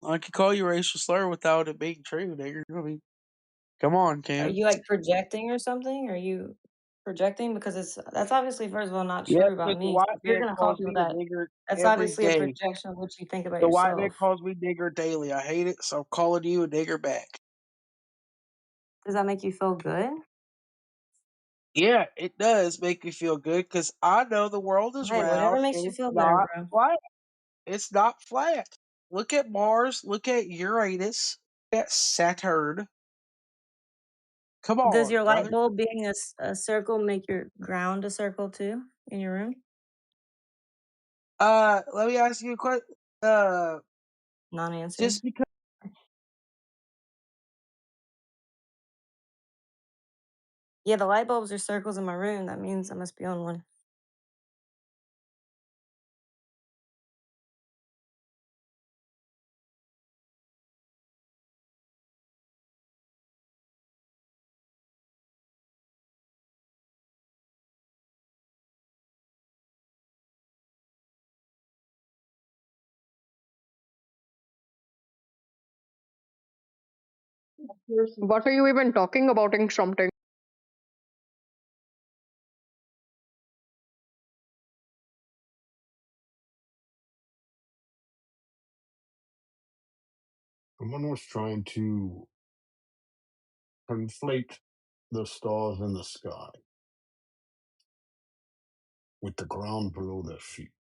I could call you a racial slur without it being true, nigger. I mean, come on, Are Cam. you, like, projecting or something? Are you projecting? Because that's obviously, first of all, not Yeah, true about because the me. So white if you're man gonna call calls people me a that, nigger that's every obviously a day. projection of what you think about The white man yourself. calls me nigger daily. I hate it, so I'm calling you a nigger back. Does that make you feel good? Yeah, it does make me feel good because I know the world is Hey, whatever round makes and you it's feel better, not bro. flat. It's not flat. Look at Mars. Look at Uranus. Look at Saturn. Come Does on, your light brother. bulb being a circle make your ground a circle too in your room? Let me ask you a question. Non-answer. Just because. Yeah, the light bulbs are circles in my room. That means I must be on one. What are you even talking about in something? Someone was trying to conflate the stars in the sky with the ground below their feet.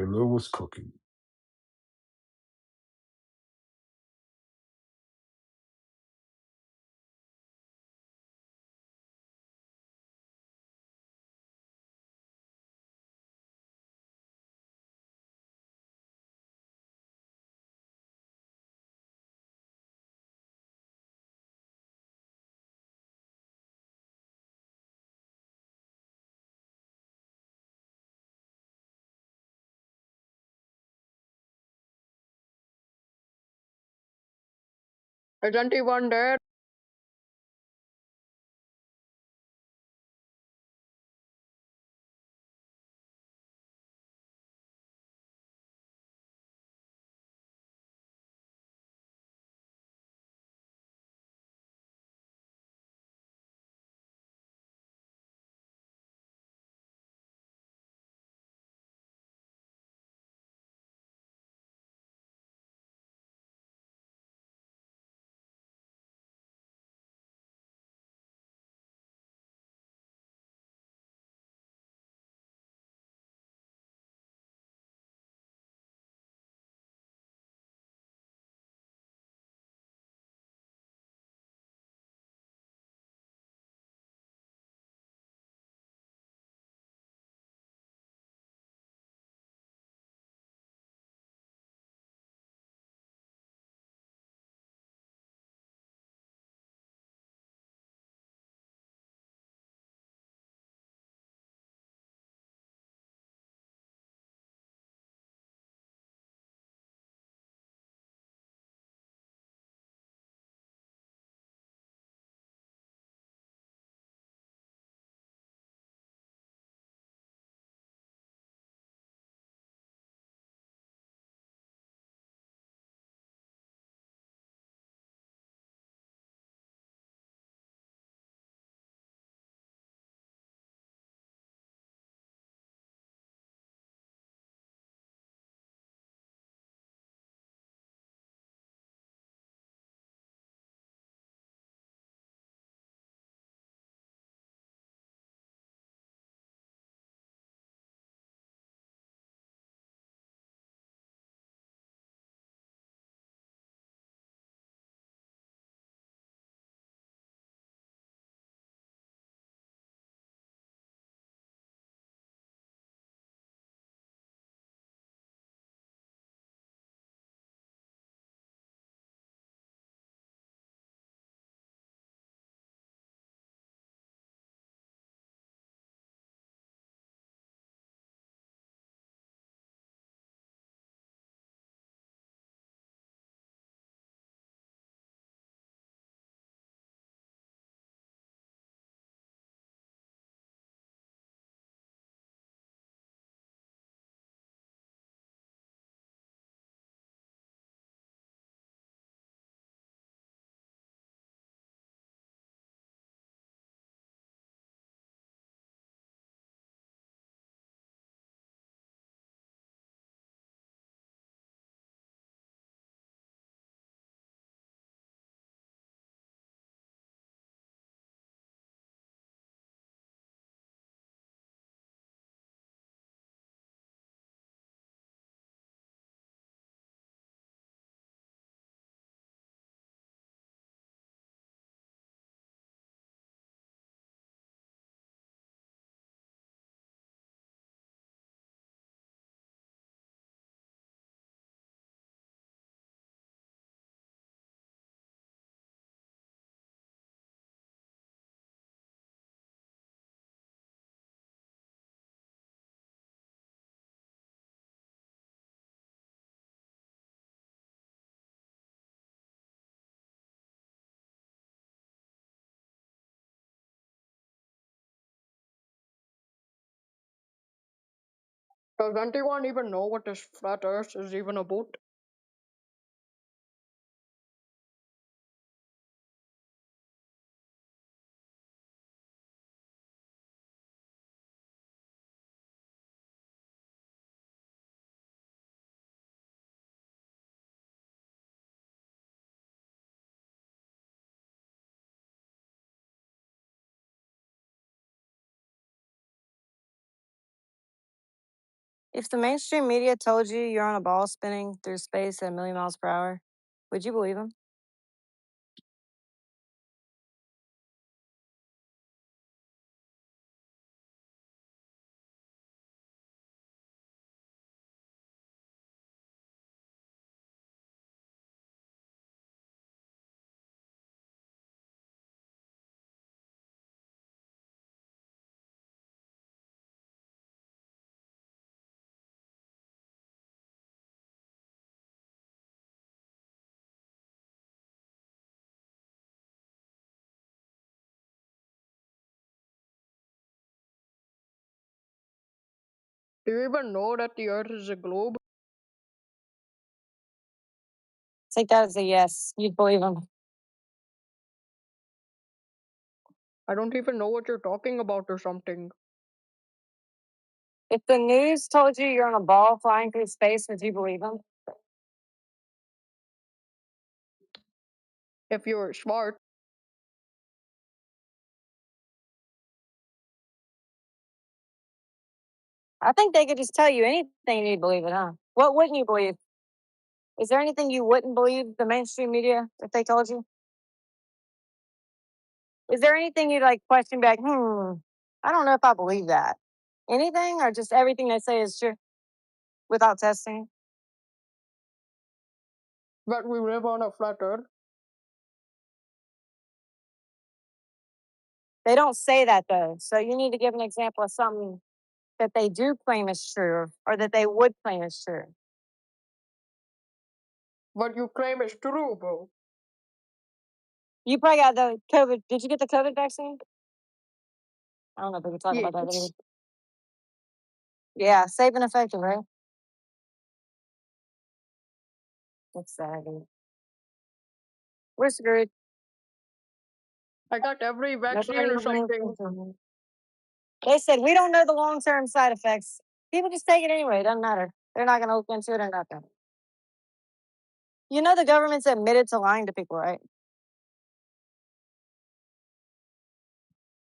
Taylor was cooking. Isn't even there? Does anyone even know what this flat earth is even about? If the mainstream media told you you're on a ball spinning through space at a million miles per hour, would you believe them? Do you even know that the earth is a globe? Take that as a yes. You'd believe them. I don't even know what you're talking about or something. If the news told you you're on a ball flying through space, would you believe them? If you're smart, I think they could just tell you anything and you'd believe it, huh? What wouldn't you believe? Is there anything you wouldn't believe the mainstream media if they told you? Is there anything you'd like question back? I don't know if I believe that. Anything or just everything they say is true without testing? that we live on a flat earth. They don't say that though. So you need to give an example of something that they do claim is true or that they would claim is true. What you claim is true, bro. You probably got the COVID. Did you get the COVID vaccine? I don't know if we can talk about that later. Yes. Yeah, safe and effective, right? That's sad. Dude. We're screwed. I got every vaccine Nobody or has any something. information. They said we don't know the long term side effects. People just take it anyway. It doesn't matter. They're not going to look into it or nothing. You know the government's admitted to lying to people, right?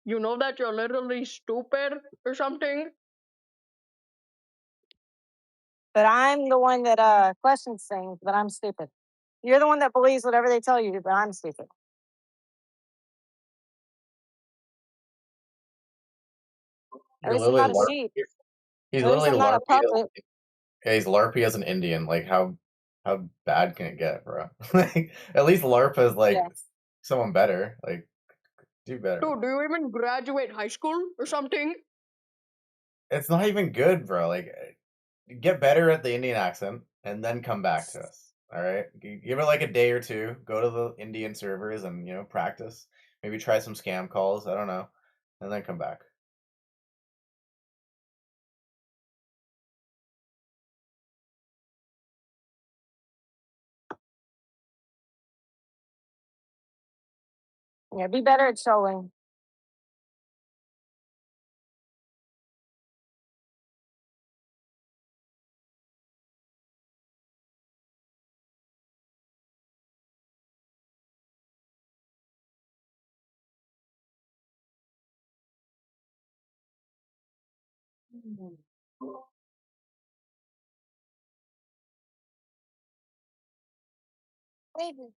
You know that you're literally stupid or something? But I'm the one that questions things, but I'm stupid. You're the one that believes whatever they tell you, but I'm stupid. At You're least I'm literally not a LARP. sheep. He's At least literally I'm not a LARPy. puppet. Yeah, he's LARPy as an Indian. Like how bad can it get, bro? Like at least LARP is Yeah. like someone better. Like do better. Dude, do you even graduate high school or something? It's not even good, bro. Like get better at the Indian accent and then come back to us. All right, give it like a day or two. Go to the Indian servers and practice. Maybe try some scam calls. I don't know, and then come back. Yeah, be better at showing. Maybe.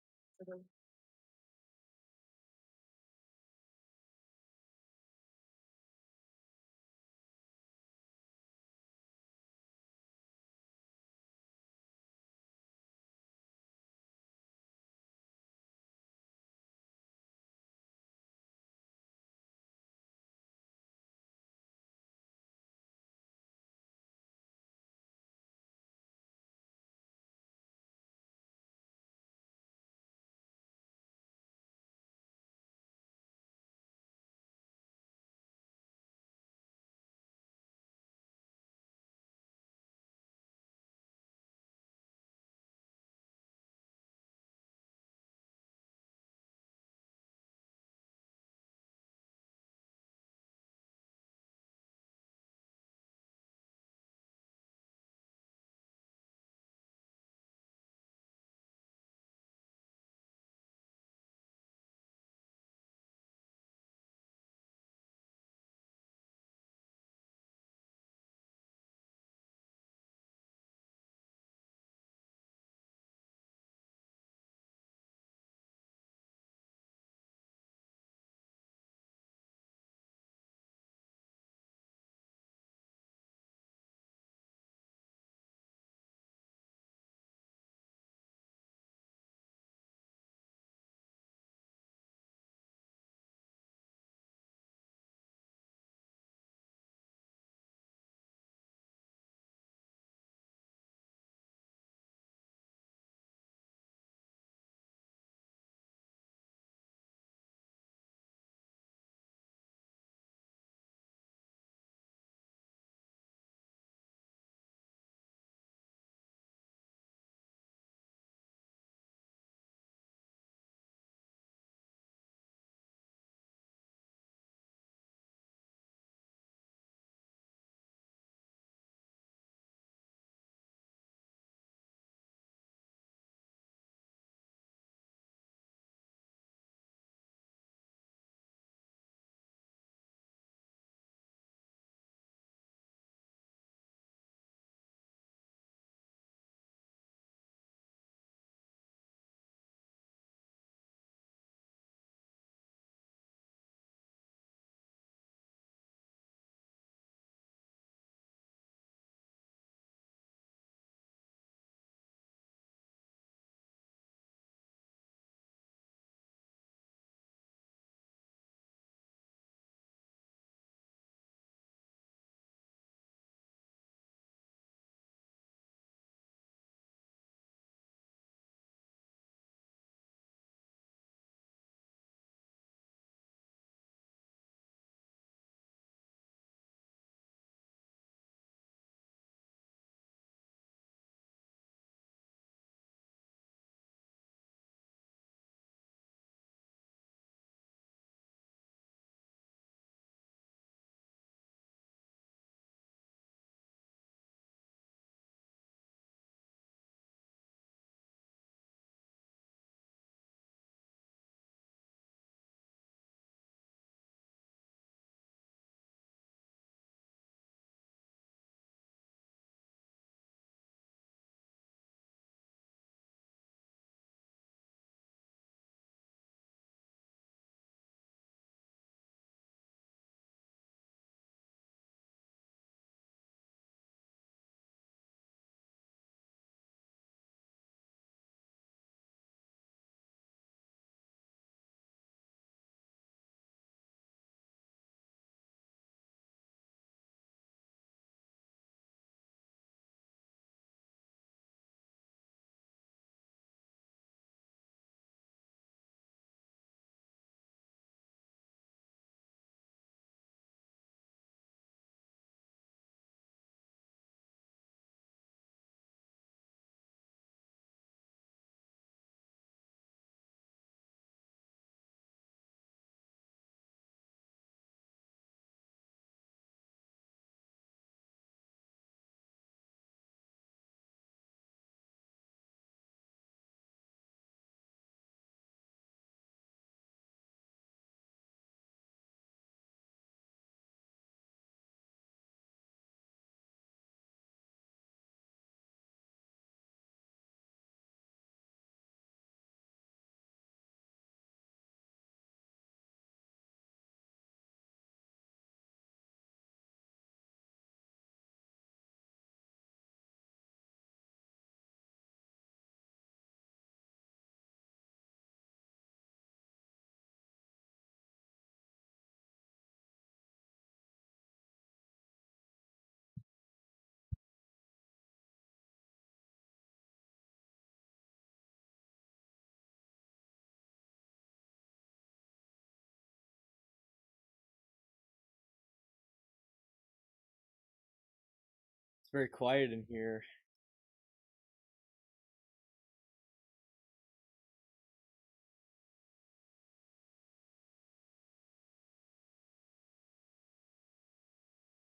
very quiet in here.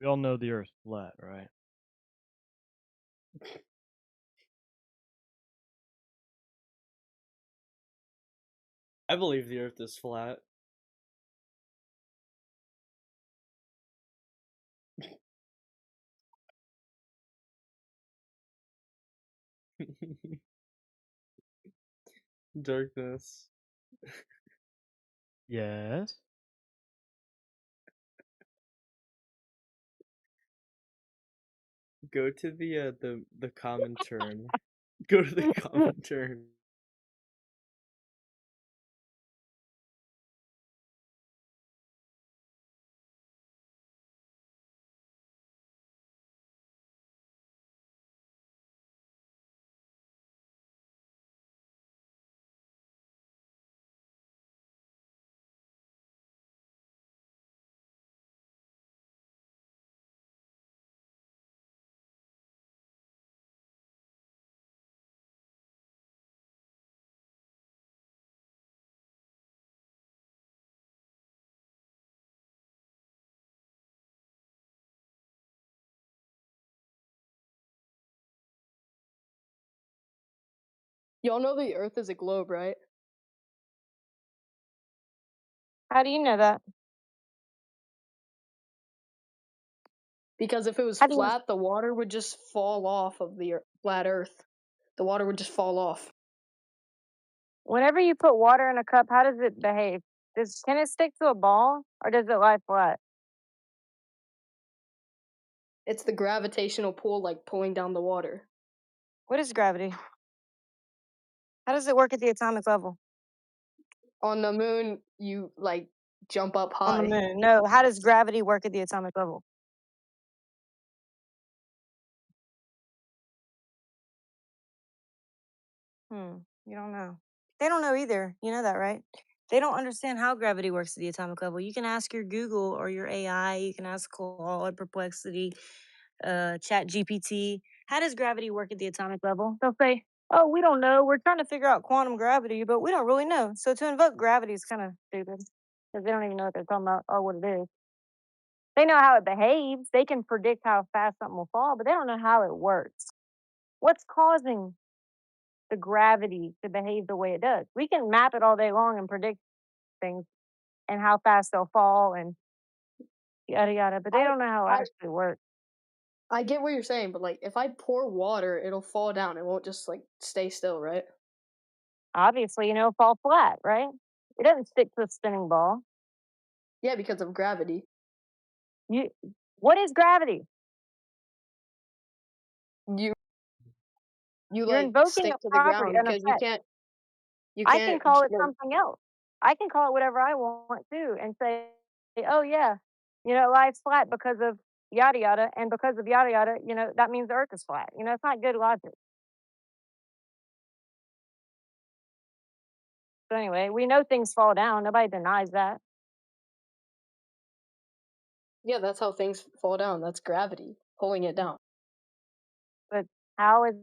We all know the Earth's flat, right? I believe the Earth is flat. Darkness. Yes. Go to the common turn. Go to the common turn. Y'all know the Earth is a globe, right? How do you know that? Because if it was How do you? flat, the water would just fall off of the flat Earth. The water would just fall off. Whenever you put water in a cup, how does it behave? Can it stick to a ball or does it lie flat? It's the gravitational pull, like pulling down the water. What is gravity? How does it work at the atomic level? On the moon, you like jump up high. On the moon. No, how does gravity work at the atomic level? You don't know. They don't know either. You know that, right? They don't understand how gravity works at the atomic level. You can ask your Google or your AI. You can ask Claude, Perplexity, Chat GPT. How does gravity work at the atomic level? They'll say, "Oh, we don't know. We're trying to figure out quantum gravity, but we don't really know." So to invoke gravity is kind of stupid because they don't even know what they're talking about or what it is. They know how it behaves. They can predict how fast something will fall, but they don't know how it works. What's causing the gravity to behave the way it does? We can map it all day long and predict things and how fast they'll fall and yada yada, but they don't know how it actually works. I get what you're saying, but like if I pour water, it'll fall down. It won't just like stay still, right? Obviously, fall flat, right? It doesn't stick to a spinning ball. Yeah, because of gravity. What is gravity? You You're like invoking stick a to the property, ground an because you effect. can't I can call it like, something else. I can call it whatever I want to and say, oh yeah, it lies flat because of yada yada, and because of yada yada, that means the earth is flat. It's not good logic. So anyway, we know things fall down. Nobody denies that. yeah, that's how things fall down. That's gravity pulling it down. But how is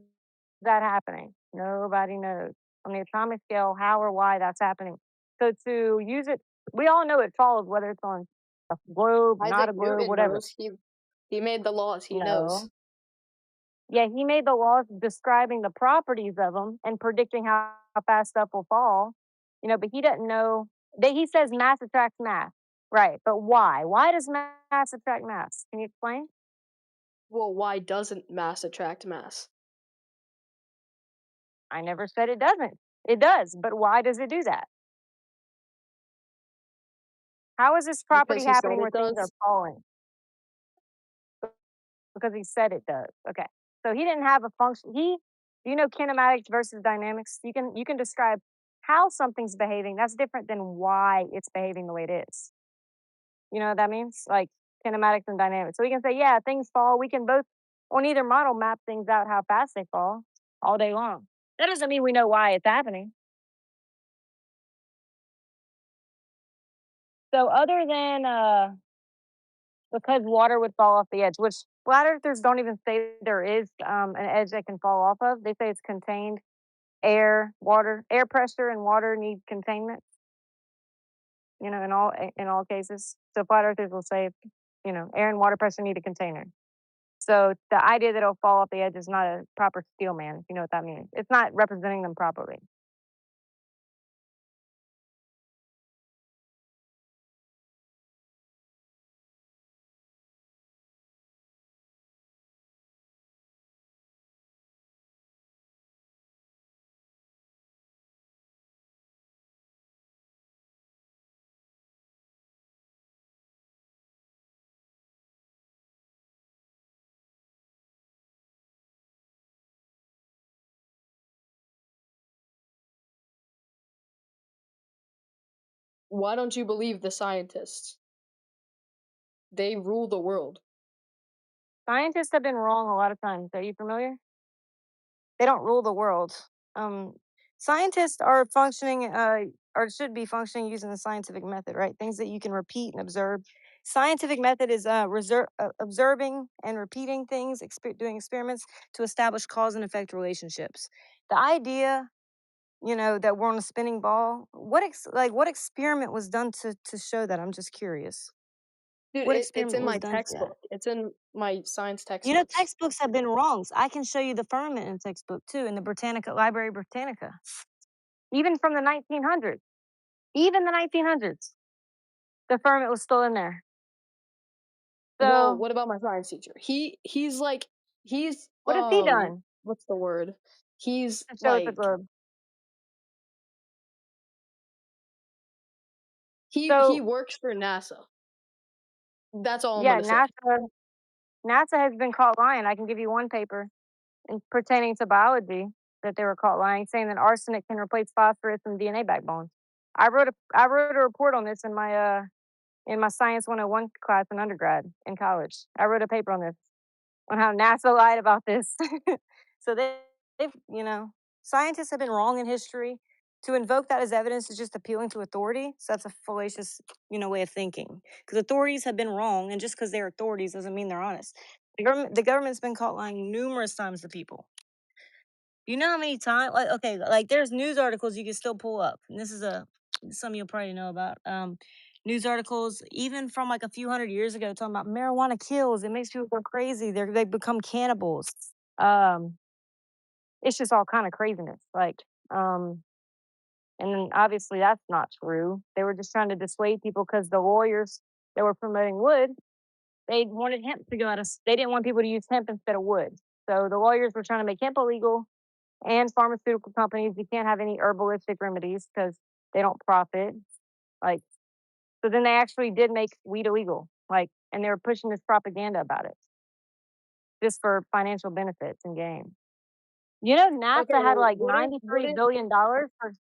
that happening? Nobody knows. On the atomic scale, how or why that's happening. So to use it, we all know it falls, whether it's on a globe, not Isaac a globe, Newton whatever. knows. He made the laws. He knows. No. Yeah, he made the laws describing the properties of them and predicting how fast stuff will fall. But he doesn't know. He says mass attracts mass, right? But why? Why does mass attract mass? Can you explain? Well, why doesn't mass attract mass? I never said it doesn't. It does, but why does it do that? How is this property Because he said happening where it things are does. falling? Because he said it does. Okay. So he didn't have a function. Kinematics versus dynamics? You can describe how something's behaving. That's different than why it's behaving the way it is. You know what that means? Like kinematics and dynamics. So we can say, yeah, things fall. We can both on either model map things out how fast they fall all day long. That doesn't mean we know why it's happening. So other than because water would fall off the edge, which flat earthers don't even say there is an edge they can fall off of. They say it's contained. Air, water, air pressure and water need containment. In all cases. So flat earthers will say, air and water pressure need a container. So the idea that it'll fall off the edge is not a proper steel man, if you know what that means. It's not representing them properly. Why don't you believe the scientists? They rule the world. Scientists have been wrong a lot of times. Are you familiar? They don't rule the world. Um, Scientists are functioning, or should be functioning using the scientific method, right? Things that you can repeat and observe. Scientific method is observing and repeating things, doing experiments to establish cause and effect relationships. The idea, that we're on a spinning ball. What experiment was done to show that? I'm just curious. Dude, What it's experiment in was my done for that? textbook. It's in my science textbooks. Textbooks have been wrong. So I can show you the firmament in the textbook too, in the Britannica Library Britannica, even from the 1900s. Even the 1900s, the firmament was still in there. Well, So what about my science teacher? He's what has he done what's the word? He's to show us the like globe? he So works for NASA. That's all I'm yeah, gonna say. NASA has been caught lying. I can give you one paper pertaining to biology that they were caught lying, saying that arsenic can replace phosphorus in DNA backbones. I wrote a report on this in my Science 101 class in undergrad in college. I wrote a paper on this, on how NASA lied about this. So they've, scientists have been wrong in history. To invoke that as evidence is just appealing to authority. So that's a fallacious, way of thinking. Because authorities have been wrong, and just because they're authorities doesn't mean they're honest. The government's been caught lying numerous times to people. You know how many times? Like there's news articles you can still pull up, and this is something you'll probably know about. News articles, even from like a few hundred years ago, talking about marijuana kills. It makes people go crazy. They become cannibals. Um, it's just all kind of craziness. And then obviously that's not true. They were just trying to dissuade people because the lawyers that were promoting wood, they wanted hemp to go out of. They didn't want people to use hemp instead of wood. So the lawyers were trying to make hemp illegal, and pharmaceutical companies, you can't have any herbalistic remedies because they don't profit. Like, so then they actually did make weed illegal. And they were pushing this propaganda about it just for financial benefits and gain. Okay, NASA had well, like $93 billion for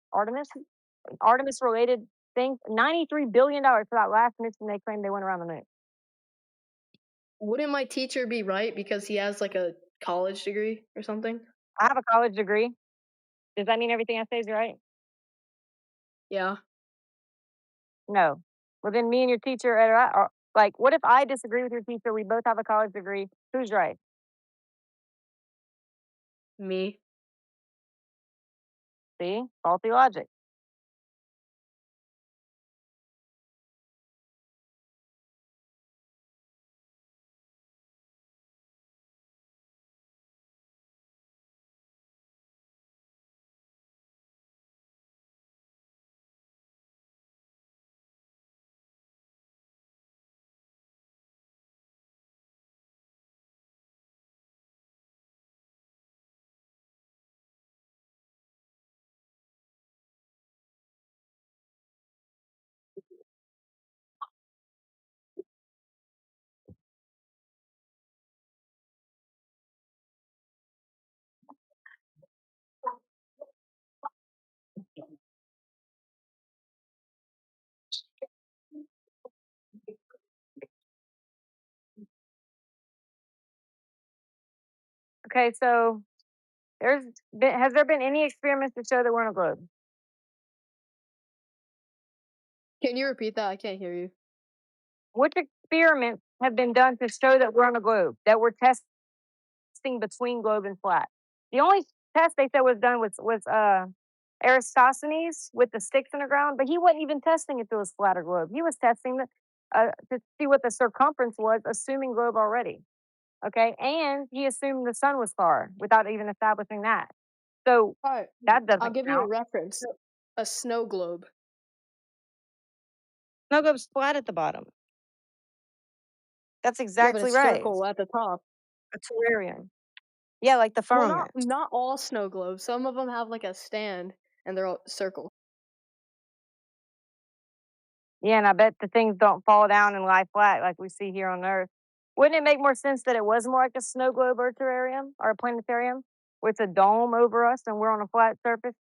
Artemis related things. $93 billion for that last mission they claimed they went around the moon. wouldn't my teacher be right because he has like a college degree or something? I have a college degree. Does that mean everything I say is right? Yeah. No. Well, then me and your teacher are like, what if I disagree with your teacher? We both have a college degree. Who's right? Me. See? Faulty logic. Okay, so has there been any experiments to show that we're on a globe? Can you repeat that? I can't hear you. Which experiments have been done to show that we're on a globe, that we're testing between globe and flat. The only test they said was done was Aristophanes with the sticks in the ground, but he wasn't even testing if it was flat or globe. He was testing to see what the circumference was, assuming globe already. Okay, and he assumed the sun was far without even establishing that. So All right, that I'll doesn't give you a count. reference. A snow globe. Snow globe's flat at the bottom. That's Yeah, but exactly it's right. circle at the top. A terrarium. Yeah, like the Well, firmament. not all snow globes. Some of them have like a stand, and they're all circle. Yeah, and I bet the things don't fall down and lie flat like we see here on Earth. Wouldn't it make more sense that it was more like a snow globe or terrarium or a planetarium with a dome over us and we're on a flat surface?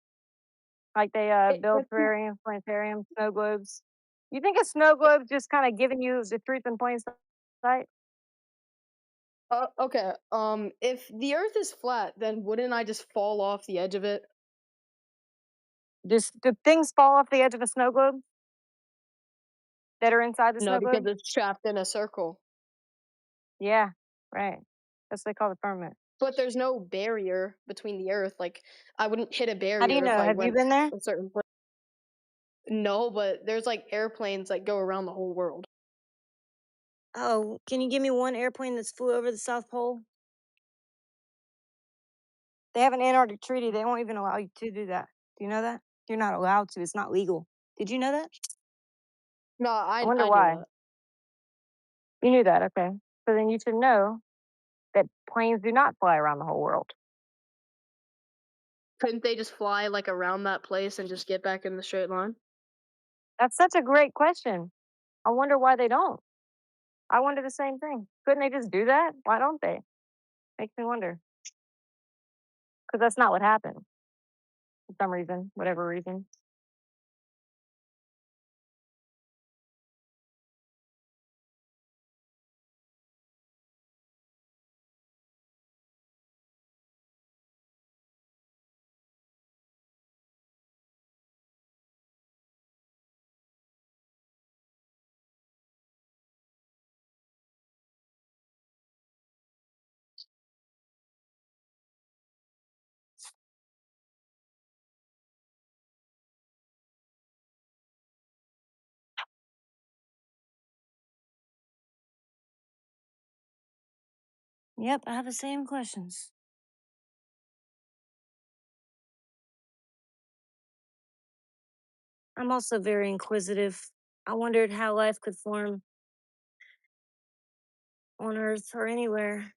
Like they build It's terrariums, planetariums, snow globes. You think a snow globe just kind of giving you the truth in plain sight? okay. If the Earth is flat, then wouldn't I just fall off the edge of it? Just do things fall off the edge of a snow globe that are inside the No, snow because globe? it's trapped in a circle. Yeah, right. That's what they call the firmament. But there's no barrier between the Earth. Like I wouldn't hit a How do you barrier if know? I Have you went been there? a certain place. No, but there's like airplanes that go around the whole world. Oh, can you give me one airplane that's flew over the South Pole? They have an Antarctic treaty. They won't even allow you to do that. Do you know that? You're not allowed to. It's not legal. Did you know that? No, I wonder I knew why. that. You knew that, okay. So then you should know that planes do not fly around the whole world. Couldn't they just fly like around that place and just get back in the straight line? That's such a great question. I wonder why they don't. I wonder the same thing. Couldn't they just do that? Why don't they? Makes me wonder. Because that's not what happened for some reason, whatever reason. Yep, I have the same questions. I'm also very inquisitive. I wondered how life could form on Earth or anywhere.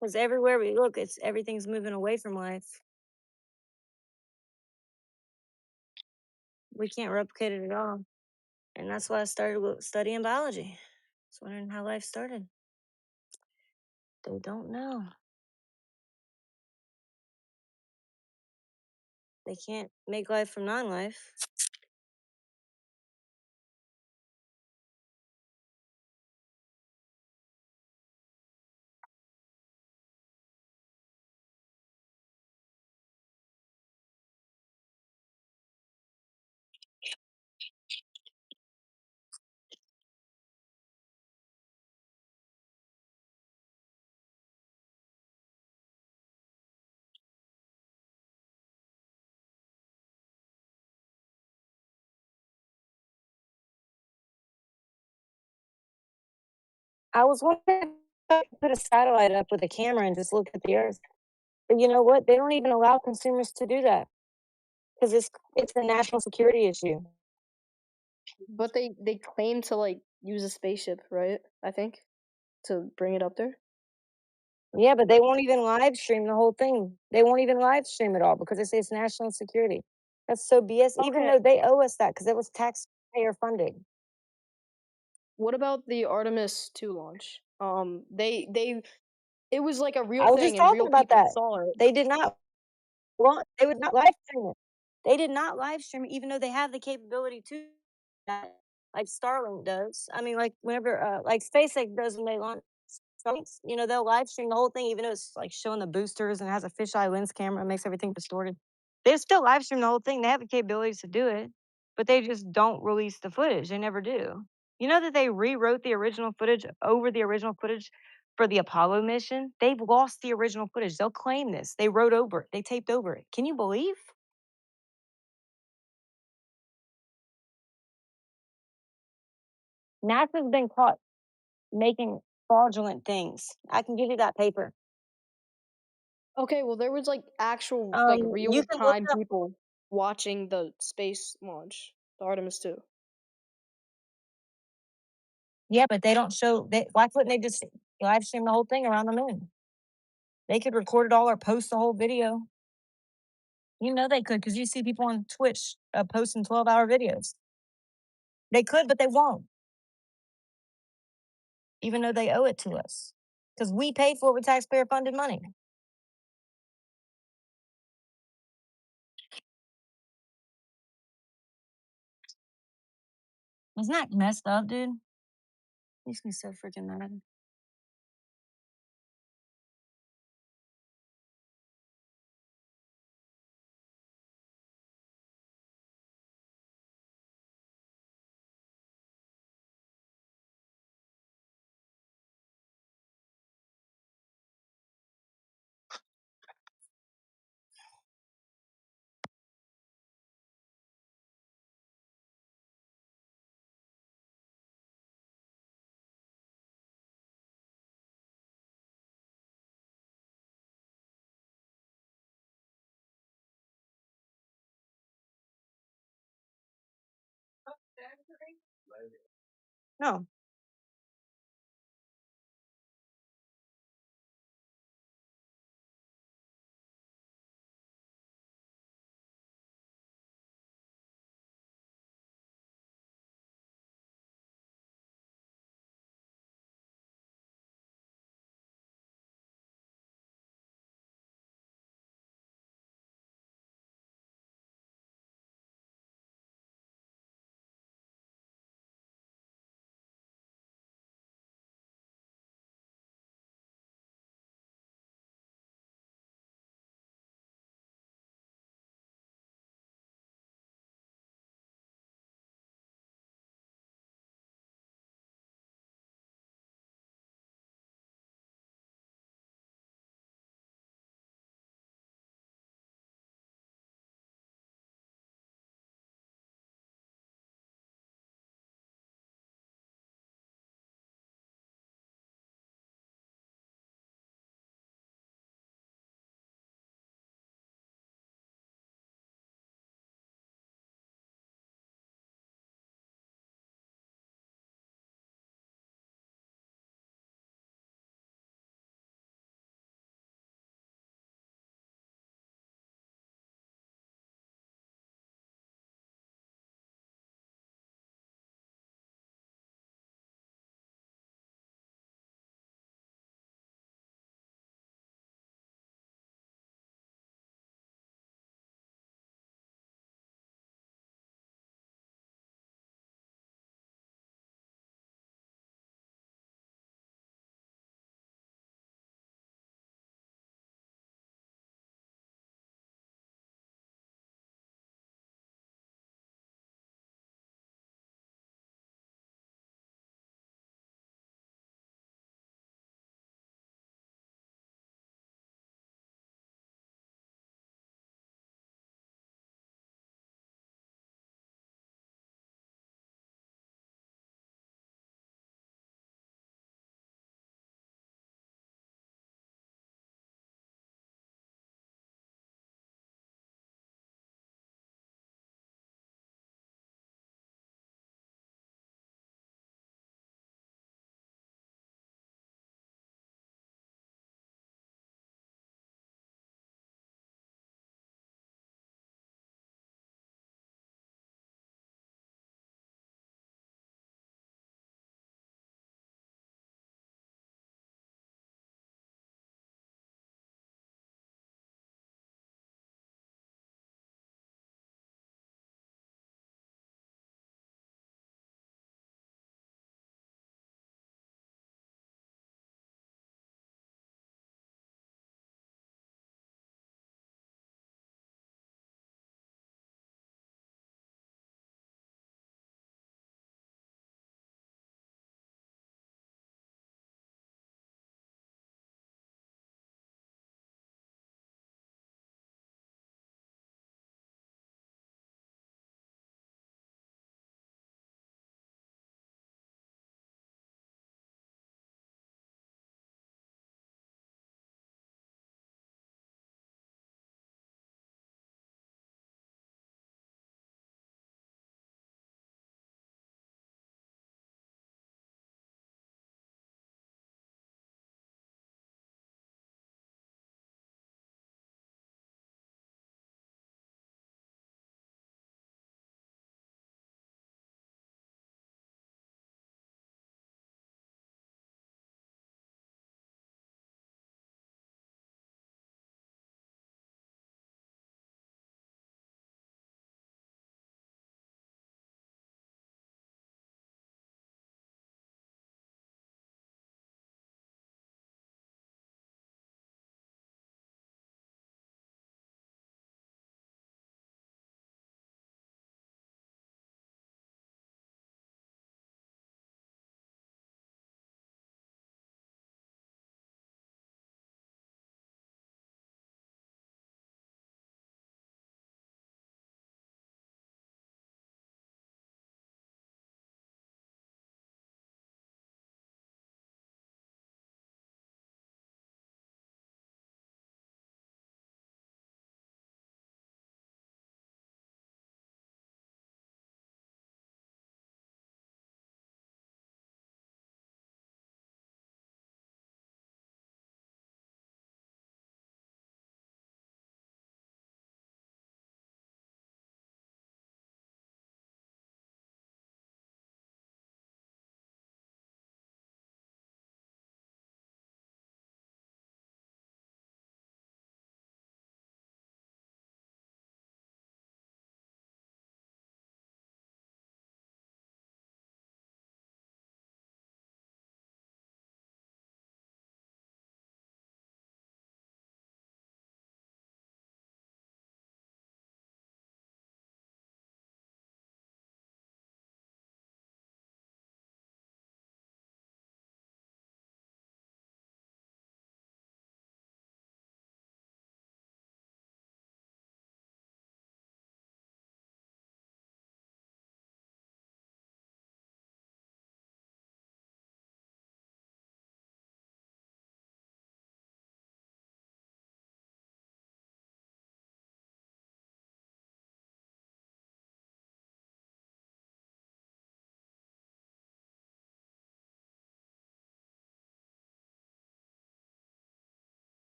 Because everywhere we look, everything's moving away from life. We can't replicate it at all. And that's why I started studying biology. Just wondering how life started. They don't know. They can't make life from non-life. I was wondering if I could put a satellite up with a camera and just look at the Earth. But you know what? They don't even allow consumers to do that because it's a national security issue. But they claim to like use a spaceship, right? I think to bring it up there. Yeah, but they won't even live stream the whole thing. They won't even live stream it all because they say it's national security. That's so BS. Even Okay. though they owe us that because it was taxpayer funding. What about the Artemis 2 launch? They it was like a real I was just thing and talking real about people that. saw it. They did not want. They would not live stream it. They did not live stream it, even though they have the capability to. That, like Starlink does. I mean, like whenever, like SpaceX does when they launch Starlinks, they'll live stream the whole thing, even though it's like showing the boosters and has a fisheye lens camera, and makes everything distorted. They still live stream the whole thing. They have the capabilities to do it, but they just don't release the footage. They never do. You know that they rewrote the original footage over the original footage for the Apollo mission? They've lost the original footage. They'll claim this. They wrote over it. They taped over it. Can you believe? NASA's been caught making fraudulent things. I can give you that paper. Okay, well, there was like actual, like real You can look time up. people watching the space launch, the Artemis 2. Yeah, but they don't show. Why couldn't they just live stream the whole thing around the moon? They could record it all or post the whole video. You know they could, because you see people on Twitch posting 12-hour videos. They could, but they won't, even though they owe it to us, because we pay for it with taxpayer-funded money. Isn't that messed up, dude? Makes me so freaking mad. No.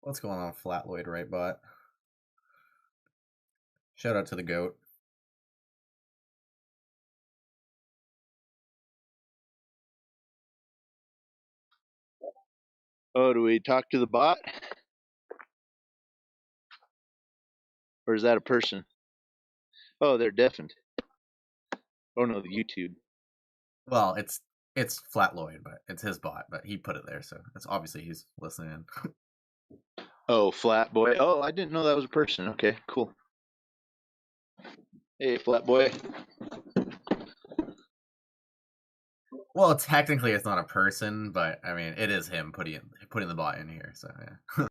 What's going on, Flatloid Rightbot? Shout out to the goat. Oh, do we talk to the bot? Or is that a person? Oh, they're deafened. Oh no, the YouTube. Well, it's Flatloid, but it's his bot, but he put it there, so it's obviously he's listening in. Oh, Flat Boy. Oh, I didn't know that was a person. Okay, cool. Hey, Flat Boy. Well, technically it's not a person, but I mean it is him putting the bot in here, so yeah.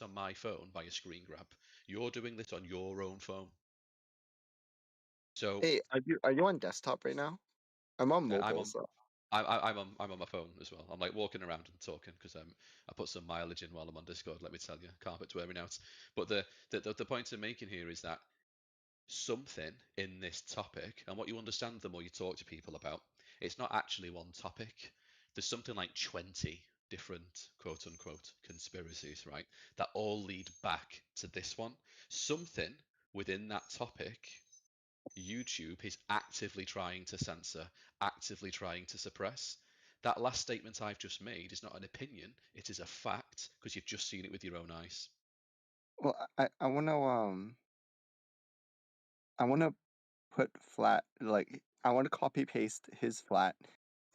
on my phone by a screen grab. You're doing this on your own phone. So Hey, are you on desktop right now? I'm on I'm mobile, on. so I'm on my phone as well. I'm like walking around and talking because I put some mileage in while I'm on Discord. Let me tell you, carpet's wearing out. But the point I'm making here is that something in this topic, and what you understand the more you talk to people about, it's not actually one topic. There's something like 20 different quote unquote conspiracies, right? That all lead back to this one. Something within that topic YouTube is actively trying to censor, actively trying to suppress. That last statement I've just made is not an opinion, it is a fact because you've just seen it with your own eyes. well, I wanna put flat I want to copy paste his flat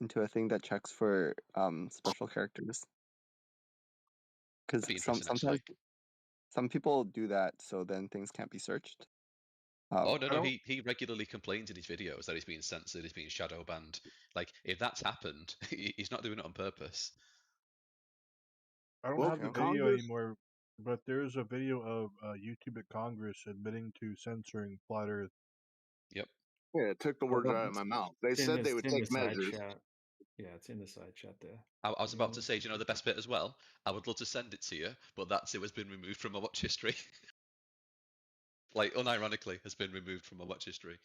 into a thing that checks for special characters because That'd be interesting, actually. some people do that so then things can't be searched. Oh no, I no, don't he regularly complains in his videos that he's being censored, he's being shadow banned. Like if that's happened, he's not doing it on purpose. I don't Well, have the okay. video Congress. anymore, but there's a video of YouTube at Congress admitting to censoring Flat Earth. Yep. Yeah, it took the words right out of my mouth. They said they would in the take side measures. chat. Yeah, it's in the side chat there. I was about to say, do you know the best bit as well? I would love to send it to you, but that's it has been removed from my watch history. Like unironically has been removed from my watch history.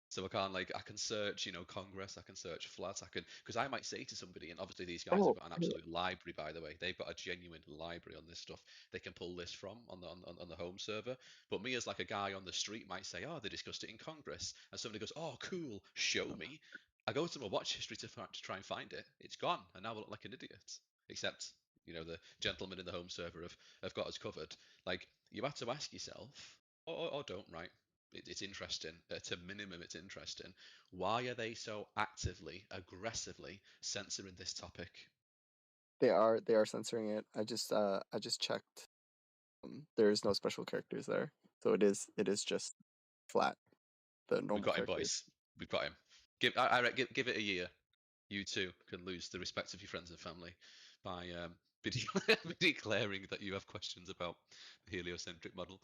So I can search, Congress, I can search flat, because I might say to somebody, and obviously these guys have Oh, got an absolute library, by the way. They've got a genuine library on this stuff. They can pull this from on the home server. But me as like a guy on the street might say, oh, they discussed it in Congress, and somebody goes, oh, cool, show me. I go to my watch history to try and find it. It's gone, and now I look like an idiot. Except, the gentlemen in the home server have got us covered. Like you have to ask yourself, or don't, right? It's interesting. At a minimum, it's interesting. Why are they so actively, aggressively censoring this topic? they are censoring it. I just checked. There is no special characters there, so it is just flat. The We've normal got him, characters. boys. We've got him. Give it a year. You too can lose the respect of your friends and family by declaring that you have questions about the heliocentric model.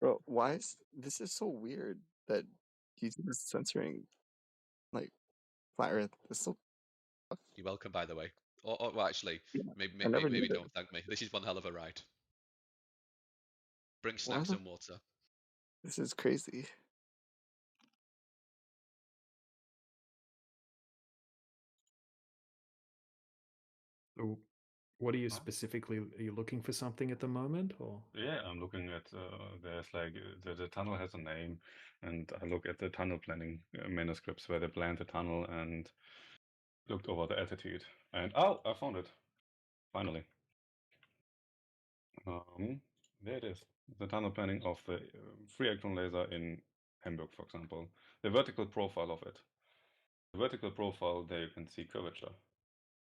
Bro, why is this is so weird that YouTube is censoring like Flat Earth? It's so You're welcome, by the way. Or well, actually, yeah, maybe I never maybe, knew maybe that. don't thank me. This is one hell of a ride. Bring Why snacks the and water. This is crazy. So, what are you specifically? Are you looking for something at the moment, or? Yeah, I'm looking at there's like the tunnel has a name, and I look at the tunnel planning manuscripts where they planned the tunnel and looked over the attitude. And oh, I found it finally. There it is. The tunnel planning of the free electron laser in Hamburg, for example. The vertical profile of it. The vertical profile, there you can see curvature.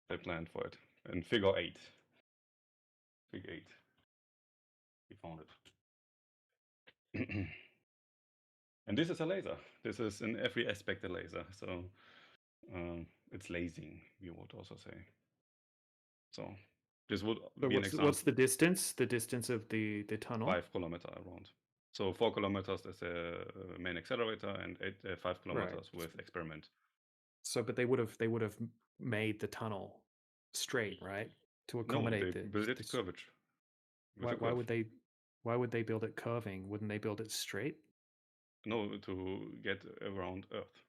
They planned for it in figure 8. Figure 8. We found it. And this is a laser. This is in every aspect a laser. So it's lasing, we would also say. So this would So be an example. what's the distance? The distance of the tunnel? 5 kilometers around. So 4 kilometers is a main accelerator, and 5 kilometers with experiment. So, but they would have made the tunnel straight, right? To accommodate no, they built it curvature. Why would they build it curving? Wouldn't they build it straight? No, to get around Earth.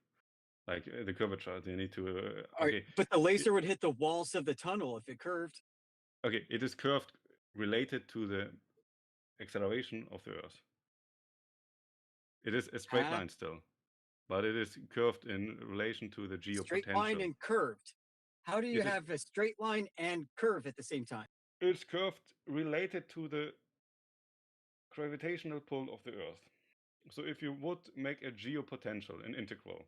Like the curvature, they need to. Okay. But the laser would hit the walls of the tunnel if it curved. Okay, it is curved related to the acceleration of the Earth. It is a straight line still, but it is curved in relation to the geopotential. Straight line and curved. How do you have a straight line and curve at the same time? It's curved related to the gravitational pull of the Earth. So if you would make a geopotential, an integral,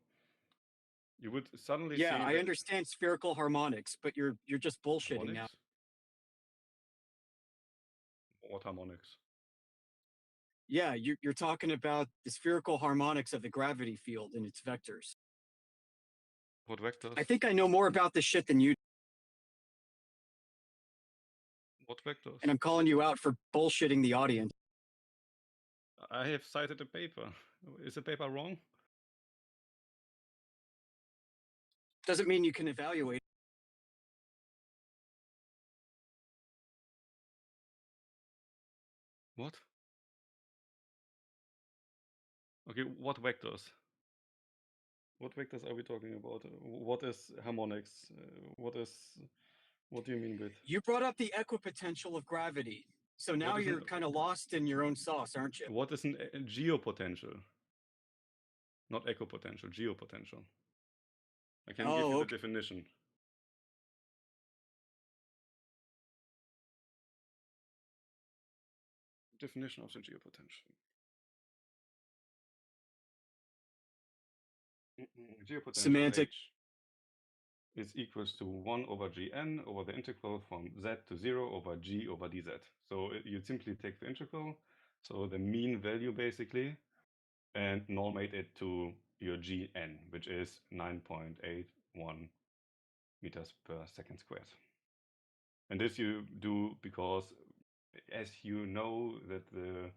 you would suddenly see. Yeah, I understand spherical harmonics, but you're just bullshitting now. What harmonics? Yeah, you're talking about the spherical harmonics of the gravity field and its vectors. What vectors? I think I know more about this shit than you. What vectors? And I'm calling you out for bullshitting the audience. I have cited a paper. Is the paper wrong? Doesn't mean you can evaluate. What? Okay, what vectors? What vectors are we talking about? What is harmonics? What do you mean with? You brought up the equipotential of gravity. So now you're kind of lost in your own sauce, aren't you? What is a geopotential? Not equipotential, geopotential. I can give you the definition. Definition of the geopotential. Geopotential Semantic. H is equals to 1 over Gn over the integral from z to 0 over g over dz. So you simply take the integral, so the mean value basically, and normate it to your Gn, which is 9.81 meters per second squared. And this you do because, as you know, that the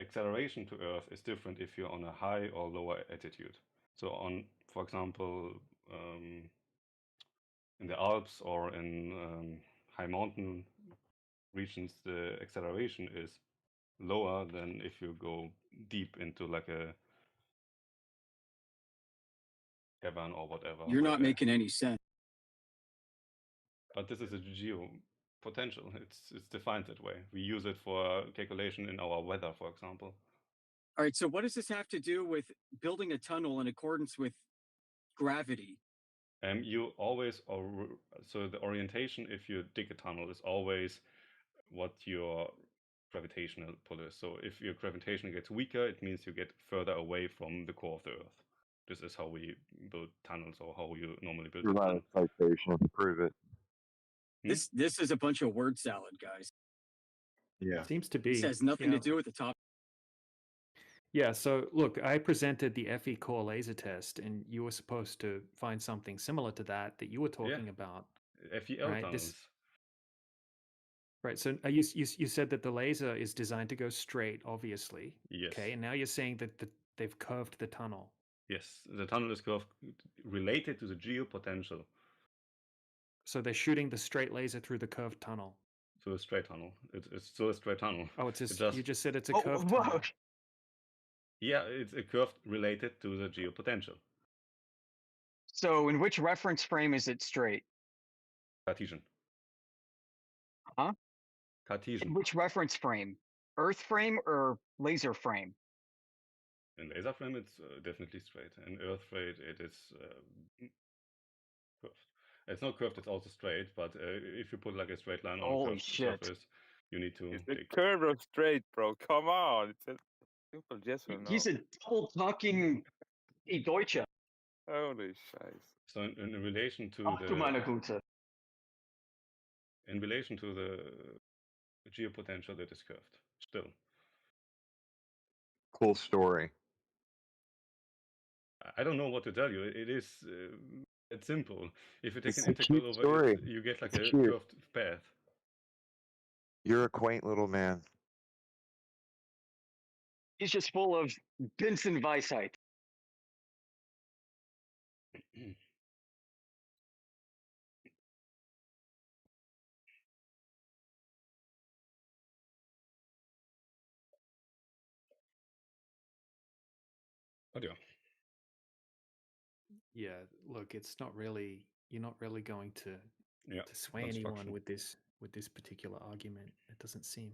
acceleration to Earth is different if you're on a high or lower altitude. So on, for example, in the Alps or in high mountain regions, the acceleration is lower than if you go deep into like a cavern or whatever. You're not making any sense. But this is a geopotential. It's defined that way. We use it for calculation in our weather, for example. All right, so what does this have to do with building a tunnel in accordance with gravity? You always, so the orientation, if you dig a tunnel, is always what your gravitational pull is. So if your gravitation gets weaker, it means you get further away from the core of the Earth. This is how we build tunnels, or how you normally build a tunnel. Citation, prove it. This is a bunch of word salad, guys. Yeah. Seems to be. This has nothing to do with the topic. Yeah, so look, I presented the FE core laser test, and you were supposed to find something similar to that you were talking about. FEL right? tunnels. Right. So you said that the laser is designed to go straight, obviously. Yes. Okay, and now you're saying that they've curved the tunnel. Yes, the tunnel is curved related to the geopotential. So they're shooting the straight laser through the curved tunnel. Through a straight tunnel. It's still a straight tunnel. Oh, you just said it's a curved whoa. tunnel. Yeah, it's a curve related to the geopotential. So in which reference frame is it straight? Cartesian. Huh? Cartesian. In which reference frame? Earth frame or laser frame? In laser frame, it's definitely straight. In Earth frame, it is curved. It's not curved; it's also straight. But if you put like a straight line on a curved surface, you need to. It's a curve or straight, bro. Come on, it's a simple yes or no. He's a double talking Deutsche. Holy scheiße. So in relation to Du meine Gute. In relation to the geopotential, that is curved still. Cool story. I don't know what to tell you. It is it's simple. If you take It's an a cute integral over story. it, you get like It's a cute. curved path. You're a quaint little man. He's just full of Vincent Weisheit. But yeah. Yeah, look, it's not really. You're not really going to sway anyone with this particular argument. It doesn't seem.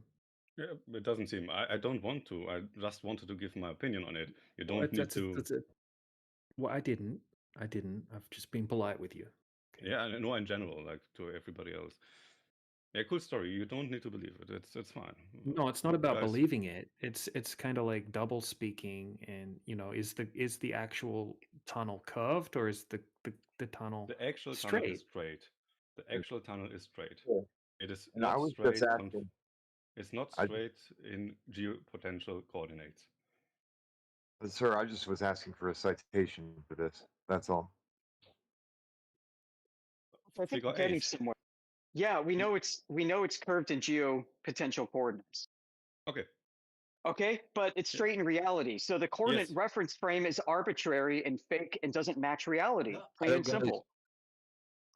Yeah, it doesn't seem. I don't want to. I just wanted to give my opinion on it. You don't need to. That's it. Well, I didn't. I've just been polite with you. Okay. Yeah, I know in general, like to everybody else. Yeah, cool story. You don't need to believe it. It's fine. No, it's not about believing it. It's kind of like double speaking, and is the actual tunnel curved, or is the tunnel the actual straight? Tunnel is straight. The actual tunnel is straight. Yeah. It is And not I was straight. just asking. It's not straight in geopotential coordinates. Sir, I just was asking for a citation for this. That's all. I think we're getting somewhere. Yeah, we know it's curved in geopotential coordinates. Okay. Okay, but it's straight in reality. So the coordinate Yes. reference frame is arbitrary and fake and doesn't match reality. Plain Hello, and guys. simple.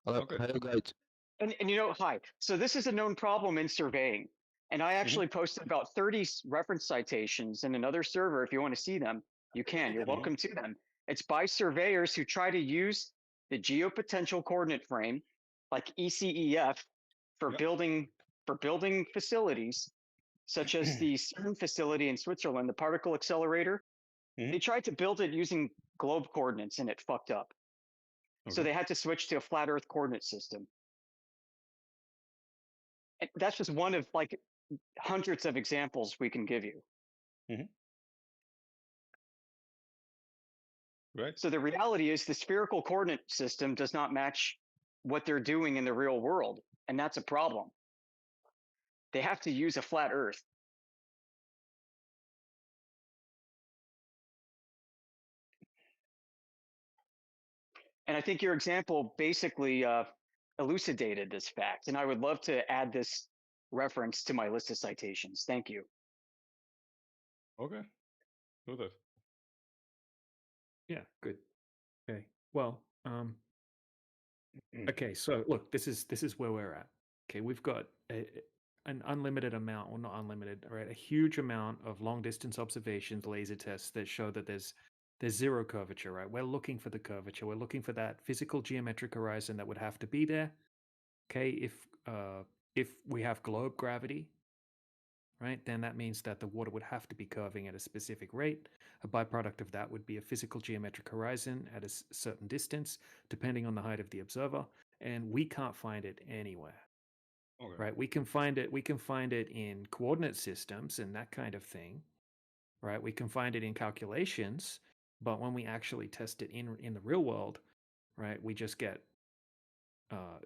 Okay. Hello, guys. And you know, hi. So this is a known problem in surveying. And I actually posted about 30 reference citations in another server. If you want to see them, you can. You're welcome to them. It's by surveyors who try to use the geopotential coordinate frame, like ECEF, for building facilities, such as the CERN facility in Switzerland, the particle accelerator. They tried to build it using globe coordinates, and it fucked up. So they had to switch to a flat Earth coordinate system. And that's just one of like hundreds of examples we can give you. Right. So the reality is the spherical coordinate system does not match what they're doing in the real world, and that's a problem. They have to use a flat Earth. And I think your example basically elucidated this fact, and I would love to add this reference to my list of citations. Thank you. Okay. Do that. Yeah, good. Okay. Well, okay, so look, this is where we're at. Okay, we've got an unlimited amount, or not unlimited, right? A huge amount of long distance observations, laser tests that show that there's zero curvature, right? We're looking for the curvature. We're looking for that physical geometric horizon that would have to be there. Okay, if we have globe gravity, right, then that means that the water would have to be curving at a specific rate. A byproduct of that would be a physical geometric horizon at a certain distance, depending on the height of the observer, and we can't find it anywhere. Okay. Right? We can find it in coordinate systems and that kind of thing. Right? We can find it in calculations, but when we actually test it in the real world, right, we just get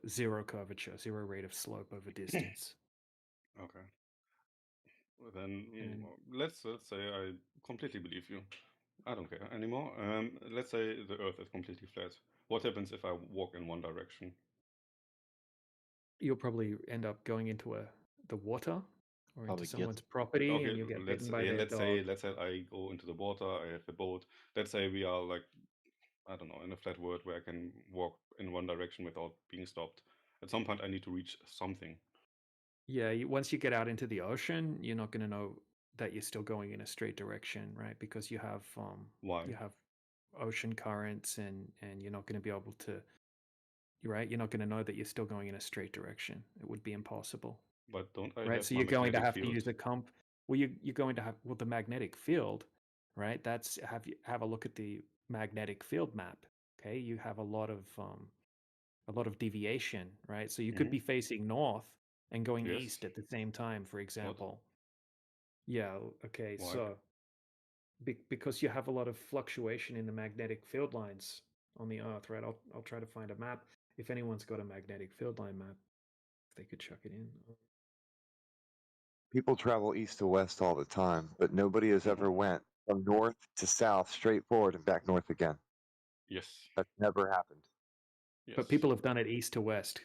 zero curvature, zero rate of slope over distance. Okay. Then let's say I completely believe you. I don't care anymore. Let's say the Earth is completely flat. What happens if I walk in one direction? You'll probably end up going into the water or Probably into someone's property, Okay, and you'll get bitten by their dog. let's say I go into the water. I have a boat. Let's say we are like, I don't know, in a flat world where I can walk in one direction without being stopped. At some point, I need to reach something. Yeah, once you get out into the ocean, you're not going to know that you're still going in a straight direction, right? Because you have Why? you have ocean currents, and you're not going to be able to. Right, you're not going to know that you're still going in a straight direction. It would be impossible. But don't I Right, have so my you're going to magnetic have field? to use a comp. Well, you're going to have the magnetic field, right? That's have a look at the magnetic field map. Okay, you have a lot of deviation, right? So you could be facing north and going Yes. east at the same time, for example. Yeah. Okay. Why? So because you have a lot of fluctuation in the magnetic field lines on the Earth, right? I'll try to find a map. If anyone's got a magnetic field line map, if they could chuck it in. People travel east to west all the time, but nobody has ever went from north to south straight forward and back north again. Yes. That's never happened. Yes. But people have done it east to west,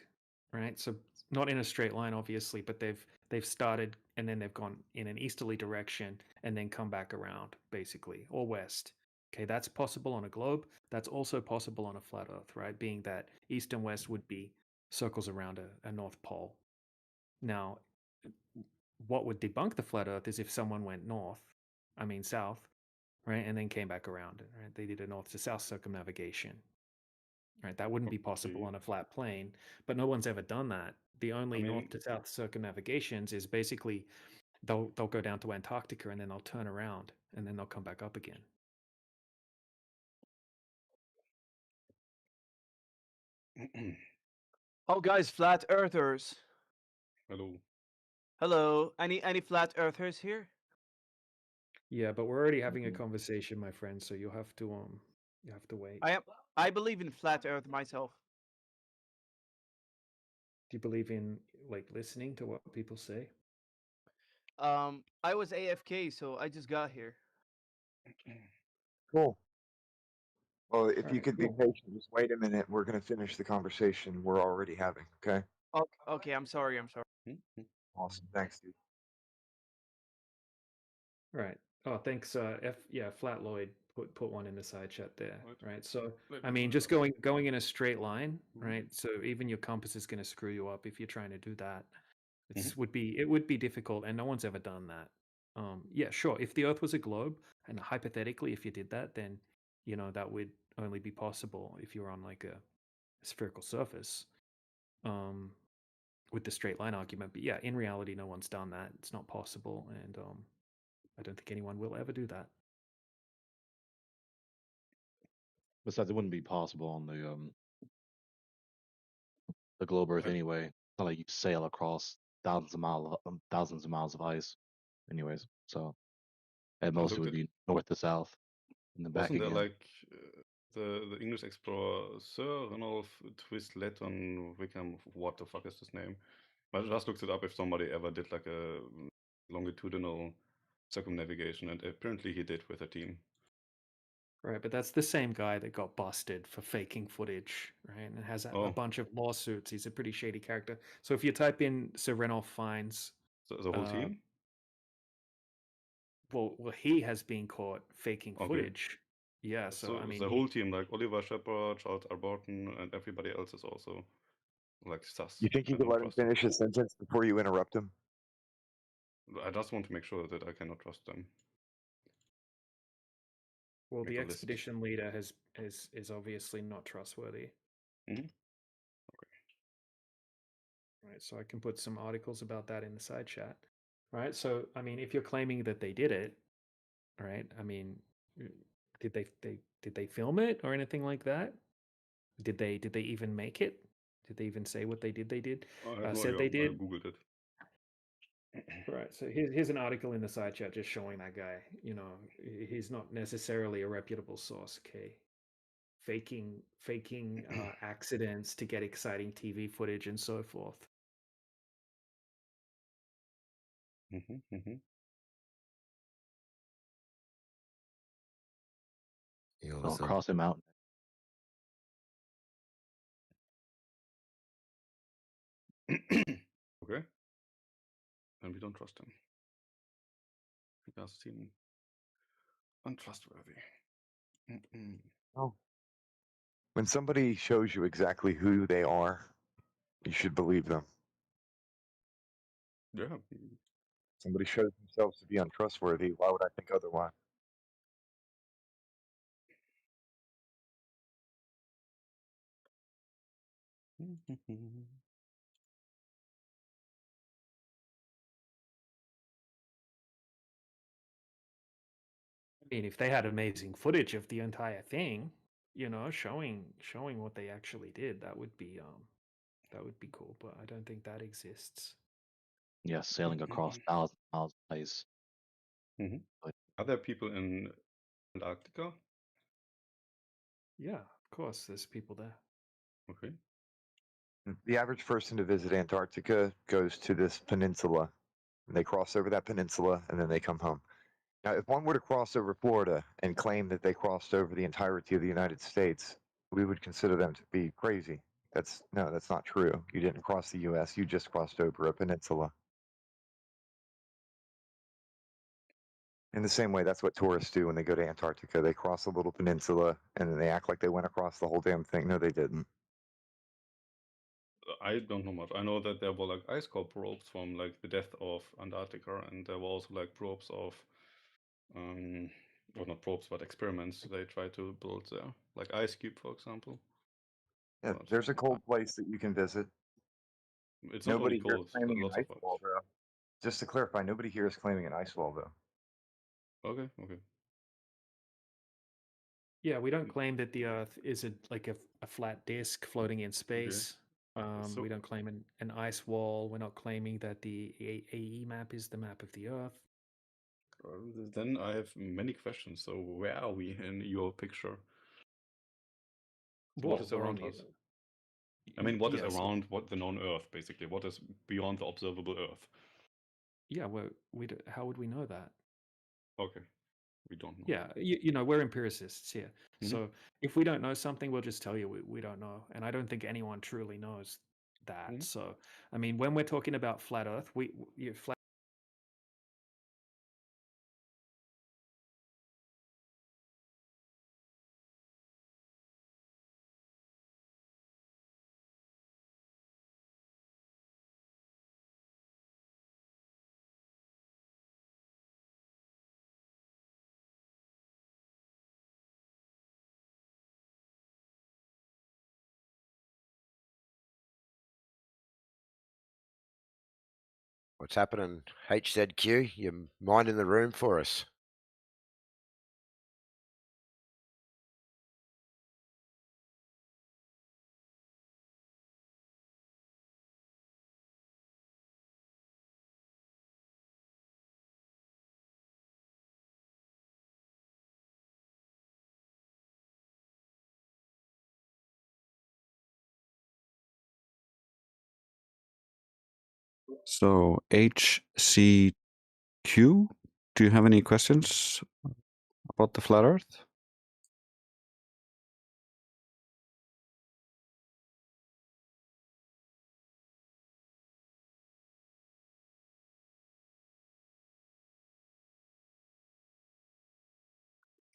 right? So not in a straight line, obviously, but they've started and then they've gone in an easterly direction and then come back around, basically, or west. Okay, that's possible on a globe. That's also possible on a flat Earth, right? Being that east and west would be circles around a North Pole. Now, what would debunk the flat Earth is if someone went south, right, and then came back around. Right, they did a north to south circumnavigation. Right, that wouldn't be possible on a flat plane, but no one's ever done that. The only north to south circumnavigations is basically they'll go down to Antarctica and then they'll turn around and then they'll come back up again. Oh, guys, flat earthers. Hello. Hello. Any flat earthers here? Yeah, but we're already having a conversation, my friend. So you'll have to wait. I believe in flat Earth myself. Do you believe in like listening to what people say? I was AFK, so I just got here. Cool. Well, if you Alright, could be cool. patient, just wait a minute. We're going to finish the conversation we're already having, okay? Okay, I'm sorry. I'm sorry. Awesome. Thanks, dude. Right. Oh, thanks. Flat Lloyd put one in the side chat there. Right. So Let I me mean, put just it up. going in a straight line, Mhm. right? So even your compass is going to screw you up if you're trying to do that. Mhm. It would be difficult, and no one's ever done that. Yeah, sure. If the Earth was a globe, and hypothetically, if you did that, then that would only be possible if you're on like a spherical surface. With the straight line argument, but yeah, in reality, no one's done that. It's not possible, and I don't think anyone will ever do that. Besides, it wouldn't be possible on the globe Earth anyway. It's not like you sail across thousands of miles of ice, anyways. So at most it looked would at be north to south and then back Wasn't there again. like the English explorer Sir Ranulph Twistlet on Wickham? What the fuck is his name? I just looked it up if somebody ever did like a longitudinal circumnavigation, and apparently he did with a team. Right, but that's the same guy that got busted for faking footage, right? And has a Oh. bunch of lawsuits. He's a pretty shady character. So if you type in Sir Ranulph Fiennes, The whole team? Well, he has been caught faking Okay. footage. Yeah, so I mean, the whole team, like Oliver Shepard, Charles R. Barton, and everybody else is also like sus. You think you I could don't let him trust them. finish his sentence before you interrupt him? I just want to make sure that I cannot trust them. well, Make the a list. expedition leader is obviously not trustworthy. Mhm. Right, so I can put some articles about that in the side chat. Right, so I mean, if you're claiming that they did it, right? I mean, did they film it or anything like that? Did they even make it? Did they even say what they did? They did. I have no Said idea. they I did. googled it. Right. So here's an article in the side chat just showing that guy. He's not necessarily a reputable source. Okay, faking accidents to get exciting TV footage and so forth. I'll cross him out. Okay. And we don't trust him. He does seem untrustworthy. Oh. When somebody shows you exactly who they are, you should believe them. Yeah. Somebody shows themselves to be untrustworthy. Why would I think otherwise? I mean, if they had amazing footage of the entire thing, showing what they actually did, that would be cool. But I don't think that exists. Yeah, sailing across thousands of miles of ice. But Are there people in Antarctica? Yeah, of course, there's people there. Okay. The average person to visit Antarctica goes to this peninsula, and they cross over that peninsula, and then they come home. Now, if one were to cross over Florida and claim that they crossed over the entirety of the United States, we would consider them to be crazy. That's not true. You didn't cross the U.S. You just crossed over a peninsula. In the same way, that's what tourists do when they go to Antarctica. They cross a little peninsula, and then they act like they went across the whole damn thing. No, they didn't. I don't know much. I know that there were like ice core probes from like the death of Antarctica, and there were also like probes of, well, not probes, but experiments they tried to build there, like Ice Cube, for example. Yeah, But there's a cold place that you can visit. it's not only Nobody here is cold, claiming an lots ice of wall, though. Just to clarify, nobody here is claiming an ice wall, though. Okay, okay. Yeah, we don't claim that the Earth is a flat disk floating in space. So- We don't claim an ice wall. We're not claiming that the AE map is the map of the Earth. Then I have many questions. So where are we in your picture? So what Well, is we're on around the. us? I mean, what is Yes. around what the known Earth, basically? What is beyond the observable Earth? Yeah, how would we know that? Okay, we don't know. Yeah, we're empiricists here. So if we don't know something, we'll just tell you we don't know. And I don't think anyone truly knows that. So, I mean, when we're talking about flat Earth, flat. What's happening, HZQ? You're minding the room for us. So HCQ, do you have any questions about the flat Earth?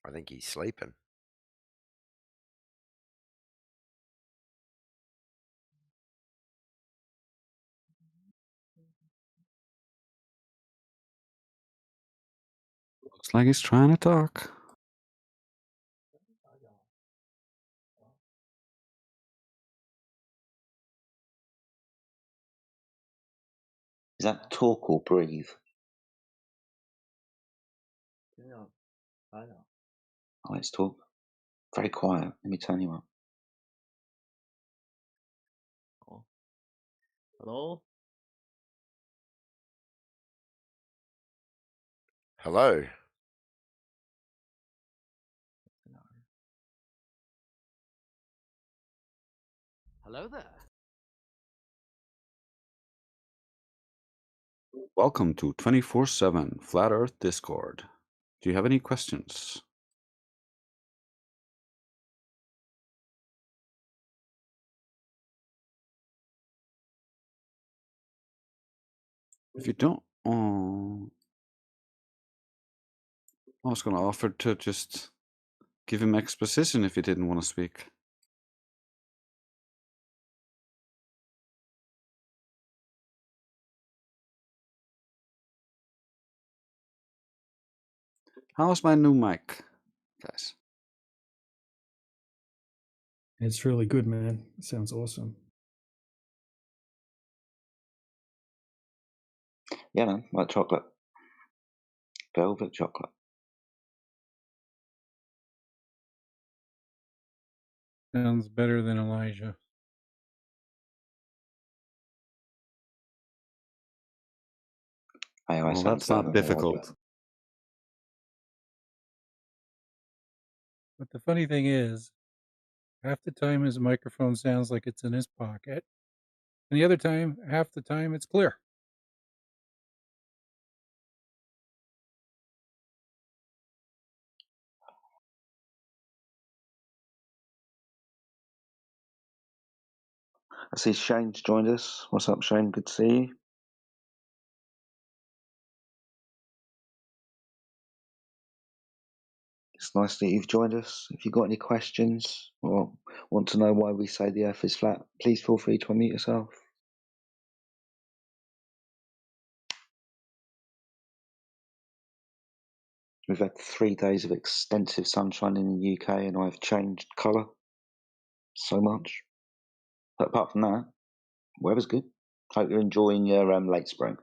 I think he's sleeping. Looks like he's trying to talk. Is that talk or breathe? No, I know. Oh, it's talk. Very quiet. Let me turn you up. Hello? Hello. Hello there. Welcome to 24/7 Flat Earth Discord. Do you have any questions? If you don't, I was going to offer to just give him exposition if he didn't want to speak. How's my new mic, guys? It's really good, man. It sounds awesome. Yeah, man. Like chocolate. Velvet chocolate. Sounds better than Elijah. AI Well, sounds that's better not than Elijah. difficult. But the funny thing is, half the time his microphone sounds like it's in his pocket, and the other time, half the time, it's clear. I see Shane's joined us. What's up, Shane? Good to see you. It's nice that you've joined us. If you've got any questions or want to know why we say the Earth is flat, please feel free to unmute yourself. We've had 3 days of extensive sunshine in the UK and I've changed colour so much. But apart from that, weather's good. Hope you're enjoying your late spring.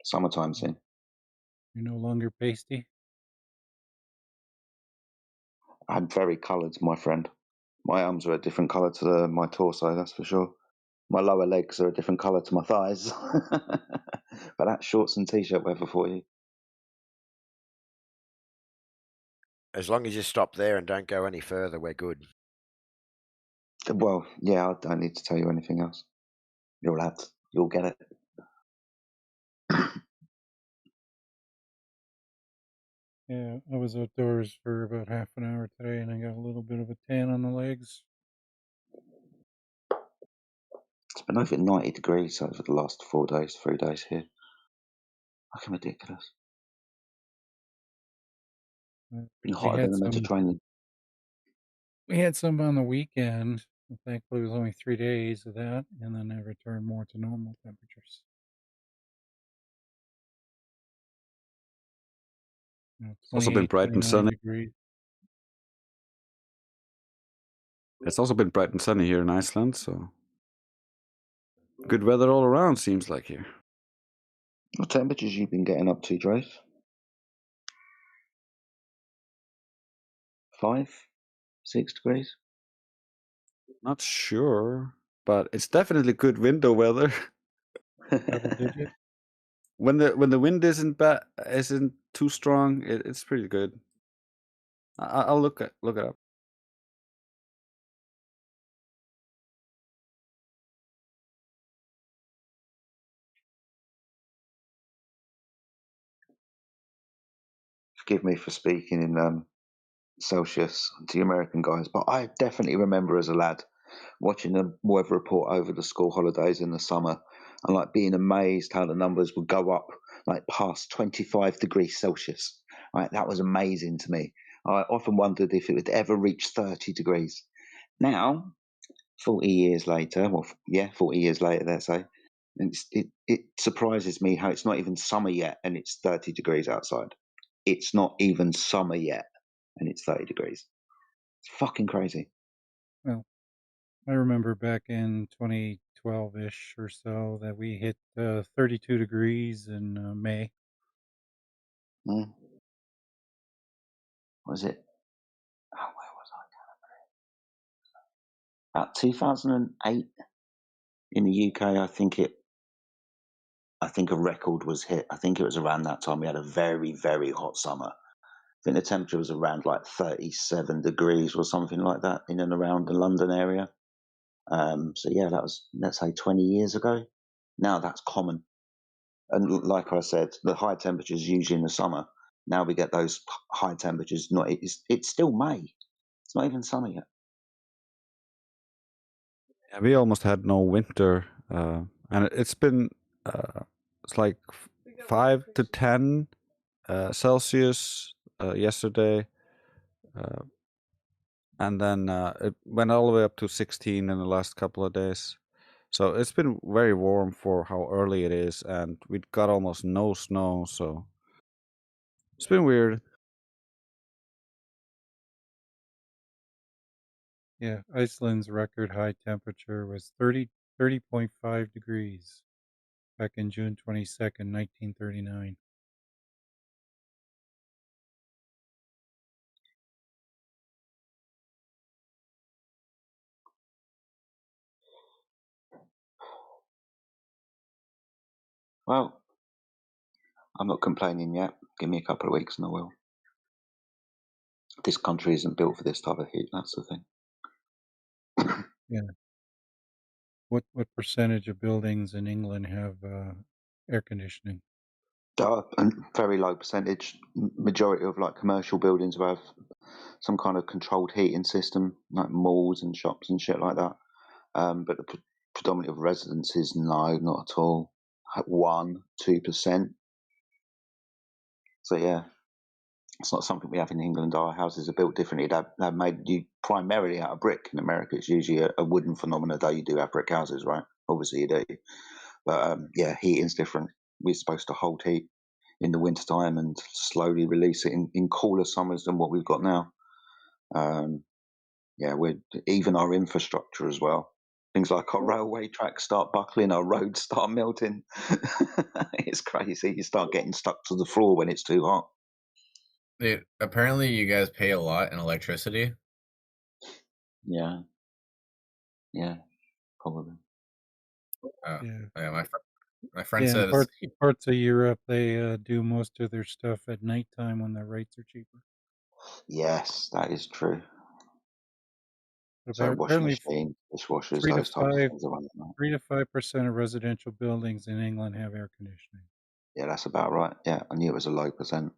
Summertime soon. You're no longer pasty. I'm very coloured, my friend. My arms are a different colour to my torso, that's for sure. My lower legs are a different colour to my thighs. But that's shorts and t-shirt weather for you. As long as you stop there and don't go any further, we're good. Well, yeah, I don't need to tell you anything else. You'll have to, you'll get it. Yeah, I was outdoors for about half an hour today, and I got a little bit of a tan on the legs. It's been over 90 degrees over the last 3 days here. Fucking ridiculous. Been We hotter had than the some. Mediterranean. We had some on the weekend. Thankfully, it was only 3 days of that, and then it returned more to normal temperatures. It's also been 28, bright and 29 sunny. degrees. It's also been bright and sunny here in Iceland, so good weather all around seems like here. What temperatures you been getting up to, Drake? 5, 6 degrees? Not sure, but it's definitely good window weather. Double digit. When the wind isn't too strong, it's pretty good. I'll look it up. Forgive me for speaking in Celsius to you American guys, but I definitely remember as a lad watching the weather report over the school holidays in the summer and like being amazed how the numbers would go up like past 25 degrees Celsius. Right, that was amazing to me. I often wondered if it would ever reach 30 degrees. Now, 40 years later, 40 years later, let's say, and it surprises me how it's not even summer yet and it's 30 degrees outside. It's not even summer yet and it's 30 degrees. It's fucking crazy. Well, I remember back in 2012-ish or so that we hit 32 degrees in May. Was it? Oh, where was I? About 2008 in the UK, I think a record was hit. I think it was around that time we had a very, very hot summer. I think the temperature was around like 37 degrees or something like that in and around the London area. So yeah, that was, let's say, 20 years ago. Now that's common. And like I said, the high temperatures usually in the summer. Now we get those high temperatures. It's still May. It's not even summer yet. Yeah, we almost had no winter, and it's been it's like 5 to 10 Celsius yesterday, and then it went all the way up to 16 in the last couple of days. So it's been very warm for how early it is, and we got almost no snow, so it's been weird. Yeah, Iceland's record high temperature was 30.5 degrees back in June 22nd, 1939. Well, I'm not complaining yet. Give me a couple of weeks and I will. This country isn't built for this type of heat. That's the thing. Yeah. What percentage of buildings in England have air conditioning? A very low percentage. Majority of like commercial buildings will have some kind of controlled heating system, like malls and shops and shit like that. But the predominant of residences, no, not at all. 1-2%. So yeah, it's not something we have in England. Our houses are built differently. They're made primarily out of brick. In America, it's usually a wooden phenomenon. Though you do have brick houses, right? Obviously you do. But yeah, heating's different. We're supposed to hold heat in the wintertime and slowly release it in cooler summers than what we've got now. Yeah, even our infrastructure as well. Things like our railway tracks start buckling, our roads start melting. It's crazy. You start getting stuck to the floor when it's too hot. Apparently you guys pay a lot in electricity. Yeah. Yeah, probably. Oh, Yeah. my friend Yeah, said in parts of Europe, they do most of their stuff at nighttime when the rates are cheaper. Yes, that is true. But So washing apparently, machine, dishwashers, 3 to those types of 5, things are running out. 3 to 5% of residential buildings in England have air conditioning. Yeah, that's about right. Yeah, I knew it was a low percent.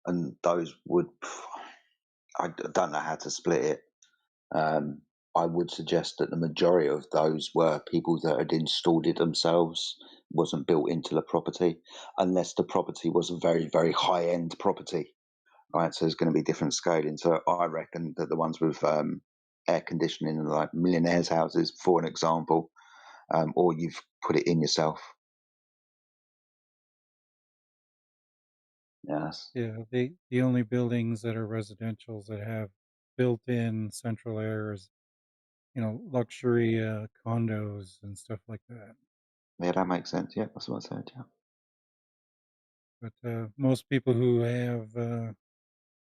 And those would, I don't know how to split it. I would suggest that the majority of those were people that had installed it themselves, wasn't built into the property, unless the property was a very, very high end property. Right, so there's going to be different scaling. So I reckon that the ones with air conditioning, like millionaires' houses, for an example, or you've put it in yourself. Yes. Yeah, the only buildings that are residentials that have built-in central air is, luxury condos and stuff like that. Yeah, that makes sense. Yeah, that's what I said. Yeah. But most people who have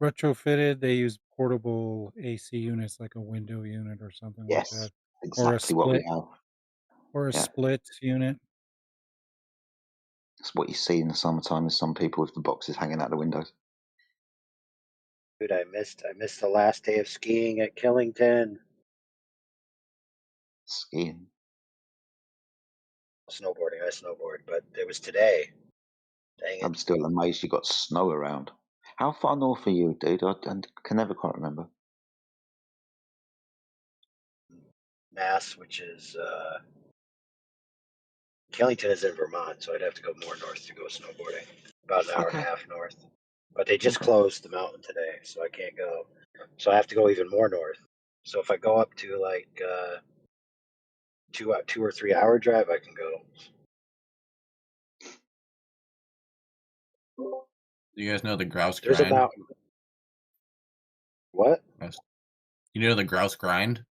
retrofitted, they use portable AC units like a window unit or something like Yes, that, or a exactly what we split, have. or a Yeah, split unit. it's what you see in the summertime. Is some people with the boxes hanging out the windows. Dude, I missed the last day of skiing at Killington. Skiing. Snowboarding, I snowboard, but it was today. Dang it. I'm still amazed you got snow around. How far north are you, dude? I can never quite remember. Mass, which is Killington is in Vermont, so I'd have to go more north to go snowboarding. About an hour and a half north. But they just closed the mountain today, so I can't go. So I have to go even more north. So if I go up to like 2 or 3 hour drive, I can go. Do you guys know the grouse There's a grind? mountain. What? You know the grouse grind?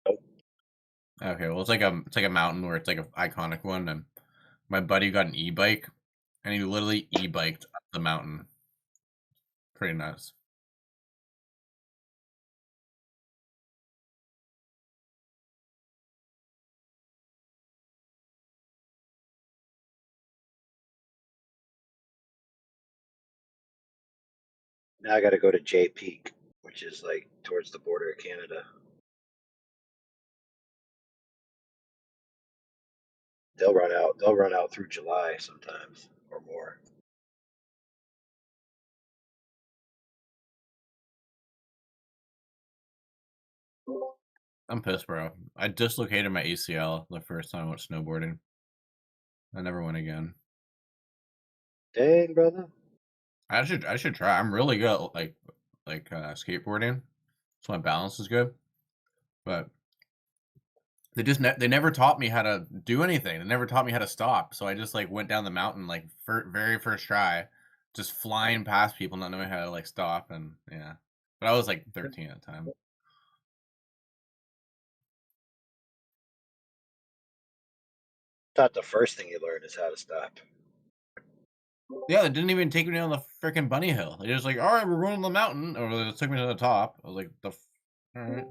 Nope. Okay, well it's like a mountain where it's like an iconic one, and my buddy got an e-bike, and he literally e-biked up the mountain. Pretty nuts. Now I got to go to Jay Peak, which is like towards the border of Canada. They'll run out. They'll run out through July sometimes or more. I'm pissed, bro. I dislocated my ACL the first time I went snowboarding. I never went again. Dang, brother. I should try. I'm really good at skateboarding, so my balance is good. But they never taught me how to do anything. They never taught me how to stop. So I just like went down the mountain like very first try, just flying past people, not knowing how to like stop. And yeah, but I was like 13 at the time. Thought the first thing you learn is how to stop. Yeah, they didn't even take me down the freaking bunny hill. They just like, all right, we're going to the mountain, or they just took me to the top. I was like, all right.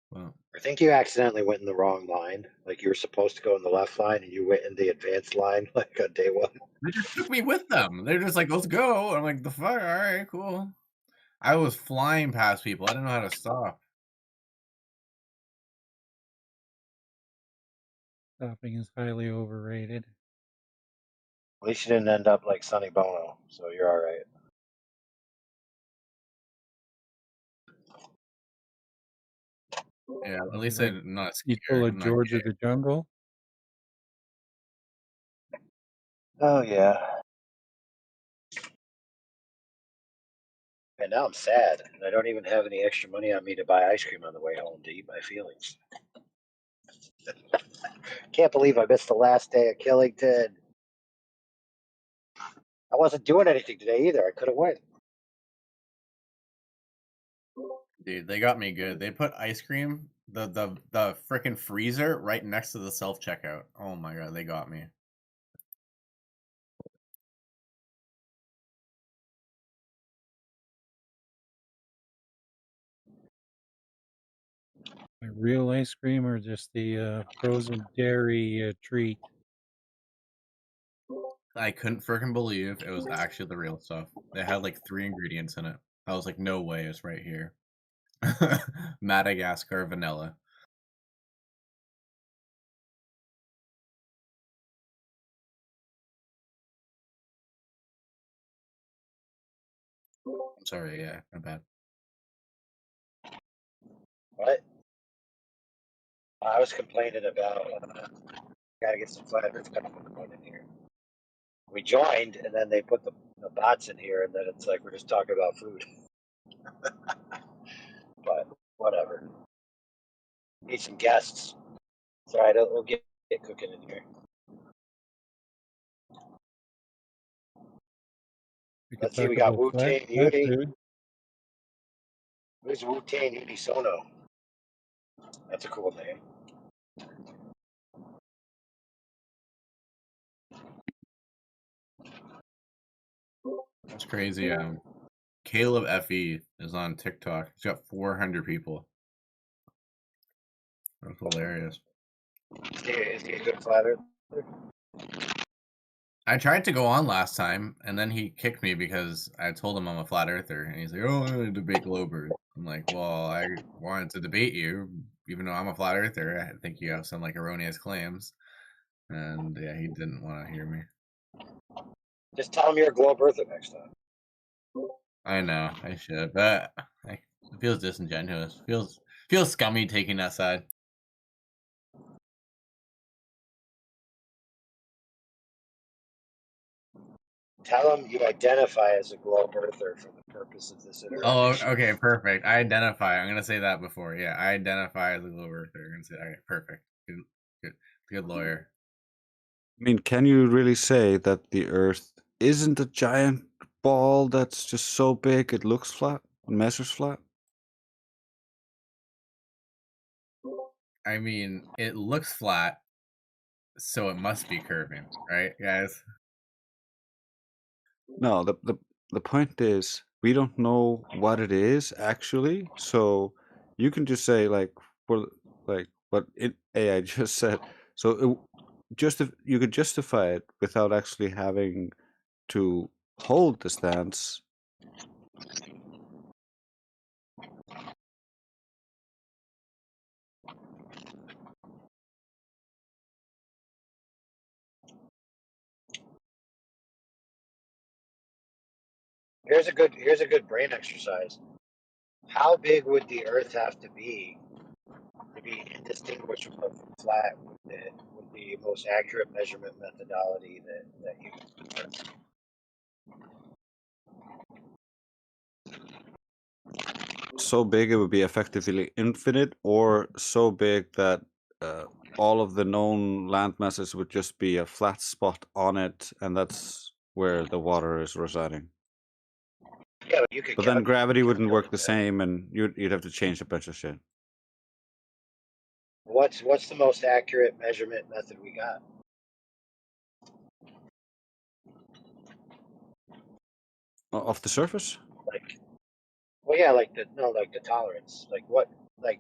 Well, I think you accidentally went in the wrong line. Like you were supposed to go in the left line, and you went in the advanced line like on day one. they just took me with them. They're just like, let's go. I'm like, the fuck, all right, cool. I was flying past people. I didn't know how to stop. Stopping is highly overrated. At least you didn't end up like Sonny Bono, so you're all right. Yeah, at least I'm not You scared. pull a I'm not George gay. of the Jungle. Oh yeah. And now I'm sad, and I don't even have any extra money on me to buy ice cream on the way home to eat my feelings. Can't believe I missed the last day of Killington. I wasn't doing anything today either. I could have went. Dude, they got me good. They put ice cream, the freaking freezer right next to the self checkout. Oh my god, they got me. Like real ice cream or just the frozen dairy treat? I couldn't freaking believe it was actually the real stuff. They had like 3 ingredients in it. I was like, no way, it's right here. Madagascar vanilla. I'm sorry, yeah, my bad. What? I was complaining about gotta get some flat earth going in here. We joined, and then they put the bots in here, and then it's like we're just talking about food. But whatever. Need some guests. It's all right. We'll get cooking in here. Let's see. We got Wu Tang Uni. Who's Wu Tang Unisono? That's a cool name. That's crazy. Caleb FE is on TikTok. He's got 400 people. That's hilarious. Is he a good flat earther? I tried to go on last time, and then he kicked me because I told him I'm a flat earther, and he's like, "Oh, I'm gonna debate Glowbird." I'm like, "Well, I wanted to debate you, even though I'm a flat earther. I think you have some like erroneous claims." And yeah, he didn't want to hear me. Just tell him you're a globe earther next time. I know I should, but it feels disingenuous. Feels scummy taking that side. Tell him you identify as a globe earther for the purpose of this interaction. Oh, okay, perfect. I identify. I'm gonna say that before. Yeah, I identify as a globe earther. I'm gonna say, okay, perfect. Good lawyer. I mean, can you really say that the Earth isn't a giant ball that's just so big it looks flat, measures flat? I mean, it looks flat, so it must be curving, right, guys? No, the point is we don't know what it is actually, so you can just say like for like what AI just said. So you could justify it without actually having to hold the stance. Here's a good brain exercise. How big would the Earth have to be indistinguishable from flat with the most accurate measurement methodology that you can use? So big it would be effectively infinite, or so big that all of the known land masses would just be a flat spot on it, and that's where the water is residing. Yeah, but you could. But then gravity wouldn't work the same, and you'd have to change a bunch of shit. What's the most accurate measurement method we got? Off the surface? Like, well, yeah, like the tolerance. Like what? Like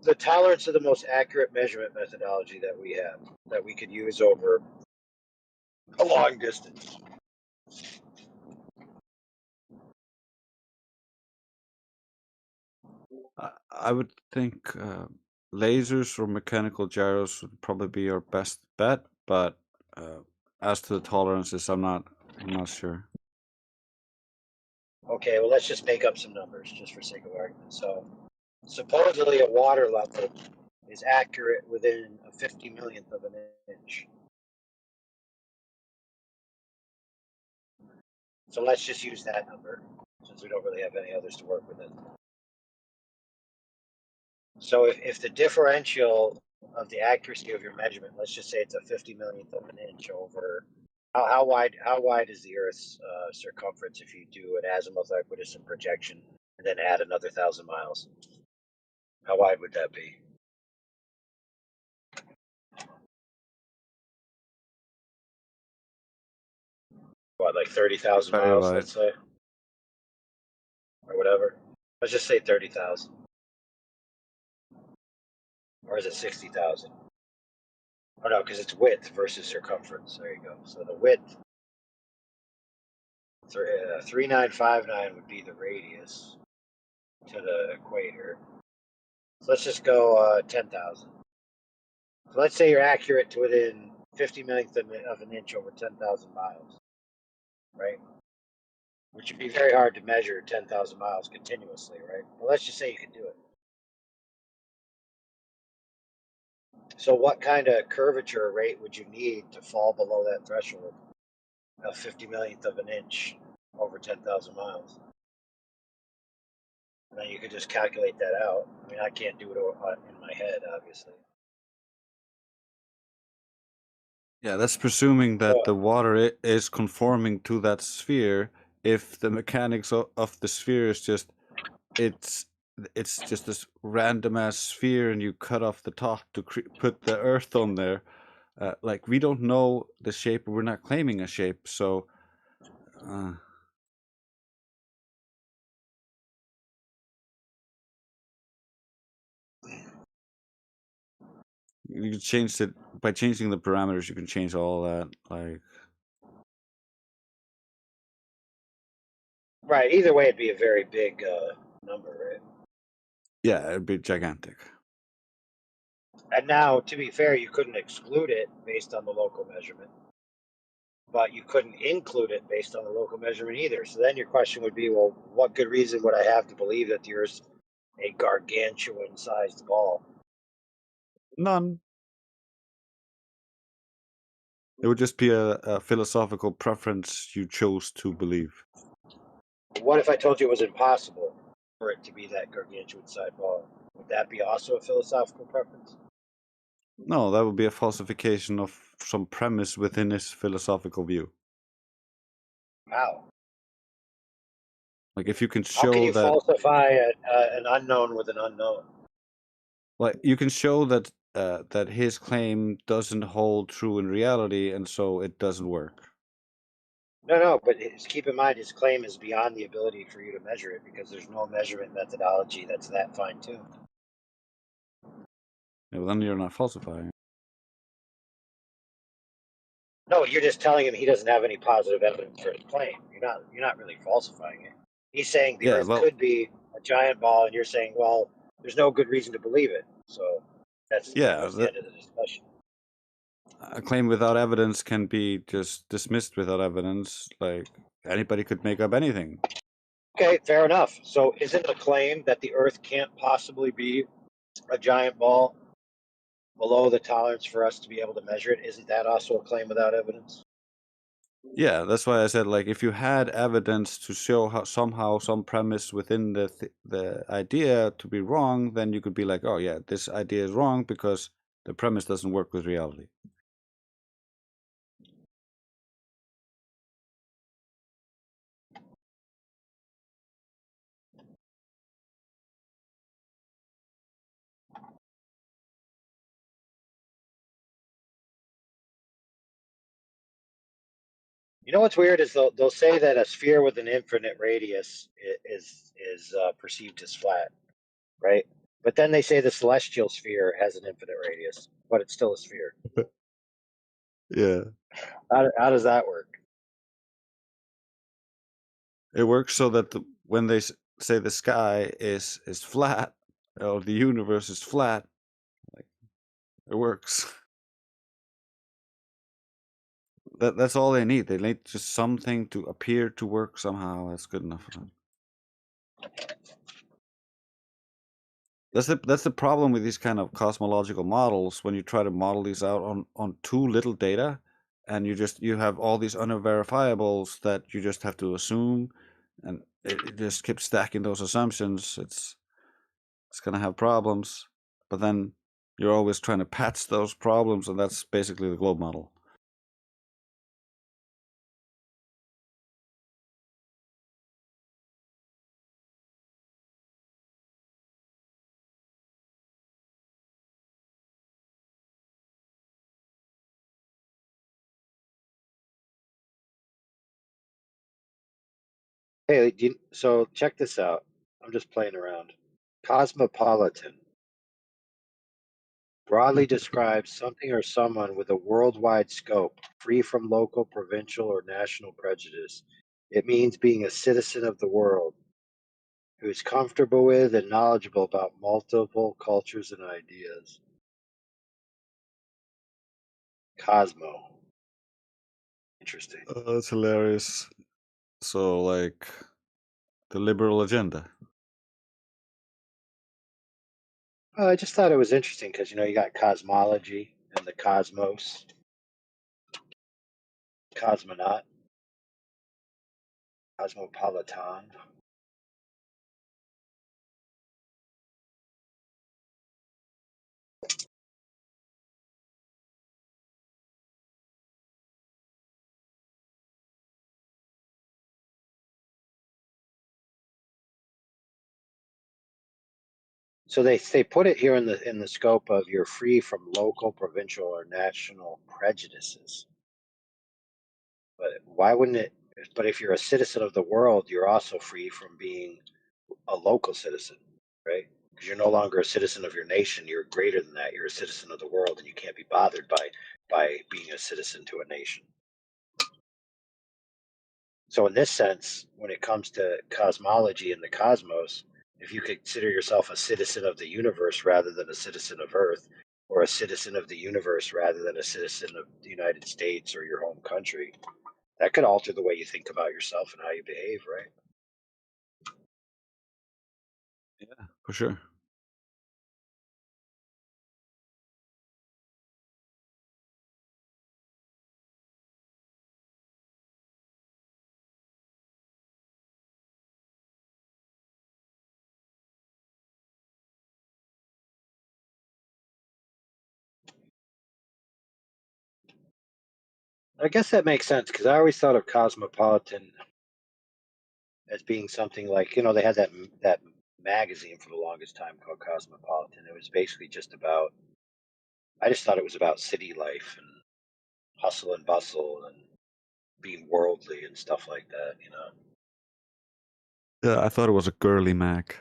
the tolerance of the most accurate measurement methodology that we have that we could use over a long distance. I would think lasers or mechanical gyros would probably be your best bet, but as to the tolerances, I'm not sure. Okay, well, let's just make up some numbers just for sake of argument. So, supposedly a water level is accurate within a 50 millionth of an inch. So let's just use that number since we don't really have any others to work with it. So if the differential of the accuracy of your measurement, let's just say it's a 50 millionth of an inch over, how wide is the Earth's circumference if you do an azimuth, equidistant projection and then add another 1,000 miles? How wide would that be? What, like 30,000 miles, let's say? Or whatever. Let's just say 30,000. Or is it 60,000? Oh no, because it's width versus circumference. There you go. So the width, 3959 would be the radius to the equator. So let's just go 10,000. So let's say you're accurate to within 50 millionth of an inch over 10,000 miles, right? Which would be very hard to measure 10,000 miles continuously, right? But let's just say you can do it. So what kind of curvature rate would you need to fall below that threshold of 50 millionth of an inch over 10,000 miles? And then you could just calculate that out. I mean, I can't do it in my head, obviously. Yeah, that's presuming that So, the water is conforming to that sphere. If the mechanics of the sphere is just it's just this random ass sphere, and you cut off the top to put the Earth on there. Like, we don't know the shape, we're not claiming a shape, so you can change it by changing the parameters. You can change all that. Like, right. Either way, it'd be a very big number, right? yeah, it'd be gigantic. And now, to be fair, you couldn't exclude it based on the local measurement, but you couldn't include it based on the local measurement either. So then your question would be, well, what good reason would I have to believe that the Earth's a gargantuan-sized ball? None. It would just be a philosophical preference you chose to believe. What if I told you it was impossible for it to be that gargantuan-sized ball? Would that be also a philosophical preference? No, that would be a falsification of some premise within his philosophical view. How? Like, if you can How can show you that, falsify an unknown with an unknown? like, you can show that that his claim doesn't hold true in reality, and so it doesn't work. No, but keep in mind his claim is beyond the ability for you to measure it because there's no measurement methodology that's that fine-tuned. Yeah, well, then you're not falsifying. No, you're just telling him he doesn't have any positive evidence for his claim. You're not really falsifying it. He's saying the Earth could be a giant ball, and you're saying, well, there's no good reason to believe it. So that's pretty Yeah, much the end of the discussion. a claim without evidence can be just dismissed without evidence. Like, anybody could make up anything. Okay, fair enough. So isn't the claim that the Earth can't possibly be a giant ball below the tolerance for us to be able to measure it, isn't that also a claim without evidence? Yeah, that's why I said, like, if you had evidence to show how somehow some premise within the idea to be wrong, then you could be like, oh yeah, this idea is wrong because the premise doesn't work with reality. You know what's weird is they'll say that a sphere with an infinite radius is perceived as flat, right? But then they say the celestial sphere has an infinite radius, but it's still a sphere. Yeah. How does that work? It works so that when they say the sky is flat, or the universe is flat, like, it works. That's all they need. They need just something to appear to work somehow. That's good enough for them. That's the problem with these kind of cosmological models. When you try to model these out on too little data, and you have all these unverifiables that you just have to assume, and it just keeps stacking those assumptions. It's gonna have problems. But then you're always trying to patch those problems, and that's basically the globe model. Hey, so check this out. I'm just playing around. Cosmopolitan broadly describes something or someone with a worldwide scope, free from local, provincial, or national prejudice. It means being a citizen of the world, who is comfortable with and knowledgeable about multiple cultures and ideas. Cosmo. Interesting. That's hilarious. So, like, the liberal agenda. I just thought it was interesting because you got cosmology and the cosmos, cosmonaut, cosmopolitan. So they put it here in the scope of you're free from local, provincial, or national prejudices. But why wouldn't it? But if you're a citizen of the world, you're also free from being a local citizen, right? Because you're no longer a citizen of your nation. You're greater than that. You're a citizen of the world, and you can't be bothered by being a citizen to a nation. So in this sense, when it comes to cosmology and the cosmos, if you consider yourself a citizen of the universe rather than a citizen of Earth, or a citizen of the universe rather than a citizen of the United States or your home country, that could alter the way you think about yourself and how you behave, right? Yeah, for sure. I guess that makes sense because I always thought of cosmopolitan as being something like they had that magazine for the longest time called Cosmopolitan. It was basically just about. I just thought it was about city life and hustle and bustle and being worldly and stuff like that. Yeah, I thought it was a girly Mac.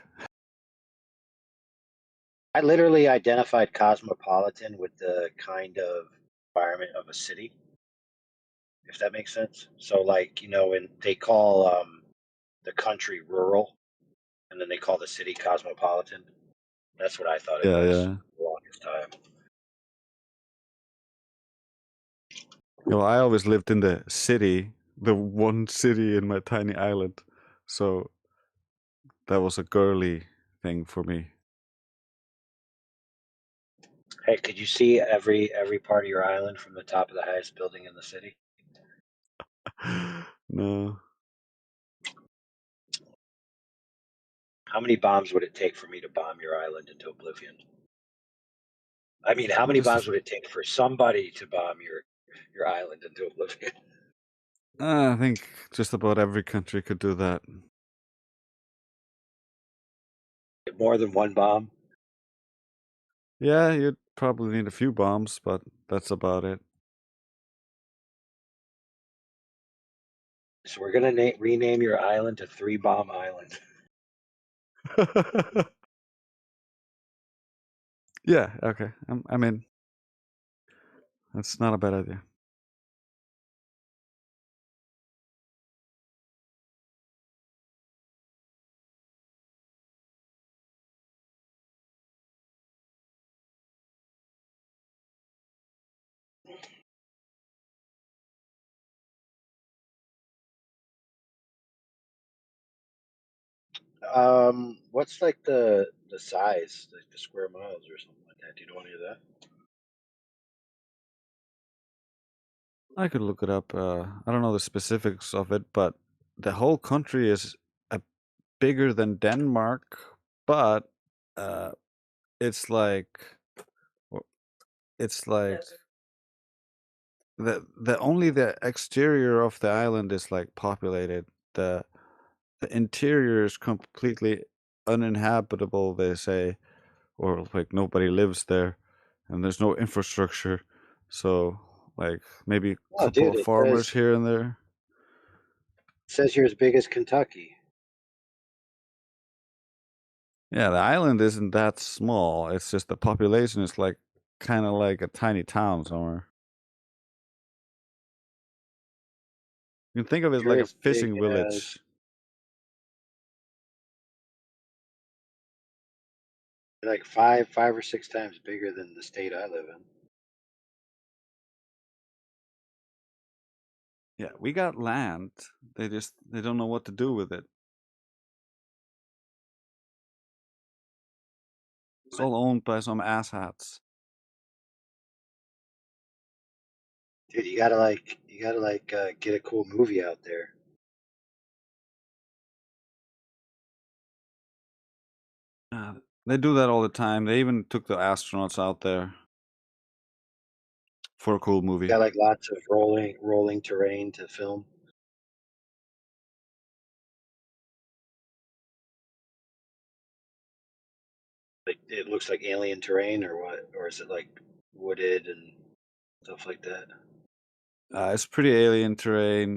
I literally identified cosmopolitan with the kind of environment of a city, if that makes sense. So, like, and they call the country rural, and then they call the city cosmopolitan. That's what I thought it Yeah, was yeah. for the longest time. I always lived in the city, the one city in my tiny island. So that was a girly thing for me. Hey, could you see every part of your island from the top of the highest building in the city? No. How many bombs would it take for me to bomb your island into oblivion? I mean, how many bombs would it take for somebody to bomb your island into oblivion? I think just about every country could do that. More than one bomb? Yeah, you'd probably need a few bombs, but that's about it. So we're gonna rename your island to Three Bomb Island. Yeah, okay. I'm in. That's not a bad idea. What's like the size, like the square miles or something like that? Do you know any of that? I could look it up. I don't know the specifics of it, but the whole country is bigger than Denmark, but it's like the only the exterior of the island is like populated. The interior is completely uninhabitable, they say, or like nobody lives there, and there's no infrastructure. So like maybe a Oh, couple dude, of farmers here and there. it says you're as big as Kentucky. Yeah, the island isn't that small. It's just the population is like kind of like a tiny town somewhere. You can think of it You're like a as big fishing as village. like five or six times bigger than the state I live in. Yeah, we got land. They don't know what to do with it. It's all owned by some asshats. Dude, you gotta get a cool movie out there. They do that all the time. They even took the astronauts out there for a cool movie. Got like lots of rolling terrain to film. Like it looks like alien terrain, or what? Or is it like wooded and stuff like that? It's pretty alien terrain.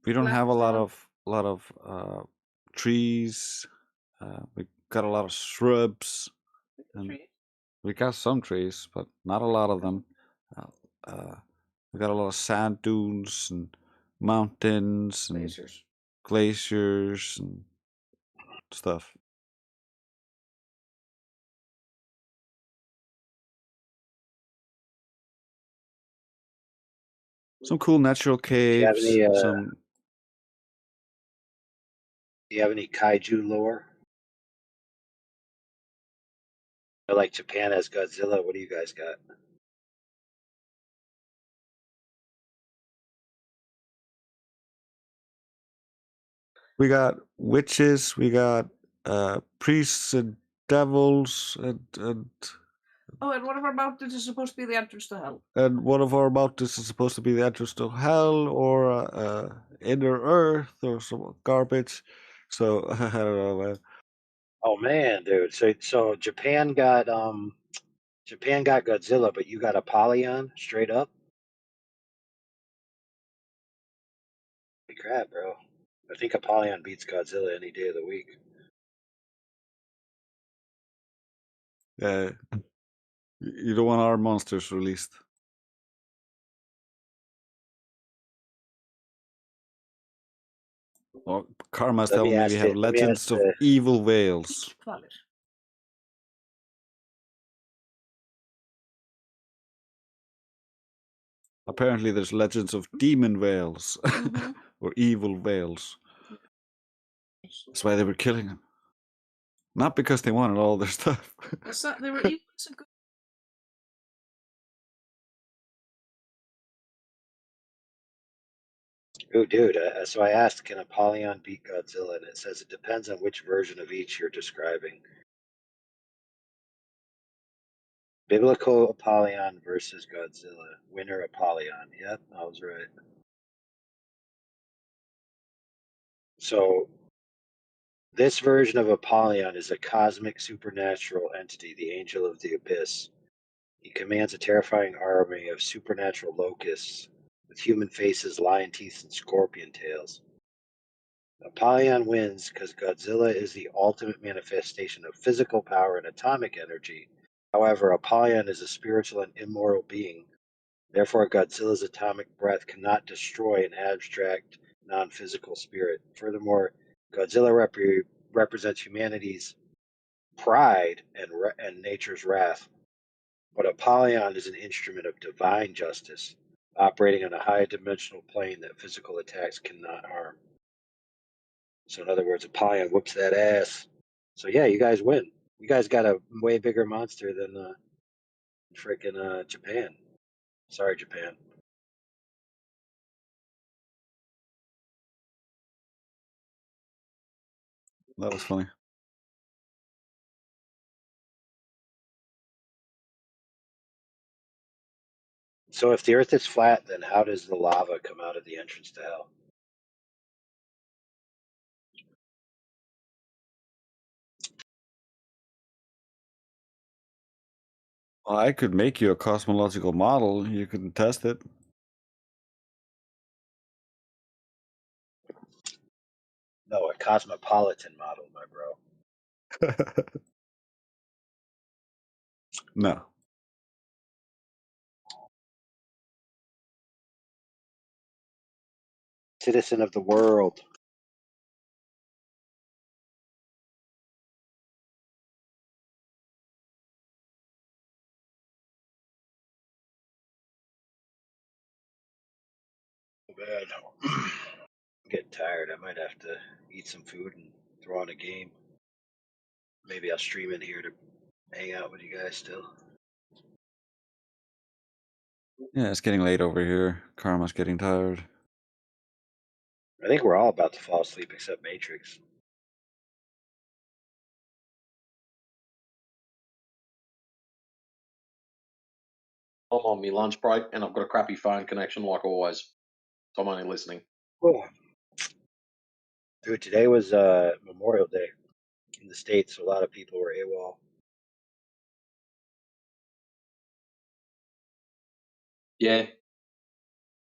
We don't have a lot of trees. We got a lot of shrubs. And we got some trees, but not a lot of them. We got a lot of sand dunes and mountains and glaciers and stuff. Some cool natural caves. Do you have any kaiju lore? Like Japan has Godzilla. What do you guys got? We got witches. We got priests and devils and. Oh, and one of our mountains is supposed to be the entrance to hell. And one of our mountains is supposed to be the entrance to hell or inner earth or some garbage. So I don't know, man. Oh man, dude. So Japan got Godzilla, but you got Apollyon straight up. Holy crap, bro! I think Apollyon beats Godzilla any day of the week. Yeah, you don't want our monsters released. Well, Karma's telling me we have legends of evil whales. Apparently, there's legends of demon whales or evil whales. That's why they were killing them. Not because they wanted all their stuff. They were evil. Oh, dude. So I asked, can Apollyon beat Godzilla? And it says it depends on which version of each you're describing. Biblical Apollyon versus Godzilla. Winner Apollyon. Yep, I was right. So this version of Apollyon is a cosmic supernatural entity, the Angel of the Abyss. He commands a terrifying army of supernatural locusts with human faces, lion teeth, and scorpion tails. Apollyon wins because Godzilla is the ultimate manifestation of physical power and atomic energy. However, Apollyon is a spiritual and immortal being. Therefore, Godzilla's atomic breath cannot destroy an abstract, non-physical spirit. Furthermore, Godzilla represents humanity's pride and nature's wrath. But Apollyon is an instrument of divine justice, operating on a high dimensional plane that physical attacks cannot harm. So in other words, Apollyon whoops that ass. So yeah, you guys win. You guys got a way bigger monster than freaking Japan. Sorry, Japan. That was funny. So if the Earth is flat, then how does the lava come out of the entrance to hell? Well, I could make you a cosmological model. You can test it. No, a cosmopolitan model, my bro. No. Citizen of the world. Bad. I'm getting tired. I might have to eat some food and throw on a game. Maybe I'll stream in here to hang out with you guys still. Yeah, it's getting late over here. Karma's getting tired. I think we're all about to fall asleep except Matrix. I'm on my lunch break and I've got a crappy phone connection like always. So I'm only listening. Cool. Dude, today was Memorial Day in the States. So a lot of people were AWOL. Yeah.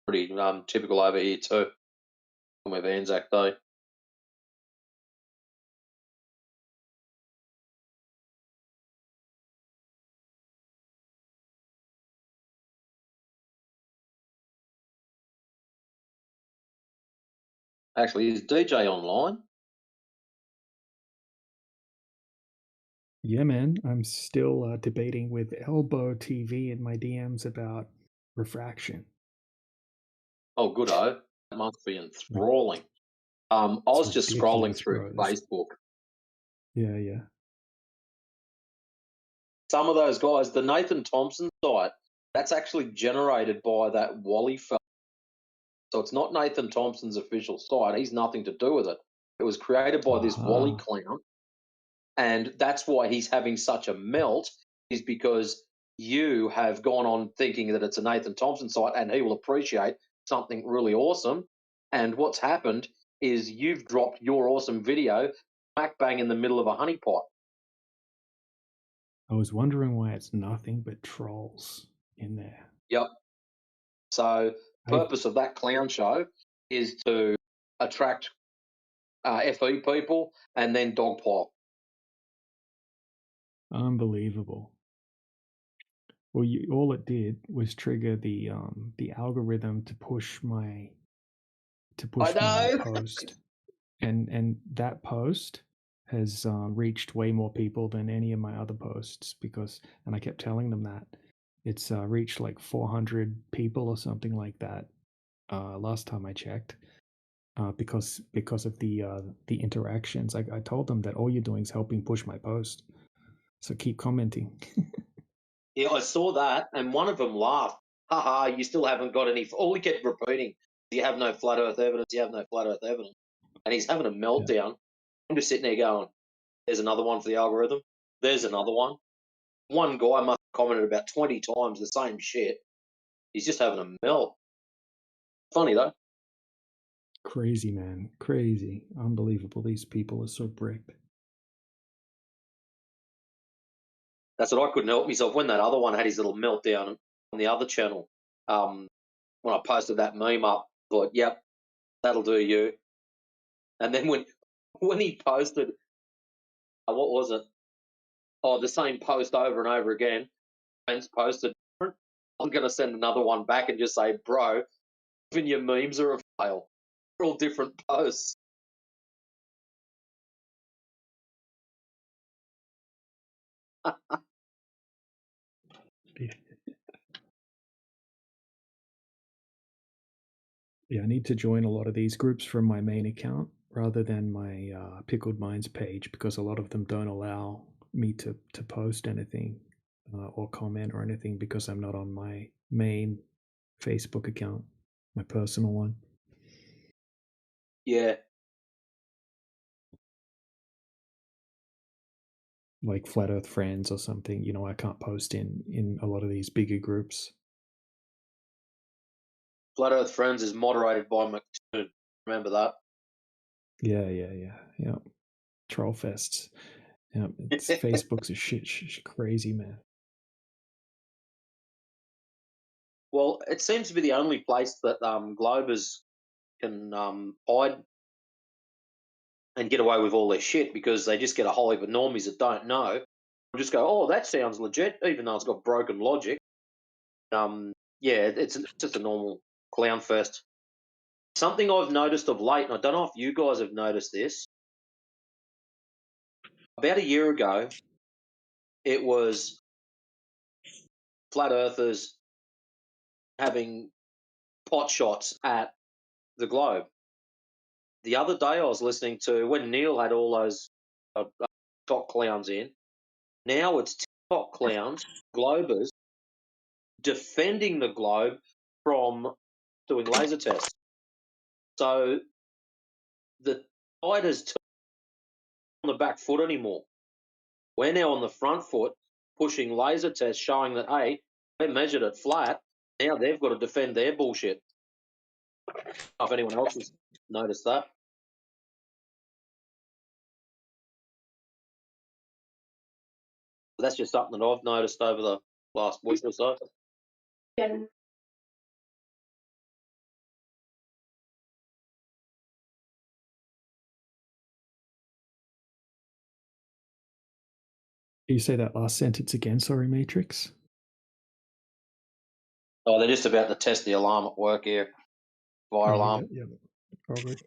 Pretty typical over here too. On my Anzac Day. Actually, is DJ online? Yeah, man. I'm still debating with Elbow TV in my DMs about refraction. Oh, good-o. That must be enthralling. I was just scrolling ridiculous, through bro. Facebook. Yeah. Some of those guys, the Nathan Thompson site, that's actually generated by that Wally fella. So it's not Nathan Thompson's official site. He's nothing to do with it. It was created by this Wally clown. And that's why he's having such a melt, is because you have gone on thinking that it's a Nathan Thompson site and he will appreciate something really awesome. And what's happened is you've dropped your awesome video smack bang in the middle of a honeypot. I was wondering why it's nothing but trolls in there. Yep. So purpose of that clown show is to attract FE people and then dogpile. Unbelievable. Well, all it did was trigger the algorithm to push my post, and that post has reached way more people than any of my other posts and I kept telling them that it's reached like 400 people or something like that last time I checked because of the interactions. I told them that all you're doing is helping push my post, so keep commenting. Yeah, I saw that, and one of them laughed. Haha, you still haven't got any. All he kept repeating, you have no flat earth evidence, you have no flat earth evidence. And he's having a meltdown. I'm just sitting there going, there's another one for the algorithm. There's another one. One guy must have commented about 20 times the same shit. He's just having a melt. Funny, though. Crazy, man. Crazy. Unbelievable. These people are so bricked. That's what I couldn't help myself. When that other one had his little meltdown on the other channel, when I posted that meme up, I thought, yep, that'll do you. And then when he posted, what was it? Oh, the same post over and over again. Friends posted different. I'm going to send another one back and just say, bro, even your memes are a fail. They're all different posts. Yeah, I need to join a lot of these groups from my main account rather than my Pickled Minds page, because a lot of them don't allow me to post anything or comment or anything because I'm not on my main Facebook account, my personal one. Yeah. Like Flat Earth Friends or something, I can't post in a lot of these bigger groups. Flat Earth Friends is moderated by McToon. Remember that? Yeah. Troll fests. Yeah, it's Facebook's a shit crazy, man. Well, it seems to be the only place that Globers can hide and get away with all their shit, because they just get a whole heap of normies that don't know. They'll just go, oh, that sounds legit, even though it's got broken logic. Yeah, it's just a normal clown fest. Something I've noticed of late, and I don't know if you guys have noticed this. About a year ago, it was flat earthers having pot shots at the globe. The other day, I was listening to when Neil had all those top clowns in. Now it's TikTok clowns, globers, defending the globe from doing laser tests. So the tide is on the back foot anymore. We're now on the front foot, pushing laser tests showing that, hey, we measured it flat. Now they've got to defend their bullshit. I don't know if anyone else has noticed that. But that's just something that I've noticed over the last week or so. Can you say that last sentence again? Sorry, Matrix. Oh, they're just about to test the alarm at work here. Fire alarm. Yeah, probably.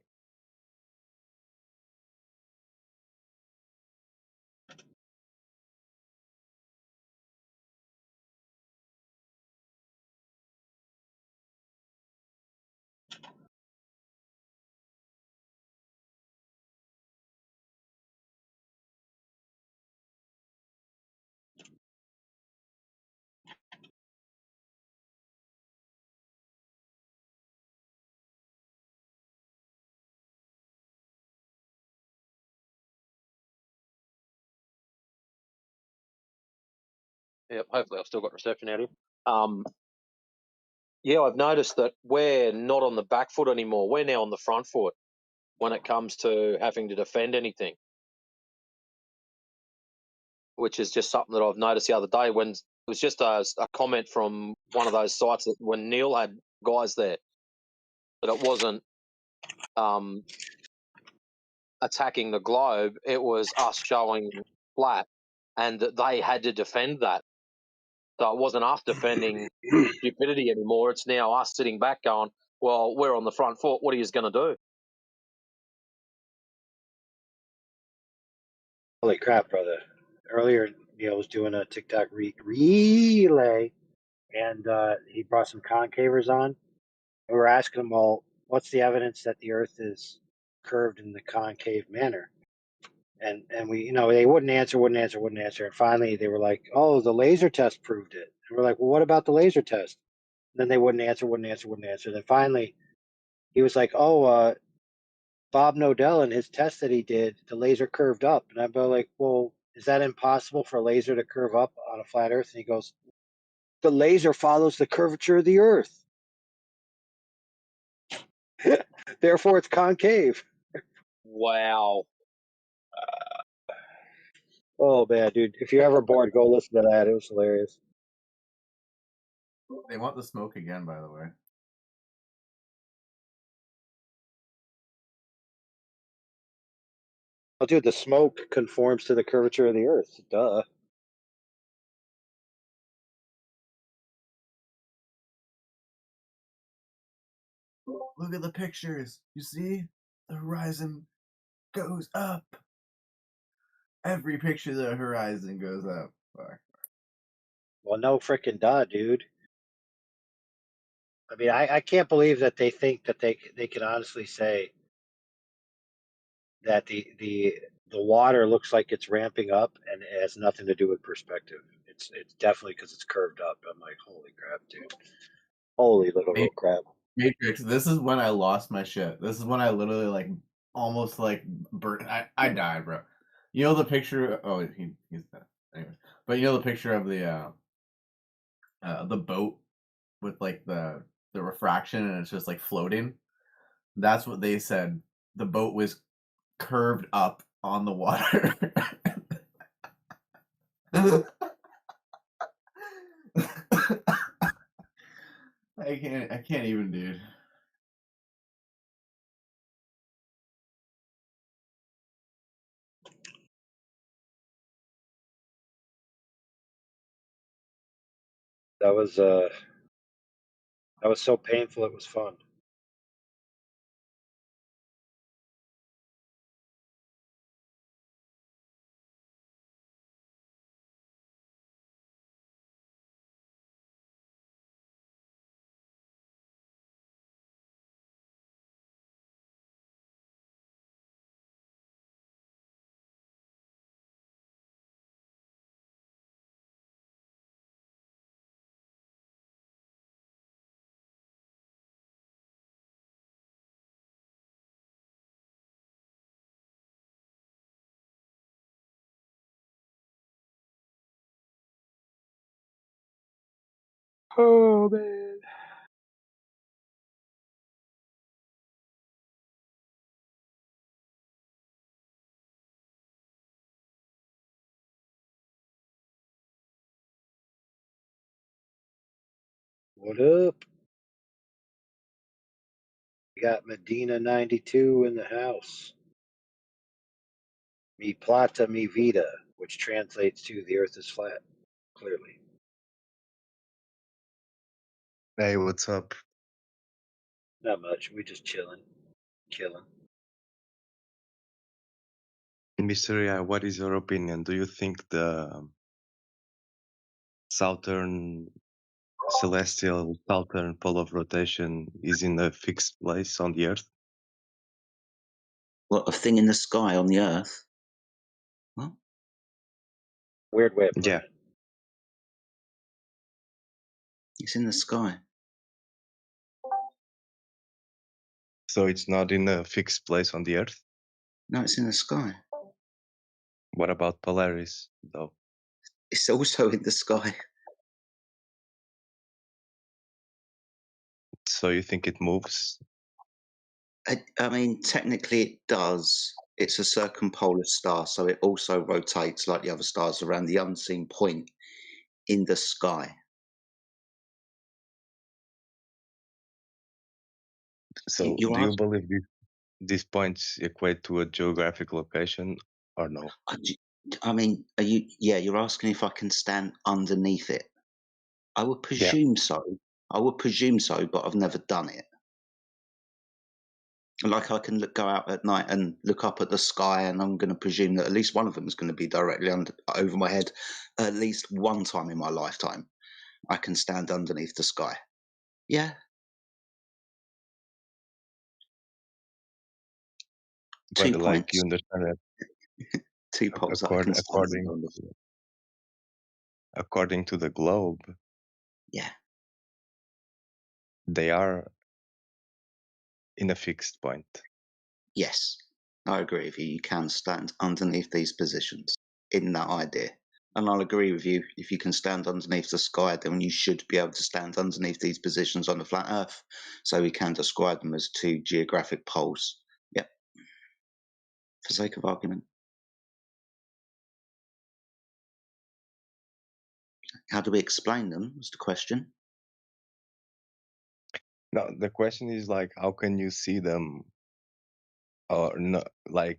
Yep, hopefully I've still got reception out here. Yeah, I've noticed that we're not on the back foot anymore. We're now on the front foot when it comes to having to defend anything, which is just something that I've noticed the other day when it was just a comment from one of those sites that when Neil had guys there, that it wasn't attacking the globe, it was us showing flat and that they had to defend that. So it wasn't us defending stupidity anymore. It's now us sitting back going, well, we're on the front foot. What are you going to do? Holy crap, brother. Earlier, Neil was doing a TikTok relay, and he brought some concavers on. And we were asking him, well, what's the evidence that the Earth is curved in the concave manner? And we, they wouldn't answer. And finally, they were like, oh, the laser test proved it. And we're like, well, what about the laser test? And then they wouldn't answer. Then finally, he was like, oh, Bob Nodell in his test that he did, the laser curved up. And I'm like, well, is that impossible for a laser to curve up on a flat Earth? And he goes, the laser follows the curvature of the Earth. Therefore, it's concave. Wow. Oh, man, dude. If you're ever bored, go listen to that. It was hilarious. They want the smoke again, by the way. Oh, dude, the smoke conforms to the curvature of the Earth. Duh. Look at the pictures. You see? The horizon goes up. Every picture of the horizon goes up. Fuck. Well, no freaking duh, dude. I mean, I can't believe that they think that they can honestly say that the water looks like it's ramping up and it has nothing to do with perspective. It's definitely because it's curved up. I'm like, holy crap, dude. Holy little crap. Matrix, this is when I lost my shit. This is when I literally like almost like burnt. I died, bro. You know the picture? Oh, he's dead. Anyways, but you know the picture of the boat with like the refraction and it's just like floating. That's what they said. The boat was curved up on the water. I can't even, dude. That was so painful. It was fun. Oh man. What up? We got Medina 92 in the house. Mi plata mi vida, which translates to the earth is flat, clearly. Hey, what's up? Not much. We just chilling, killing. Mysteria, what is your opinion? Do you think the southern celestial southern pole of rotation is in a fixed place on the Earth? What, a thing in the sky on the Earth? What? Weird way of putting Yeah. it. It's in the sky. So it's not in a fixed place on the Earth? No, it's in the sky. What about Polaris, though? It's also in the sky. So you think it moves? I mean, technically it does. It's a circumpolar star, so it also rotates like the other stars around the unseen point in the sky. So You're do you asking, believe these points equate to a geographic location or no? I mean, are you? Yeah, you're asking if I can stand underneath it. I would Yeah. presume so. I would presume so, but I've never done it. Like I can go out at night and look up at the sky, and I'm going to presume that at least one of them is going to be directly over my head. At least one time in my lifetime, I can stand underneath the sky. Yeah. But 2 like you points. understand that 2 poles that I can stand under. according to the globe, Yeah. they are in a fixed point. Yes, I agree with you. You can stand underneath these positions in that idea. And I'll agree with you. If you can stand underneath the sky, then you should be able to stand underneath these positions on the flat Earth. So we can describe them as 2 geographic poles. Yep. For sake of argument. How do we explain them? Was the question. No, the question is like, how can you see them, or no, like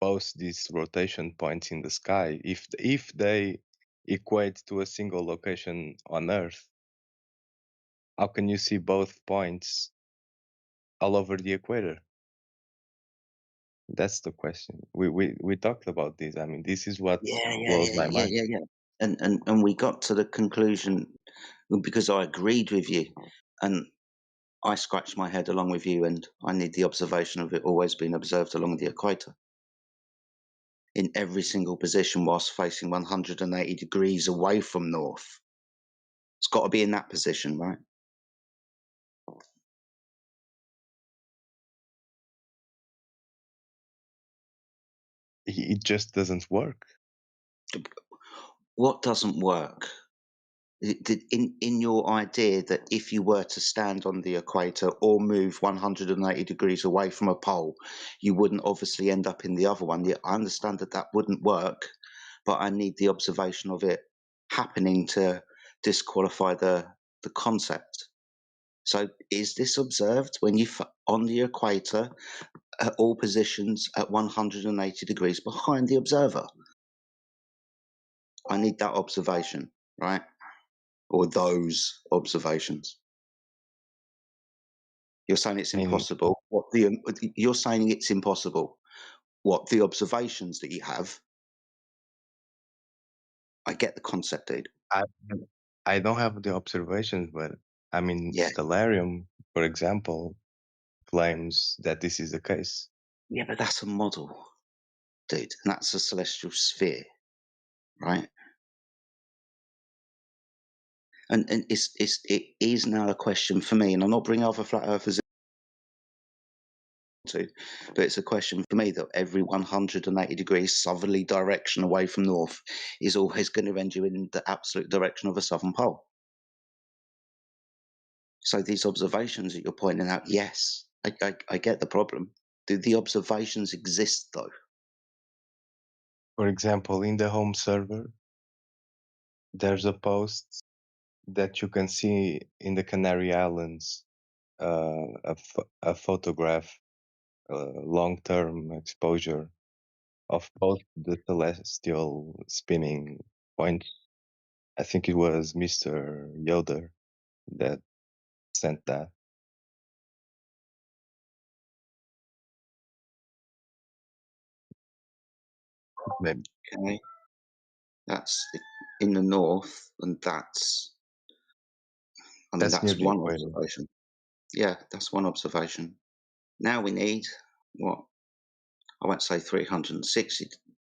both these rotation points in the sky if they equate to a single location on Earth? How can you see both points all over the equator? That's the question. We talked about this. I mean, this is what blows my mind. Yeah. And we got to the conclusion because I agreed with you, and I scratched my head along with you, and I need the observation of it always being observed along the equator in every single position whilst facing 180 degrees away from north. It's got to be in that position, right? It just doesn't work. What doesn't work? In your idea that if you were to stand on the equator or move 180 degrees away from a pole, you wouldn't obviously end up in the other one. Yeah, I understand that that wouldn't work, but I need the observation of it happening to disqualify the concept. So is this observed when you on the equator at all positions at 180 degrees behind the observer? I need that observation, right? Or those observations. You're saying it's impossible. You're saying it's impossible. What, the observations that you have? I get the concept, dude. I don't have the observations, but I mean, Stellarium, for example, claims that this is the case. Yeah, but that's a model, dude, and that's a celestial sphere, right? And it is now a question for me, and I'm not bringing other flat earthers into, but it's a question for me that every 180 degrees southerly direction away from north is always going to end you in the absolute direction of a southern pole. So these observations that you're pointing out, yes, I get the problem. Do the observations exist though? For example, in the home server, there's a post that you can see in the Canary Islands, a photograph, long-term exposure of both the celestial spinning points. I think it was Mr. Yoder that sent that. Maybe. Okay, that's in the north, and that's, I mean, That's near that's the one equator. observation. Yeah, that's one observation. Now we need what? I won't say 360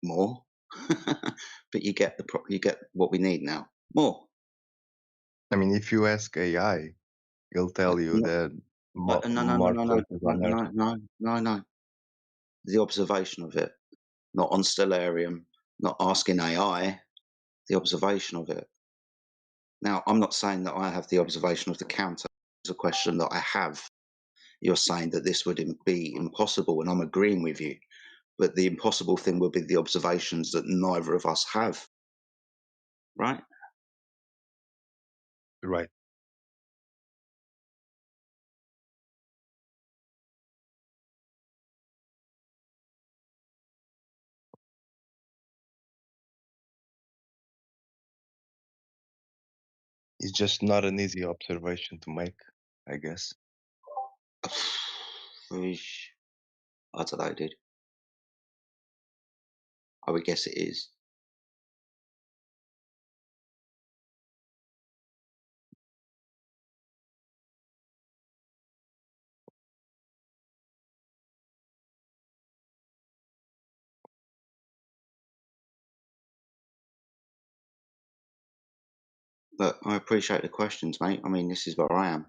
more, but you get you get what we need now. More. I mean, if you ask AI, it'll tell you that No, no, no, more no, no, places no, on Earth. no, no, no, no. The observation of it, not on Stellarium, not asking AI. The observation of it. Now, I'm not saying that I have the observation of the counter. It's a question that I have. You're saying that this would be impossible, and I'm agreeing with you. But the impossible thing would be the observations that neither of us have. Right? Right. It's just not an easy observation to make, I guess. I don't know, dude. I would guess it is. But I appreciate the questions, mate. I mean, this is where I am.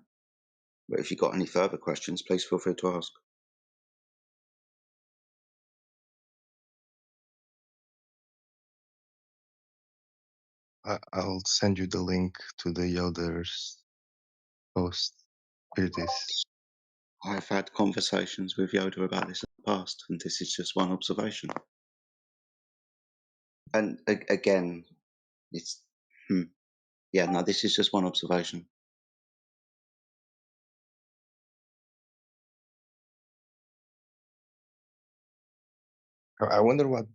But if you've got any further questions, please feel free to ask. I'll send you the link to the Yoder's post. Here it is. I've had conversations with Yoda about this in the past, and this is just one observation. And again, it's yeah, no, this is just one observation. I wonder what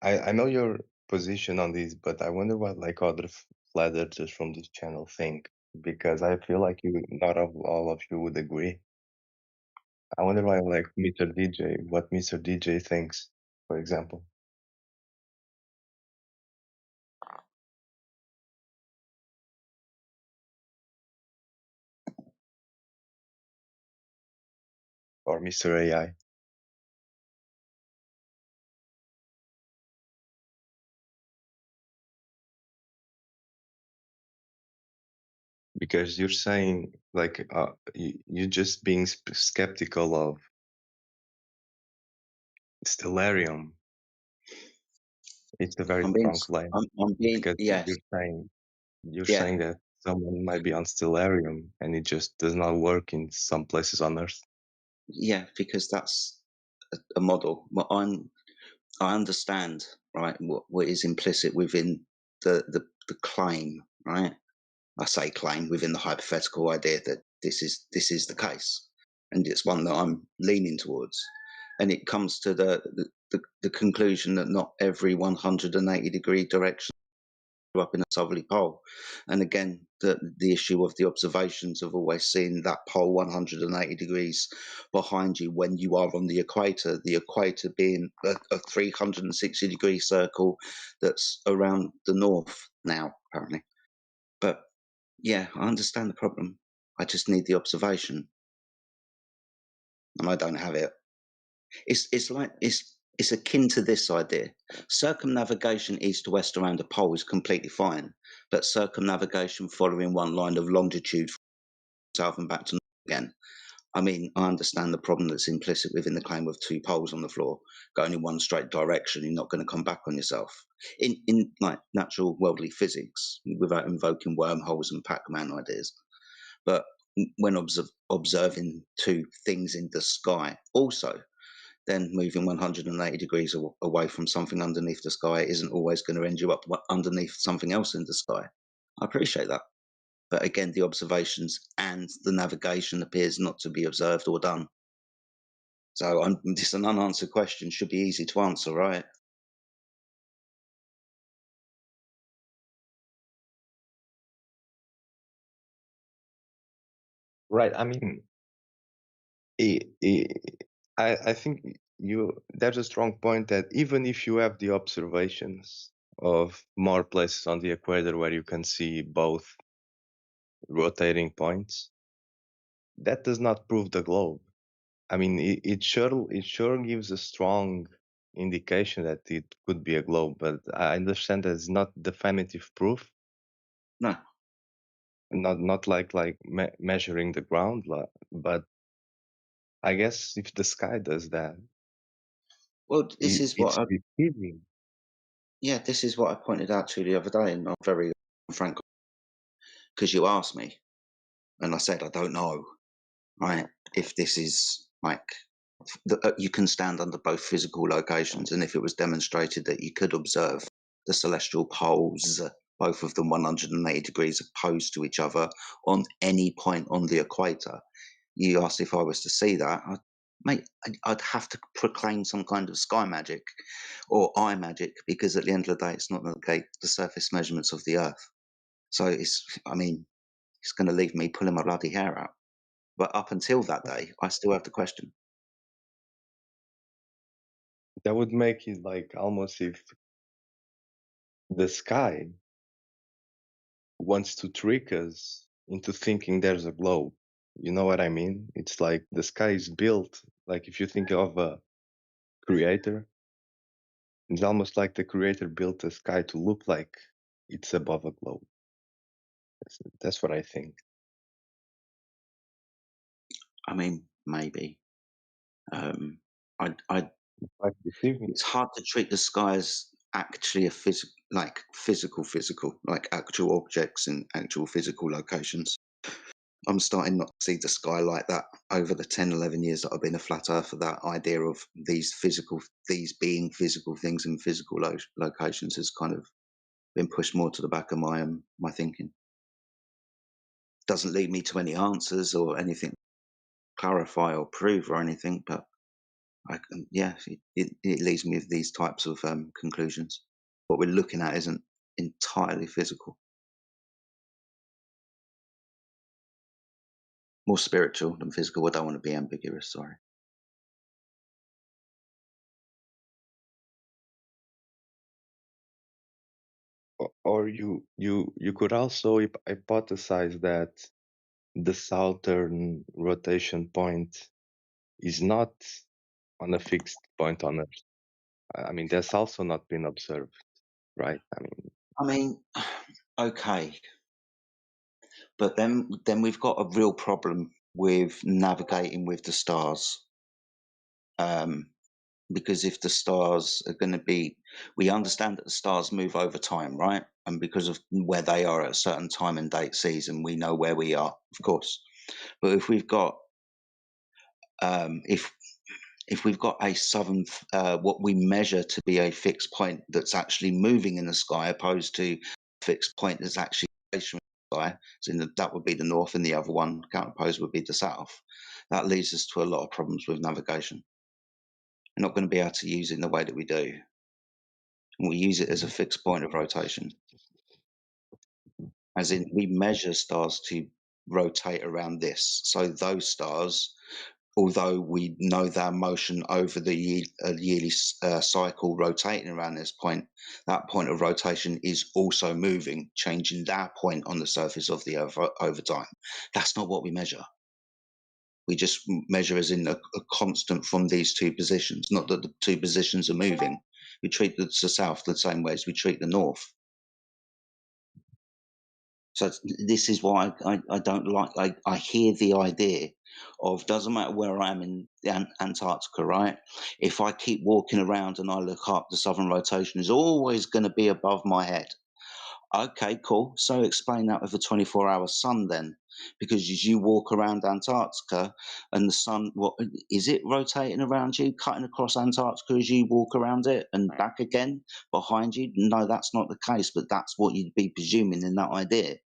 I know your position on this, but I wonder what like other flat earthers from this channel think, because I feel like not all of you would agree. I wonder why, like what Mr. DJ thinks, for example. Or Mr. AI. Because you're saying like you're just being skeptical of Stellarium. It's a very I'm being, strong claim I'm being, because yes, you're yeah, saying that someone might be on Stellarium and it just does not work in some places on Earth. yeah, because that's a model. I understand, right, what is implicit within the claim, right? I say claim within the hypothetical idea that this is the case, and it's one that I'm leaning towards, and it comes to the conclusion that not every 180-degree direction up in a southerly pole, and again the issue of the observations of always seeing that pole 180 degrees behind you when you are on the equator being a 360-degree circle that's around the north now apparently. But yeah, I understand the problem. I just need the observation, and I don't have it. It's akin to this idea. Circumnavigation east to west around a pole is completely fine, but circumnavigation following one line of longitude south and back to north again. I mean, I understand the problem that's implicit within the claim of two poles on the floor, going in one straight direction. You're not going to come back on yourself in like natural worldly physics without invoking wormholes and Pac-Man ideas. But when observing two things in the sky. Also, then moving 180 degrees away from something underneath the sky isn't always going to end you up underneath something else in the sky. I appreciate that. But again, the observations and the navigation appears not to be observed or done. So just an unanswered question should be easy to answer, right? Right. I mean, I think there's a strong point that even if you have the observations of more places on the equator where you can see both rotating points, that does not prove the globe. I mean, it sure gives a strong indication that it could be a globe, but I understand that it's not definitive proof. No. Not like measuring the ground, but I guess if the sky does that, well, this is what it's deceiving. Yeah, this is what I pointed out to you the other day, and I'm very frank, because you asked me, and I said I don't know, right? If this is like you can stand under both physical locations, and if it was demonstrated that you could observe the celestial poles, both of them 180 degrees opposed to each other on any point on the equator, you asked if I was to see that, I'd have to proclaim some kind of sky magic or eye magic, because at the end of the day, it's not the surface measurements of the Earth. So it's going to leave me pulling my bloody hair out. But up until that day, I still have the question. That would make it like almost if the sky wants to trick us into thinking there's a globe. You know what I mean? It's like the sky is built, like if you think of a creator, it's almost like the creator built the sky to look like it's above a globe. That's what I think. I mean, maybe. It's hard to treat the sky as actually a physical, like actual objects in actual physical locations. I'm starting not to see the sky like that over the 10, 11 years that I've been a flat earther. That idea of these being physical things in physical locations has kind of been pushed more to the back of my thinking. Doesn't lead me to any answers or anything clarify or prove or anything, but it leads me with these types of conclusions. What we're looking at isn't entirely physical. More spiritual than physical. I don't want to be ambiguous, sorry. Or you could also hypothesize that the southern rotation point is not on a fixed point on Earth. I mean, that's also not been observed, right? I mean, okay, but then we've got a real problem with navigating with the stars, because if the stars are going to be, we understand that the stars move over time, right? And because of where they are at a certain time and date season, we know where we are, of course. But if we've got if we've got a southern, what we measure to be a fixed point that's actually moving in the sky, opposed to a fixed point that's actually stationary in the sky, so that would be the north, and the other one counterposed would be the south. That leads us to a lot of problems with navigation. We're not going to be able to use it in the way that we do. We use it as a fixed point of rotation, as in we measure stars to rotate around this. So those stars, although we know their motion over the yearly cycle rotating around this point, that point of rotation is also moving, changing their point on the surface of the Earth over time. That's not what we measure. We just measure as in a constant from these two positions, not that the two positions are moving. We treat the south the same way as we treat the north. So this is why I don't like, I hear the idea of, doesn't matter where I am in Antarctica, right? If I keep walking around and I look up, the southern rotation is always going to be above my head. Okay, cool. So explain that with a 24-hour sun then, because as you walk around Antarctica and the sun, what is it rotating around you, cutting across Antarctica as you walk around it and back again behind you? No, that's not the case, but that's what you'd be presuming in that idea,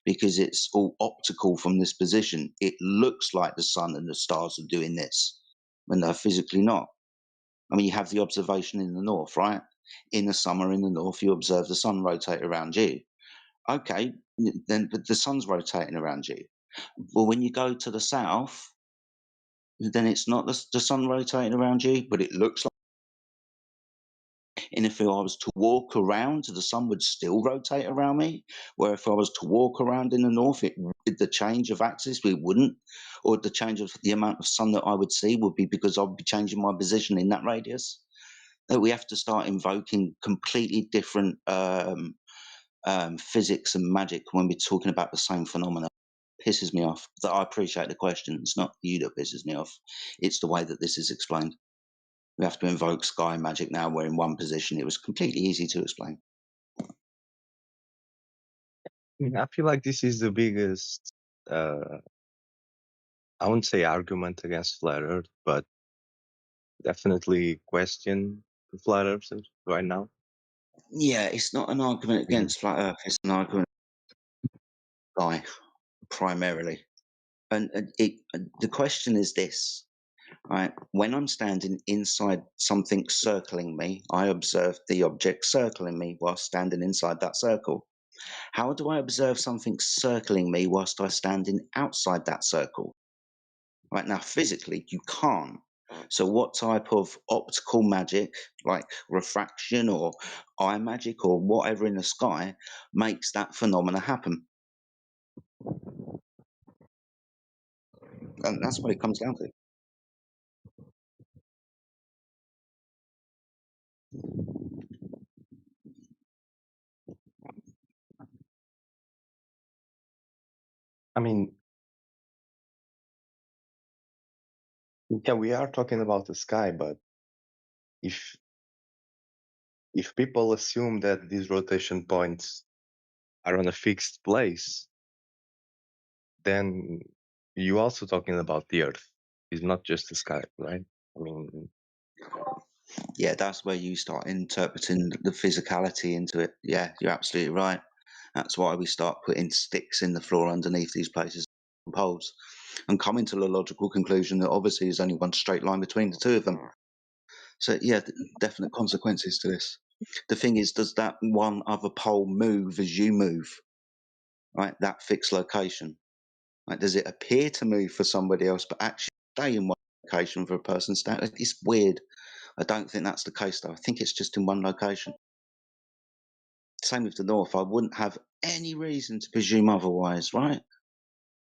because it's all optical from this position. It looks like the sun and the stars are doing this when they're physically not. I mean, you have the observation in the north, right? In the summer in the north, you observe the sun rotate around you. Okay, then but the sun's rotating around you. Well, when you go to the south, then it's not the sun rotating around you, but it looks like. And if I was to walk around, the sun would still rotate around me. Where if I was to walk around in the north, the change of axis, we wouldn't. Or the change of the amount of sun that I would see would be because I'd be changing my position in that radius. That we have to start invoking completely different physics and magic when we're talking about the same phenomena. Pisses me off. That I appreciate the question. It's not you that pisses me off. It's the way that this is explained. We have to invoke sky magic now. We're in one position. It was completely easy to explain. I feel like this is the biggest, I wouldn't say argument against flat Earth, but definitely question to flat earthers right now. Yeah, it's not an argument against flat Earth. It's an argument by primarily. And the question is this, right? When I'm standing inside something circling me, I observe the object circling me while standing inside that circle. How do I observe something circling me whilst I'm standing outside that circle? Right now, physically, you can't. So, what type of optical magic, like refraction or eye magic or whatever in the sky, makes that phenomena happen? And that's what it comes down to. I mean, yeah, we are talking about the sky, but if people assume that these rotation points are on a fixed place, then you're also talking about the Earth. It's not just the sky, right? I mean, Yeah, that's where you start interpreting the physicality into it. Yeah, you're absolutely right. That's why we start putting sticks in the floor underneath these places, poles, and coming to the logical conclusion that obviously there's only one straight line between the two of them. So yeah, definite consequences to this. The thing is, does that one other pole move as you move? Right, that fixed location. Right, does it appear to move for somebody else, but actually stay in one location for a person standing? It's weird. I don't think that's the case, though. I think it's just in one location. Same with the north. I wouldn't have any reason to presume otherwise, right?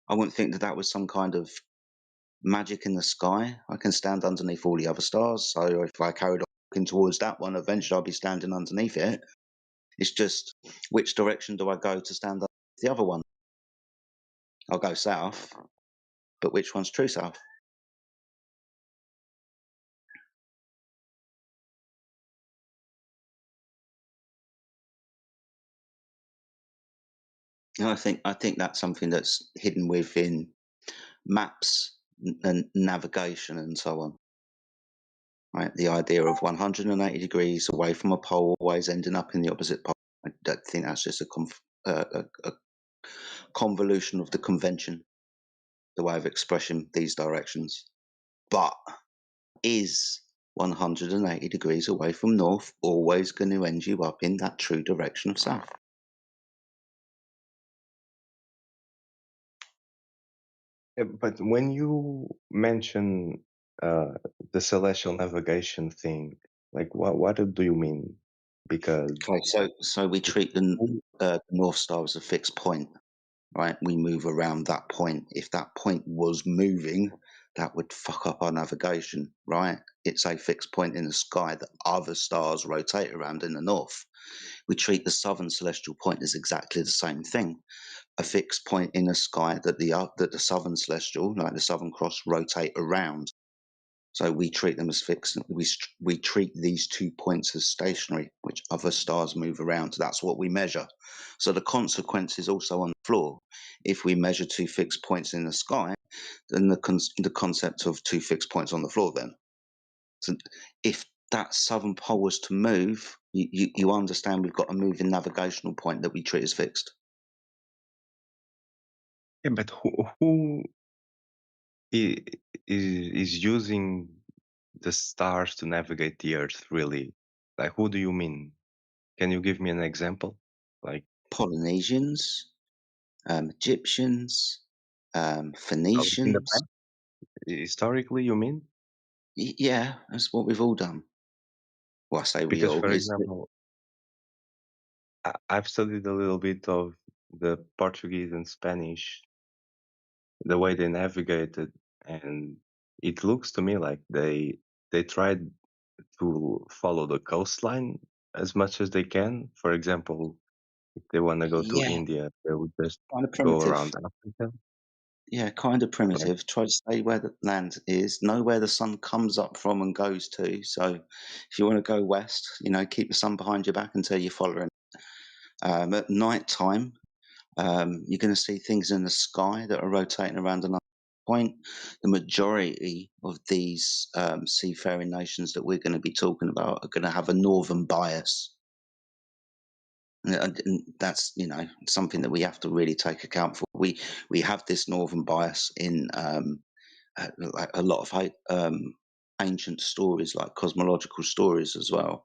I wouldn't think that that was some kind of magic in the sky. I can stand underneath all the other stars, so if I carried on walking towards that one, eventually I'll be standing underneath it. It's just which direction do I go to stand underneath the other one? I'll go south, but which one's true south? And I think that's something that's hidden within maps and navigation and so on. Right, the idea of 180 degrees away from a pole, always ending up in the opposite pole. I don't think that's just a convolution of the convention, the way of expressing these directions. But is 180 degrees away from north always going to end you up in that true direction of south? but when you mention the celestial navigation thing, like what do you mean? Because okay, so we treat the North Star as a fixed point, right? We move around that point. If that point was moving, that would fuck up our navigation, right? It's a fixed point in the sky that other stars rotate around in the north. We treat the southern celestial point as exactly the same thing. A fixed point in the sky that the southern celestial, like the Southern Cross, rotate around. So we treat them as fixed. We treat these 2 points as stationary, which other stars move around. That's what we measure. So the consequence is also on the floor. If we measure 2 fixed points in the sky, then the concept of 2 fixed points on the floor then. So if that southern pole was to move, you understand we've got a moving navigational point that we treat as fixed. Yeah, but who is using the stars to navigate the Earth, really? Like, who do you mean? Can you give me an example? Like Polynesians, Egyptians, in the Phoenicians. past, historically, you mean? Yeah, that's what we've all done. Well, I say we Because, all. for It's, example, I've studied a little bit of the Portuguese and Spanish, the way they navigated, and it looks to me like they tried to follow the coastline as much as they can. For example, if they want to go to yeah, India, they would just kind of go primitive. around Africa. Yeah, kind of Like, primitive. Try to stay where the land is, know where the sun comes up from and goes to. So if you want to go west, keep the sun behind your back until you're following. At night time, you're going to see things in the sky that are rotating around another point. The majority of these seafaring nations that we're going to be talking about are going to have a northern bias. And that's something that we have to really take account for. We have this northern bias in like a lot of ancient stories, like cosmological stories as well,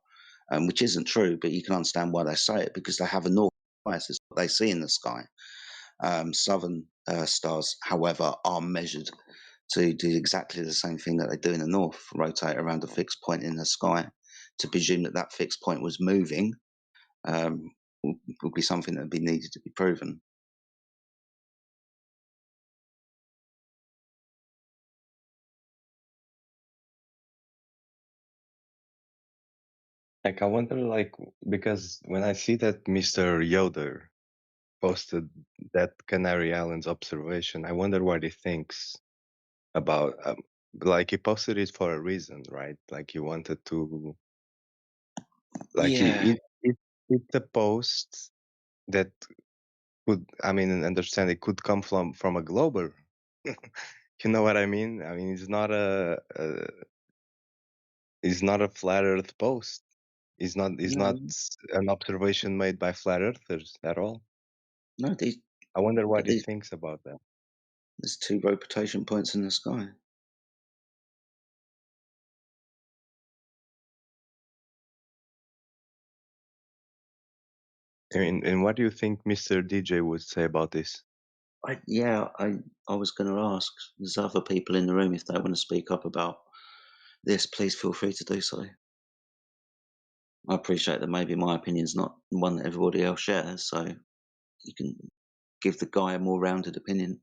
which isn't true, but you can understand why they say it, because they have a northern bias. Is what they see in the sky. Southern stars, however, are measured to do exactly the same thing that they do in the north, rotate around a fixed point in the sky. To presume that that fixed point was moving would be something that would be needed to be proven. I wonder, like, because when I see that Mr. Yoder posted that Canary Islands observation, I wonder what he thinks about. Like, he posted it for a reason, right? Like, he wanted to. Like, Yeah. it's a post that could, understand it could come from a glober. You know what I mean? I mean, it's not it's not a flat Earth post. It's not No, an observation made by flat earthers at all. no, I wonder what he these thinks about that. there's 2 rotation points in the sky. And what do you think Mr. DJ would say about this? I was going to ask. There's other people in the room. If they want to speak up about this, please feel free to do so. I appreciate that maybe my opinion's not one that everybody else shares, so you can give the guy a more rounded opinion.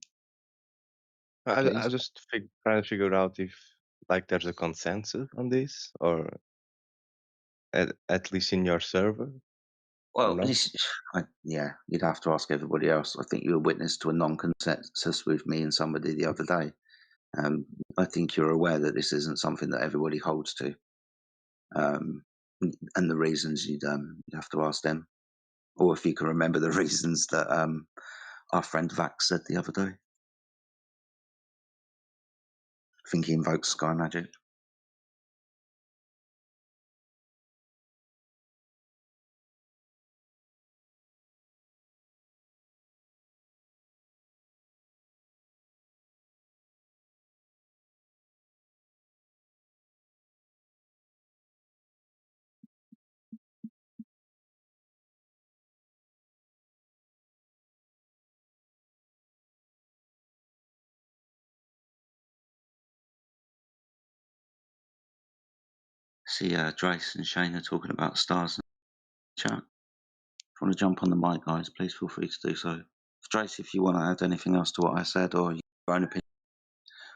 I Please. just trying to figure out if like there's a consensus on this, or at least in your server. Well, No? you'd have to ask everybody else. I think you were witness to a non-consensus with me and somebody the other day. I think you're aware that this isn't something that everybody holds to, and the reasons you'd have to ask them, or if you can remember the reasons that our friend Vax said the other day. I think he invoked sky magic. See, Drace and Shane are talking about stars in the chat. If you want to jump on the mic, guys, please feel free to do so. Drace, if you want to add anything else to what I said or your own opinion,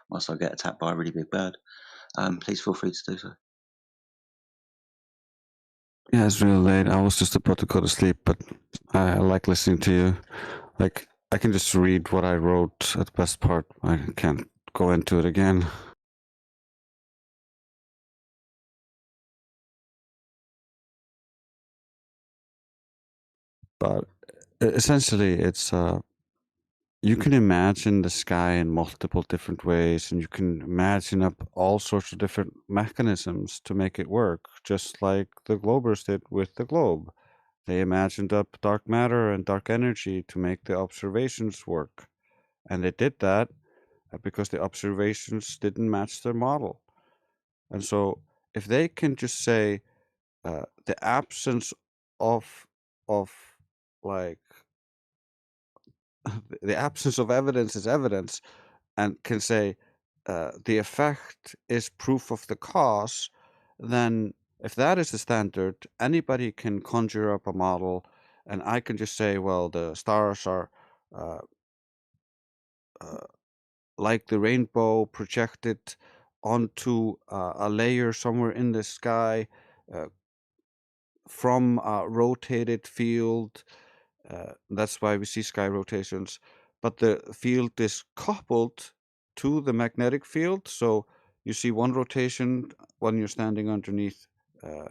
whilst I get attacked by a really big bird, please feel free to do so. Yeah, it's really late. I was just about to go to sleep, but I like listening to you. Like, I can just read what I wrote at the best part. I can't go into it again. But essentially, it's you can imagine the sky in multiple different ways, and you can imagine up all sorts of different mechanisms to make it work, just like the Globers did with the globe. They imagined up dark matter and dark energy to make the observations work. And they did that because the observations didn't match their model. And so if they can just say the absence of like the absence of evidence is evidence, and can say the effect is proof of the cause, then if that is the standard, anybody can conjure up a model, and I can just say, well, the stars are uh, like the rainbow projected onto a layer somewhere in the sky uh, from a rotated field. That's why we see sky rotations. But the field is coupled to the magnetic field. So you see one rotation when you're standing underneath uh,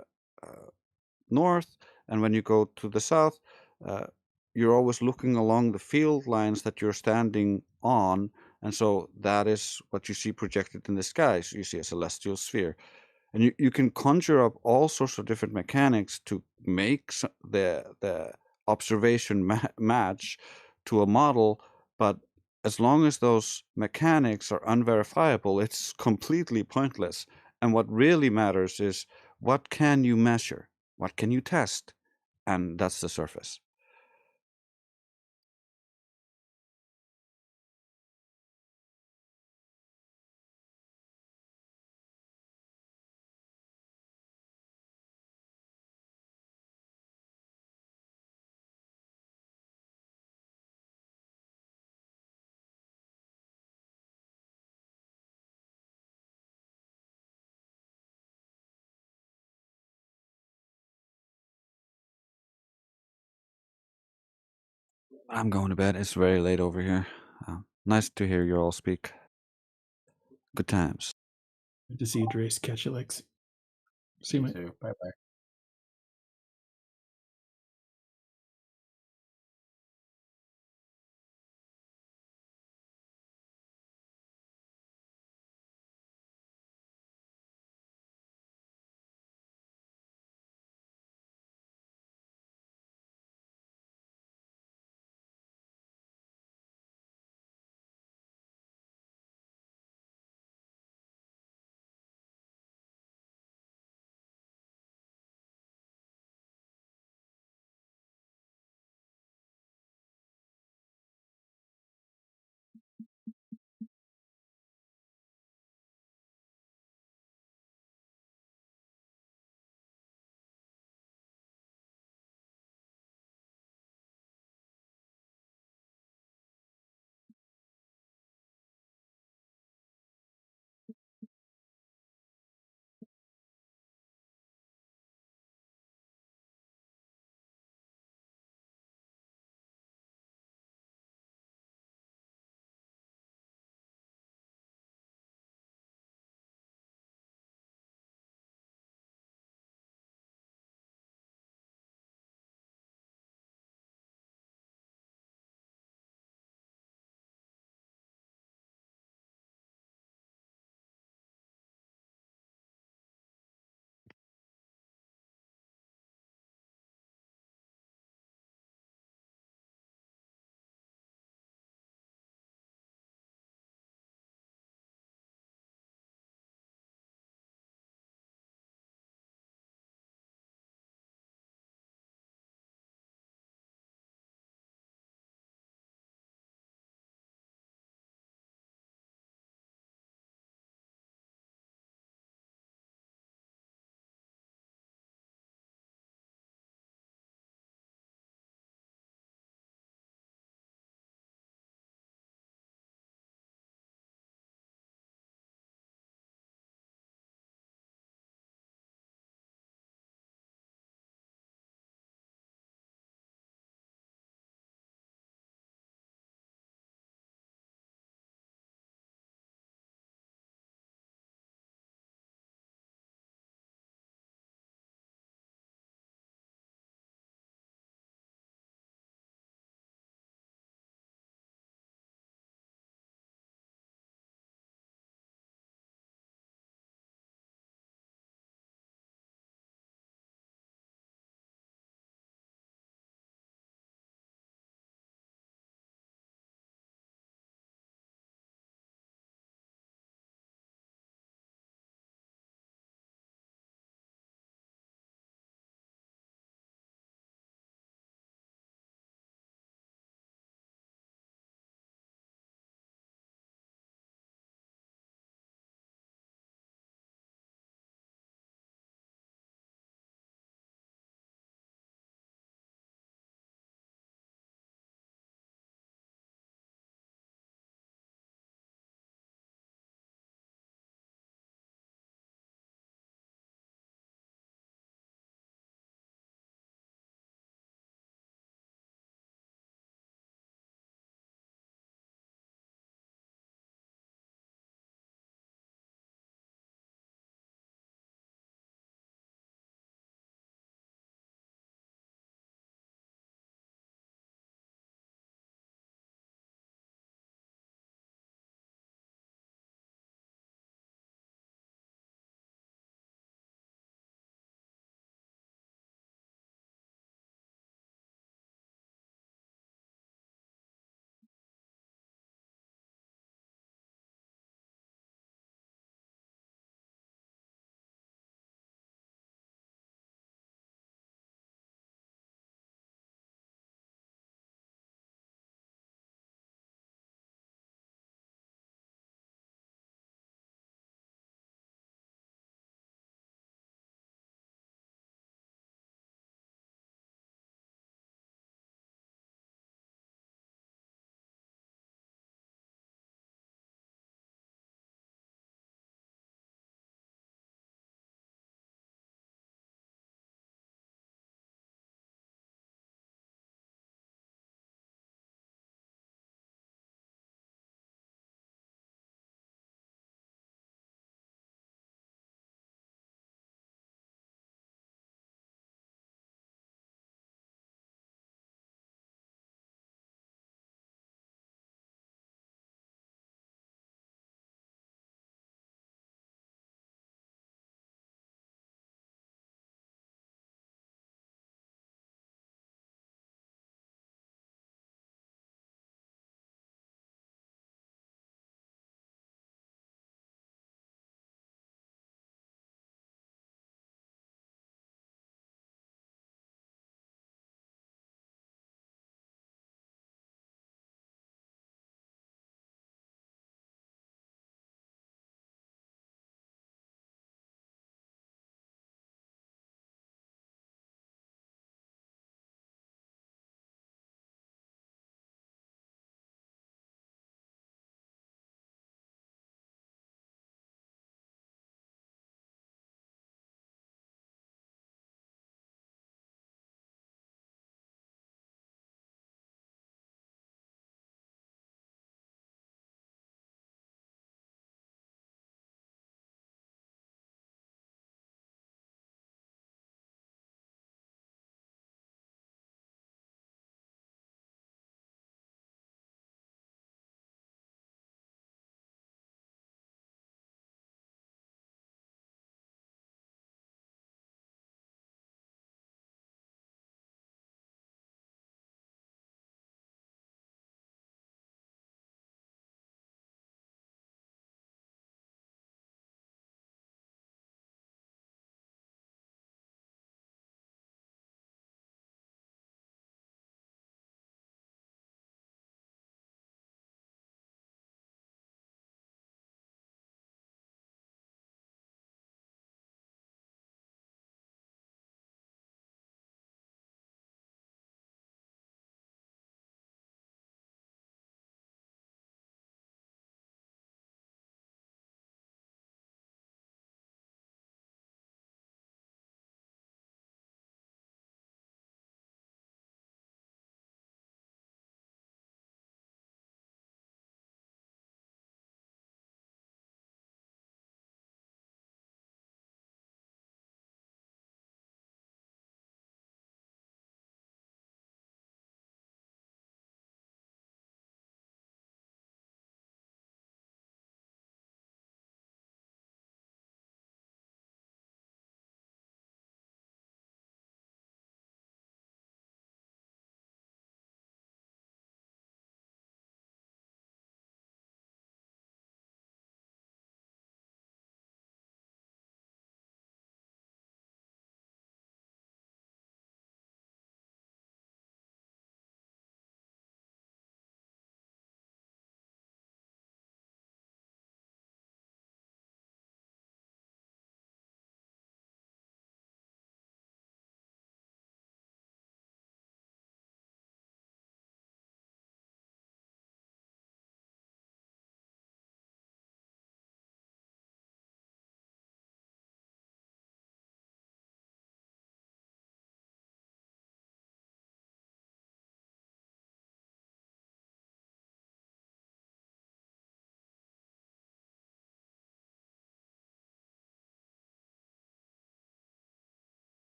north, and when you go to the south, uh, you're always looking along the field lines that you're standing on, and so that is what you see projected in the sky. So you see a celestial sphere, and you can conjure up all sorts of different mechanics to make the observation match to a model, but as long as those mechanics are unverifiable, it's completely pointless. And what really matters is what can you measure? What can you test? And that's the surface. I'm going to bed. It's very late over here. Nice to hear you all speak. Good times. Good to see you, Drace. Catch you, Lex. See you, mate. Bye bye.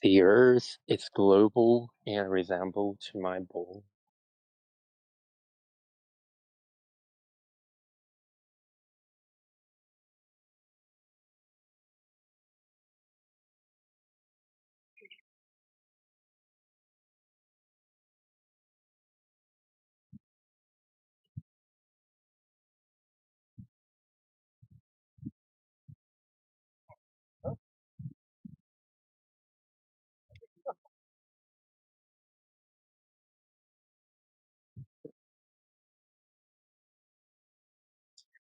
The Earth is global and resembles to my ball.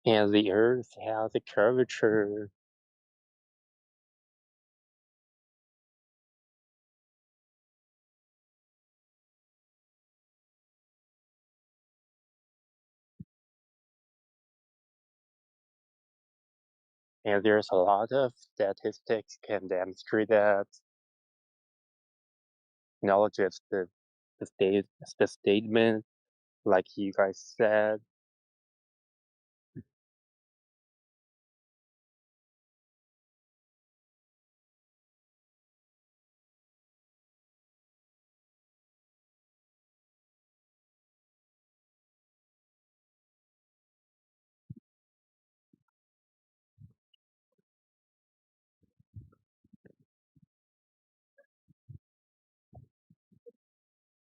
And the Earth has a curvature. And there's a lot of statistics can demonstrate that. Not just the statement, like you guys said.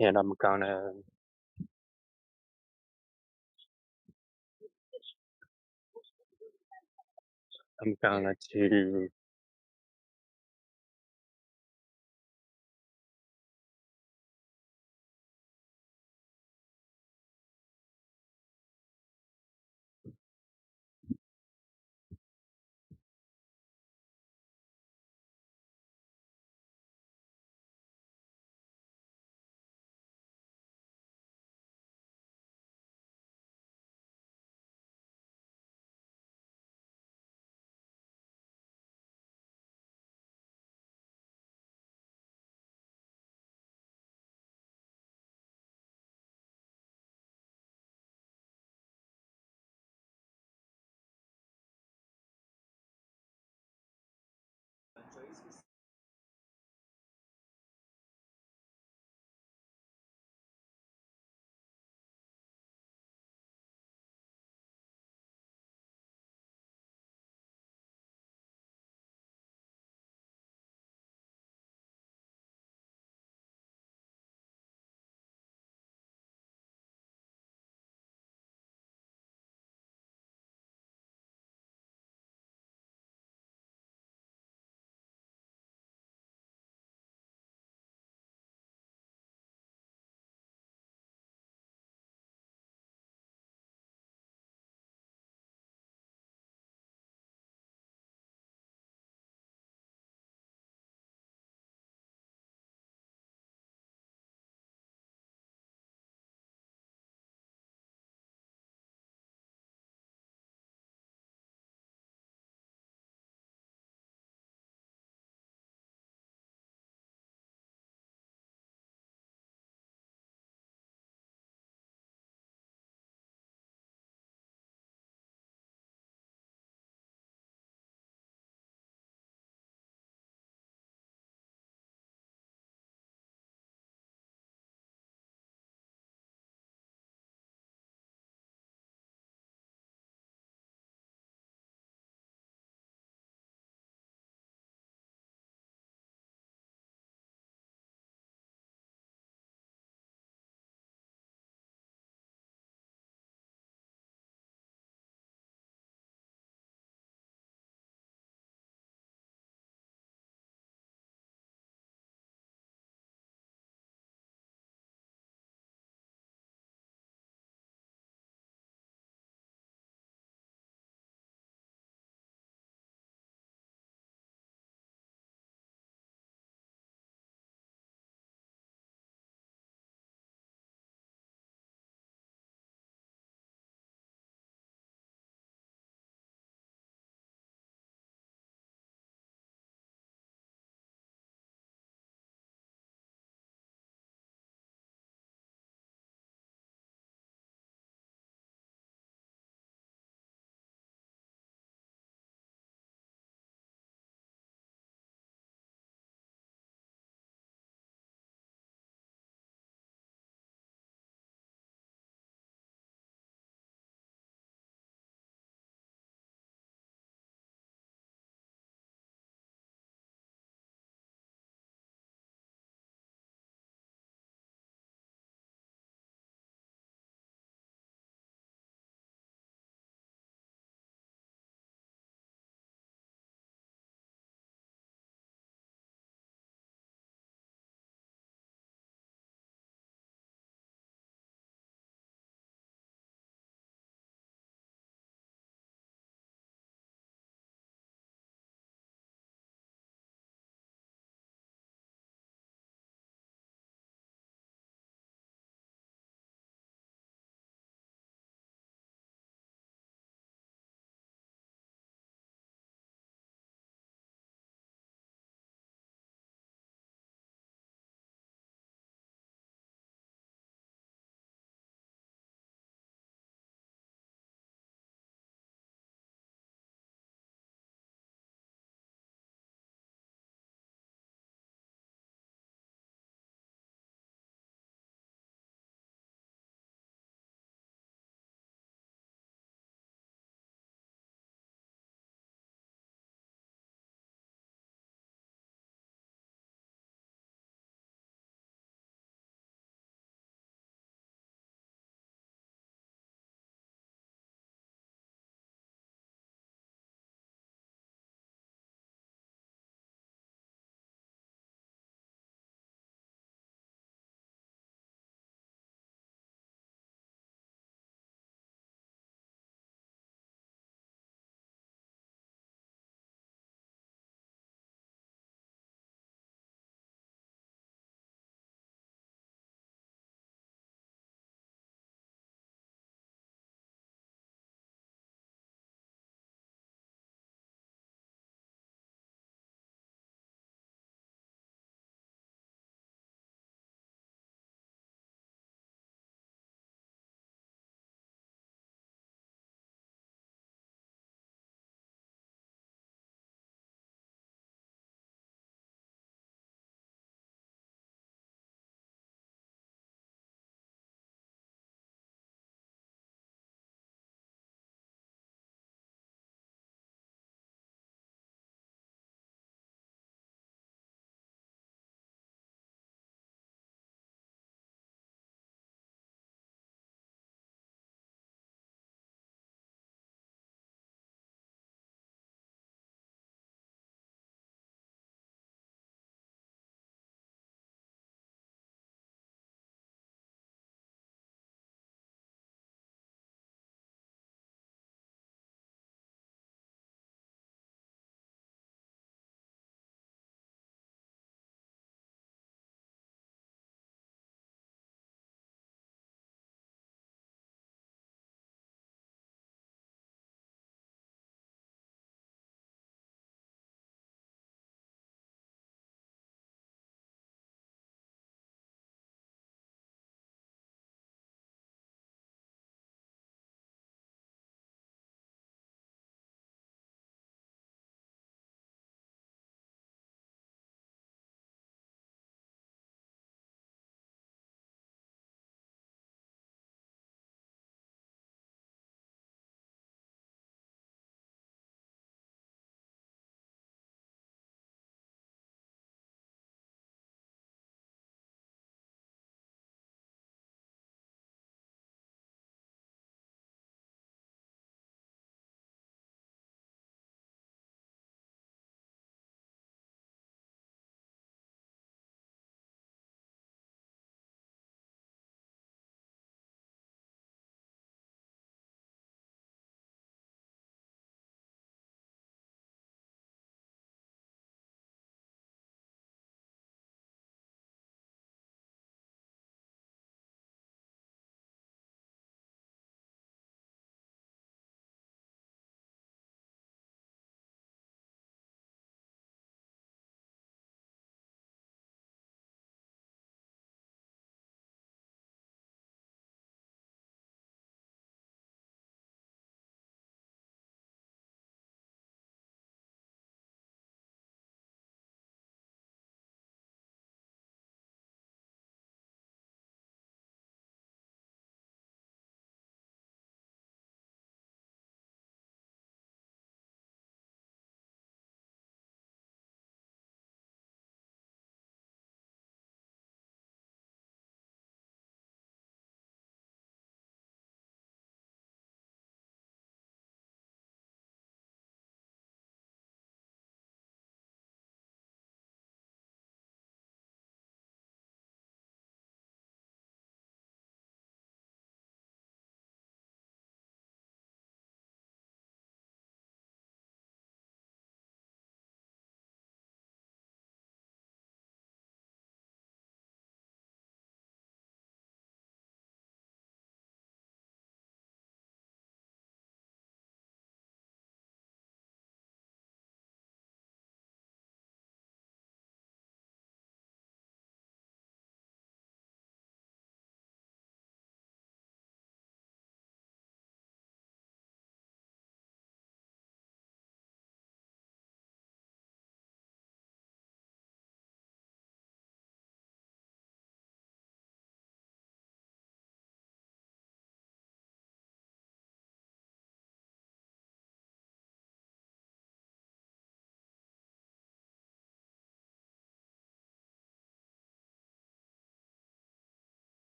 And I'm gonna do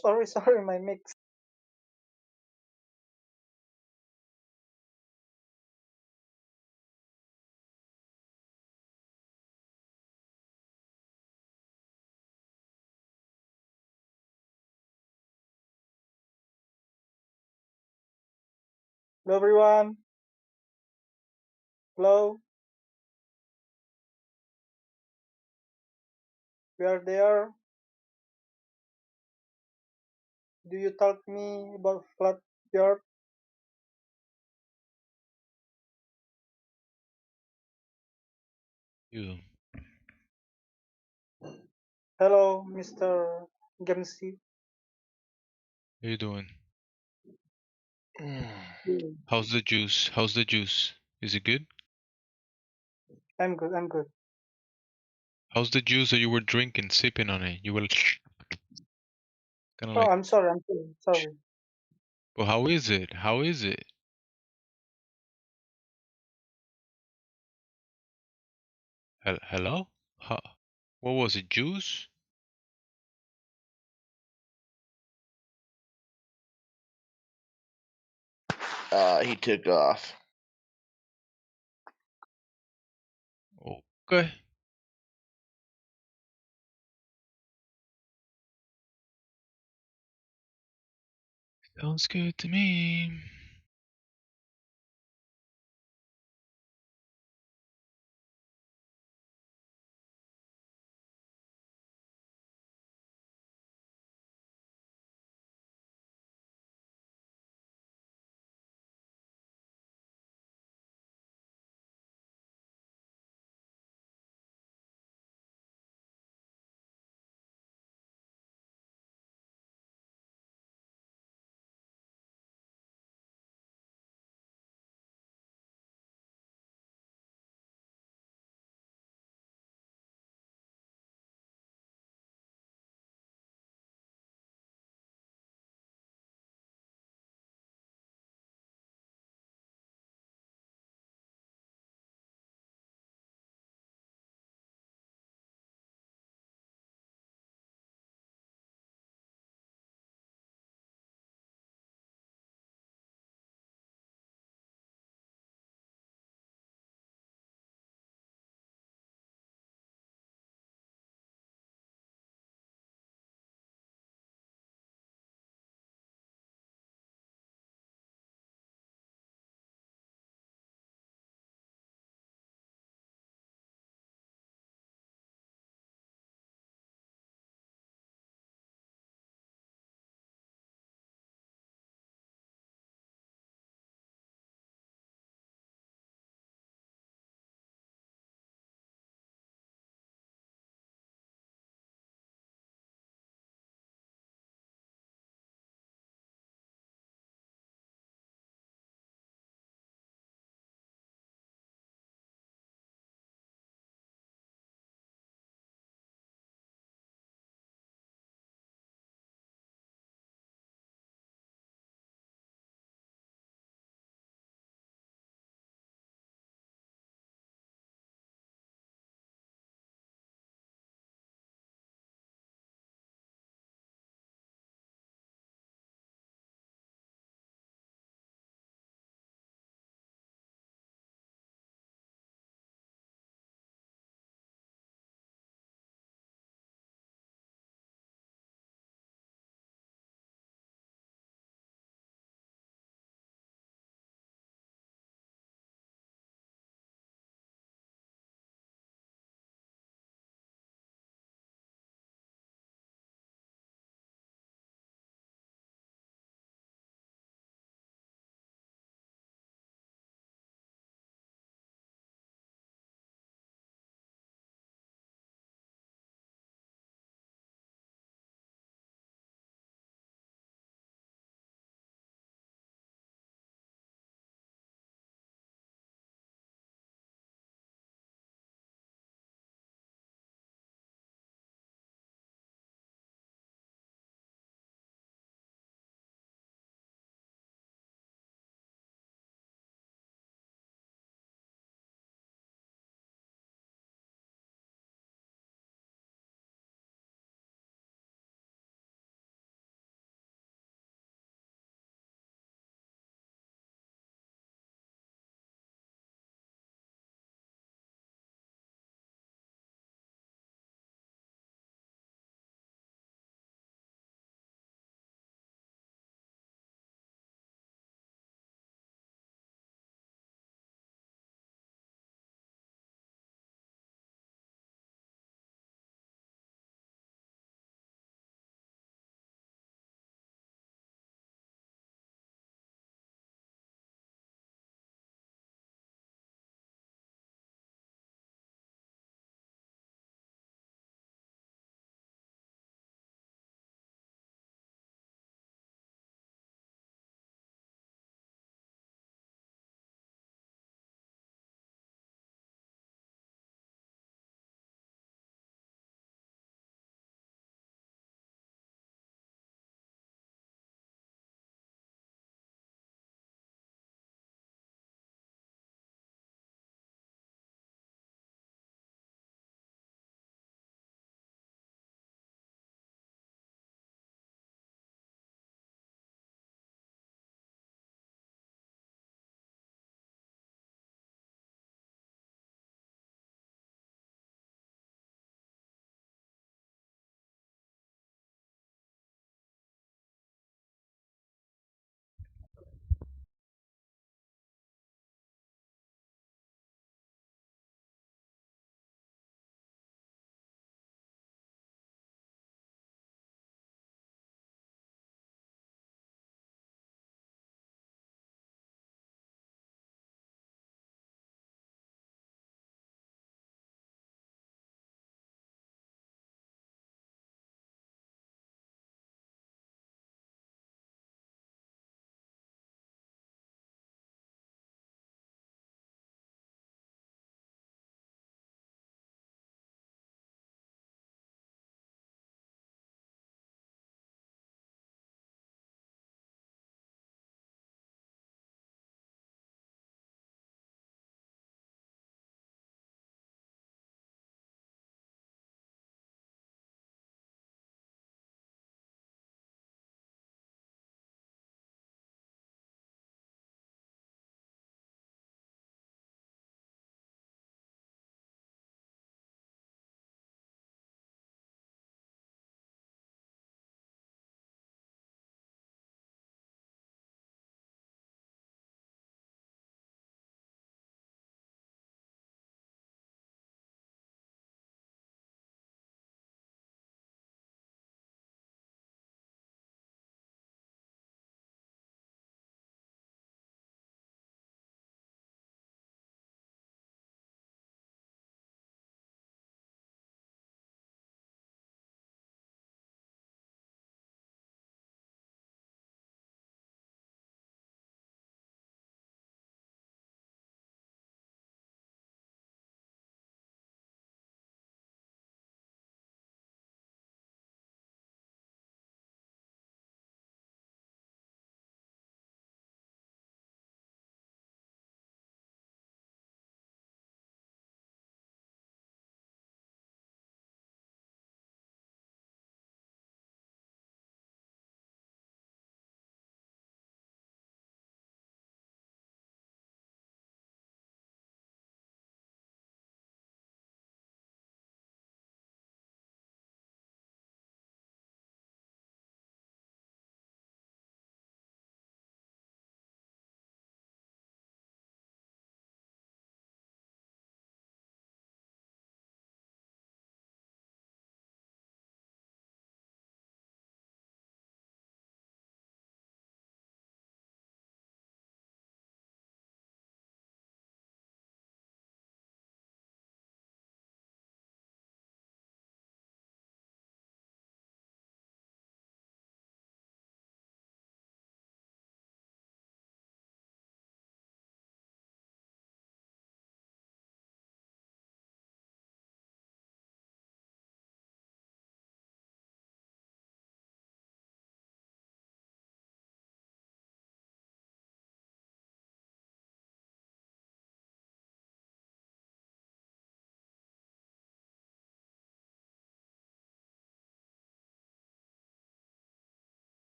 Sorry, my mix. Hello, everyone. Hello. We are there. Do you talk me about flat earth? You. Hello, Mr. Gamsi. How you doing? Hmm. How's the juice? How's the juice? Is it good? I'm good. I'm good. How's the juice that you were drinking, sipping on it? You were kind of Oh, like, I'm sorry. I'm sorry. Sorry. well, how is it? How is it? Hello? What was it? Juice? He took off. Okay. Sounds good to me.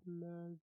Let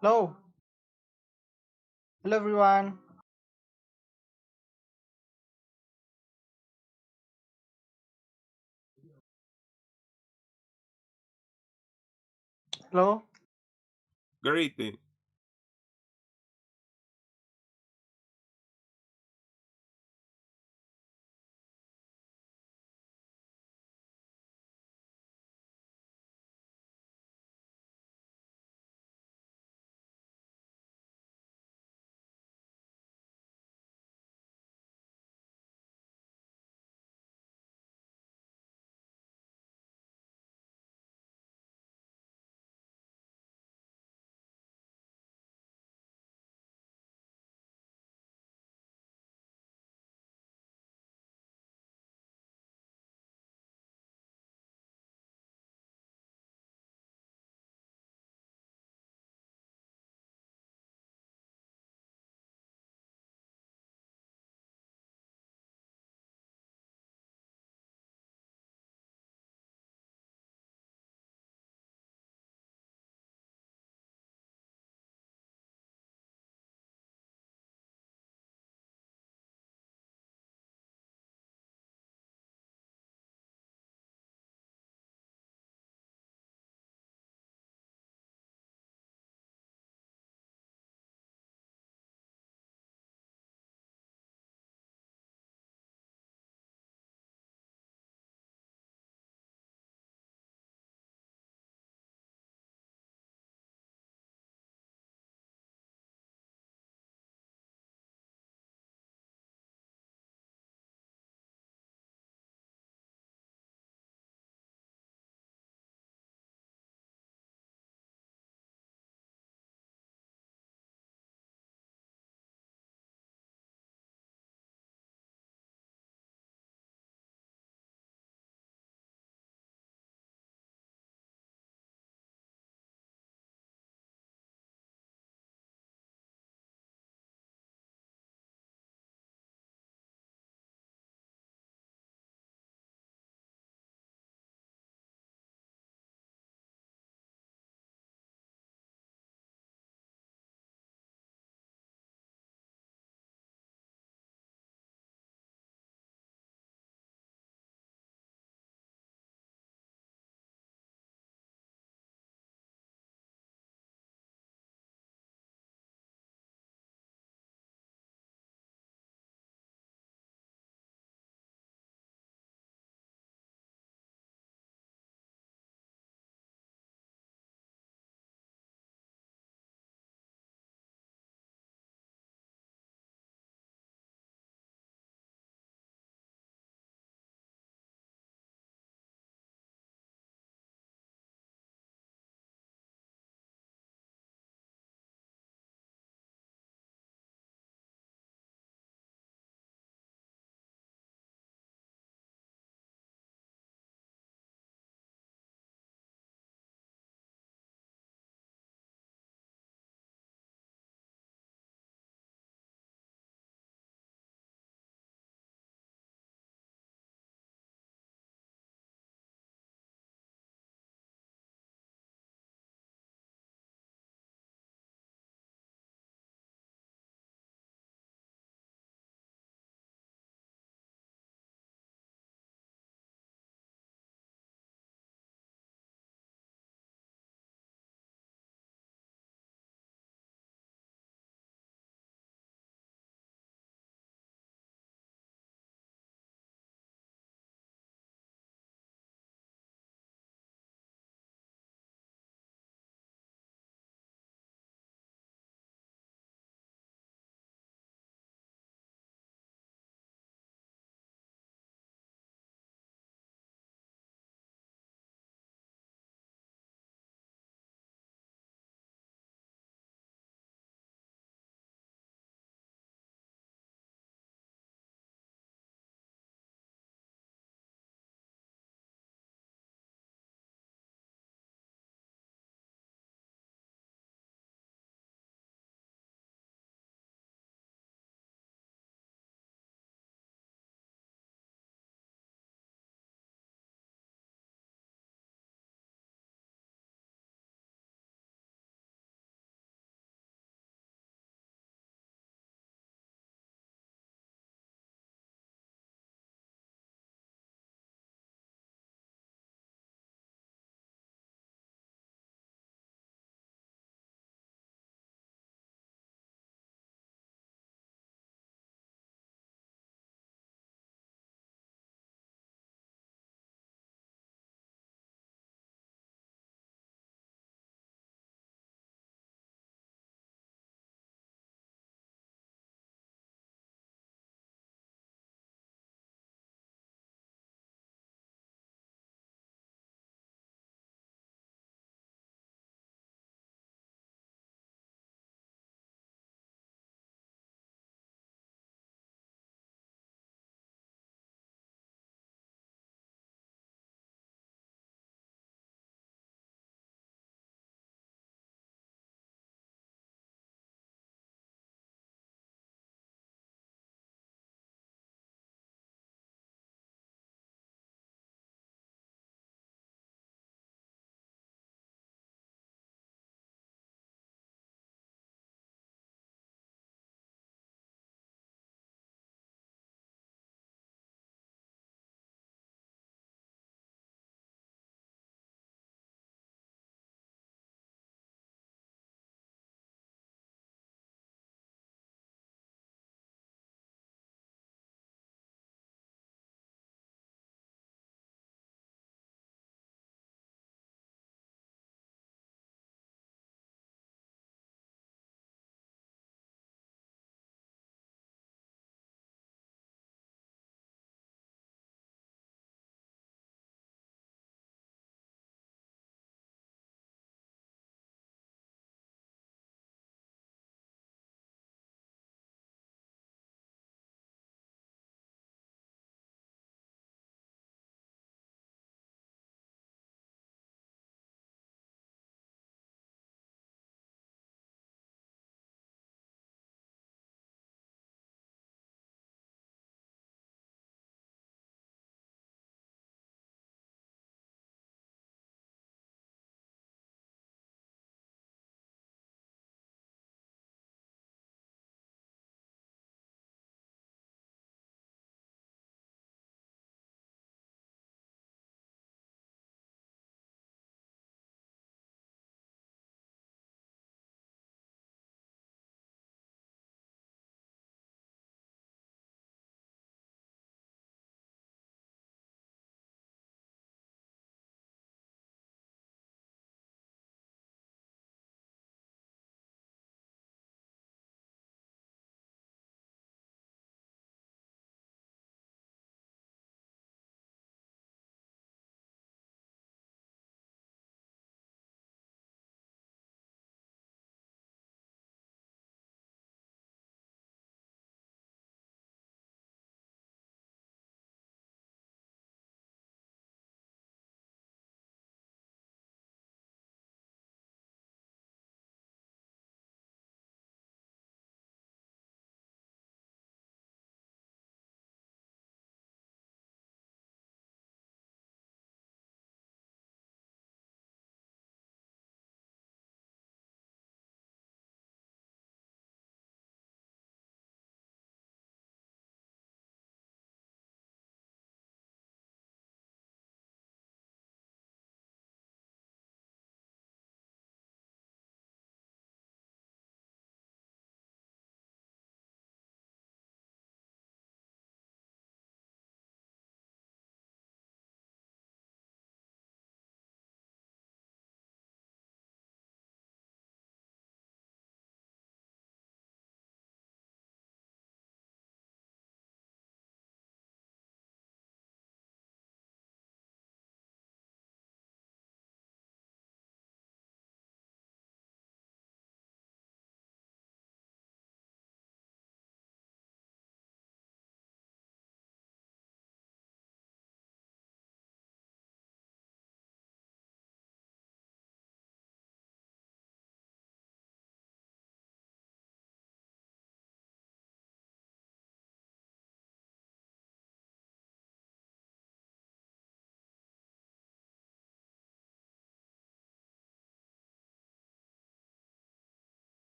Hello. Hello, everyone. Hello. Greeting.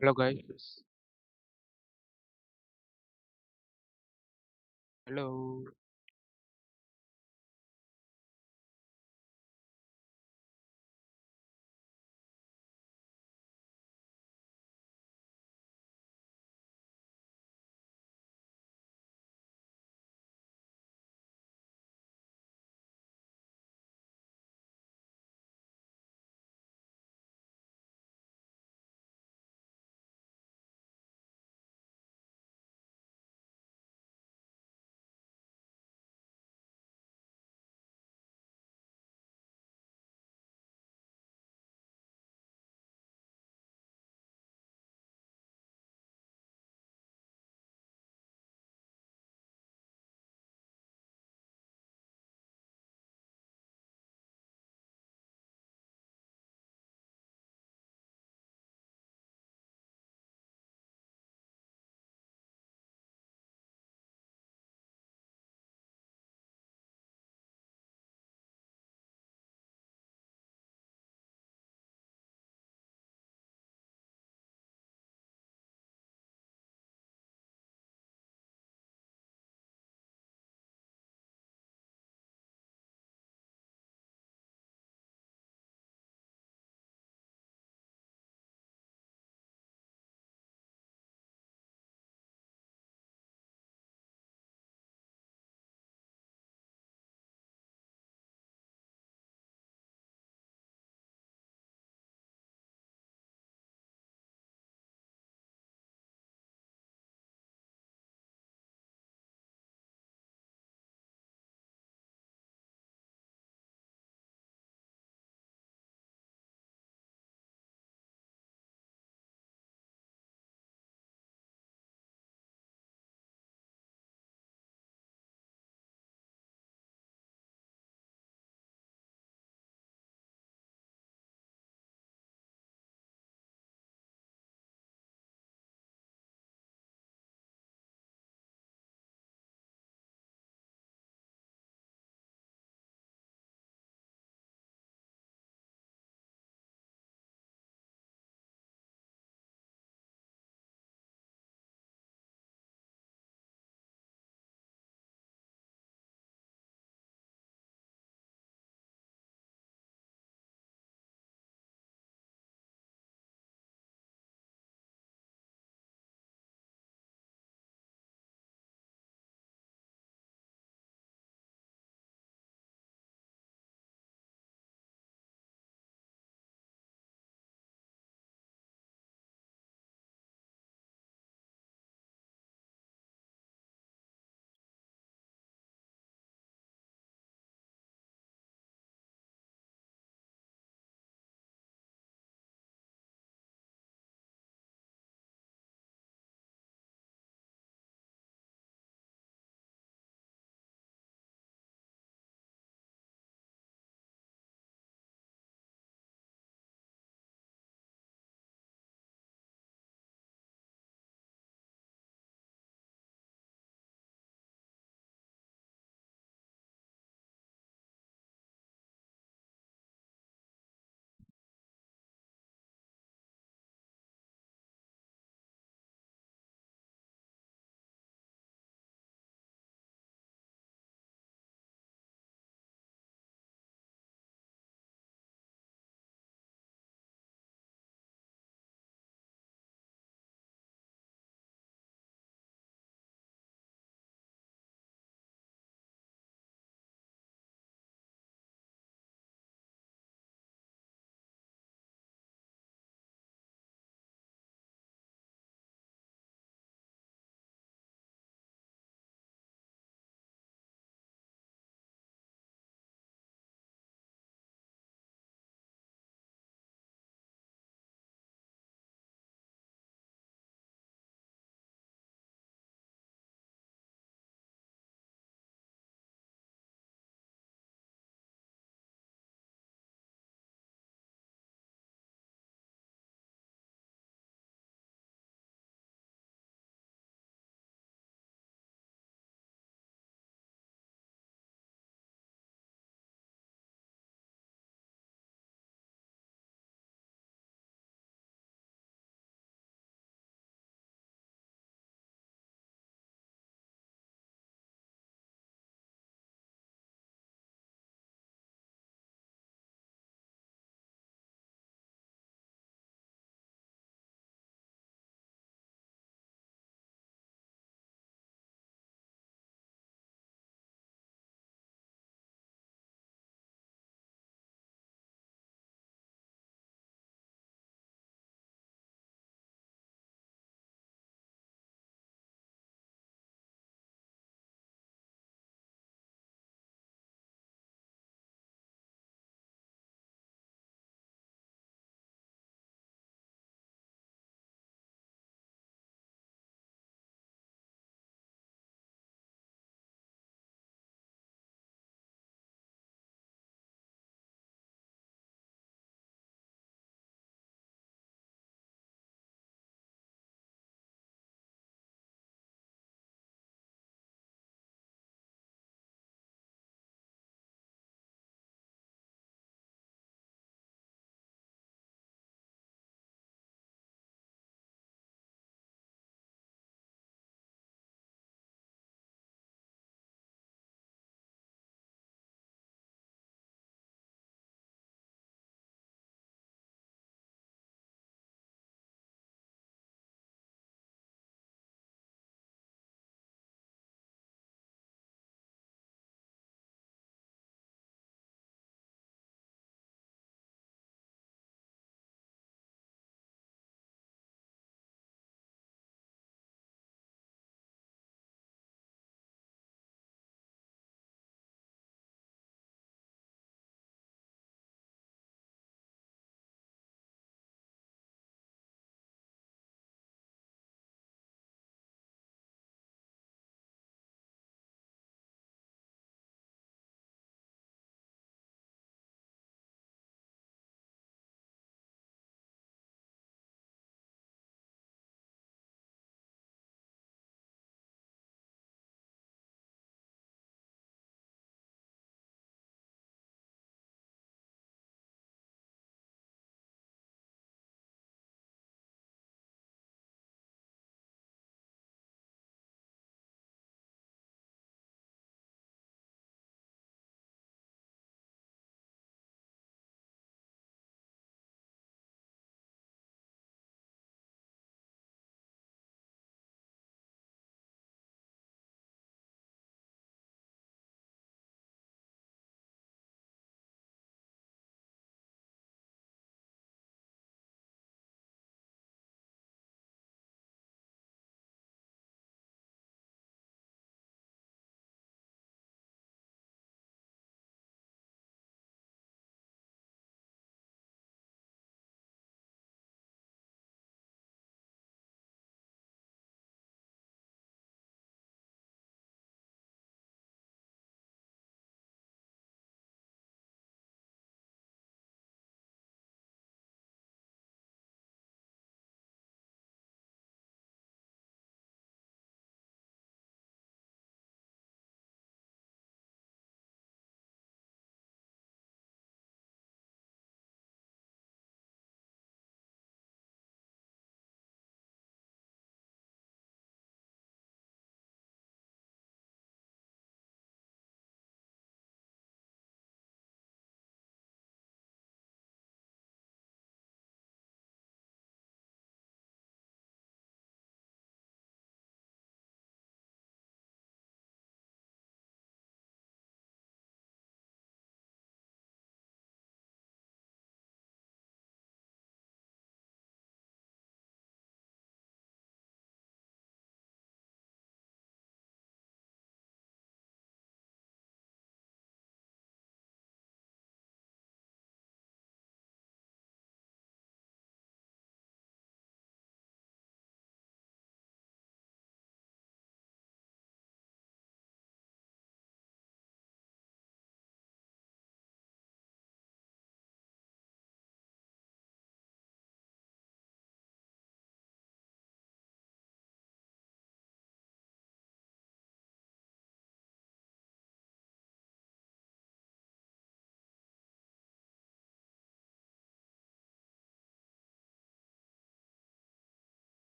Hello guys. Hello.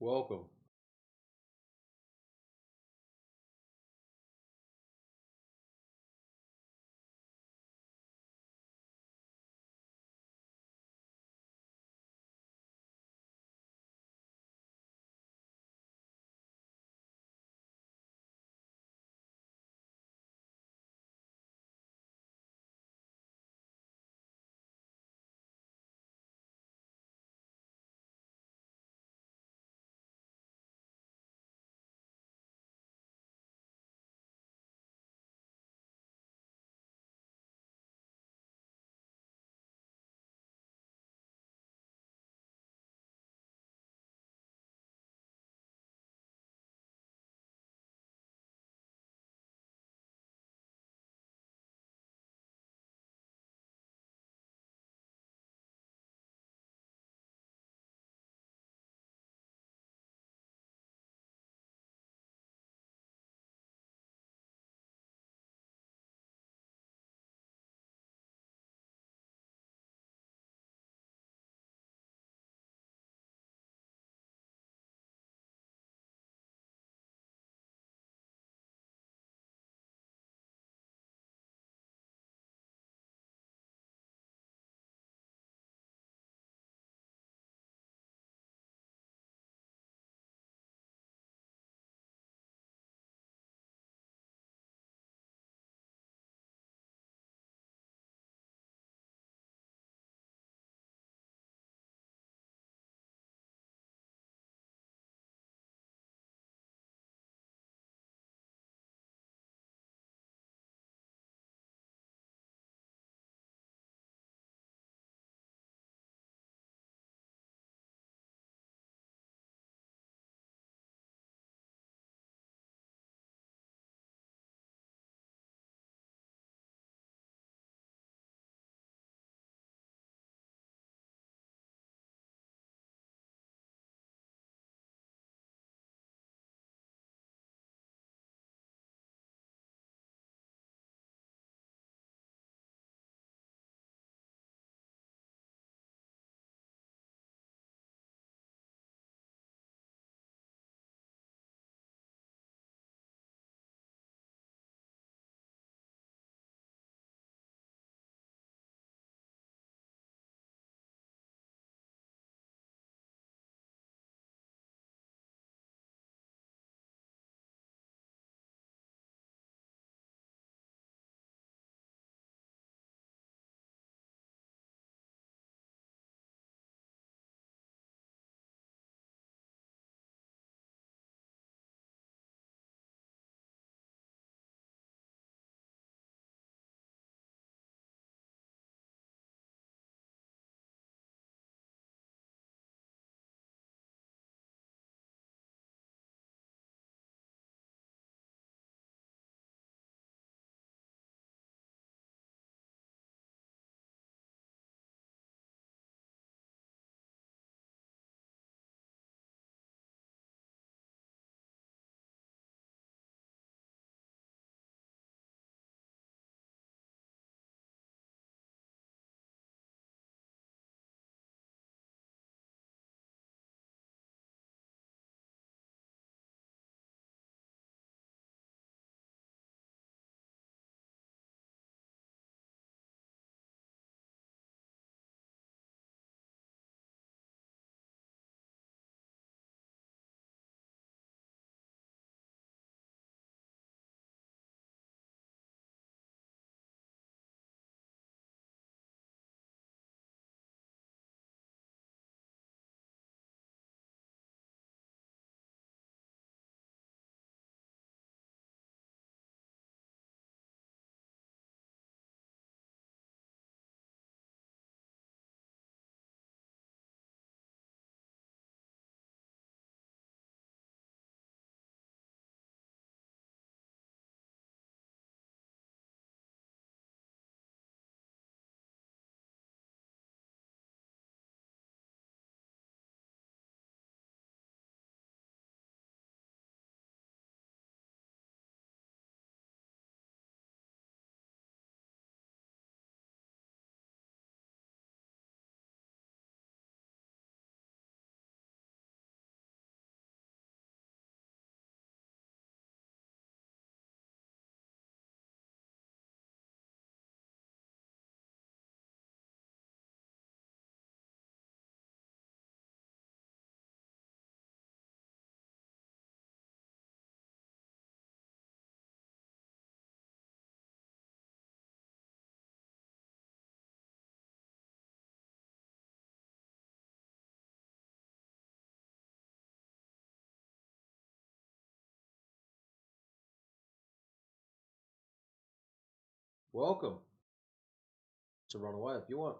Welcome. Welcome. To run away if you want.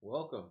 Welcome.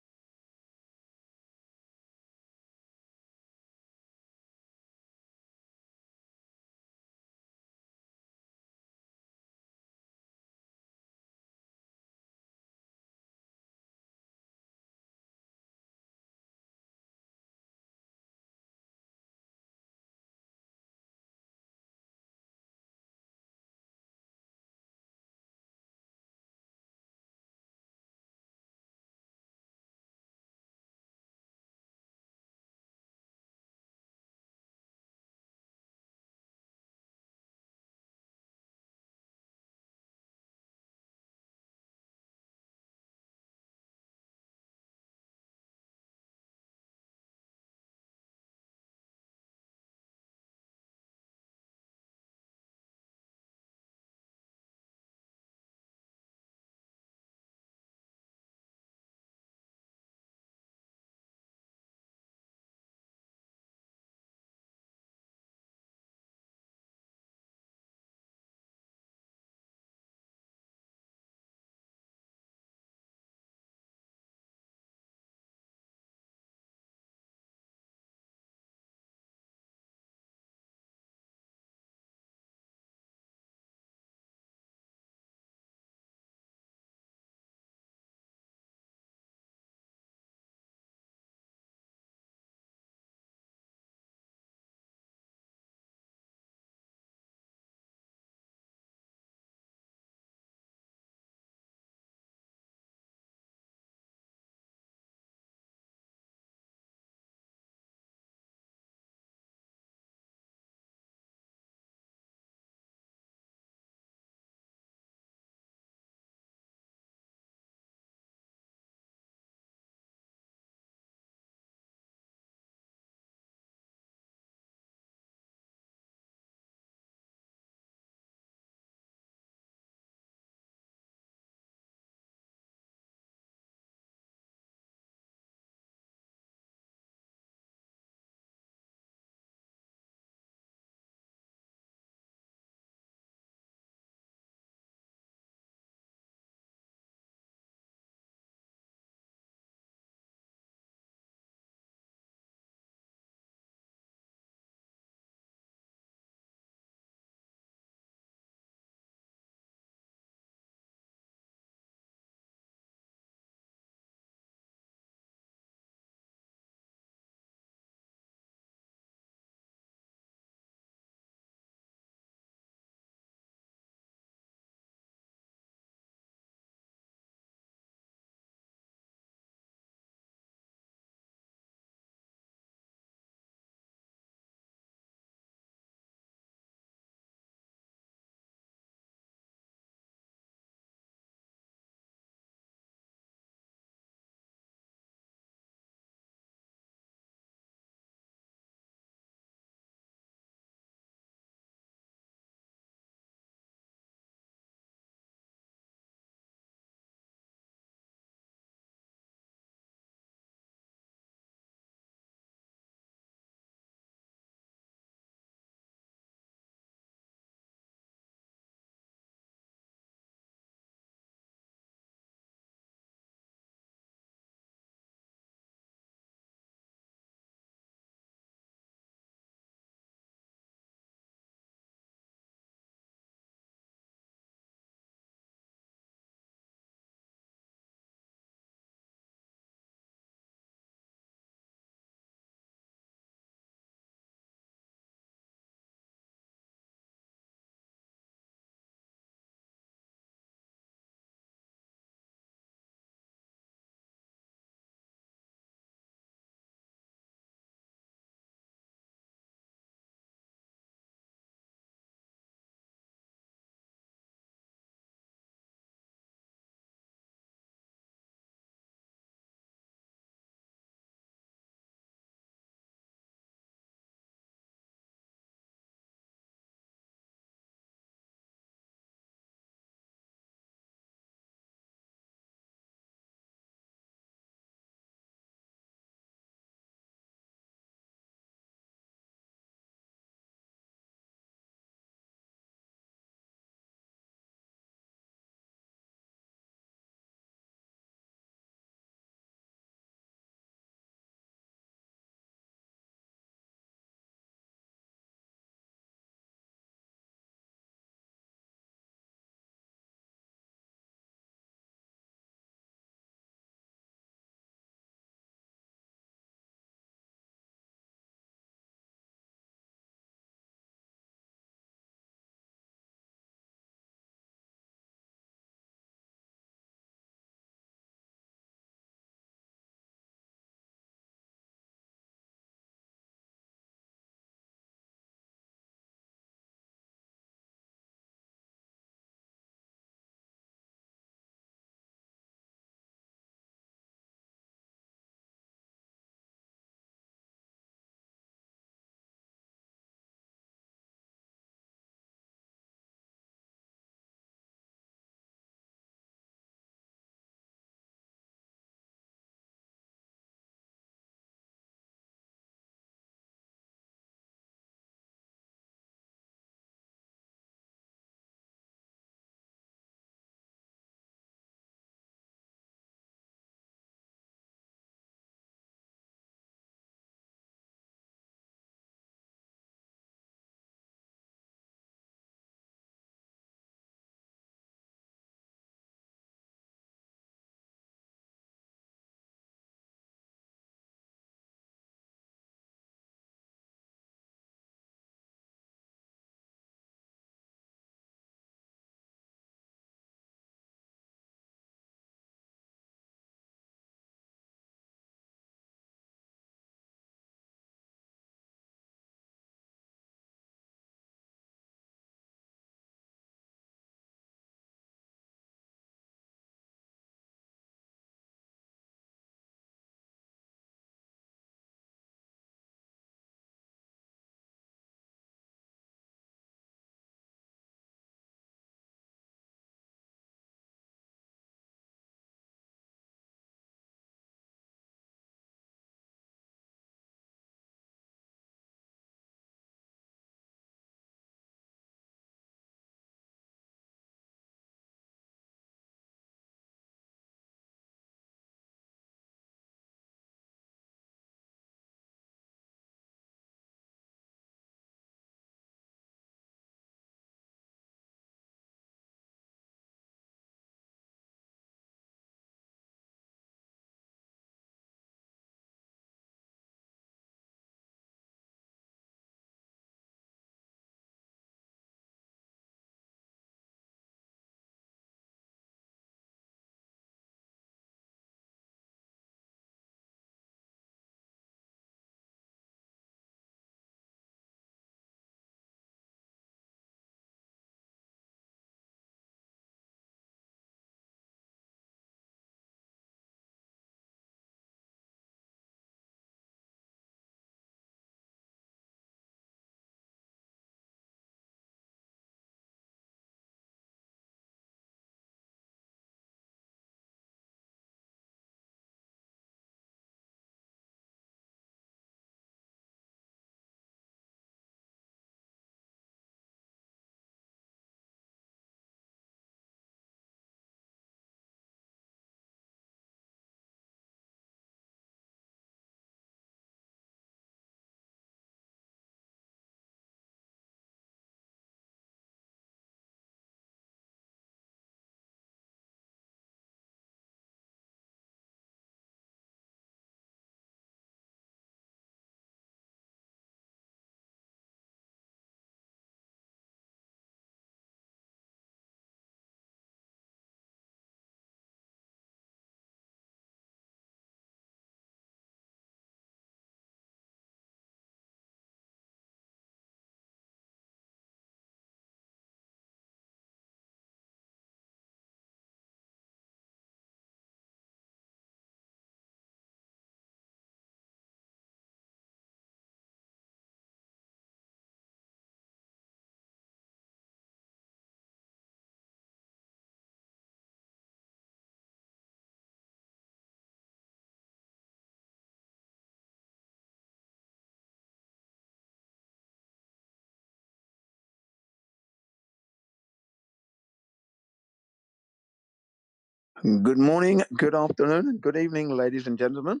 Good morning, good afternoon, and good evening, ladies and gentlemen.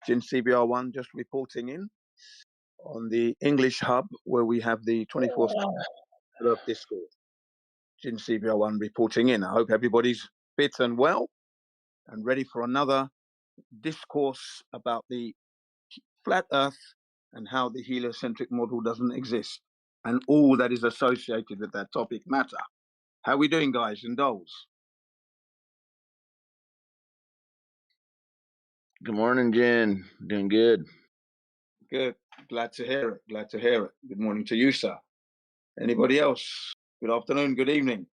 Jin CBR1 just reporting in on the English hub where we have the 24th of Discord. Jin CBR1 reporting in. I hope everybody's fit and well and ready for another discourse about the flat earth and how the heliocentric model doesn't exist and all that is associated with that topic matter. How we doing, guys and dolls? Good morning, Jen. Doing good. Good. Glad to hear it. Glad to hear it. Good morning to you, sir. Anybody else? Good afternoon, good evening.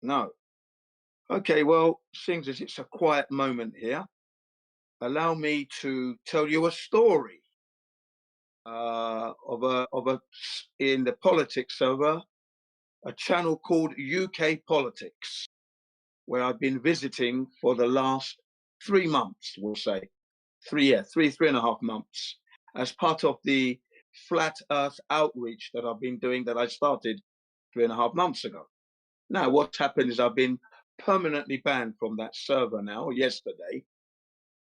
No. Okay, well, seeing as it's a quiet moment here, allow me to tell you a story in the politics of a channel called UK Politics, where I've been visiting for the last 3 months, we'll say. 3.5 months, as part of the Flat Earth outreach that I've been doing that I started 3.5 months ago. Now, what's happened is I've been permanently banned from that server now, yesterday,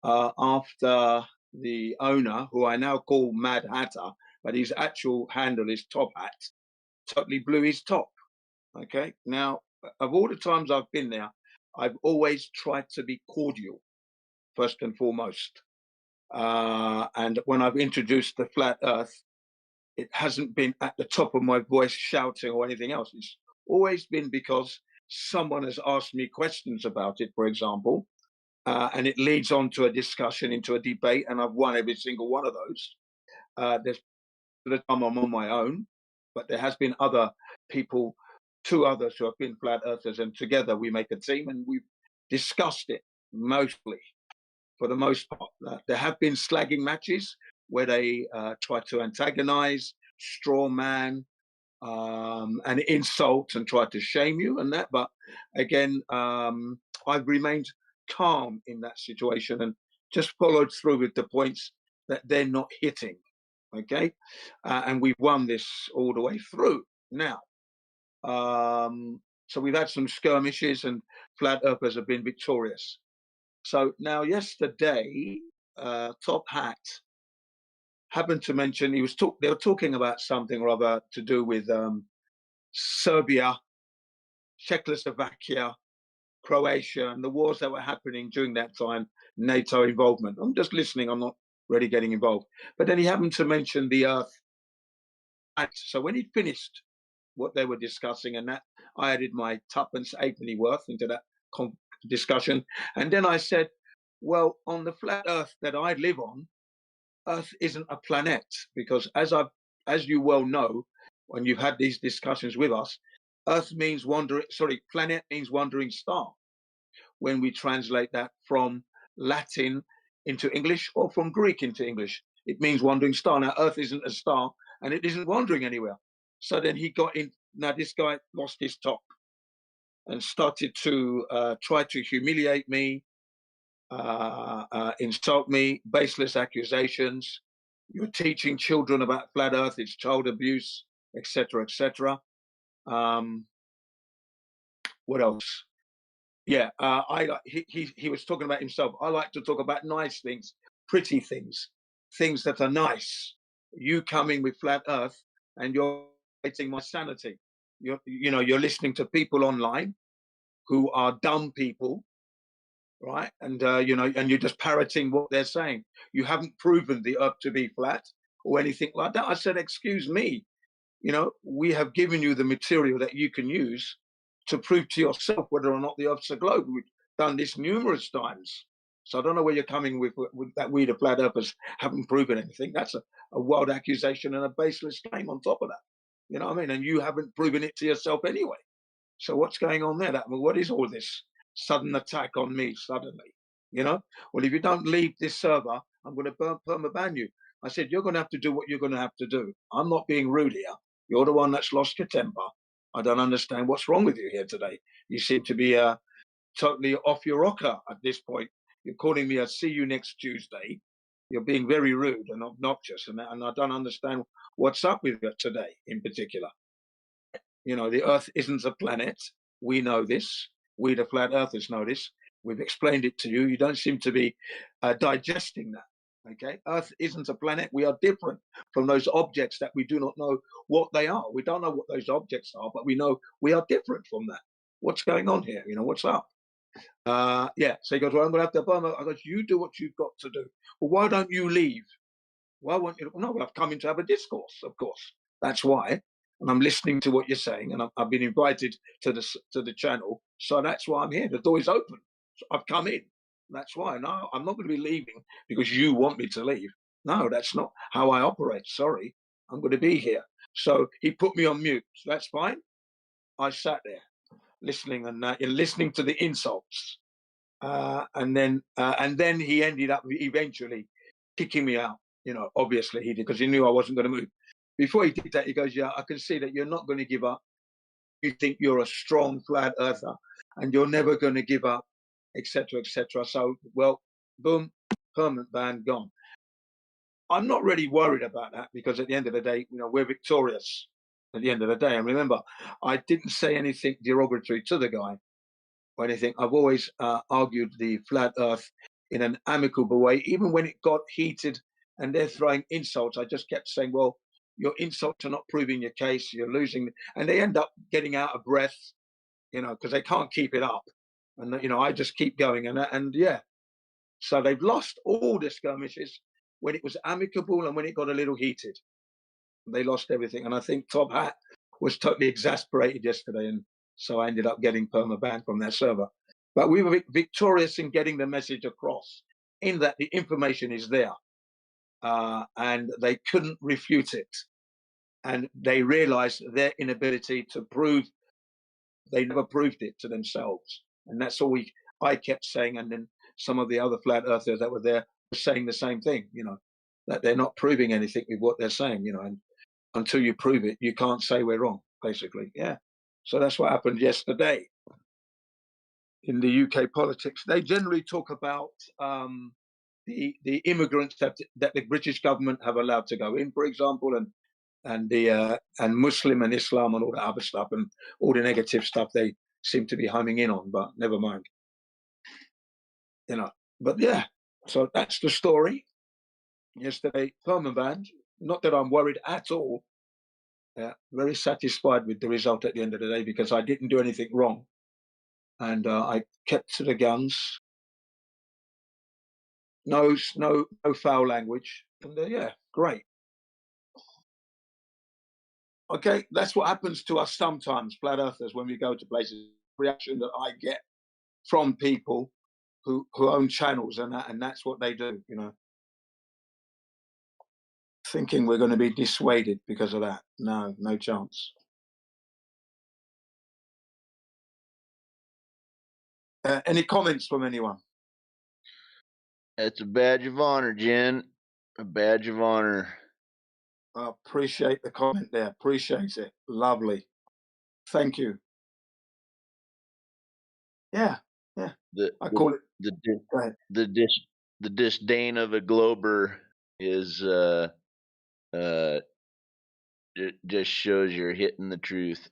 after the owner, who I now call Mad Hatter, but his actual handle is Top Hat, totally blew his top. Okay, now, of all the times I've been there, I've always tried to be cordial, first and foremost. And when I've introduced the flat earth, it hasn't been at the top of my voice shouting or anything else. It's always been because someone has asked me questions about it, for example, and it leads on to a discussion, into a debate, and I've won every single one of those. There's the time I'm on my own, but there has been other people, 2 others who have been flat earthers, and together we make a team, and we've discussed it mostly. For the most part, there have been slagging matches where they try to antagonize, straw man, and insult and try to shame you and that. But again, I've remained calm in that situation and just followed through with the points that they're not hitting. Okay, and we've won this all the way through now. So we've had some skirmishes, and flat earthers have been victorious. So now, yesterday, Top Hat happened to mention they were talking about something or other to do with Serbia, Czechoslovakia, Croatia, and the wars that were happening during that time, NATO involvement. I'm just listening. I'm not really getting involved. But then he happened to mention the Earth. So when he'd finished what they were discussing, and that I added my tuppence halfpenny worth into that discussion, and then I said, well, on the flat Earth that I live on, Earth isn't a planet, because as you well know, when you've had these discussions with us, Earth means planet means wandering star. When we translate that from Latin into English or from Greek into English, it means wandering star. Now, Earth isn't a star, and it isn't wandering anywhere. So then he got in. Now this guy lost his top and started to try to humiliate me, insult me, baseless accusations. You're teaching children about flat Earth, it's child abuse, etc., etc. What else? Yeah, he was talking about himself. I like to talk about nice things, pretty things, things that are nice. You coming with flat Earth, and you're fighting my sanity. You're listening to people online who are dumb people, right? And and you're just parroting what they're saying. You haven't proven the Earth to be flat or anything like that. I said, excuse me, we have given you the material that you can use to prove to yourself whether or not the Earth's a globe. We've done this numerous times. So I don't know where you're coming with that we, the flat earthers, haven't proven anything. That's a wild accusation and a baseless claim on top of that. You know what I mean? And you haven't proven it to yourself anyway. So what's going on there? What is all this sudden attack on me suddenly? Well, if you don't leave this server, I'm going to perma-ban you. I said, you're going to have to do what you're going to have to do. I'm not being rude here. You're the one that's lost your temper. I don't understand what's wrong with you here today. You seem to be totally off your rocker at this point. You're calling me a see you next Tuesday. You're being very rude and obnoxious, and I don't understand what's up with you today in particular. You know, the Earth isn't a planet. We know this. We, the flat earthers, know this. We've explained it to you. You don't seem to be digesting that. Okay, Earth isn't a planet. We are different from those objects that we do not know what they are. We don't know what those objects are, but we know we are different from that. What's going on here? You know, what's up? Yeah. So he goes, well, I'm going to have to burn. I goes, you do what you've got to do. Well, why don't you leave? Why won't you? No, well, I've come in to have a discourse, of course. That's why. And I'm listening to what you're saying, and I've been invited to the channel, so that's why I'm here. The door is open. So I've come in. That's why. No, I'm not going to be leaving because you want me to leave. No, that's not how I operate. Sorry, I'm going to be here. So he put me on mute. So that's fine. I sat there listening and listening to the insults, and then he ended up eventually kicking me out. You know, obviously he did because he knew I wasn't going to move. Before he did that, he goes, "Yeah, I can see that you're not going to give up. You think you're a strong flat earther, and you're never going to give up, etc., etc." So, well, boom, permanent ban, gone. I'm not really worried about that because at the end of the day, you know, we're victorious. At the end of the day, and remember, I didn't say anything derogatory to the guy or anything. I've always argued the flat Earth in an amicable way, even when it got heated and they're throwing insults. I just kept saying, well, your insults are not proving your case. You're losing, and they end up getting out of breath, you know, because they can't keep it up. And you know, I just keep going, and yeah. So they've lost all the skirmishes when it was amicable and when it got a little heated. They lost everything, and I think Top Hat was totally exasperated yesterday, and so I ended up getting perma-banned from their server. But we were victorious in getting the message across, in that the information is there, and they couldn't refute it, and they realized their inability to prove. They never proved it to themselves, and that's all I kept saying, and then some of the other flat earthers that were there were saying the same thing, you know, that they're not proving anything with what they're saying, you know, and until you prove it, you can't say we're wrong, basically. Yeah. So that's what happened yesterday in the UK politics. They generally talk about the immigrants that the British government have allowed to go in, for example, and Muslim and Islam and all that other stuff, and all the negative stuff they seem to be homing in on, but never mind. You know, but yeah, so that's the story. Yesterday, permabanned. Not that I'm worried at all. Very satisfied with the result at the end of the day because I didn't do anything wrong, and I kept to the guns. No foul language, and yeah, great. Okay, that's what happens to us sometimes, flat earthers, when we go to places. Reaction that I get from people who own channels and that's what they do, you know. Thinking we're going to be dissuaded because of that. No chance. Any comments from anyone? It's a badge of honor, Jen. A badge of honor. I appreciate the comment there. Appreciate it. Lovely. Thank you. Yeah. I call it the disdain of a glober is it just shows you're hitting the truth.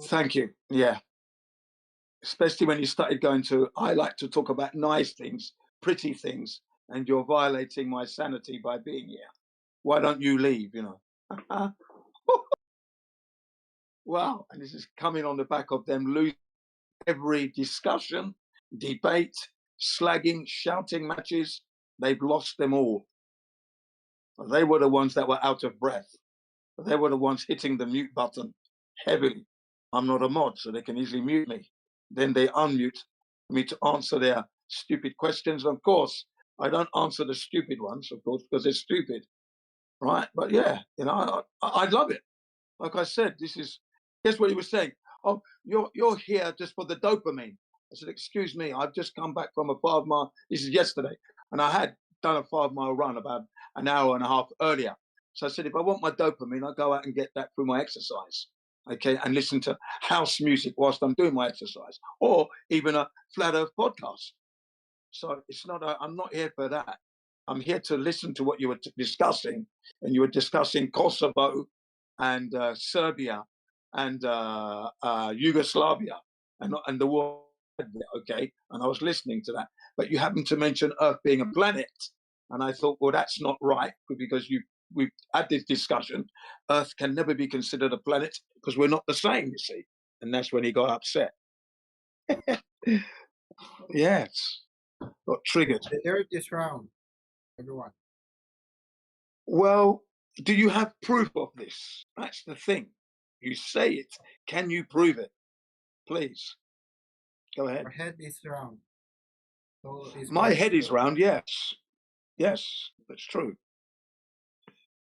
Thank you. Yeah. Especially when you started going to, I like to talk about nice things, pretty things, and you're violating my sanity by being here. Why don't you leave, you know? Wow. And this is coming on the back of them losing every discussion, debate, slagging, shouting matches. They've lost them all. They were the ones that were out of breath. They were the ones hitting the mute button heavily. I'm not a mod, so they can easily mute me. Then they unmute me to answer their stupid questions. Of course, I don't answer the stupid ones, of course, because they're stupid, right? But yeah, you know, I love it. Like I said, this is, guess what he was saying? Oh, you're here just for the dopamine. I said, excuse me, I've just come back from a 5 mile, this is yesterday, and I had done a 5 mile run about an hour and a half earlier. So I said, if I want my dopamine, I go out and get that through my exercise, okay, and listen to house music whilst I'm doing my exercise, or even a Flat Earth podcast. So it's not, I'm not here for that. I'm here to listen to what you were discussing, and you were discussing Kosovo and Serbia and Yugoslavia and the war. Okay, and I was listening to that, but you happened to mention Earth being a planet, and I thought, well, that's not right because we've had this discussion. Earth can never be considered a planet because we're not the same, you see. And that's when he got upset. Yes, got triggered. The Earth is round, everyone. Well, do you have proof of this? That's the thing. You say it. Can you prove it? Please. Go ahead. Our head is round. So is My Earth head is round. round, yes. Yes, that's true.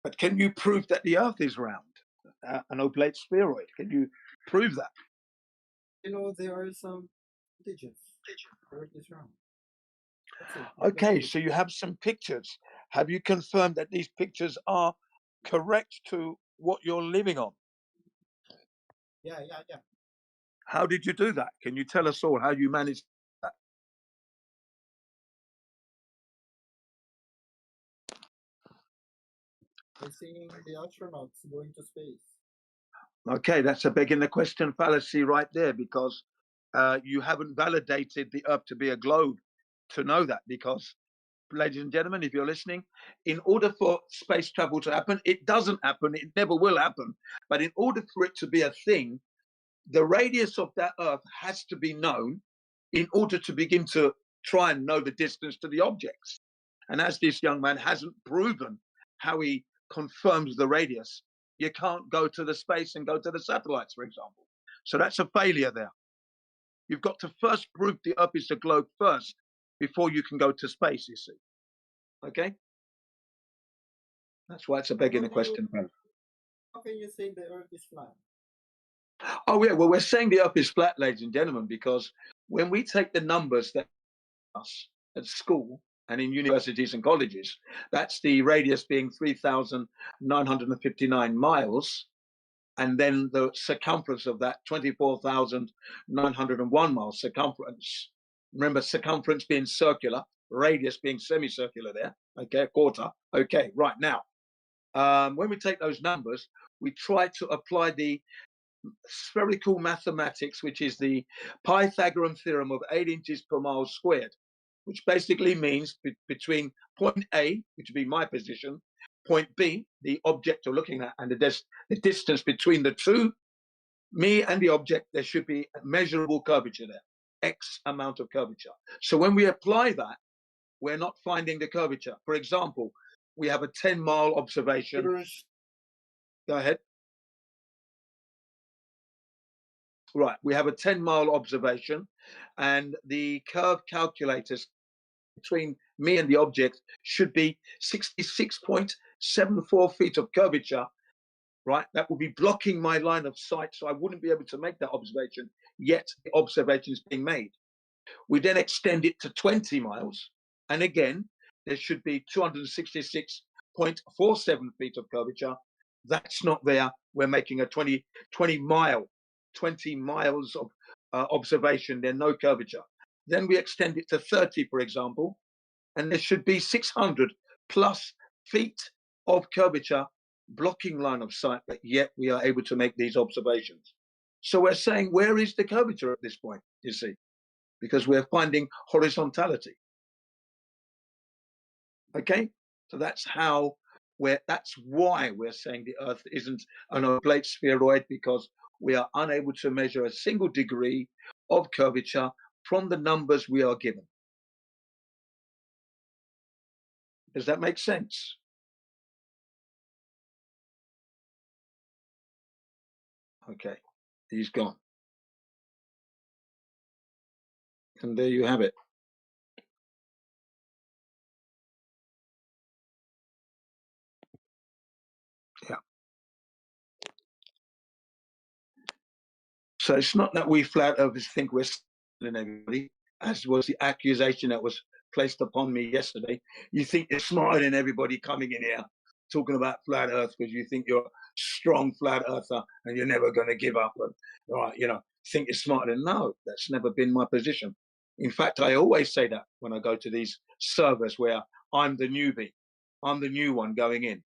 But can you prove that the Earth is round? An oblate spheroid. Can you prove that? You know, there are some digits. Earth is round. That's it. Okay, so you have some pictures. Have you confirmed that these pictures are correct to what you're living on? Yeah. How did you do that? Can you tell us all how you managed that? By seeing the astronauts going to space. Okay, that's a begging the question fallacy right there, because you haven't validated the Earth to be a globe to know that. Because, ladies and gentlemen, if you're listening, in order for space travel to happen, it doesn't happen, it never will happen. But in order for it to be a thing, the radius of that Earth has to be known in order to begin to try and know the distance to the objects. And as this young man hasn't proven how he confirms the radius, you can't go to the space and go to the satellites, for example. So that's a failure there. You've got to first prove the Earth is a globe first before you can go to space, you see. Okay? That's why it's a begging the question. How can you say the Earth is flat? Oh, yeah, well, we're saying the Earth is flat, ladies and gentlemen, because when we take the numbers that us at school and in universities and colleges, that's the radius being 3,959 miles, and then the circumference of that 24,901 miles circumference. Remember, circumference being circular, radius being semicircular there. Okay, a quarter. Okay, right now, when we take those numbers, we try to apply the spherical mathematics, which is the Pythagorean theorem of 8 inches per mile squared, which basically means between point A, which would be my position, point B, the object you're looking at, and the distance between the two, me and the object, there should be a measurable curvature there, X amount of curvature. So when we apply that, we're not finding the curvature. For example, we have a 10-mile observation. Go ahead. Right, we have a 10-mile observation, and the curve calculators between me and the object should be 66.74 feet of curvature, right? That will be blocking my line of sight, so I wouldn't be able to make that observation, yet the observation is being made. We then extend it to 20 miles, and again, there should be 266.47 feet of curvature. That's not there. We're making a 20 miles of observation, there's no curvature. Then we extend it to 30, for example, and there should be 600 plus feet of curvature blocking line of sight, but yet we are able to make these observations. So we're saying, where is the curvature at this point, you see? Because we're finding horizontality. Okay, so that's why we're saying the Earth isn't an oblate spheroid, because we are unable to measure a single degree of curvature from the numbers we are given. Does that make sense? Okay, he's gone. And there you have it. Yeah. So it's not that we flat earthers think we're than everybody, as was the accusation that was placed upon me yesterday. You think you're smarter than everybody coming in here talking about flat earth because you think you're a strong flat earther and you're never going to give up and, think you're smarter than. No, that's never been my position. In fact, I always say that when I go to these servers where I'm the newbie, I'm the new one going in.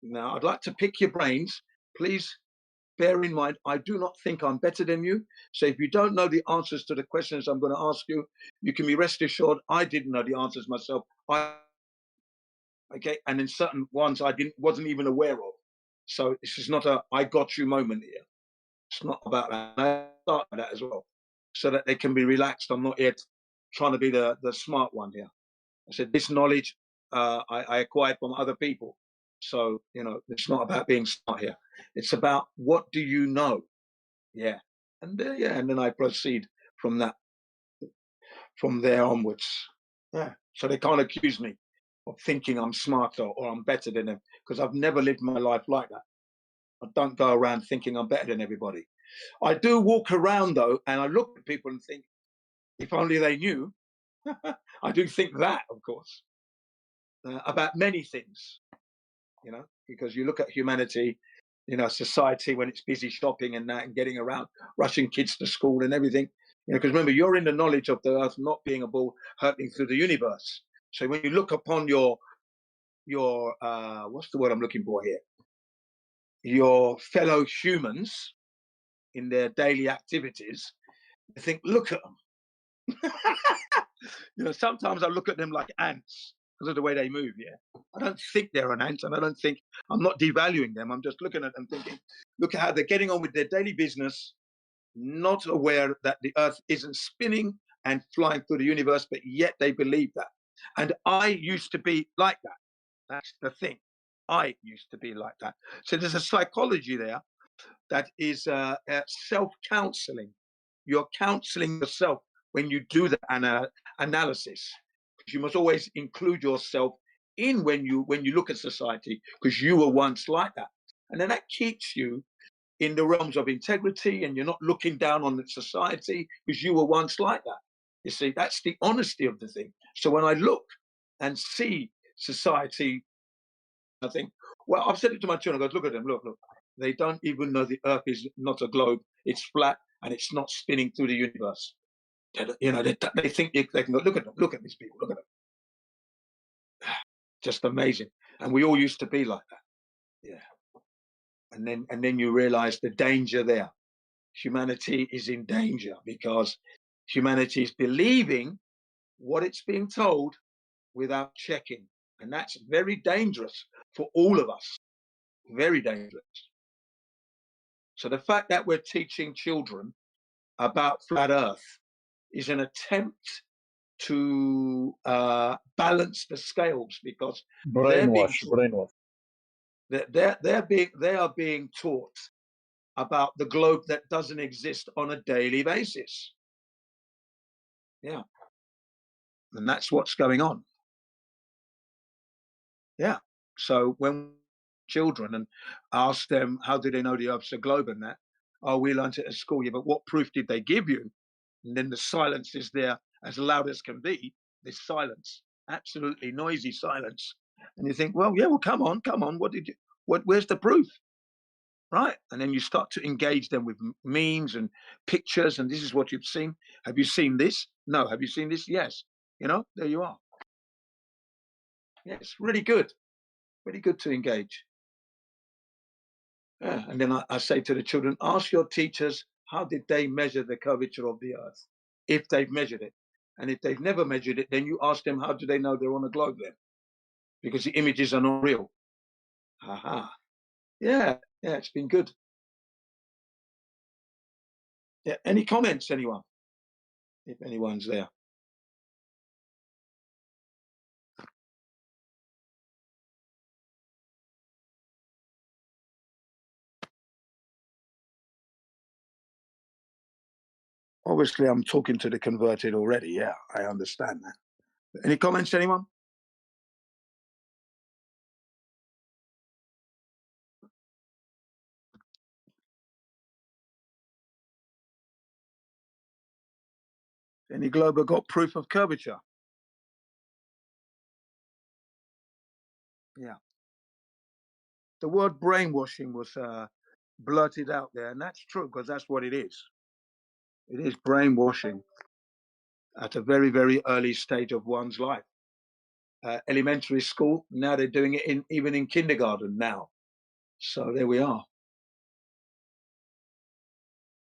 Now, I'd like to pick your brains. Please bear in mind, I do not think I'm better than you. So if you don't know the answers to the questions I'm going to ask you, you can be rest assured I didn't know the answers myself. Okay, and in certain ones I wasn't even aware of. So this is not a I got you moment here. It's not about that. And I start with that as well, so that they can be relaxed. I'm not here trying to be the smart one here. I said this knowledge I acquired from other people. So, you know, it's not about being smart here. It's about what do you know? Yeah. And and then I proceed from that, from there onwards. Yeah. So they can't accuse me of thinking I'm smarter or I'm better than them, because I've never lived my life like that. I don't go around thinking I'm better than everybody. I do walk around though, and I look at people and think, if only they knew. I do think that, of course, about many things, you know, because you look at humanity, you know, society when it's busy shopping and that and getting around, rushing kids to school and everything, you know, because remember, you're in the knowledge of the earth not being a ball hurtling through the universe. So when you look upon your what's the word I'm looking for here? Your fellow humans in their daily activities, you think, look at them. You know, sometimes I look at them like ants because of the way they move. Yeah, I don't think they're an ant, and I don't think I'm not devaluing them. I'm just looking at them, thinking, look at how they're getting on with their daily business, not aware that the Earth isn't spinning and flying through the universe, but yet they believe that. And I used to be like that. That's the thing. I used to be like that. So there's a psychology there that is self-counseling. You're counseling yourself when you do the analysis. You must always include yourself in when you look at society, because you were once like that, and then that keeps you in the realms of integrity, and you're not looking down on the society because you were once like that. You see, that's the honesty of the thing. So when I look and see society, I think, well, I've said it to my children. I go, look at them, look. They don't even know the Earth is not a globe; it's flat and it's not spinning through the universe. You know, they think they can go, look at them, look at these people, look at them. Just amazing. And we all used to be like that. Yeah. And then you realize the danger there. Humanity is in danger because humanity is believing what it's being told without checking. And that's very dangerous for all of us. Very dangerous. So the fact that we're teaching children about flat Earth is an attempt to balance the scales, because brainwash. They are being taught about the globe that doesn't exist on a daily basis. Yeah. And that's what's going on. Yeah. So when children and ask them, how do they know the Earth's a globe and that? Oh, we learned it at school. Yeah, but what proof did they give you? And then the silence is there as loud as can be. This silence, absolutely noisy silence. And you think, well, yeah, well, come on. Where's the proof? Right. And then you start to engage them with memes and pictures. And this is what you've seen. Have you seen this? No. Have you seen this? Yes. You know, there you are. Yeah, it's really good. Really good to engage. Yeah. And then I say to the children, ask your teachers, how did they measure the curvature of the Earth? If they've measured it. And if they've never measured it, then you ask them, how do they know they're on a globe then? Because the images are not real. Aha. Yeah. Yeah, it's been good. Yeah. Any comments, anyone? If anyone's there. Obviously, I'm talking to the converted already. Yeah, I understand that. Any comments, anyone? Any globe got proof of curvature? Yeah. The word brainwashing was blurted out there, and that's true because that's what it is. It is brainwashing at a very, very early stage of one's life. Elementary school, now they're doing it even in kindergarten now. So there we are.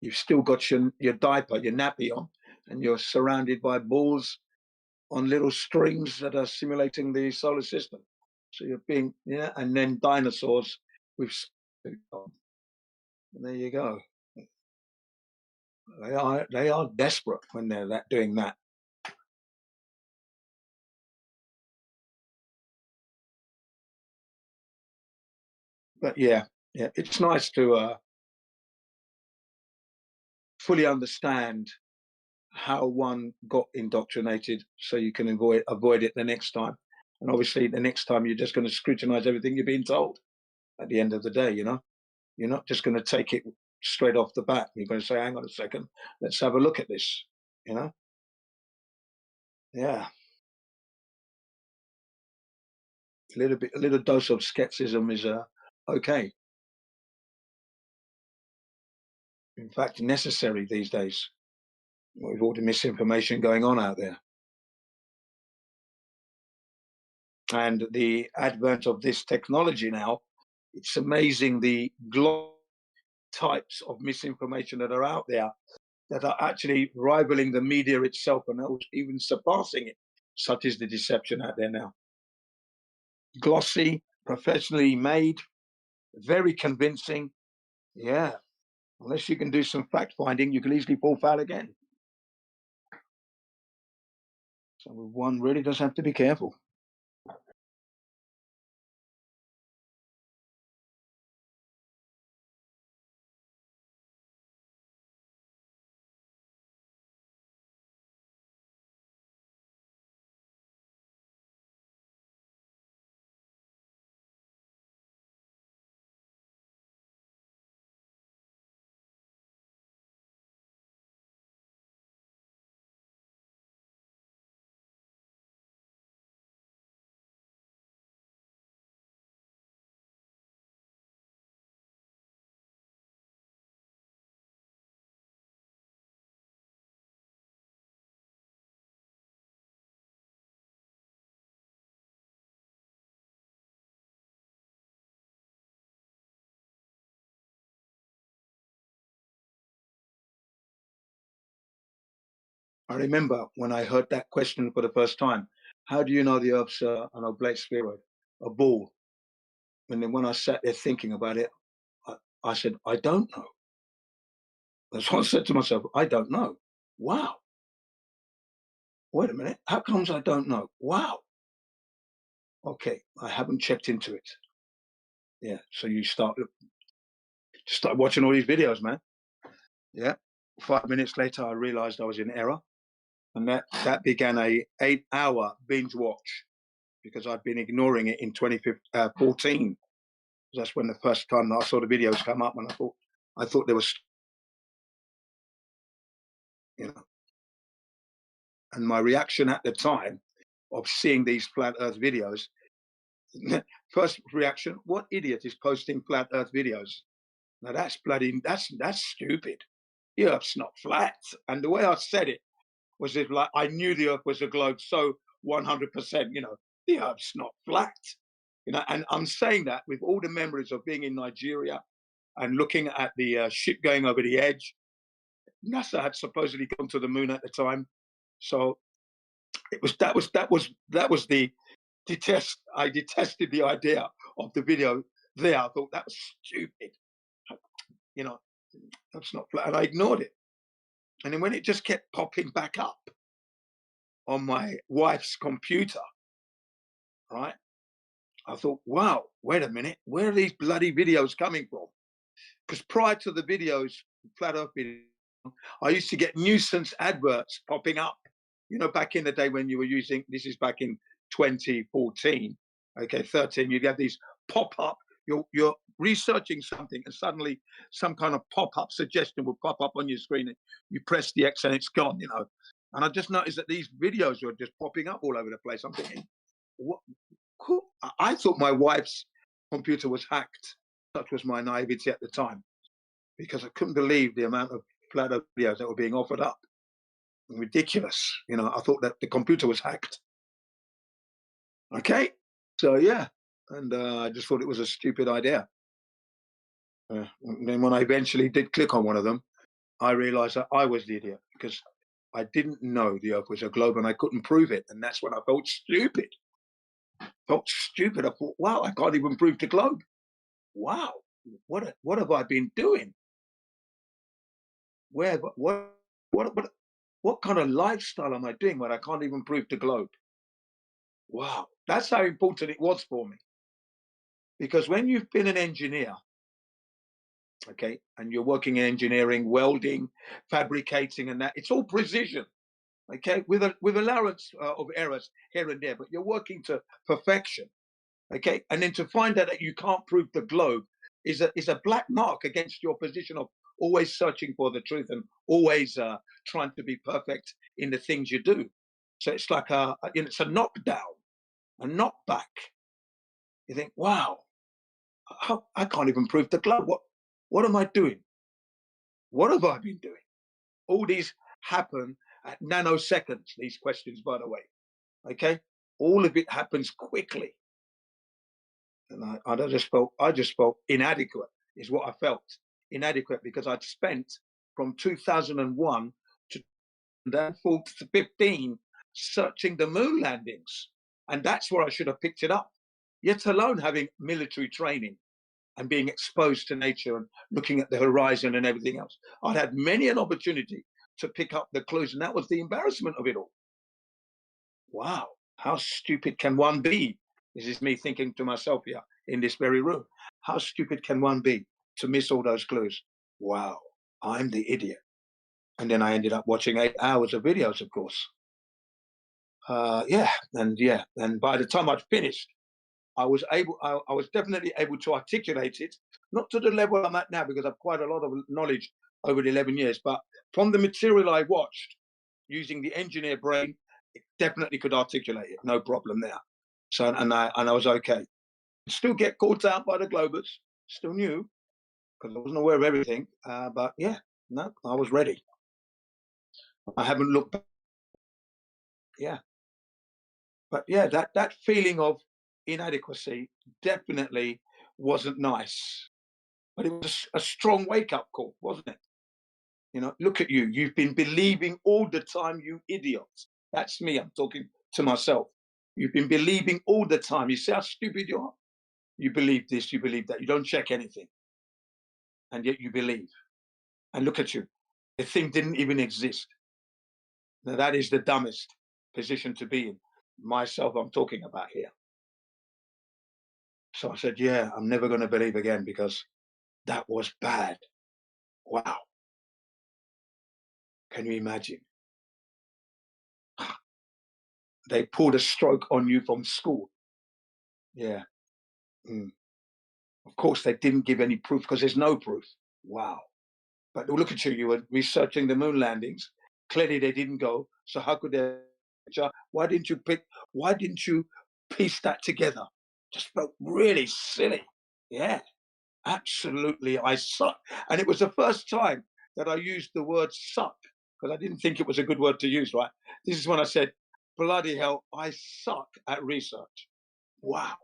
You've still got your diaper, your nappy on, and you're surrounded by balls on little strings that are simulating the solar system. So you're being, and then dinosaurs with, and there you go. They are desperate when they're doing that. But yeah, it's nice to fully understand how one got indoctrinated, so you can avoid it the next time. And obviously, the next time you're just going to scrutinize everything you're being told. At the end of the day, you're not just going to take it straight off the bat. You're going to say, "Hang on a second, let's have a look at this." Yeah. A little dose of skepticism is okay. In fact, necessary these days with all the misinformation going on out there. And the advent of this technology now, it's amazing the types of misinformation that are out there that are actually rivaling the media itself and even surpassing it. Such is the deception out there now. Glossy, professionally made, very convincing. Yeah. Unless you can do some fact finding, you can easily fall foul again. So one really does have to be careful. I remember when I heard that question for the first time, how do you know the Earth's an oblate spheroid, a ball? And then when I sat there thinking about it, I said, I don't know. That's what I said to myself, I don't know. Wow. Wait a minute, how comes I don't know? Wow. Okay, I haven't checked into it. Yeah, so you start watching all these videos, man. Yeah. 5 minutes later, I realized I was in error. And that began a 8-hour binge watch because I'd been ignoring it in 2014. That's when the first time I saw the videos come up, and I thought there was, and my reaction at the time of seeing these flat Earth videos, first reaction, what idiot is posting flat Earth videos? Now that's stupid. The Earth's not flat. And the way I said it was like I knew the Earth was a globe so 100%, the Earth's not flat. And I'm saying that with all the memories of being in Nigeria and looking at the ship going over the edge. NASA had supposedly gone to the moon at the time, so that was the detest. I detested the idea of the video there. I thought that was stupid. That's not flat, and I ignored it. And then when it just kept popping back up on my wife's computer, right? I thought, wow, wait a minute, where are these bloody videos coming from? Because prior to the videos, flat Earth videos, I used to get nuisance adverts popping up. Back in the day when you were using, this is back in 2014, okay, 13, you'd have these pop-up, you're researching something and suddenly some kind of pop-up suggestion will pop up on your screen and you press the X and it's gone, And I just noticed that these videos were just popping up all over the place. I'm thinking, what? I thought my wife's computer was hacked. Such was my naivety at the time, because I couldn't believe the amount of flat Earth videos that were being offered up. Ridiculous. I thought that the computer was hacked. Okay. So, yeah. And I just thought it was a stupid idea. And then when I eventually did click on one of them, I realized that I was the idiot because I didn't know the Earth was a globe and I couldn't prove it. And that's when I felt stupid. I thought, wow, I can't even prove the globe. Wow, what have I been doing? What kind of lifestyle am I doing when I can't even prove the globe? Wow, that's how important it was for me. Because when you've been an engineer, okay, and you're working in engineering, welding, fabricating, and that, it's all precision, okay, with allowance of errors here and there, but you're working to perfection, okay, and then to find out that you can't prove the globe is a black mark against your position of always searching for the truth and always trying to be perfect in the things you do. So it's like it's a knockdown, a knockback. You think, wow, I can't even prove the globe. What am I doing? What have I been doing? All these happen at nanoseconds, these questions, by the way. Okay? All of it happens quickly. And I just felt inadequate, is what I felt. Inadequate because I'd spent from 2001 to 2015 searching the moon landings. And that's where I should have picked it up, yet alone having military training and being exposed to nature and looking at the horizon and everything else. I'd had many an opportunity to pick up the clues, and that was the embarrassment of it all. Wow, how stupid can one be? This is me thinking to myself here in this very room. How stupid can one be to miss all those clues? Wow, I'm the idiot. And then I ended up watching 8 hours of videos, of course. And by the time I'd finished, I was definitely able to articulate it, not to the level I'm at now because I've quite a lot of knowledge over the 11 years, but from the material I watched, using the engineer brain, it definitely could articulate it, no problem there. So, and I was okay. Still get caught out by the Globers, still new, because I wasn't aware of everything, but yeah, no, I was ready. I haven't looked back. Yeah. But yeah, that feeling of inadequacy definitely wasn't nice. But it was a strong wake-up call, wasn't it? You know, look at you. You've been believing all the time, you idiots. That's me. I'm talking to myself. You've been believing all the time. You see how stupid you are? You believe this, you believe that. You don't check anything. And yet you believe. And look at you. The thing didn't even exist. Now, that is the dumbest position to be in. Myself, I'm talking about here. So I said, yeah, I'm never going to believe again because that was bad. Wow. Can you imagine? They pulled a stroke on you from school. Yeah. Of course, they didn't give any proof because there's no proof. Wow. But look at you. You were researching the moon landings. Clearly, they didn't go. So how could they? Why didn't you piece that together? Just felt really silly. Yeah. Absolutely, I suck. And it was the first time that I used the word suck because I didn't think it was a good word to use, right? This is when I said, bloody hell, I suck at research. Wow.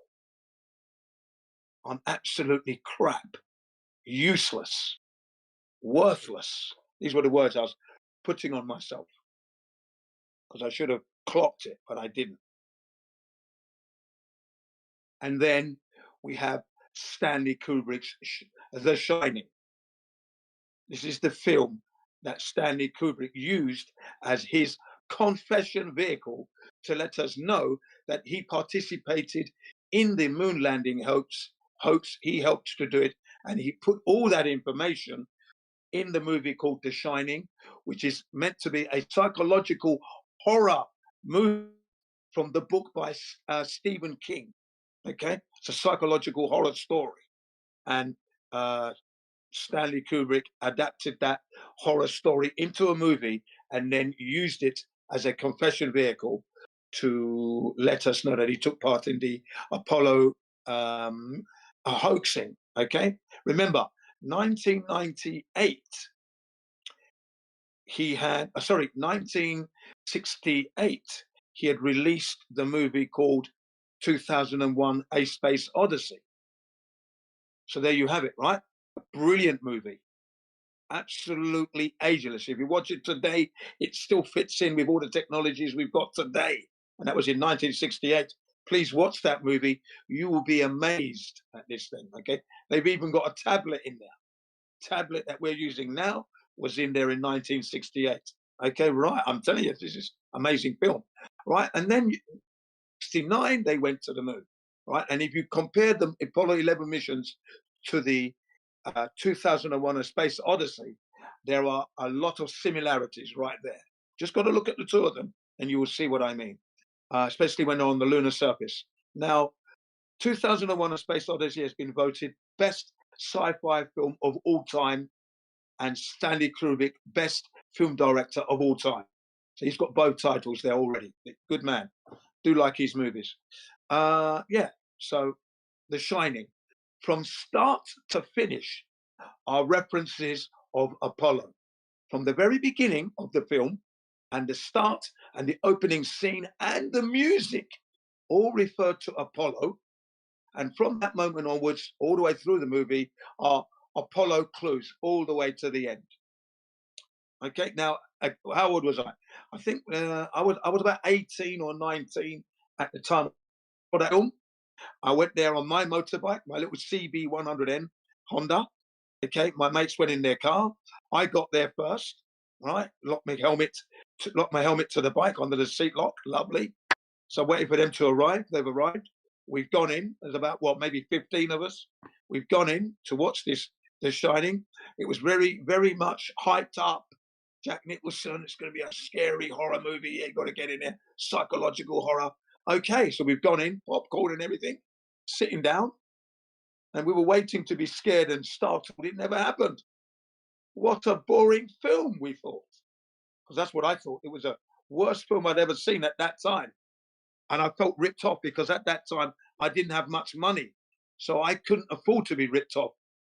I'm absolutely crap, useless, worthless. These were the words I was putting on myself because I should have clocked it, but I didn't. And then we have Stanley Kubrick's The Shining. This is the film that Stanley Kubrick used as his confession vehicle to let us know that he participated in the moon landing hoax. He helped to do it, and he put all that information in the movie called The Shining, which is meant to be a psychological horror movie from the book by Stephen King. Okay, it's a psychological horror story, and Stanley Kubrick adapted that horror story into a movie and then used it as a confession vehicle to let us know that he took part in the Apollo hoaxing. Okay, remember 1998. He had 1968. He had released the movie called 2001: A Space Odyssey. So there you have it, right? A brilliant movie. absolutely ageless. If you watch it today, it still fits in with all the technologies we've got today. And that was in 1968. Please watch that movie. You will be amazed at this thing. Okay, they've even got a tablet in there. Tablet that we're using now was in there in 1968. Okay, right. I'm telling you, this is amazing film, right? And then 69, they went to the moon, right? And if you compare the Apollo 11 missions to the 2001: A Space Odyssey, there are a lot of similarities right there. Just got to look at the two of them, and you will see what I mean. Especially when they're on the lunar surface. Now, 2001: A Space Odyssey has been voted best sci-fi film of all time, and Stanley Kubrick best film director of all time. So he's got both titles there already. Good man. Do like his movies. Yeah. So, The Shining, from start to finish, are references of Apollo. From the very beginning of the film, and the start and the opening scene and the music all refer to Apollo. And from that moment onwards, all the way through the movie, are Apollo clues all the way to the end. Okay, now how old was I? I think I was about 18 or 19 at the time for that film. I went there on my motorbike, my little CB100N Honda. Okay, my mates went in their car. I got there first, right? Locked my helmet to the bike under the seat lock. Lovely. So waiting for them to arrive. They've arrived. We've gone in. There's about maybe 15 of us. We've gone in to watch this, The Shining. It was very, very much hyped up. Jack Nicholson. It's going to be a scary horror movie. You got to get in there. Psychological horror. Okay, so we've gone in, popcorn and everything, sitting down, and we were waiting to be scared and startled. It never happened. What a boring film, we thought. Because that's what I thought. It was the worst film I'd ever seen at that time. And I felt ripped off because at that time I didn't have much money. So I couldn't afford to be ripped off,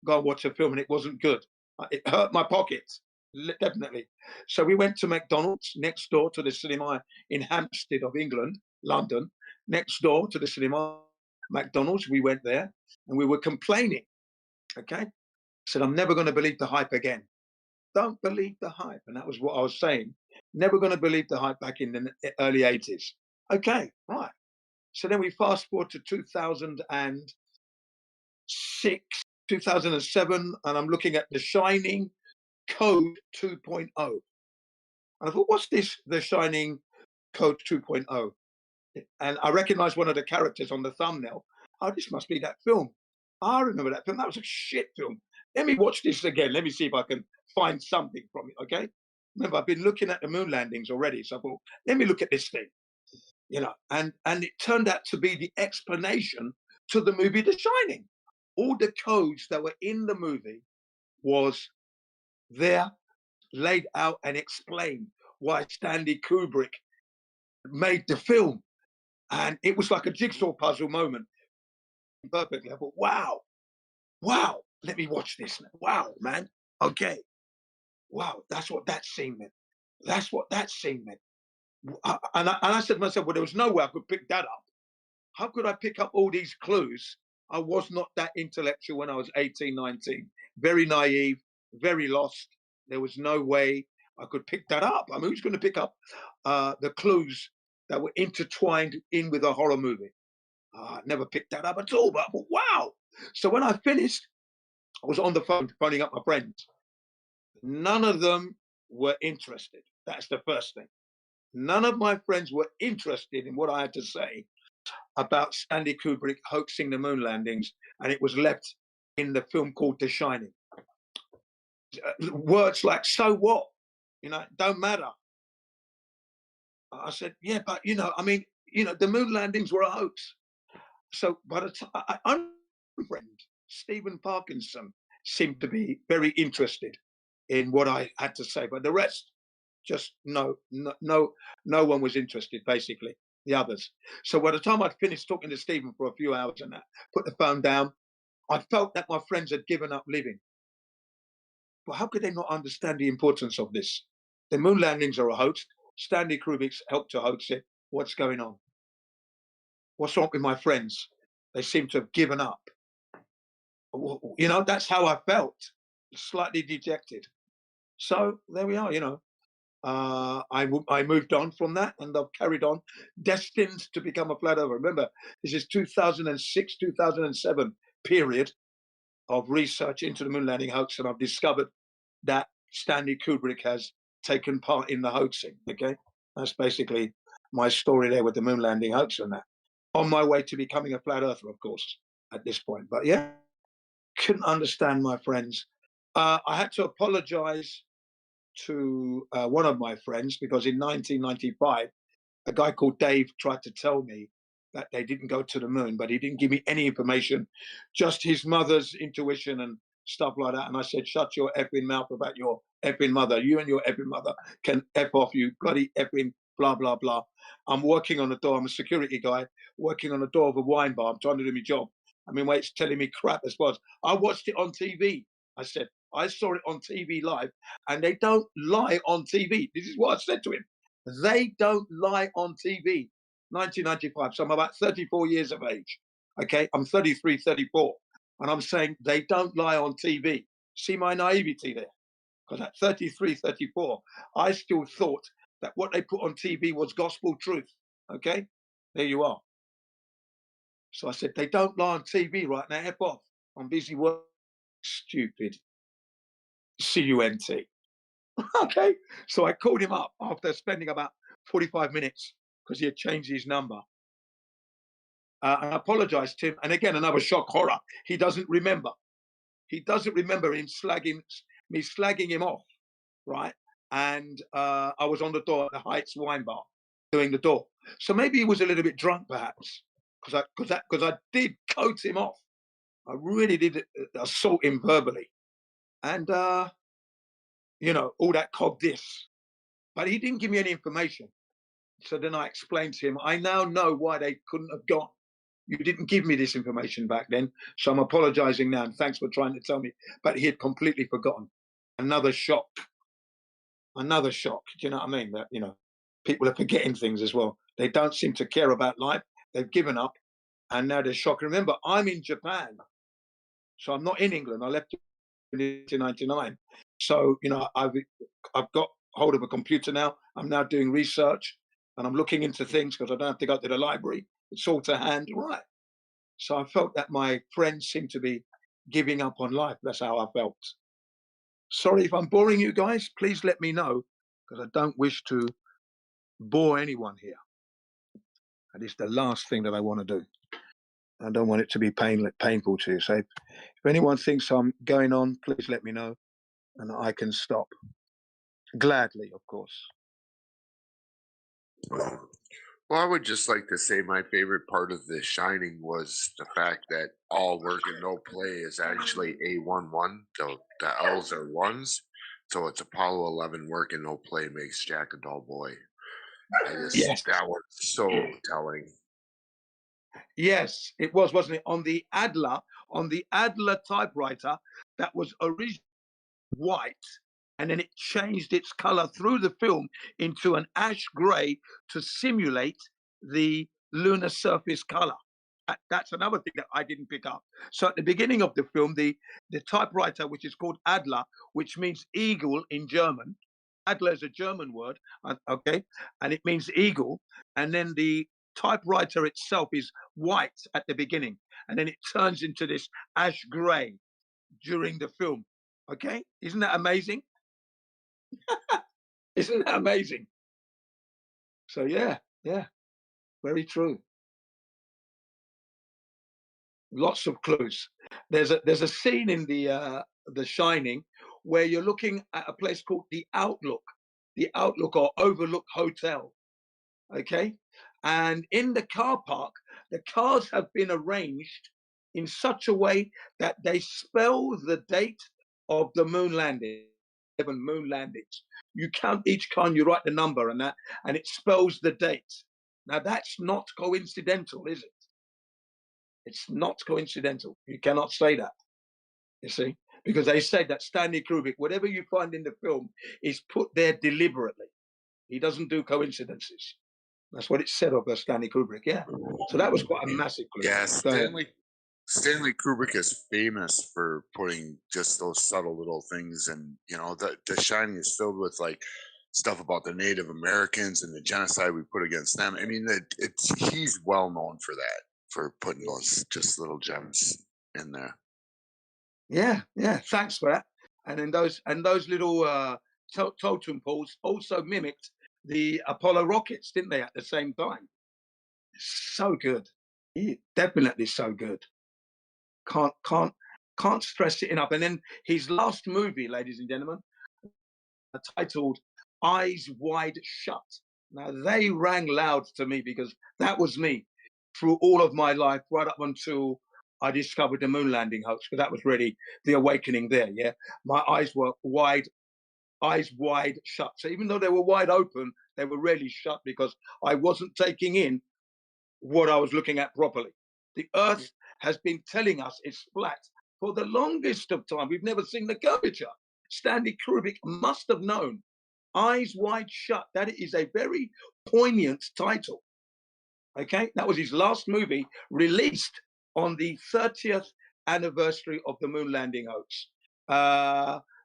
go and watch a film, and it wasn't good. It hurt my pockets, definitely. So we went to McDonald's next door to the cinema in Hampstead of England, London. Next door to the cinema, McDonald's, we went there and we were complaining. Okay. Said, I'm never going to believe the hype again. Don't believe the hype. And that was what I was saying. Never going to believe the hype back in the early 80s. Okay, right. So then we fast forward to 2006, 2007, and I'm looking at The Shining Code 2.0. And I thought, what's this, The Shining Code 2.0? And I recognized one of the characters on the thumbnail. Oh, this must be that film. I remember that film. That was a shit film. Let me watch this again. Let me see if I can find something from it, okay? Remember, I've been looking at the moon landings already, so I thought, let me look at this thing. And it turned out to be the explanation to the movie The Shining. All the codes that were in the movie was there, laid out and explained why Stanley Kubrick made the film. And it was like a jigsaw puzzle moment. Perfectly. I thought, wow, let me watch this. Wow, man. Okay. Wow, that's what that scene meant. That's what that scene meant. And I said to myself, well, there was no way I could pick that up. How could I pick up all these clues? I was not that intellectual when I was 18, 19. Very naive, very lost. There was no way I could pick that up. I mean, who's going to pick up the clues that were intertwined in with a horror movie? I never picked that up at all, but I thought, wow. So when I finished, I was on the phone phoning up my friends. None of them were interested. That's the first thing. None of my friends were interested in what I had to say about Stanley Kubrick hoaxing the moon landings, and it was left in the film called The Shining. Words like, so what? Don't matter. I said, yeah, but, I mean, the moon landings were a hoax. So by the time, my friend, Stephen Parkinson, seemed to be very interested in what I had to say, but the rest, just no one was interested, basically, the others. So by the time I'd finished talking to Stephen for a few hours and that, put the phone down, I felt that my friends had given up living. But how could they not understand the importance of this? The moon landings are a hoax. Stanley Kubrick's helped to hoax it. What's going on? What's wrong with my friends? They seem to have given up. That's how I felt, slightly dejected. So there we are, I moved on from that, and I've carried on, destined to become a flat earther. Remember, this is 2006, 2007 period of research into the moon landing hoax, and I've discovered that Stanley Kubrick has taken part in the hoaxing. Okay, that's basically my story there with the moon landing hoax and that. On my way to becoming a flat earther, of course, at this point. But yeah, couldn't understand my friends. I had to apologize to one of my friends because in 1995, a guy called Dave tried to tell me that they didn't go to the moon, but he didn't give me any information, just his mother's intuition and stuff like that. And I said, shut your effing mouth about your effing mother. You and your effing mother can F off, you bloody effing blah, blah, blah. I'm working on the door. I'm a security guy working on the door of a wine bar. I'm trying to do my job. I mean, it's telling me crap as well. I watched it on TV. I said, I saw it on TV live, and they don't lie on TV. This is what I said to him. They don't lie on TV. 1995. So I'm about 34 years of age. Okay, I'm 33, 34. And I'm saying they don't lie on TV. See my naivety there? Because at 33, 34, I still thought that what they put on TV was gospel truth. Okay, there you are. So I said, they don't lie on TV right now. F off. I'm busy work. Stupid. C-U-N-T. Okay, so I called him up after spending about 45 minutes because he had changed his number. I apologized to him. And again, another shock horror. He doesn't remember. He doesn't remember me slagging him off, right? And I was on the door at the Heights wine bar doing the door. So maybe he was a little bit drunk, perhaps, because I did coat him off. I really did assault him verbally. And, all that cog this. But he didn't give me any information. So then I explained to him, I now know why they couldn't have gone. You didn't give me this information back then, so I'm apologizing now, and thanks for trying to tell me. But he had completely forgotten. Another shock. Another shock. Do you know what I mean? That, people are forgetting things as well. They don't seem to care about life. They've given up, and now they're shocked. Remember, I'm in Japan, so I'm not in England. I left in 1999. So, I've got hold of a computer now. I'm now doing research, and I'm looking into things because I don't have to go to the library. It's all to hand, right? So I felt that my friends seemed to be giving up on life. That's how I felt. Sorry if I'm boring you guys. Please let me know because I don't wish to bore anyone here. And it's the last thing that I want to do. I don't want it to be painful to you. So if anyone thinks I'm going on, please let me know and I can stop. Gladly, of course. Well, I would just like to say my favorite part of The Shining was the fact that all work and no play is actually A11. The L's are ones. So it's Apollo 11 work and no play makes Jack a dull boy. Yes. That was so telling. Yes, it was, wasn't it? On the Adler typewriter that was originally white, and then it changed its color through the film into an ash gray to simulate the lunar surface color. That's another thing that I didn't pick up. So at the beginning of the film, the typewriter, which is called Adler, which means eagle in German. Adler is a German word, okay, and it means eagle. And then the typewriter itself is white at the beginning, and then it turns into this ash gray during the film. Okay, isn't that amazing? Isn't that amazing? So yeah, very true. Lots of clues. There's a scene in the Shining where you're looking at a place called the Outlook or Overlook Hotel. Okay, and in the car park, the cars have been arranged in such a way that they spell the date of the moon landing. 7 moon landings. You count each car and you write the number and that, and it spells the date. Now that's not coincidental, is it? It's not coincidental. You cannot say that. You see, because they say that Stanley Kubrick, whatever you find in the film, is put there deliberately. He doesn't do coincidences. That's what it said of Stanley Kubrick. Yeah. So that was quite a massive clue. Yeah, Stanley Kubrick is famous for putting just those subtle little things, and you know, the Shining is filled with like stuff about the Native Americans and the genocide we put against them. I mean, he's well known for that, for putting those just little gems in there. Yeah, yeah. Thanks for that. And then those little totem poles also mimicked the Apollo rockets, didn't they? At the same time. So good. Definitely so good. Can't stress it enough. And then his last movie, ladies and gentlemen, titled Eyes Wide Shut. Now they rang loud to me because that was me through all of my life, right up until I discovered the moon landing hoax, because that was really the awakening there. Yeah, my eyes were wide shut. So even though they were wide open, they were really shut because I wasn't taking in what I was looking at properly. The Earth has been telling us it's flat for the longest of time. We've never seen the curvature. Stanley Kubrick must have known. Eyes Wide Shut. That is a very poignant title. Okay, that was his last movie, released on the 30th anniversary of the moon landing hoax,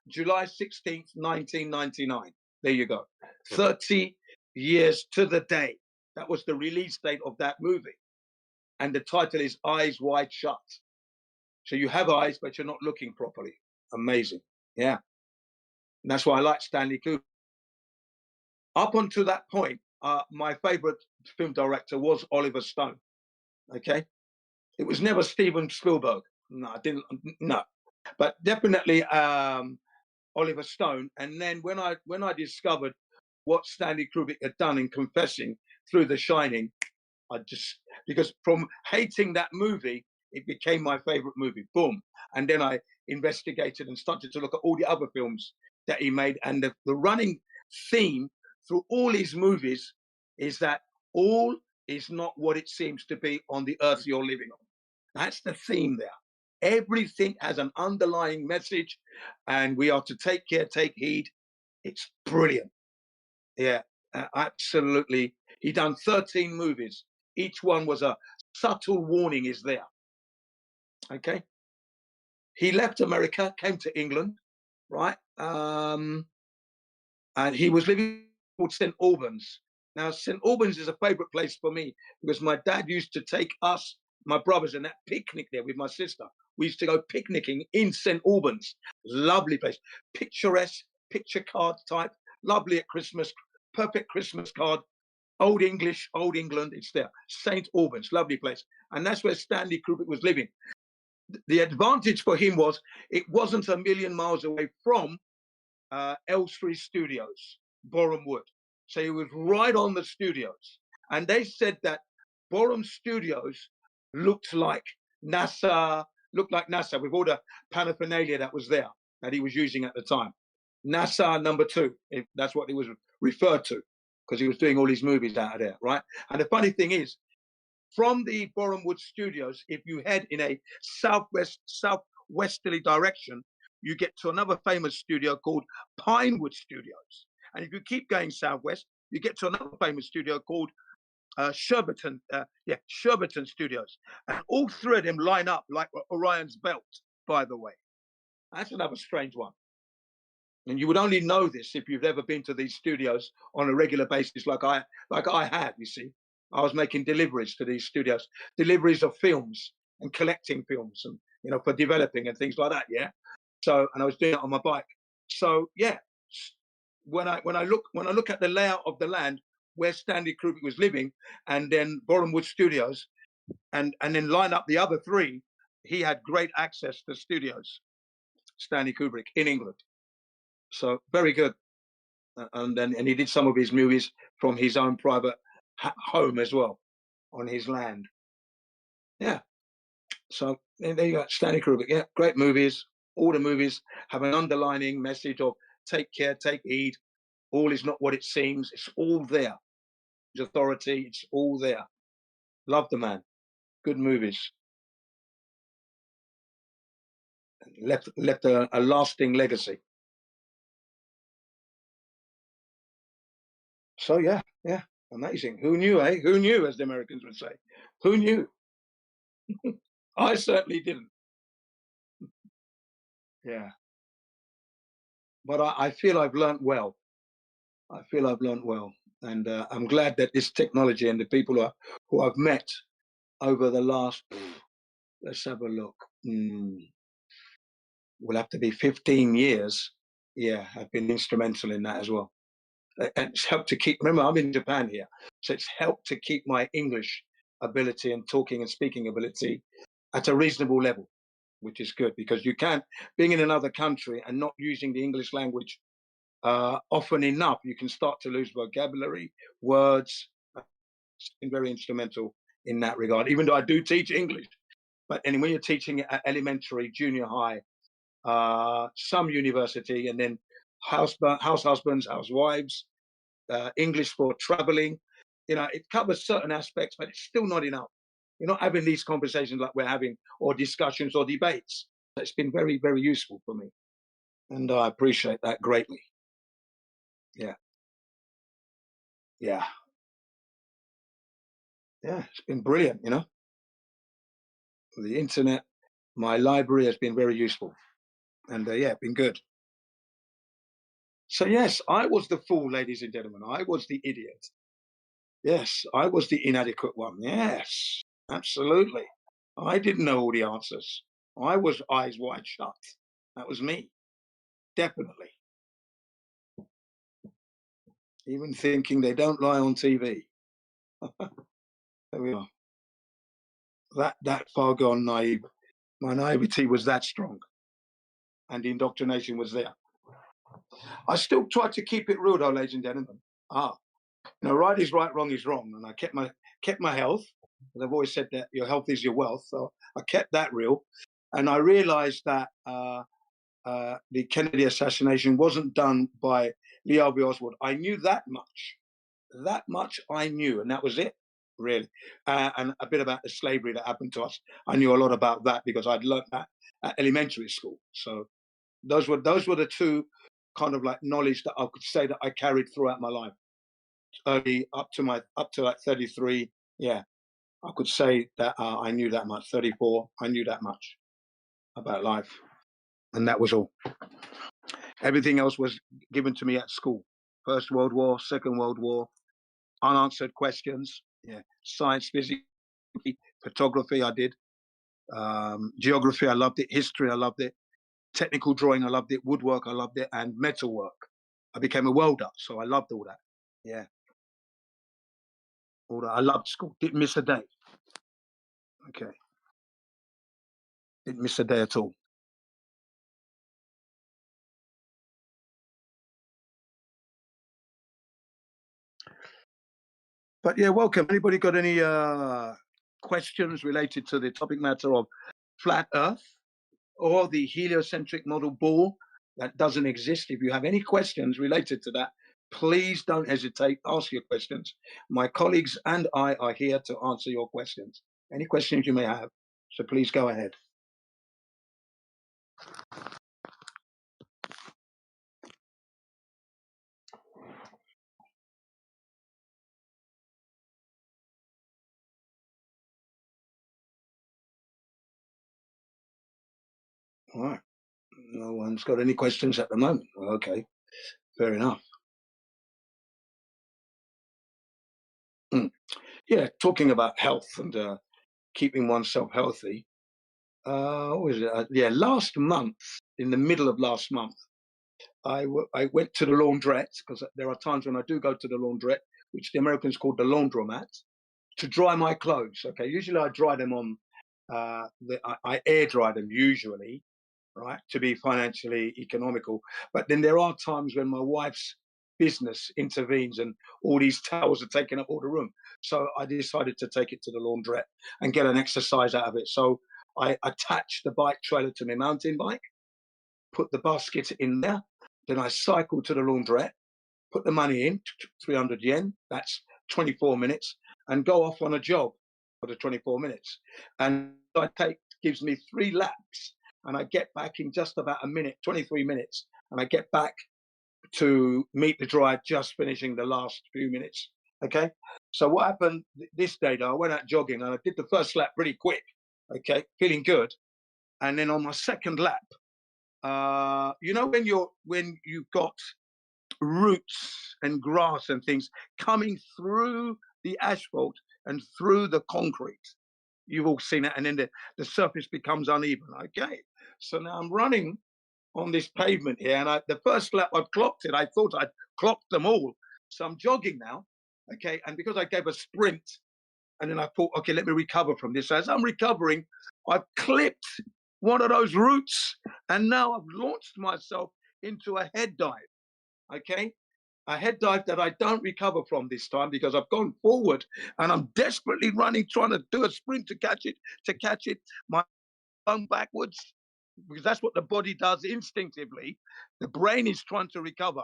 July 16th, 1999. There you go. 30 years to the day. That was the release date of that movie. And the title is Eyes Wide Shut. So you have eyes, but you're not looking properly. Amazing. Yeah. And that's why I like Stanley Kubrick. Up until that point, my favorite film director was Oliver Stone. Okay. It was never Steven Spielberg. No, I didn't. No, but definitely Oliver Stone. And then when I discovered what Stanley Kubrick had done in Confessing through The Shining, because from hating that movie, it became my favorite movie. Boom. And then I investigated and started to look at all the other films that he made. And the running theme through all his movies is that all is not what it seems to be on the earth you're living on. That's the theme there. Everything has an underlying message, and we are to take care, take heed. It's brilliant. Yeah, absolutely. He done 13 movies. Each one was a subtle warning is there. Okay. He left America, came to England, right? And he was living called St. Albans. Now, St. Albans is a favorite place for me because my dad used to take us, my brothers, and that picnic there with my sister. We used to go picnicking in St. Albans. Lovely place. Picturesque, picture card type. Lovely at Christmas. Perfect Christmas card. Old English, Old England, it's there. St. Albans, lovely place. And that's where Stanley Kubrick was living. The advantage for him was it wasn't a million miles away from Elstree Studios, Boreham Wood. So he was right on the studios. And they said that Boreham Studios looked like NASA with all the paraphernalia that was there, that he was using at the time. NASA #2, if that's what it was referred to, because he was doing all these movies out of there, right? And the funny thing is, from the Boreham Wood Studios, if you head in a southwesterly direction, you get to another famous studio called Pinewood Studios. And if you keep going southwest, you get to another famous studio called Shurburton Studios. And all three of them line up like Orion's belt, by the way. That's another strange one. And you would only know this if you've ever been to these studios on a regular basis, like I have. You see, I was making deliveries to these studios, deliveries of films and collecting films, and for developing and things like that. Yeah. So, and I was doing it on my bike. So yeah, when I look at the layout of the land where Stanley Kubrick was living, and then Boreham Wood Studios, and then line up the other three, he had great access to studios, Stanley Kubrick, in England. So very good. And he did some of his movies from his own private home as well, on his land. Yeah. So there you go, Stanley Kubrick. Yeah, great movies. All the movies have an underlining message of take care, take heed. All is not what it seems. It's all there. His authority, it's all there. Love the man. Good movies. Left a lasting legacy. So yeah, amazing. Who knew, eh? Who knew, as the Americans would say. Who knew? I certainly didn't. Yeah. But I feel I've learnt well. I feel I've learnt well. And I'm glad that this technology and the people who I've met over the last, let's have a look, will have to be 15 years. Yeah, I've been instrumental in that as well. And it's helped to keep, remember, I'm in Japan here. So it's helped to keep my English ability and talking and speaking ability at a reasonable level, which is good because you can't, being in another country and not using the English language often enough, you can start to lose vocabulary, words. It's been very instrumental in that regard, even though I do teach English. But anyway, when you're teaching at elementary, junior high, some university, and then house husbands, housewives, English for traveling, it covers certain aspects, but it's still not enough. You're not having these conversations like we're having, or discussions or debates. It's been very, very useful for me. And I appreciate that greatly. Yeah. Yeah. Yeah, it's been brilliant, The internet, my library has been very useful. And yeah, been good. So yes, I was the fool, ladies and gentlemen. I was the idiot. Yes, I was the inadequate one. Yes, absolutely. I didn't know all the answers. I was eyes wide shut. That was me. Definitely. Even thinking they don't lie on TV. There we are. That far gone naive. My naivety was that strong. And the indoctrination was there. I still tried to keep it real though, ladies and gentlemen. Right is right, wrong is wrong. And I kept my health. As I've always said that your health is your wealth. So I kept that real. And I realized that the Kennedy assassination wasn't done by Lee Harvey Oswald. I knew that much. That much I knew, and that was it, really. And a bit about the slavery that happened to us. I knew a lot about that because I'd learned that at elementary school. So those were the two kind of like knowledge that I could say that I carried throughout my life. Early up to like 33, yeah, I could say that I knew that much. 34, I knew that much about life, and that was all. Everything else was given to me at school. First World War, Second World War, unanswered questions. Yeah, science, physics, photography. I did. Geography, I loved it. History, I loved it. Technical drawing, I loved it. Woodwork, I loved it, and metalwork. I became a welder, so I loved all that. Yeah. All that. I loved school. Didn't miss a day. Okay. Didn't miss a day at all. But yeah, welcome. Anybody got any questions related to the topic matter of flat Earth or the heliocentric model ball that doesn't exist? If you have any questions related to that, please don't hesitate. Ask your questions. My colleagues and I are here to answer your questions. Any questions you may have. So please go ahead. All right. No one's got any questions at the moment. Okay. Fair enough. Yeah, talking about health and keeping oneself healthy. What was it? Yeah, last month, in the middle of last month, I went to the laundrette, because there are times when I do go to the laundrette, which the Americans call the laundromat, to dry my clothes. Okay, usually I dry them on, I air dry them usually, right, to be financially economical. But then there are times when my wife's business intervenes and all these towels are taking up all the room. So I decided to take it to the laundrette and get an exercise out of it. So I attached the bike trailer to my mountain bike, put the basket in there, then I cycled to the laundrette, put the money in, 300 yen, that's 24 minutes, and go off on a jog for the 24 minutes. And gives me 3 laps, and I get back in just about a minute, 23 minutes, and I get back to meet the drive, just finishing the last few minutes. Okay. So what happened this day though, I went out jogging and I did the first lap pretty quick. okay, feeling good. And then on my second lap, you know, when you've got roots and grass and things coming through the asphalt and through the concrete, you've all seen it, and then the surface becomes uneven. Okay, so now I'm running on this pavement here, and the first lap I clocked it. I thought I'd clocked them all, so I'm jogging now. Okay, and because I gave a sprint, and then I thought, okay, let me recover from this. As I'm recovering, I've clipped one of those roots, and now I've launched myself into a head dive. Okay, a head dive that I don't recover from this time because I've gone forward and I'm desperately running, trying to do a sprint to catch it. My going backwards, because that's what the body does instinctively. The brain is trying to recover.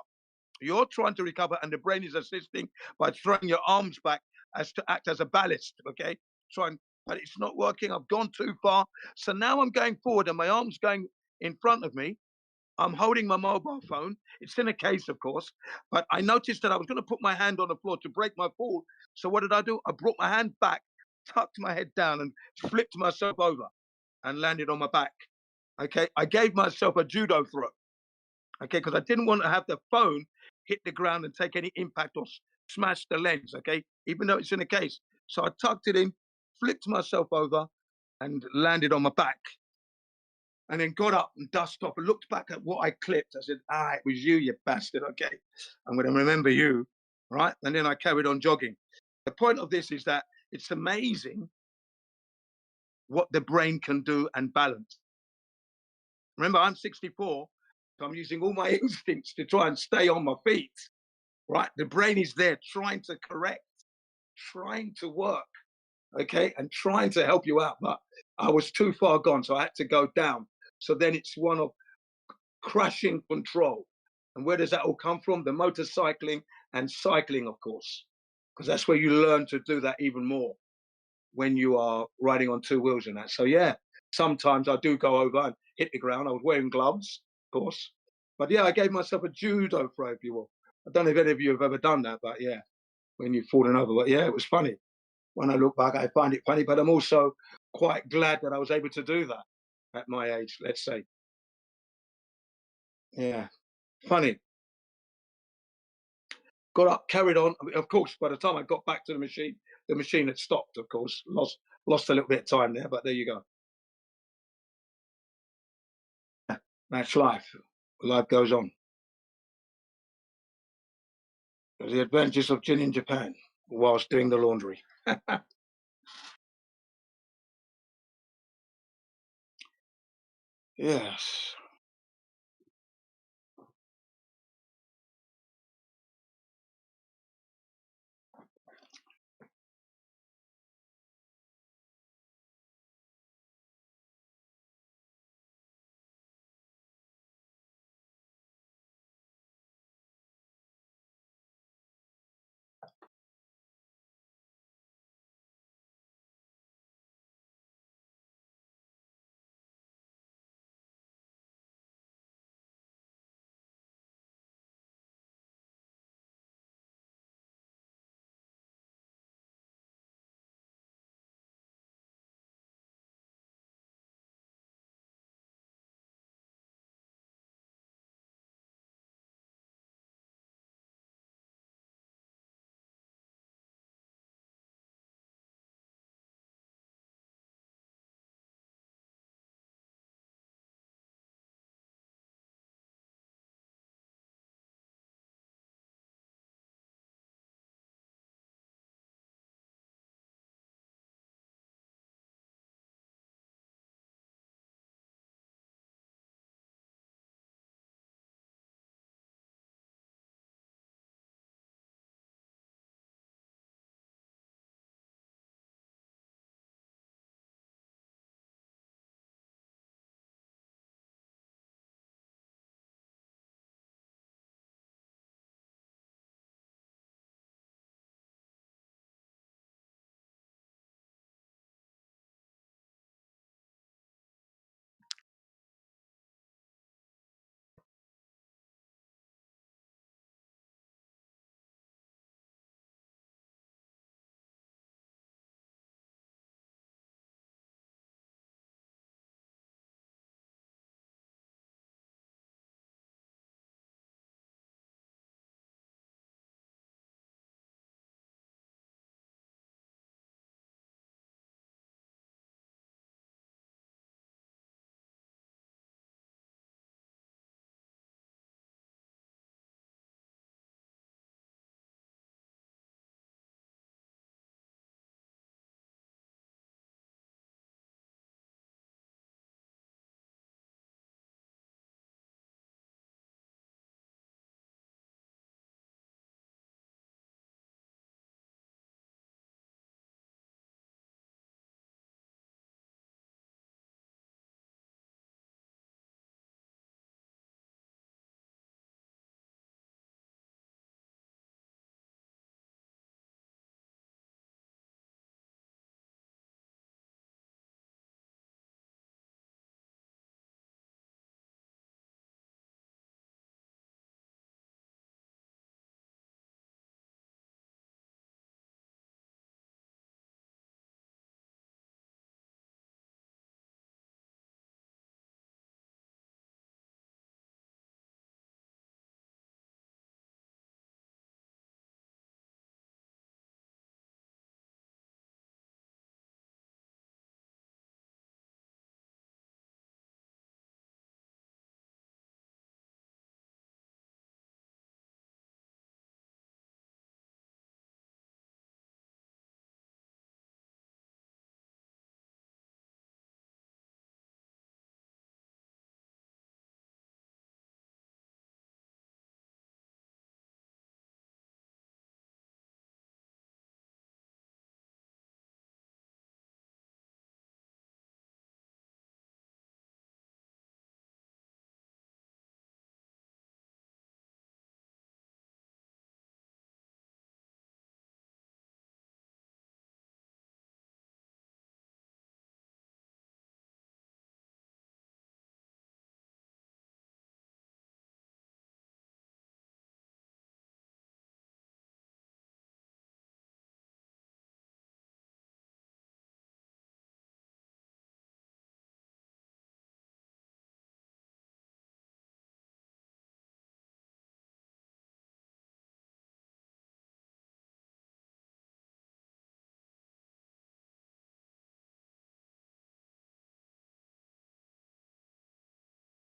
You're trying to recover, and the brain is assisting by throwing your arms back as to act as a ballast. Okay, but it's not working. I've gone too far, so now I'm going forward, and my arms going in front of me. I'm holding my mobile phone. It's in a case, of course, but I noticed that I was going to put my hand on the floor to break my fall. So what did I do? I brought my hand back, tucked my head down, and flipped myself over and landed on my back. Okay, I gave myself a judo throw. Okay, because I didn't want to have the phone hit the ground and take any impact or smash the lens. Okay, even though it's in a case. So I tucked it in, flipped myself over, and landed on my back. And then got up and dusted off and looked back at what I clipped. I said, it was you, you bastard. Okay, I'm going to remember you, right? And then I carried on jogging. The point of this is that it's amazing what the brain can do and balance. Remember, I'm 64, so I'm using all my instincts to try and stay on my feet, right? The brain is there trying to correct, trying to work, okay, and trying to help you out. But I was too far gone, so I had to go down. So then it's one of crushing control. And where does that all come from? The motorcycling and cycling, of course, because that's where you learn to do that even more when you are riding on two wheels and that. So yeah, sometimes I do go over and hit the ground. I was wearing gloves, of course. But yeah, I gave myself a judo throw, if you will. I don't know if any of you have ever done that, but yeah, when you've fallen over. But yeah, it was funny. When I look back, I find it funny, but I'm also quite glad that I was able to do that at my age, let's say. Yeah, funny. Got up, carried on. I mean, of course, by the time I got back to the machine had stopped, of course. Lost a little bit of time there, but there you go. That's life. Life goes on. The adventures of Jin in Japan whilst doing the laundry. Yes.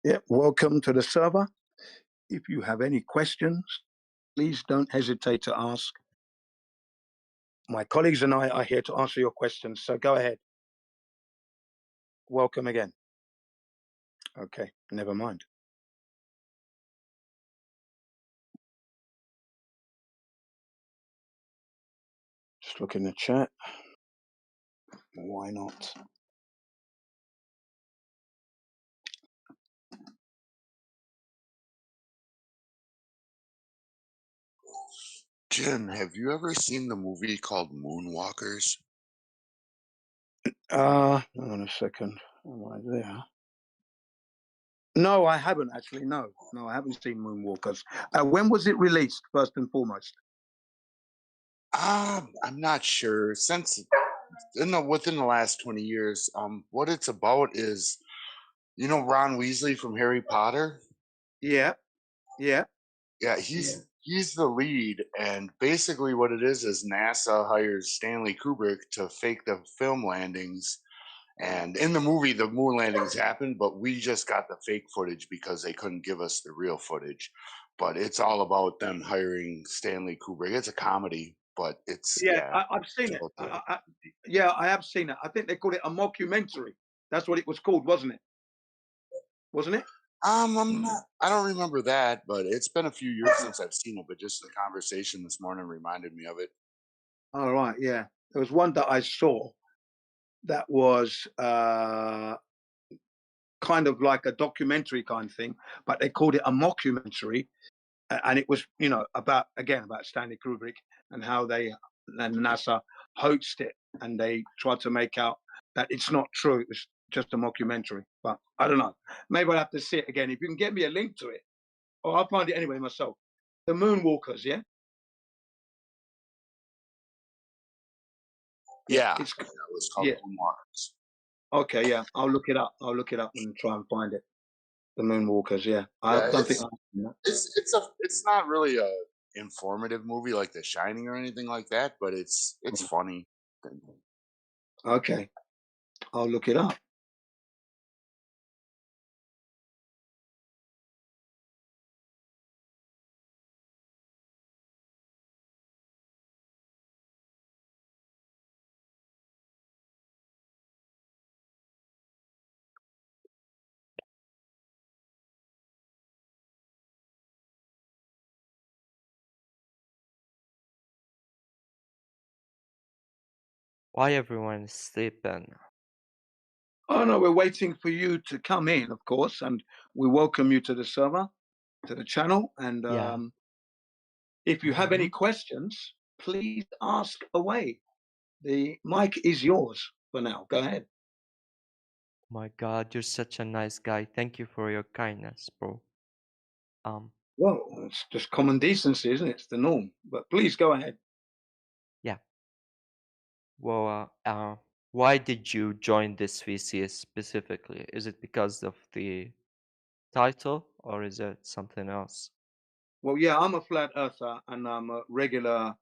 Yep, welcome to the server. If you have any questions, please don't hesitate to ask. My colleagues and I are here to answer your questions, so go ahead. Welcome again. Okay, never mind. Just look in the chat. Why not? Jim, have you ever seen the movie called Moonwalkers? Hang on a second. Am I there? No, I haven't actually. No, I haven't seen Moonwalkers. When was it released, first and foremost? I'm not sure. Since within the last 20 years, what it's about is, you know, Ron Weasley from Harry Potter. Yeah. Yeah, he's the lead, and basically what it is NASA hires Stanley Kubrick to fake the film landings. And in the movie, the moon landings happened, but we just got the fake footage because they couldn't give us the real footage. But it's all about them hiring Stanley Kubrick. It's a comedy, but it's I've seen it. I have seen it. I think they called it a mockumentary. That's what it was called, wasn't it? Wasn't it? I'm not. I don't remember that, but it's been a few years since I've seen it. But just the conversation this morning reminded me of it. All right, yeah. There was one that I saw that was kind of like a documentary kind of thing, but they called it a mockumentary, and it was, you know, about Stanley Kubrick and how and NASA hoaxed it, and they tried to make out that it's not true. It was just a mockumentary, but I don't know. Maybe I'll have to see it again. If you can get me a link to it, or I'll find it anyway myself. The Moonwalkers, yeah. Yeah, it was called Moonwalkers. Okay, yeah, I'll look it up. I'll look it up and try and find it. The Moonwalkers, yeah. I don't think it's not really a informative movie like The Shining or anything like that, but it's funny. Okay, I'll look it up. Why everyone is sleeping? Oh no, we're waiting for you to come in, of course, and we welcome you to the server, to the channel. And Yeah. if you have any questions, please ask away. The mic is yours for now. Go ahead. My God, you're such a nice guy. Thank you for your kindness, bro. Well, it's just common decency, isn't it? It's the norm. But please go ahead. Yeah. Well, why did you join this VCS specifically? Is it because of the title or is it something else? Well, yeah, I'm a flat earther and I'm a regular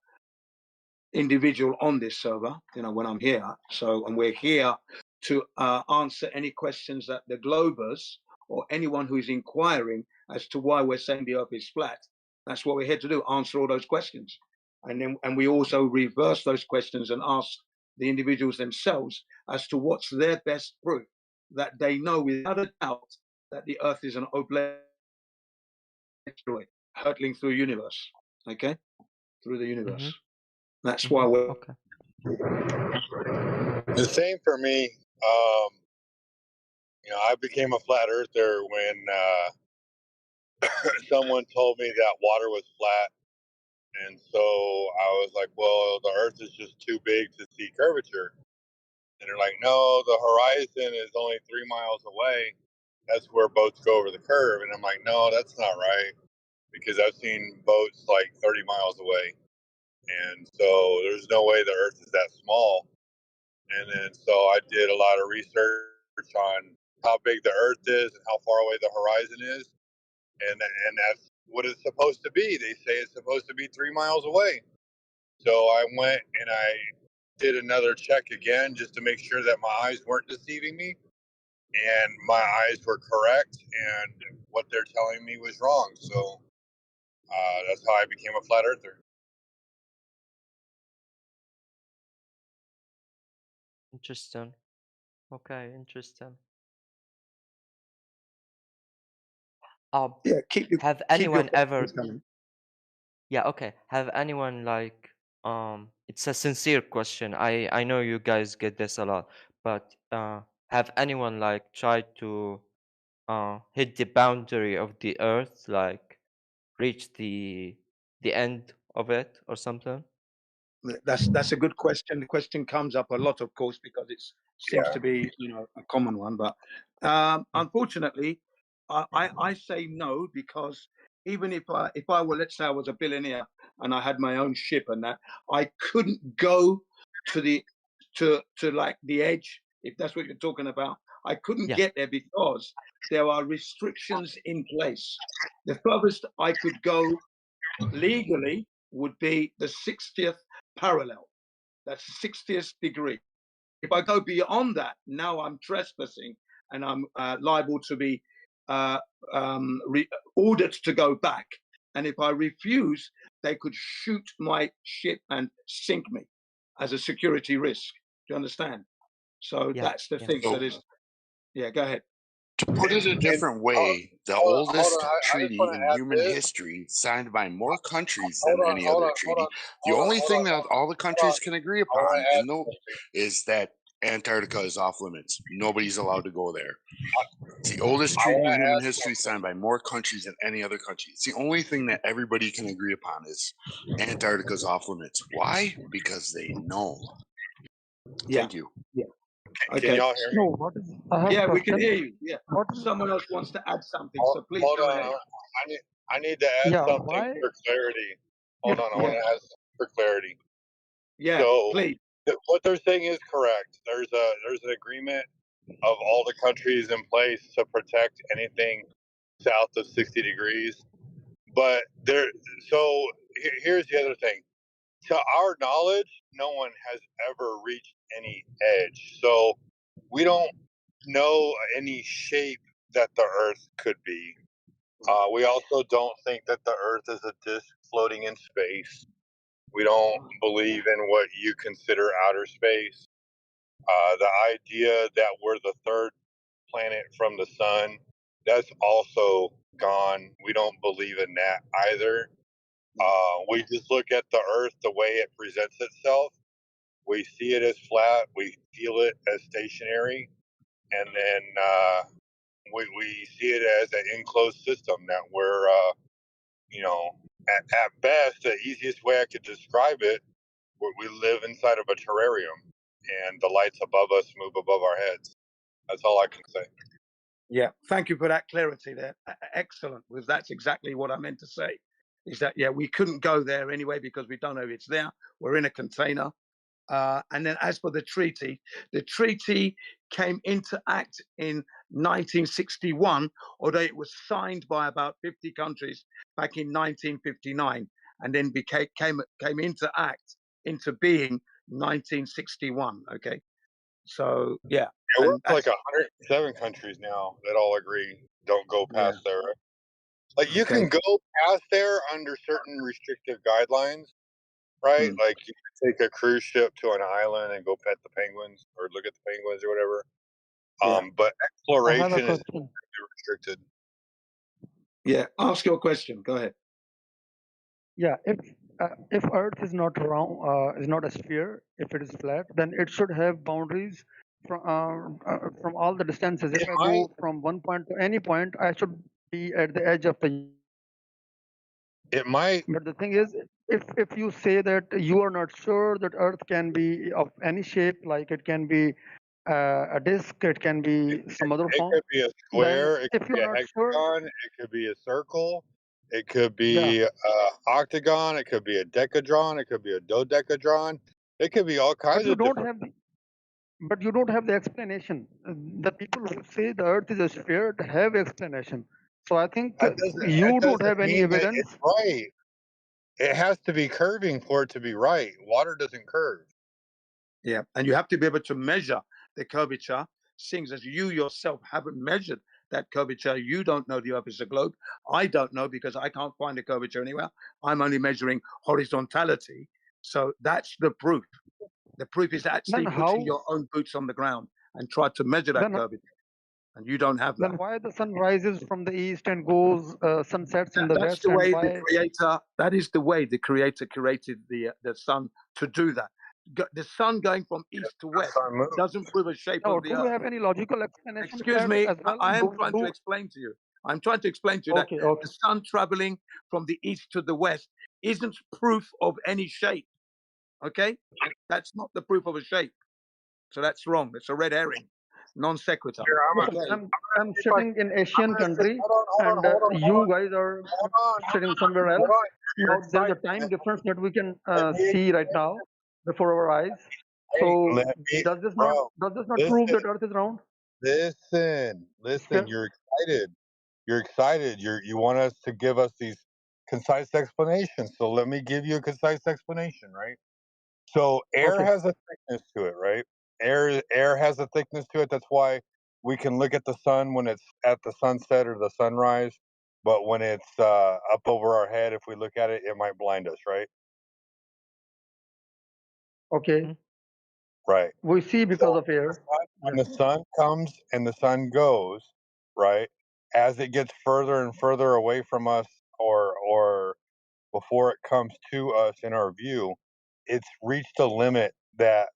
individual on this server, you know, when I'm here. So, and we're here to answer any questions that the Globers or anyone who is inquiring as to why we're saying the Earth is flat. That's what we're here to do, answer all those questions. And we also reverse those questions and ask the individuals themselves as to what's their best proof that they know without a doubt that the Earth is an oblate asteroid hurtling through the universe, okay? Through the universe. That's why we're... Okay. The same for me. You know, I became a flat earther when someone told me that water was flat. And so I was like, well, the earth is just too big to see curvature. And they're like, no, the horizon is only 3 miles away. That's where boats go over the curve. And I'm like, no, that's not right. Because I've seen boats like 30 miles away. And so there's no way the earth is that small. And then so I did a lot of research on how big the earth is and how far away the horizon is. And that's what it's supposed to be. They say it's supposed to be 3 miles away. So I went and I did another check again just to make sure that my eyes weren't deceiving me. and my eyes were correct, and what they're telling me was wrong. So that's how I became a flat earther. Interesting. Okay, interesting. Yeah, keep Have your anyone ever? questions coming. Yeah, okay. Have anyone like it's a sincere question. I know you guys get this a lot, but have anyone like tried to hit the boundary of the earth, like reach the end of it or something? That's a good question. The question comes up a lot, of course, because it seems Yeah. to be a common one. But unfortunately, I say no, because even if I were, let's say I was a billionaire and I had my own ship and that, I couldn't go to the to like the edge, if that's what you're talking about. I couldn't Yeah. get there because there are restrictions in place. The furthest I could go legally would be the 60th parallel. That's 60th degree. If I go beyond that, now I'm trespassing and I'm liable to be ordered to go back. And if I refuse, they could shoot my ship and sink me as a security risk. Do you understand? So Yeah. that's the Yeah. thing. So So there's, yeah, go ahead. to put it a different way, the Hold on. oldest I just treaty want in to add human this. history, signed by more countries Hold than on. any Hold other on. Hold treaty. on. The Hold on. only Hold thing on. that all the Hold countries on. can agree I want upon to add in the something. is that Antarctica is off limits. Nobody's allowed to go there. It's the oldest I treaty want in to human add history, something. signed by more countries than any other country. It's the only thing that everybody can agree upon is Antarctica's off limits. Why? Because they know. Yeah. Thank you. Yeah. Can Okay. y'all hear me? No, what is? I have a Yeah, we can question. hear you. Yeah. What is? Someone else wants to add something, Hold, so please hold go on. ahead. I need to add Yeah. something Why? for clarity. Hold If on. I want Yeah. to add something for clarity. Yeah, So please. what they're saying is correct. There's an agreement of all the countries in place to protect anything south of 60 degrees. But here's the other thing. To our knowledge, no one has ever reached any edge. So we don't know any shape that the Earth could be. We also don't think that the Earth is a disk floating in space. We don't believe in what you consider outer space. The idea that we're the third planet from the sun, that's also gone. We don't believe in that either. We just look at the Earth the way it presents itself. We see it as flat. We feel it as stationary, and then we see it as an enclosed system that we're, at best, the easiest way I could describe it, we live inside of a terrarium, and the lights above us move above our heads. That's all I can say. Yeah, thank you for that clarity there. Excellent, because that's exactly what I meant to say. Is that, yeah, we couldn't go there anyway because we don't know if it's there. We're in a container. And then as for the treaty came into act in 1961, although it was signed by about 50 countries back in 1959, and then came into act, into being 1961. Okay, so yeah, Yeah, we're and up to like 107 countries now that all agree don't go yeah, past there. Like you okay. can go past there under certain restrictive guidelines, right? Mm. Like you can take a cruise ship to an island and go pet the penguins or look at the penguins or whatever. Yeah. But I have a exploration is question. restricted. Yeah, ask your question. Go ahead. Yeah, if Earth is not round, is not a sphere, if it is flat, then it should have boundaries from all the distances. If It I might. go from one point to any point, I should be at the edge of the. It might. But the thing is, if you say that you are not sure that Earth can be of any shape, like it can be a disk, it can be some other It form, could be a then square. It if could you're be a not sure, hexagon. It could be a circle. It could yeah. be octagon. It could be a decadron. It could be a dodecadron. It could be all But kinds you of don't different. have but you don't have the explanation. The people who say the Earth is a sphere have explanation. So I think That you don't doesn't have any mean that evidence. it's right. It has to be curving for it to be right. Water doesn't curve. Yeah, and you have to be able to measure the curvature seeing as you yourself haven't measured that curvature, you don't know the Earth is a globe. I don't know because I can't find a curvature anywhere. I'm only measuring horizontality. So that's the proof. The proof is actually Then putting how? your own boots on the ground and try to measure that Then curvature, and you don't have then that. why the sun rises from the east and goes sunsets in the That's west, the and way the why? creator. That is the way the creator created the sun to do that. The sun going from east to The west sun moves. doesn't prove a shape No, of the do you earth. have any logical explanation for Excuse that me, as well? I am trying to explain to you. I'm trying to explain to you that Okay, okay. the sun traveling from the east to the west isn't proof of any shape. Okay, that's not the proof of a shape. So that's wrong. It's a red herring, non sequitur. Here, Listen, Okay. I'm sitting in Asian country, and you guys are sitting somewhere hold else. on. You're Now there's a excited. time difference that we can Let me, see right now before our eyes. hey, So let me, does this bro. not prove Listen, that Earth is round? listen. Sphere? You're excited. You're excited. You want us to give us these concise explanations. So let me give you a concise explanation, right? So air Okay. has a thickness to it, right? Air has a thickness to it. That's why we can look at the sun when it's at the sunset or the sunrise, but when it's up over our head, if we look at it, it might blind us, right? Okay. Right. We see because of air. When Yeah. the sun comes and the sun goes, right? As it gets further and further away from us, or before it comes to us in our view, it's reached a limit that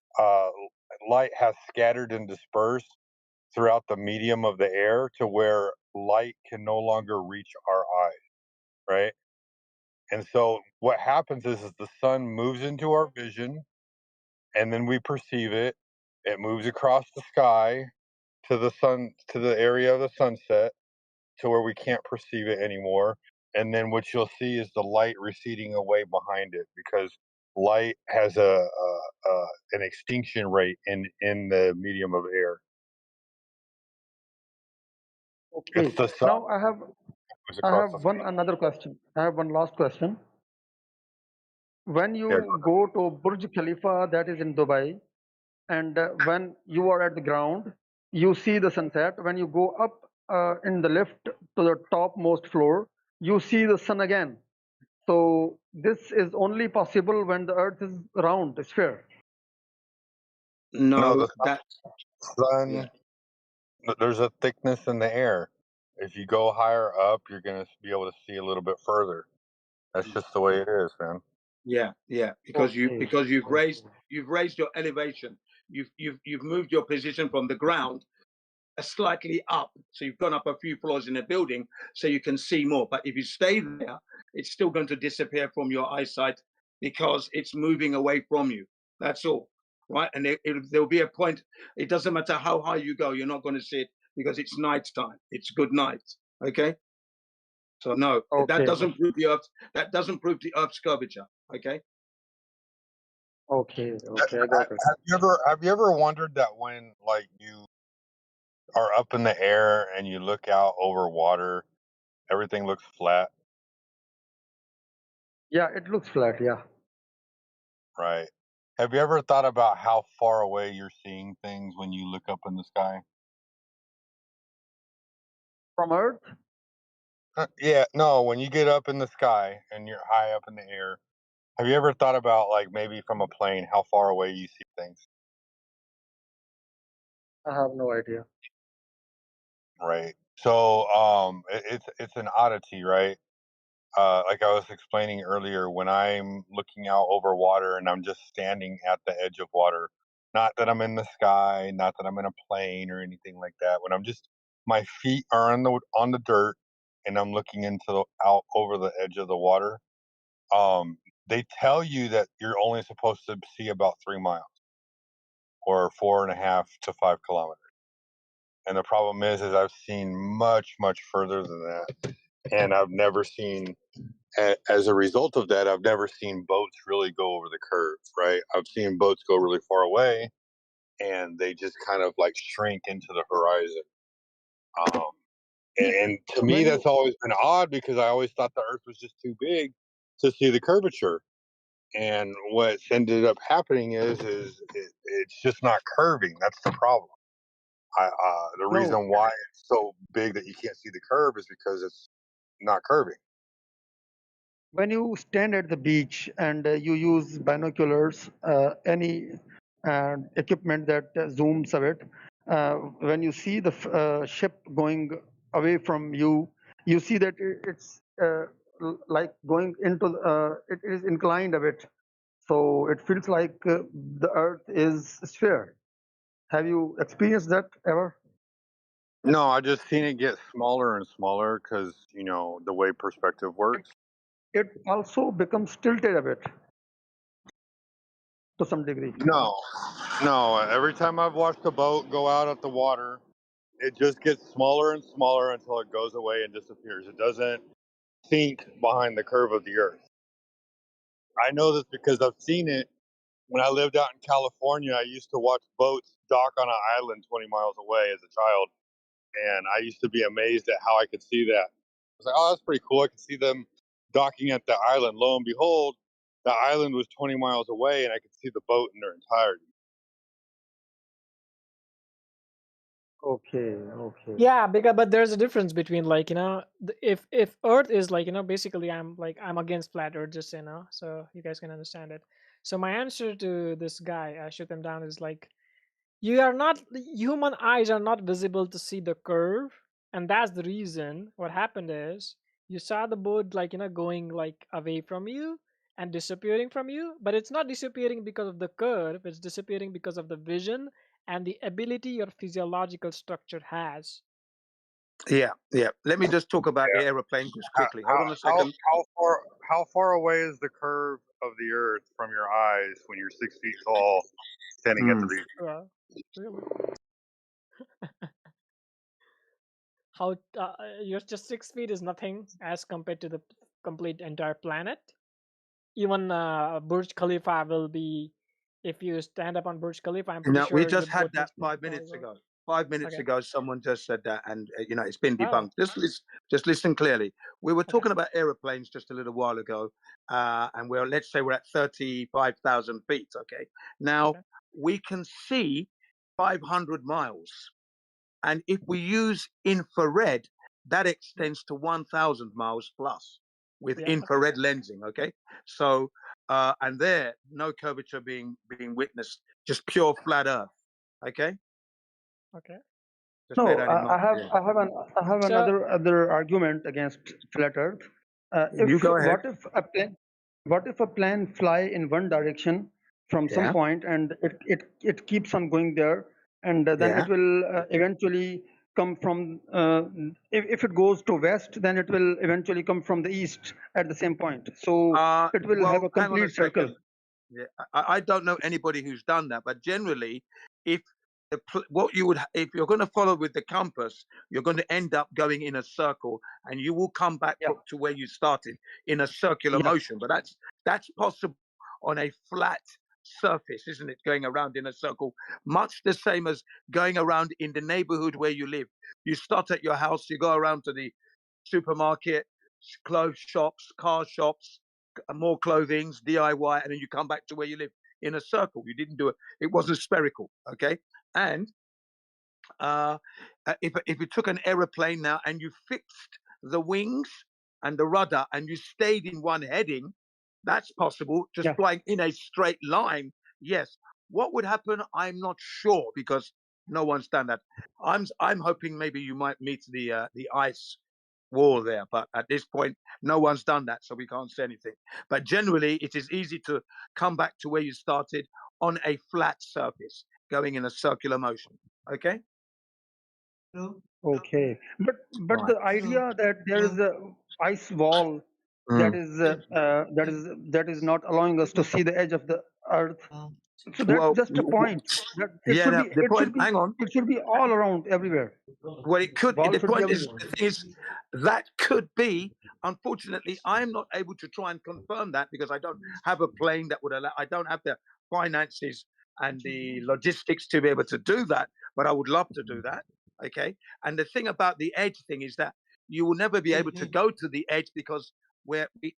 light has scattered and dispersed throughout the medium of the air to where light can no longer reach our eyes, right? And so what happens is the sun moves into our vision and then we perceive it. It moves across the sky to the sun, to the area of the sunset, to where we can't perceive it anymore. And then what you'll see is the light receding away behind it because light has an extinction rate in the medium of air. Okay. It's the sun Now I have moves across the sky. another question. I have one last question. When Yeah, you go to Burj Khalifa, that is in Dubai, and when you are at the ground, you see the sunset. When you go up in the lift to the topmost floor, you see the sun again. So this is only possible when the Earth is round, sphere. No, No, the that sun. yeah. There's a thickness in the air. If you go higher up, you're gonna be able to see a little bit further. That's just the way it is, man. Yeah, because Okay. you've raised your elevation. You've moved your position from the ground slightly up, so you've gone up a few floors in a building, so you can see more. But if you stay there, it's still going to disappear from your eyesight because it's moving away from you. That's all, right? And there'll be a point. It doesn't matter how high you go, you're not going to see it because it's night time. It's good night. Okay. So no, that Okay. doesn't prove the Earth. That doesn't prove the Earth's curvature. Okay. Okay. Okay. I got it. Have you ever wondered that when like you are up in the air and you look out over water, everything looks flat, Yeah, it looks flat. Yeah. right? Have you ever thought about how far away you're seeing things when you look up in the sky? From Earth? Yeah, no, when you get up in the sky and you're high up in the air, have you ever thought about like maybe from a plane how far away you see things? I have no idea. Right. So it's an oddity, right? Like I was explaining earlier, when I'm looking out over water and I'm just standing at the edge of water, not that I'm in the sky, not that I'm in a plane or anything like that. When I'm just my feet are on the dirt and I'm looking out over the edge of the water, they tell you that you're only supposed to see about 3 miles or 4.5 to 5 kilometers. And the problem is I've seen much, much further than that. And I've never seen, as a result of that, I've never seen boats really go over the curve, right? I've seen boats go really far away and they just kind of like shrink into the horizon. And to me, When that's you always been odd because I always thought the Earth was just too big to see the curvature. And what's ended up happening is it's just not curving. That's the problem. The No. reason why it's so big that you can't see the curve is because it's not curving. When you stand at the beach and you use binoculars, any equipment that zooms a bit, when you see the ship going away from you, you see that it's like going into it is inclined a bit, so it feels like the Earth is a sphere. Have you experienced that ever? No, I just seen it get smaller and smaller because the way perspective works. It also becomes tilted a bit to some degree. No. Every time I've watched a boat go out at the water, it just gets smaller and smaller until it goes away and disappears. It doesn't sink behind the curve of the Earth. I know this because I've seen it. When I lived out in California, I used to watch boats dock on an island 20 miles away as a child. And I used to be amazed at how I could see that. I was like, oh, that's pretty cool. I could see them docking at the island. Lo and behold, the island was 20 miles away and I could see the boat in their entirety. Okay. Yeah, but there's a difference between, like, if Earth is, like, basically I'm against flat Earth, just so you guys can understand it. So my answer to this guy, I shoot him down, is like, human eyes are not visible to see the curve, and that's the reason. What happened is you saw the boat, like, going, like, away from you and disappearing from you, but it's not disappearing because of the curve, it's disappearing because of the vision and the ability your physiological structure has. Yeah. Let me just talk about the aeroplane just quickly. Hold on a second. How far away is the curve of the Earth from your eyes when you're 6 feet tall, standing at the beach? Well, really? How you're just 6 feet is nothing as compared to the complete entire planet. Even Burj Khalifa will be, if you stand up on Burj Khalifa, I'm pretty No, sure we your just had boat that will 5 fall minutes over. ago. 5 minutes Okay. ago, someone just said that, and it's been Oh. debunked. Just listen clearly. We were talking about aeroplanes just a little while ago, and let's say we're at 35,000 feet. Okay, now we can see 500 miles, and if we use infrared, that extends to 1,000 miles plus with infrared lensing. Okay, so and there, no curvature being witnessed, just pure flat Earth. Okay. Okay. Just bear No, that in mind. I have another argument against flat Earth. You go ahead. What if a plane fly in one direction from some Yeah. point and it keeps on going there, and then Yeah. it will eventually come from if it goes to west, then it will eventually come from the east at the same point. So it will have a Hang on a complete circle. second. Yeah, I don't know anybody who's done that, but generally, if if you're going to follow with the compass, you're going to end up going in a circle, and you will come back to where you started in a circular motion. But that's possible on a flat surface, isn't it? Going around in a circle, much the same as going around in the neighborhood where you live. You start at your house, you go around to the supermarket, clothes shops, car shops, more clothings, DIY, and then you come back to where you live in a circle. You didn't do it. It wasn't spherical. Okay. And if you took an aeroplane now and you fixed the wings and the rudder and you stayed in one heading, that's possible. Just flying in a straight line. Yes. What would happen? I'm not sure, because no one's done that. I'm hoping maybe you might meet the ice wall there, but at this point no one's done that, so we can't say anything. But generally it is easy to come back to where you started on a flat surface going in a circular motion. Okay. Okay, but Right. the idea that there is a ice wall that is not allowing us to see the edge of the Earth. So that's just a point. That it Yeah, should no, be. the It point. should be. Hang on. It should be all around, everywhere. Well, it could. Wall The should be point everywhere. is that could be. Unfortunately, I'm not able to try and confirm that because I don't have a plane that would allow. I don't have the finances and the logistics to be able to do that. But I would love to do that. Okay. And the thing about the edge thing is that you will never be able to go to the edge because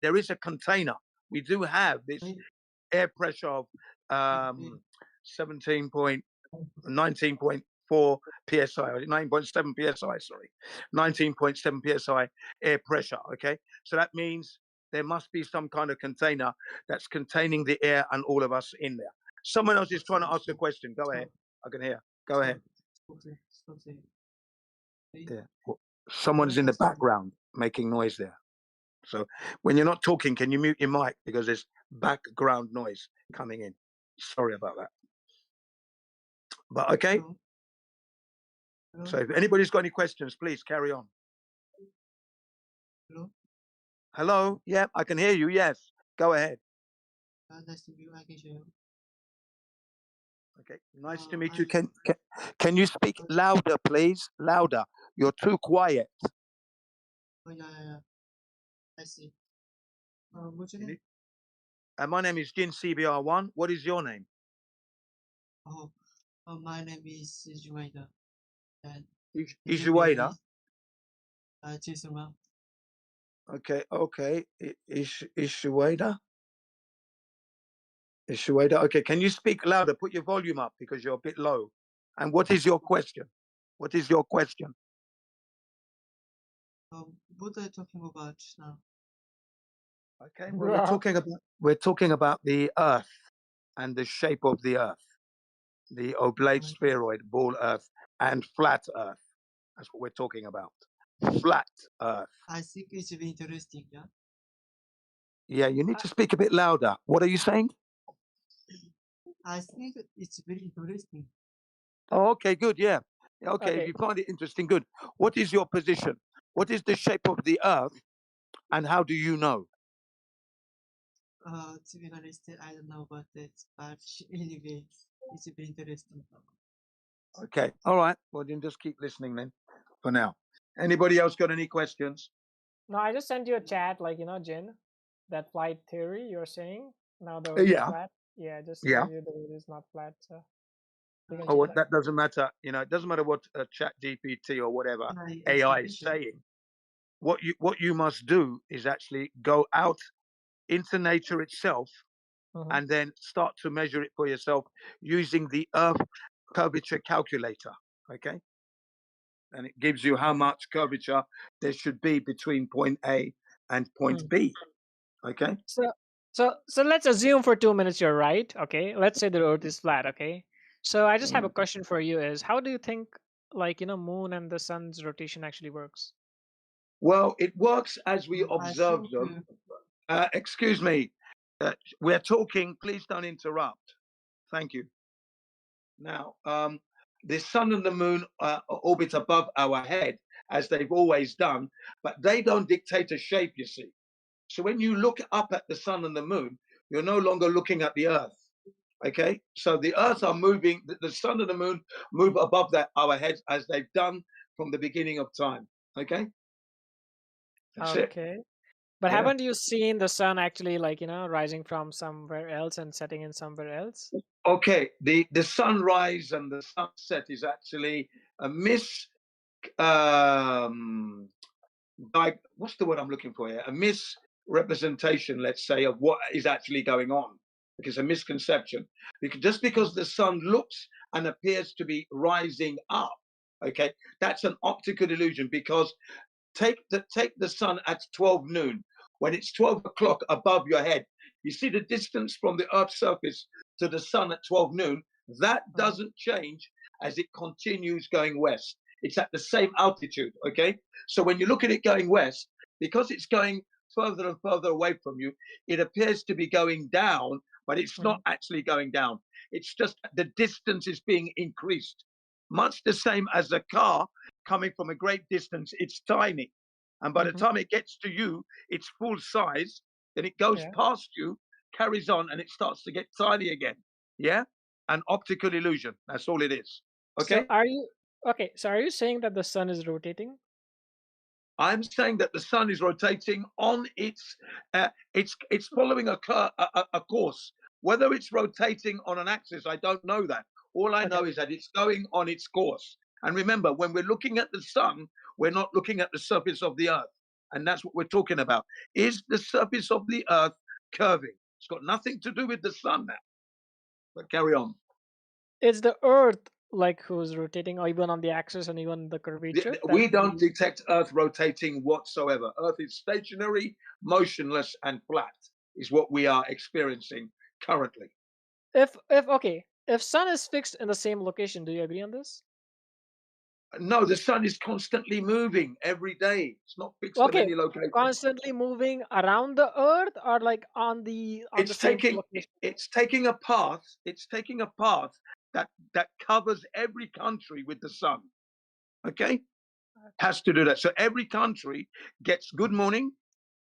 there is a container. We do have this air pressure of 19.4 19.4 psi, or 9.7 psi, sorry, 19.7 psi air pressure. Okay, so that means there must be some kind of container that's containing the air and all of us in there. Someone else is trying to ask a question. Go ahead. I can hear. Go ahead. Yeah. Someone's in the background making noise there. So when you're not talking, can you mute your mic because there's background noise coming in? Sorry about that. But okay. So if anybody's got any questions, please carry on. Hello? Yeah, I can hear you. Yes. Go ahead. Nice to meet you. I can show you. Okay. Nice to meet you. Can you speak louder, please? Louder. You're too quiet. Oh, yeah. I see. What's your name? My name is Jin CBR1. What is your name? Oh, my name is Juwaida. And Is Juwaida? Jason Wang. Okay. Is Juwaida? Is Juwaida? Okay. Can you speak louder? Put your volume up because you're a bit low. And what is your question? What is your question? What are you talking about now? Okay. Well, we're talking about the Earth and the shape of the Earth, the oblate spheroid, ball Earth, and flat Earth. That's what we're talking about. Flat Earth. I think it's very interesting. Yeah. Yeah. You need to speak a bit louder. What are you saying? I think it's very interesting. Oh, okay, good. Yeah. Okay. If you find it interesting, good. What is your position? What is the shape of the Earth, and how do you know? To be honest, I don't know about that, but anyway, it's very interesting. Okay. All right. Well, then just keep listening then for now. Anybody else got any questions? No, I just sent you a chat, like, Jin, that flight theory you're saying. Now the Earth is flat. Yeah, I just told you that it is not flat. So you can Oh, well, check that doesn't matter. It doesn't matter what Chat GPT or whatever AI is saying. What you must do is actually go out into nature itself and then start to measure it for yourself using the Earth curvature calculator. Okay. And it gives you how much curvature there should be between point A and point B. Okay. So let's assume for 2 minutes you're right. Okay. Let's say the Earth is flat. Okay. So I just have a question for you: is how do you think, like, moon and the sun's rotation actually works? Well, it works as we observe them. Excuse me. We're talking. Please don't interrupt. Thank you. Now, the sun and the moon orbit above our head, as they've always done, but they don't dictate a shape, you see. So when you look up at the sun and the moon, you're no longer looking at the earth. Okay? So the earth are moving, the sun and the moon move above our heads as they've done from the beginning of time. Okay? That's it. But Yeah. haven't you seen the sun actually, like, rising from somewhere else and setting in somewhere else? Okay, the sunrise and the sunset is actually a like, what's the word I'm looking for here? A misrepresentation, let's say, of what is actually going on. Because a misconception. Just because the sun looks and appears to be rising up, okay, that's an optical illusion. Because take the sun at 12 noon, when it's 12 o'clock above your head. You see the distance from the Earth's surface to the sun at 12 noon. That doesn't change as it continues going west. It's at the same altitude, okay? So when you look at it going west, because it's going further and further away from you, it appears to be going down, but it's not actually going down. It's just the distance is being increased. Much the same as a car coming from a great distance, it's tiny. And by the time it gets to you, it's full size. Then it goes past you, carries on, and it starts to get tiny again. Yeah? An optical illusion. That's all it is. Okay? So are you saying that the sun is rotating? I'm saying that the sun is rotating on it's following a course. Whether it's rotating on an axis, I don't know that. All I know is that it's going on its course. And remember, when we're looking at the sun, we're not looking at the surface of the earth. And that's what we're talking about. Is the surface of the earth curving? It's got nothing to do with the sun now. But carry on. Is the earth like who's rotating, or even on the axis and even the curvature? We don't detect Earth rotating whatsoever. Earth is stationary, motionless, and flat, is what we are experiencing currently. If okay, if sun is fixed in the same location, do you agree on this? No, the sun is constantly moving every day. It's not fixed on Okay, any location. constantly moving around the Earth, or like on the same location? It's taking a path. It's taking a path that covers every country with the sun. Okay, has to do that. So every country gets good morning,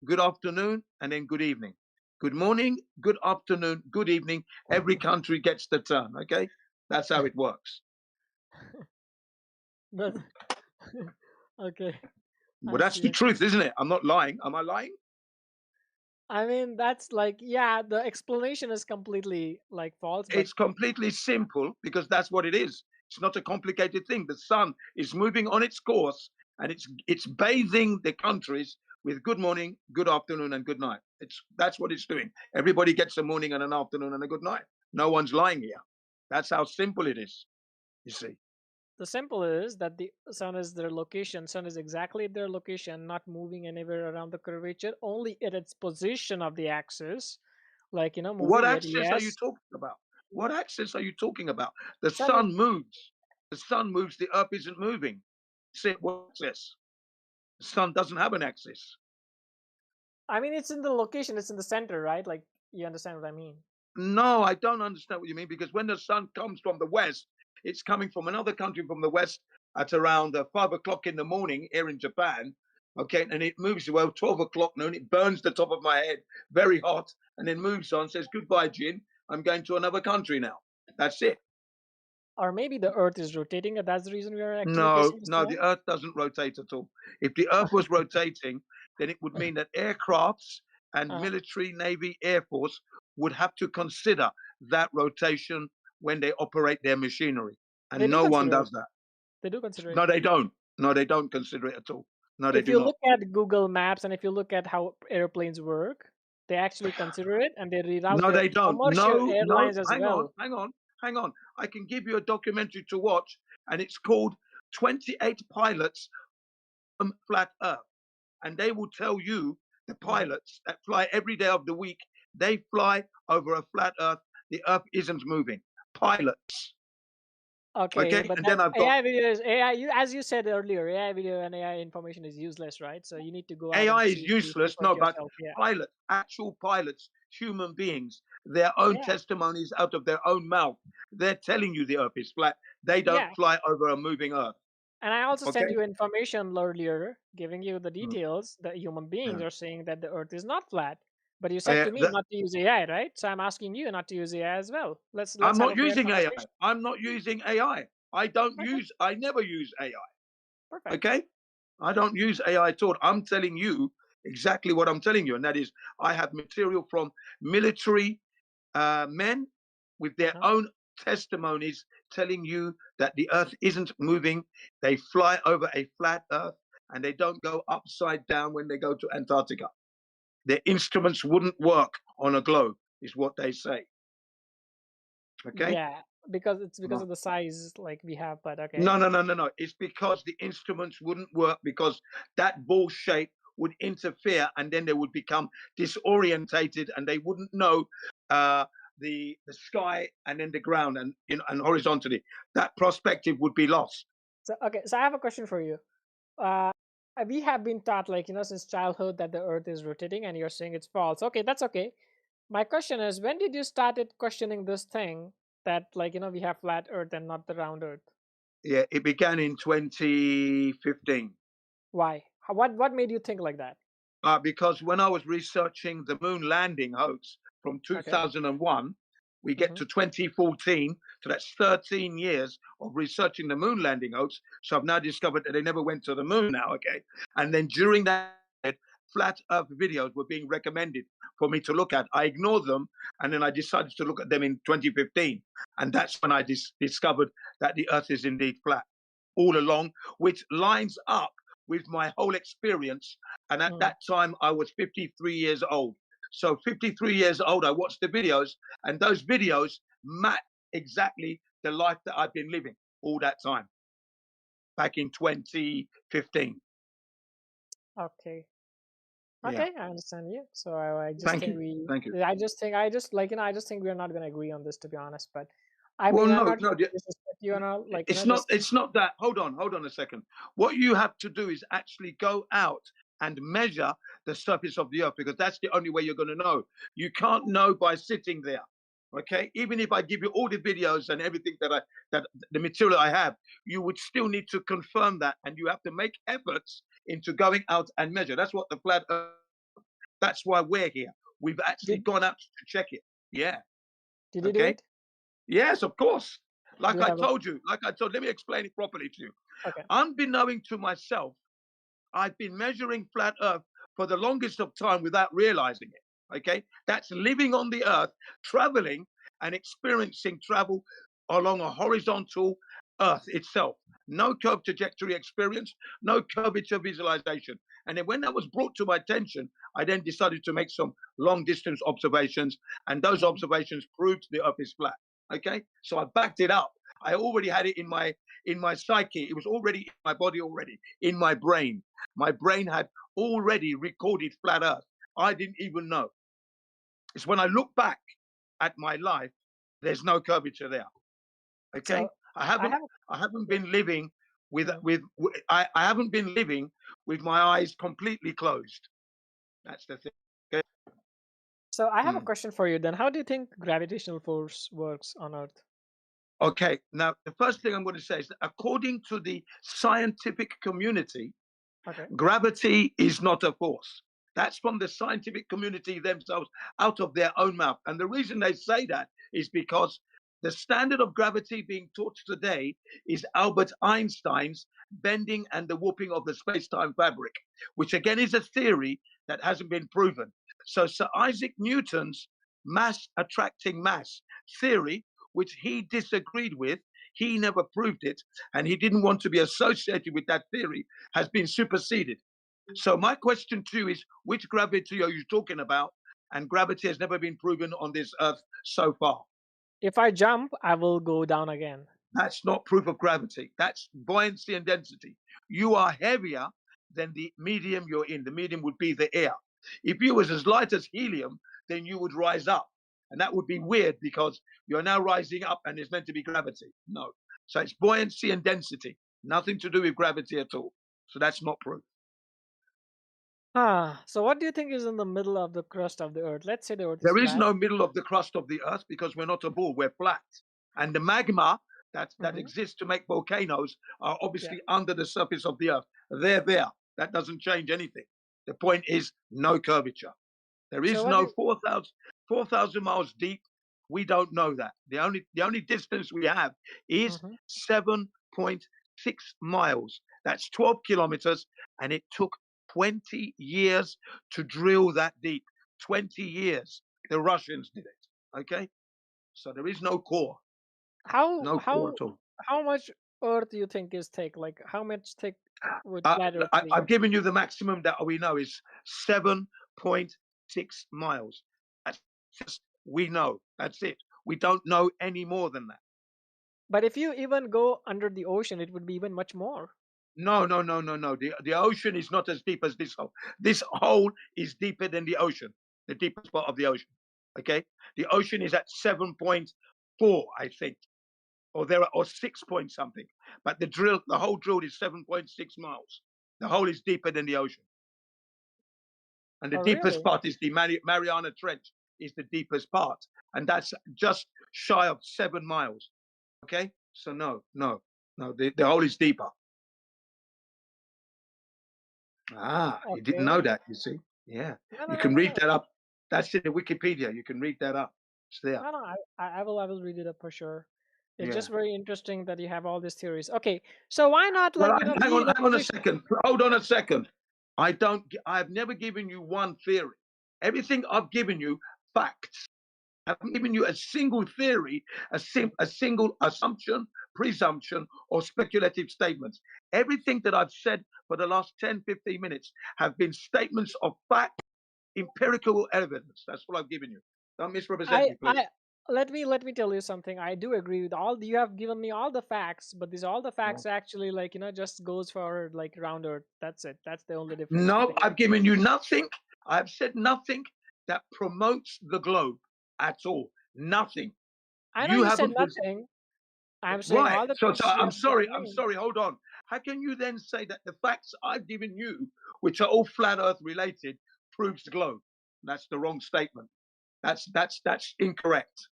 good afternoon, and then good evening. Good morning, good afternoon, good evening. Every country gets the turn. Okay, that's how it works. But okay. Well, that's the truth, isn't it? I'm not lying. Am I lying? I mean, that's like, yeah, the explanation is completely like false. But It's completely simple because that's what it is. It's not a complicated thing. The sun is moving on its course and it's bathing the countries with good morning, good afternoon, and good night. That's what it's doing. Everybody gets a morning and an afternoon and a good night. No one's lying here. That's how simple it is. You see. the simple is that the sun is their location. Sun is exactly their location, not moving anywhere around the curvature, only at its position of the axis. Like, moving What it, axis are you yes. talking about? What axis are you talking about? The Sun is- sun moves. The sun moves. The earth isn't moving. Say what axis? The sun doesn't have an axis. I mean, it's in the location. It's in the center, right? Like, you understand what I mean? No, I don't understand what you mean, because when the sun comes from the west, it's coming from another country from the west at around 5 o'clock in the morning here in Japan. Okay, and it moves, well, 12 o'clock noon, it burns the top of my head, very hot, and then moves on, says, goodbye, Jin. I'm going to another country now. That's it. Or maybe the Earth is rotating, and that's the reason we are actually No, facing the no, sun. the Earth doesn't rotate at all. If the Earth was rotating, then it would mean that aircrafts and military, Navy, Air Force would have to consider that rotation when they operate their machinery. They And do no one consider it. does that. They do consider it. No, they don't. No, they don't consider it at all. No, they If do you not. look at Google Maps and if you look at how airplanes work, they actually consider it, and they reroute No, their they don't. commercial No, no, airlines as hang on, well. hang on, hang on. I can give you a documentary to watch, and it's called 28 Pilots from Flat Earth. And they will tell you, the pilots that fly every day of the week, they fly over a flat Earth. The Earth isn't moving. Pilots. Okay, Okay, but and that then I've got AI video is AI. As you said earlier, AI video and AI information is useless, right? So you need to go out and AI is see useless. for No, but yourself. Yeah. pilots, actual pilots, human beings, their own Yeah. testimonies out of their own mouth. They're telling you the Earth is flat. They don't Yeah. fly over a moving Earth. And I also sent Okay. you information earlier, giving you the details that human beings Yeah. are saying that the Earth is not flat. But you Oh, said yeah, to me not to use AI, right? So I'm asking you not to use AI as well. Let's I'm have a not fair using AI. conversation. I'm not using AI. I never use AI. Perfect. Okay? I don't use AI at all. I'm telling you exactly what I'm telling you, and that is I have material from military men with their own testimonies telling you that the earth isn't moving. They fly over a flat earth and they don't go upside down when they go to Antarctica. Their instruments wouldn't work on a globe, is what they say. Okay? Yeah, because it's because No. of the size like we have, but okay. No, no, no, no, no. It's because the instruments wouldn't work, because that ball shape would interfere and then they would become disorientated and they wouldn't know the sky and then the ground and and horizontally. That perspective would be lost. So okay, so I have a question for you. Uh, we have been taught like since childhood that the Earth is rotating, and you're saying it's false. Okay, that's okay. My question is, when did you started questioning this thing that like we have flat Earth and not the round Earth? Yeah, it began in 2015. Why? What made you think like that? Because when I was researching the moon landing hoax from 2001, we get to 2014, so that's 13 years of researching the moon landing hoax. So I've now discovered that they never went to the moon now, okay? And then during that, flat earth videos were being recommended for me to look at. I ignored them, and then I decided to look at them in 2015. And that's when I discovered that the earth is indeed flat all along, which lines up with my whole experience. And at that time, I was 53 years old. So 53 years old, I watched the videos, and those videos match exactly the life that I've been living all that time, back in 2015. Okay. Yeah. Okay, I understand you. So I just Thank think you. we. Thank you. I just think I just think we're not gonna agree on this, to be honest. But I Well, mean, I'm no, not no. trying to disrespect you and all. Like, It's just not that. Hold on a second. What you have to do is actually go out and measure the surface of the earth, because that's the only way you're going to know. You can't know by sitting there. Okay, even if I give you all the videos and everything that the material I have, you would still need to confirm that, and you have to make efforts into going out and measure. That's what the flat earth. That's why we're here. We've actually gone out to check it. Yeah. Did you do Okay. it? Yes, of course. Do Like you I have a? told you, let me explain it properly to you. Okay. Unbeknown to myself, I've been measuring flat earth for the longest of time without realizing it. Okay. That's living on the earth, traveling and experiencing travel along a horizontal earth itself. No curve trajectory experience, no curvature visualization. And then when that was brought to my attention, I then decided to make some long distance observations, and those observations proved the earth is flat. Okay. So I backed it up. I already had it in my psyche. It was already in my body, already in my brain. My brain had already recorded flat earth. I didn't even know. It's when I look back at my life, there's no curvature there. Okay. So I haven't been living with I haven't been living with my eyes completely closed. That's the thing. Okay. So I have a question for you then. How do you think gravitational force works on Earth? Okay, now the first thing I'm going to say is that according to the scientific community, Okay. gravity is not a force. That's from the scientific community themselves, out of their own mouth. And the reason they say that is because the standard of gravity being taught today is Albert Einstein's bending and the warping of the space-time fabric, which again is a theory that hasn't been proven. So Sir Isaac Newton's mass attracting mass theory, which he disagreed with, he never proved it, and he didn't want to be associated with that theory, has been superseded. So my question to you is, which gravity are you talking about? And gravity has never been proven on this earth so far. If I jump, I will go down again. That's not proof of gravity. That's buoyancy and density. You are heavier than the medium you're in. The medium would be the air. If you was as light as helium, then you would rise up. And that would be weird because you're now rising up and it's meant to be gravity. No. So it's buoyancy and density. Nothing to do with gravity at all. So that's not proof. So what do you think is in the middle of the crust of the Earth? Let's say the Earth is There is flat. no middle of the crust of the earth because we're not a ball, we're flat. And the magma that exists to make volcanoes are obviously under the surface of the earth. They're there. That doesn't change anything. The point is no curvature. There is So no 4,000 miles deep. We don't know that. The only distance we have is 7.6 miles. That's 12 kilometers, and it took 20 years to drill that deep. 20 years. The Russians did it. Okay? So there is no core. No core at all. How much Earth do you think is thick? Like how much thick would flat Earth be? I've given you the maximum that we know is 7.6 miles. That's just, we know. That's it. We don't know any more than that. But if you even go under the ocean, it would be even much more. No. The ocean is not as deep as this hole. This hole is deeper than the ocean, the deepest part of the ocean. Okay? The ocean is at 7.4, I think. Or 6 point something. But the hole drilled is 7.6 miles. The hole is deeper than the ocean. And the deepest really? part is the Mariana Trench is the deepest part. And that's just shy of 7 miles. Okay? So no. The hole is deeper. You didn't know that, you see? Yeah. You can read that up. That's in the Wikipedia. You can read that up. It's there. No, I will read it up for sure. It's Yeah. just very interesting that you have all these theories. Okay, so why not Well, be hang in a on a position? second. Hold on a second. I've never given you one theory. Everything I've given you, facts. I've given you a single theory, a single assumption, presumption, or speculative statements. Everything that I've said for the last 10, 15 minutes have been statements of fact, empirical evidence. That's what I've given you. Don't misrepresent me, please. let me tell you something. I do agree with all. You have given me all the facts, but these all the facts actually just goes for like round earth. That's it. That's the only difference No, between. I've given you nothing. I've said nothing that promotes the globe at all. Nothing. I know You you said haven't nothing. I'm saying right. all the So, things you I'm have given sorry. I'm me. sorry. Hold on. How can you then say that the facts I've given you, which are all flat Earth related, proves the globe? That's the wrong statement. That's incorrect.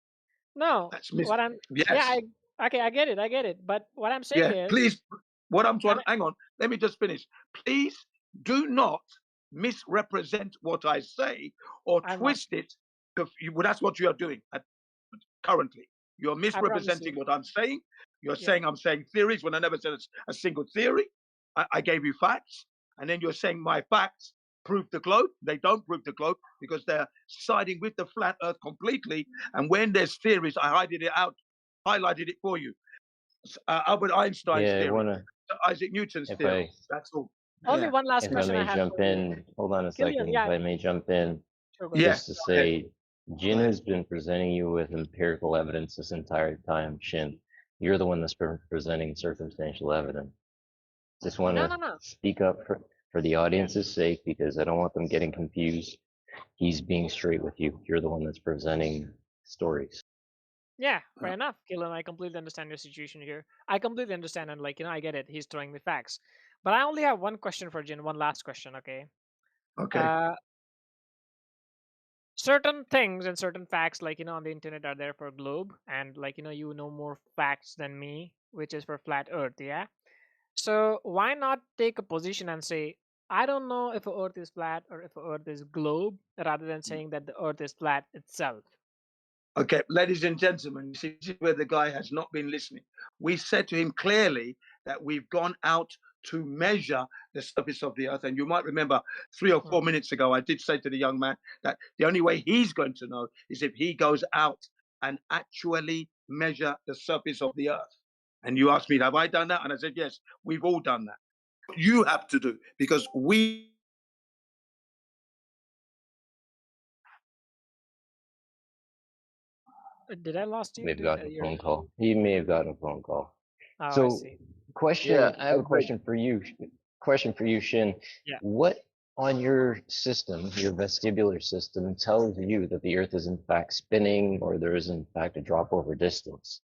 No, That's what I'm yeah, yes. okay, I get it. But what I'm saying Yeah. is, Please. What I'm I trying. mean, Hang on. Let me just finish. Please do not misrepresent what I say or I'm not. twist it. Well, that's what you are doing currently. You're I promise you. misrepresenting what I'm saying. You're Yeah. saying I'm saying theories when I never said a single theory. I gave you facts, and then you're saying my facts prove the globe. They don't prove the globe because they're siding with the flat Earth completely. And when there's theories, I highlighted it for you. Albert Einstein's Yeah, I theory, wanna. Isaac Newton's If theory. I That's all. Only Yeah. one last if I question I may have jump for you, in, hold on a Killian. second. If Yeah, I may jump in, sure, go Yeah. ahead. just to Go ahead. say, Jin has been presenting you with empirical evidence this entire time. Shin, you're the one that's been presenting circumstantial evidence. Just want No, to no, no. speak up for the audience's sake because I don't want them getting confused. He's being straight with you. You're the one that's presenting stories. Yeah, fair enough, Killian. I completely understand your situation here. I completely understand, and I get it. He's throwing me facts, but I only have one question for Jin. One last question, okay? Okay. Certain things and certain facts on the internet are there for globe, and you know more facts than me, which is for flat earth. Yeah, so why not take a position and say, I don't know if earth is flat or if earth is globe, rather than saying that the earth is flat itself? Okay, ladies and gentlemen, you see, this is where the guy has not been listening. We said to him clearly that we've gone out to measure the surface of the earth. And you might remember 3 or 4 minutes ago, I did say to the young man that the only way he's going to know is if he goes out and actually measure the surface of the earth. And you asked me, have I done that? And I said, yes, we've all done that. You have to do because we. Did I lost you? May have gotten a phone call. He may have gotten a phone call. Oh, I So, see. question. I have a but question for you. Question for you, Shin. Yeah. What on your system, your vestibular system, tells you that the Earth is in fact spinning, or there is in fact a drop over distance?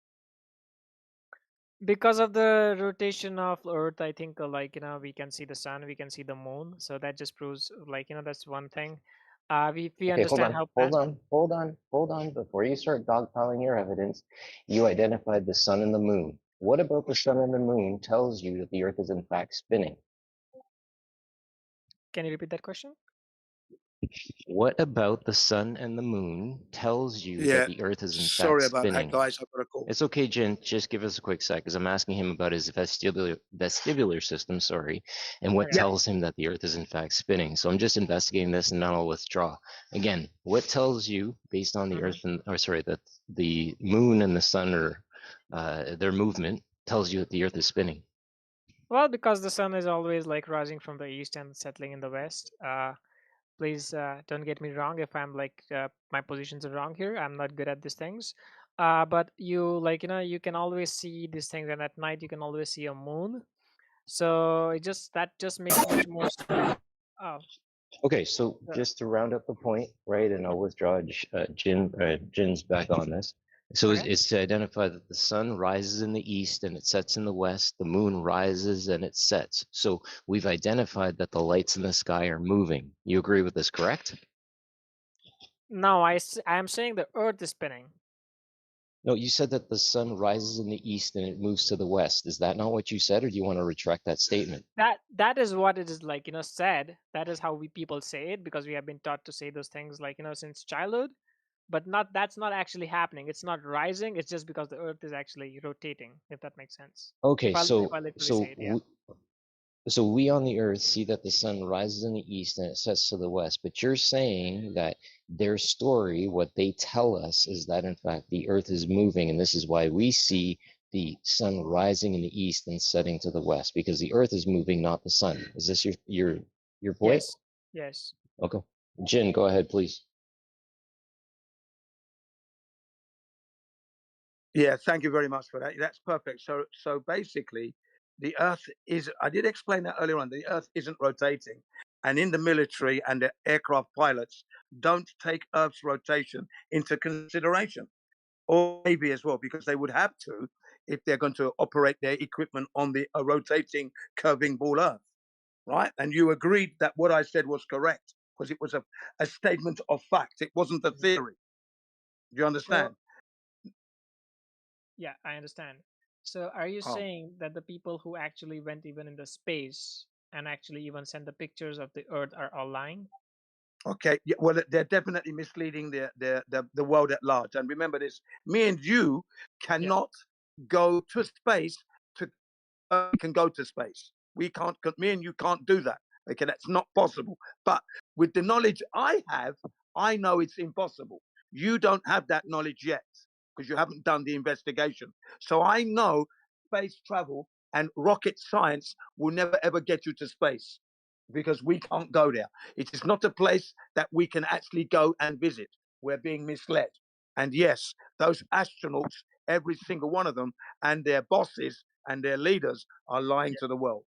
Because of the rotation of earth, I think we can see the sun, we can see the moon, so that just proves that's one thing. We Okay, hold understand on, how hold on. Before you start dogpiling your evidence, you identified the sun and the moon. What about the sun and the moon tells you that the Earth is in fact spinning? Can you repeat that question? What about the sun and the moon tells you that Yeah. the Earth is in fact Sorry about that, spinning? guys. I've got a call. It's okay, Jen. Just give us a quick sec, because I'm asking him about his vestibular system, and what Okay. tells him that the Earth is in fact spinning. So I'm just investigating this, and then I'll withdraw. Again, what tells you, based on the Earth that the moon and the sun are their movement tells you that the Earth is spinning? Well, because the sun is always rising from the east and settling in the west. Please don't get me wrong if I'm my positions are wrong here. I'm not good at these things. But you you can always see these things, and at night you can always see a moon. So that just makes much more oh Okay, so uh, just to round up the point, right, and I'll withdraw Jin's back on this. So okay. it's to identify that the sun rises in the east and it sets in the west, the moon rises and it sets. So we've identified that the lights in the sky are moving. You agree with this, correct? No, I'm saying the earth is spinning. No, you said that the sun rises in the east and it moves to the west. Is that not what you said, or do you want to retract that statement? That is what it is said. That is how we people say it, because we have been taught to say those things since childhood. But that's not actually happening. It's not rising. It's just because the earth is actually rotating, if that makes sense. Okay, If I so literally say it, yeah. So we on the earth see that the sun rises in the east and it sets to the west, but you're saying that their story, what they tell us, is that in fact the earth is moving, and this is why we see the sun rising in the east and setting to the west, because the earth is moving, not the sun. Is this your point? Yes. Yes. Okay. Jin, go ahead, please. Yeah, thank you very much for that. That's perfect. So basically, the Earth is. I did explain that earlier on. The Earth isn't rotating, and in the military and the aircraft pilots don't take Earth's rotation into consideration, or maybe as well because they would have to if they're going to operate their equipment on the rotating, curving ball Earth, right? And you agreed that what I said was correct because it was a statement of fact. It wasn't a theory. Do you understand? So, yeah, I understand. So are you Oh. saying that the people who actually went even in the space and actually even sent the pictures of the Earth are all lying? Okay, yeah, well, they're definitely misleading the world at large. And remember this: me and you cannot go to space. We can go to space. We can't. Me and you can't do that. Okay, that's not possible. But with the knowledge I have, I know it's impossible. You don't have that knowledge yet because you haven't done the investigation. So I know space travel and rocket science will never ever get you to space because we can't go there. It is not a place that we can actually go and visit. We're being misled. And yes, those astronauts, every single one of them, and their bosses and their leaders are lying to the world.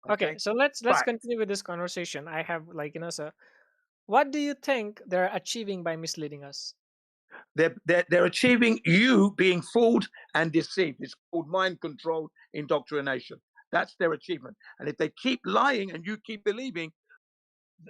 Okay, so let's Fact. continue with this conversation. I have so what do you think they're achieving by misleading us? They're achieving you being fooled and deceived. It's called mind control indoctrination. That's their achievement. And if they keep lying and you keep believing,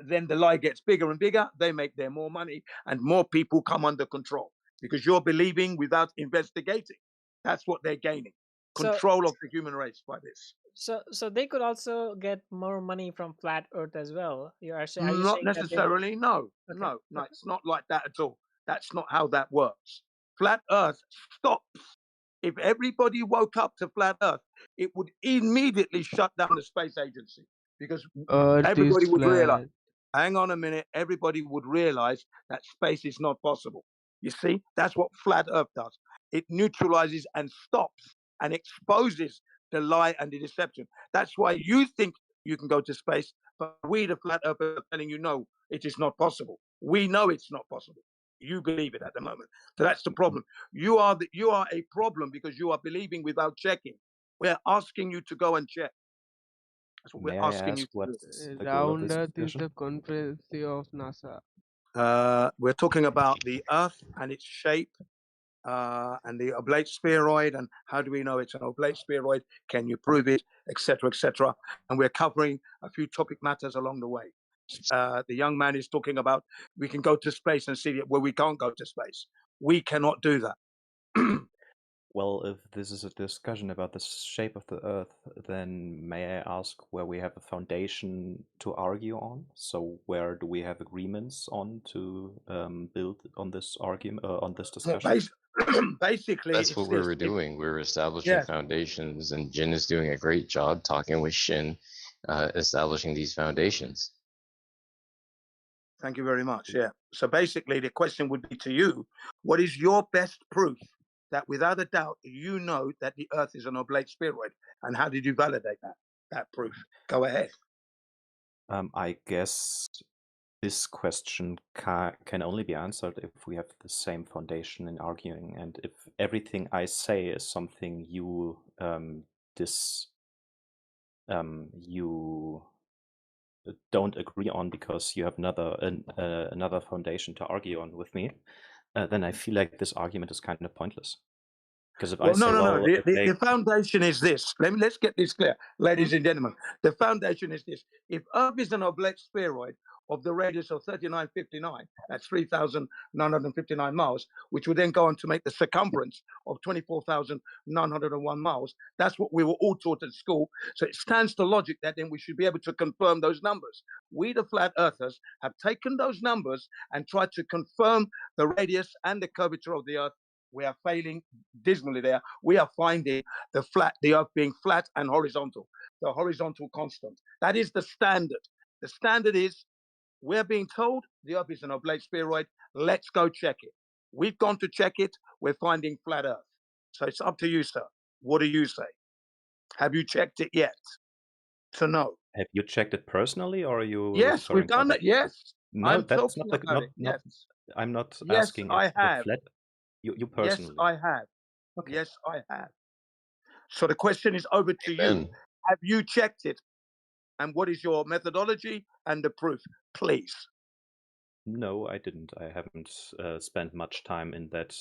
then the lie gets bigger and bigger. They make their more money and more people come under control because you're believing without investigating. That's what they're gaining. Control of the human race by this. So they could also get more money from flat Earth as well. Are you Not saying that necessarily. No, Okay. no, it's not like that at all. That's not how that works. Flat Earth stops. If everybody woke up to flat Earth, it would immediately shut down the space agency because Earth everybody is would realize. flat. Hang on a minute. Everybody would realize that space is not possible. You see, that's what flat Earth does. It neutralizes and stops and exposes the lie and the deception. That's why you think you can go to space, but we, the flat earthers, are telling you no, it is not possible. We know it's not possible. You believe it at the moment. So that's the problem. You are a problem because you are believing without checking. We're asking you to go and check. That's what May we're I asking you ask to do. what's the goal of Round this Earth is discussion? the conspiracy of NASA. We're talking about the Earth and its shape, and the oblate spheroid, and how do we know it's an oblate spheroid? Can you prove it, etc., etc. And we're covering a few topic matters along the way. The young man is talking about we can go to space and see it. Well, we can't go to space. We cannot do that. Well, if this is a discussion about the shape of the Earth, then may I ask where we have a foundation to argue on? So where do we have agreements on to build on this argument, on this discussion? Basically, That's it's what we this. were doing. We were establishing Yes. foundations, and Jin is doing a great job talking with Shin, establishing these foundations. Thank you very much. Yeah. So basically, the question would be to you: what is your best proof that, without a doubt, you know that the Earth is an oblate spheroid, and how did you validate that proof? Go ahead. I guess this question can only be answered if we have the same foundation in arguing, and if everything I say is something you you don't agree on because you have another foundation to argue on with me, then I feel like this argument is kind of pointless. Because if I say, No. The foundation is this. Let's get this clear, ladies and gentlemen. The foundation is this. If Earth is an oblate spheroid of the radius of 3959, that's 3,959 miles, which would then go on to make the circumference of 24,901 miles. That's what we were all taught at school. So it stands to logic that then we should be able to confirm those numbers. We, the flat earthers, have taken those numbers and tried to confirm the radius and the curvature of the Earth. We are failing dismally there. We are finding the Earth being flat and horizontal, the horizontal constant. That is the standard. The standard is we're being told the Earth is an oblate spheroid. Let's go check it. We've gone to check it. We're finding flat Earth. So it's up to you, sir. What do you say? Have you checked it yet? To know. Have you checked it personally, or are you? Yes, we've done that. Yes, No, I'm that's talking not about it. not. Yes. I'm not Yes, asking I if the have. flat. You Yes, personally. I have. Okay. Yes, I have. So the question is over to you. Amen. Have you checked it? And what is your methodology and the proof, please? No, I didn't. I haven't spent much time in that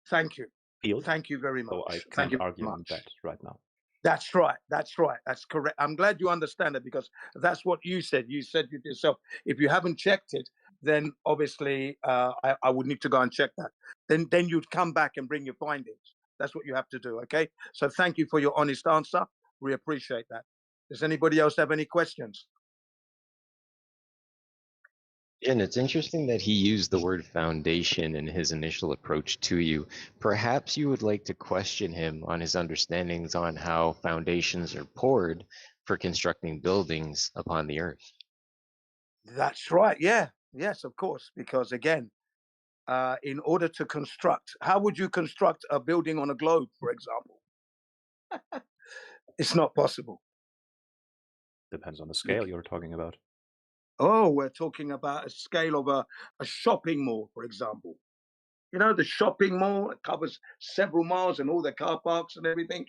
Thank you. field, Thank you very so I much. Thank can't you argue very on much. that right now. That's right. That's right. That's correct. I'm glad you understand it because that's what you said. You said it yourself. If you haven't checked it, then obviously I would need to go and check that. Then you'd come back and bring your findings. That's what you have to do. Okay. So thank you for your honest answer. We appreciate that. Does anybody else have any questions? And it's interesting that he used the word foundation in his initial approach to you. Perhaps you would like to question him on his understandings on how foundations are poured for constructing buildings upon the earth. That's right. Yeah. Yes, of course. Because again, in order to construct, how would you construct a building on a globe, for example? It's not possible. Depends on the scale you're talking about. Oh, we're talking about a scale of a shopping mall, for example. You know, the shopping mall covers several miles and all the car parks and everything.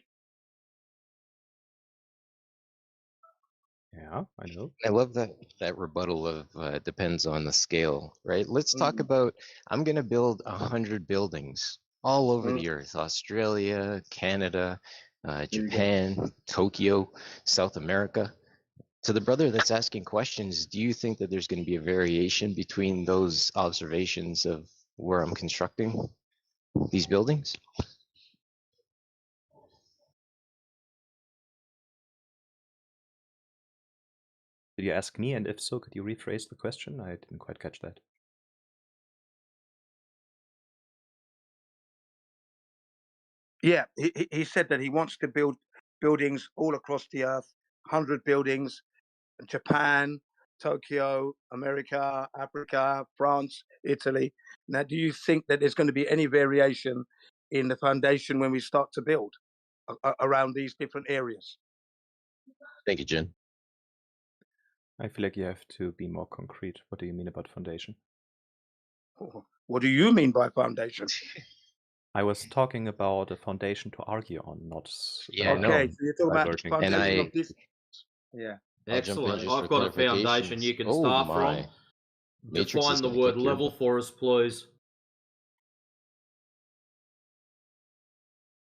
Yeah, I know. I love that rebuttal of depends on the scale, right? Let's talk about, I'm going to build 100 buildings all over the earth, Australia, Canada, Japan, Tokyo, South America. To the brother that's asking questions, do you think that there's going to be a variation between those observations of where I'm constructing these buildings? Did you ask me? And if so, could you rephrase the question? I didn't quite catch that. Yeah, he said that he wants to build buildings all across the earth, 100 buildings, Japan, Tokyo, America, Africa, France, Italy. Now, do you think that there's going to be any variation in the foundation when we start to build around these different areas? Thank you, Jin. I feel like you have to be more concrete. What do you mean about foundation? What do you mean by foundation? I was talking about a foundation to argue on, not Yeah, okay, no. so you're talking about the diverging. foundation of this. Yeah. I'll jump in Excellent. just I've for got a foundation clarifications. you can Oh start my. from. Matrix is Define the gonna word kick your level butt. for us, please.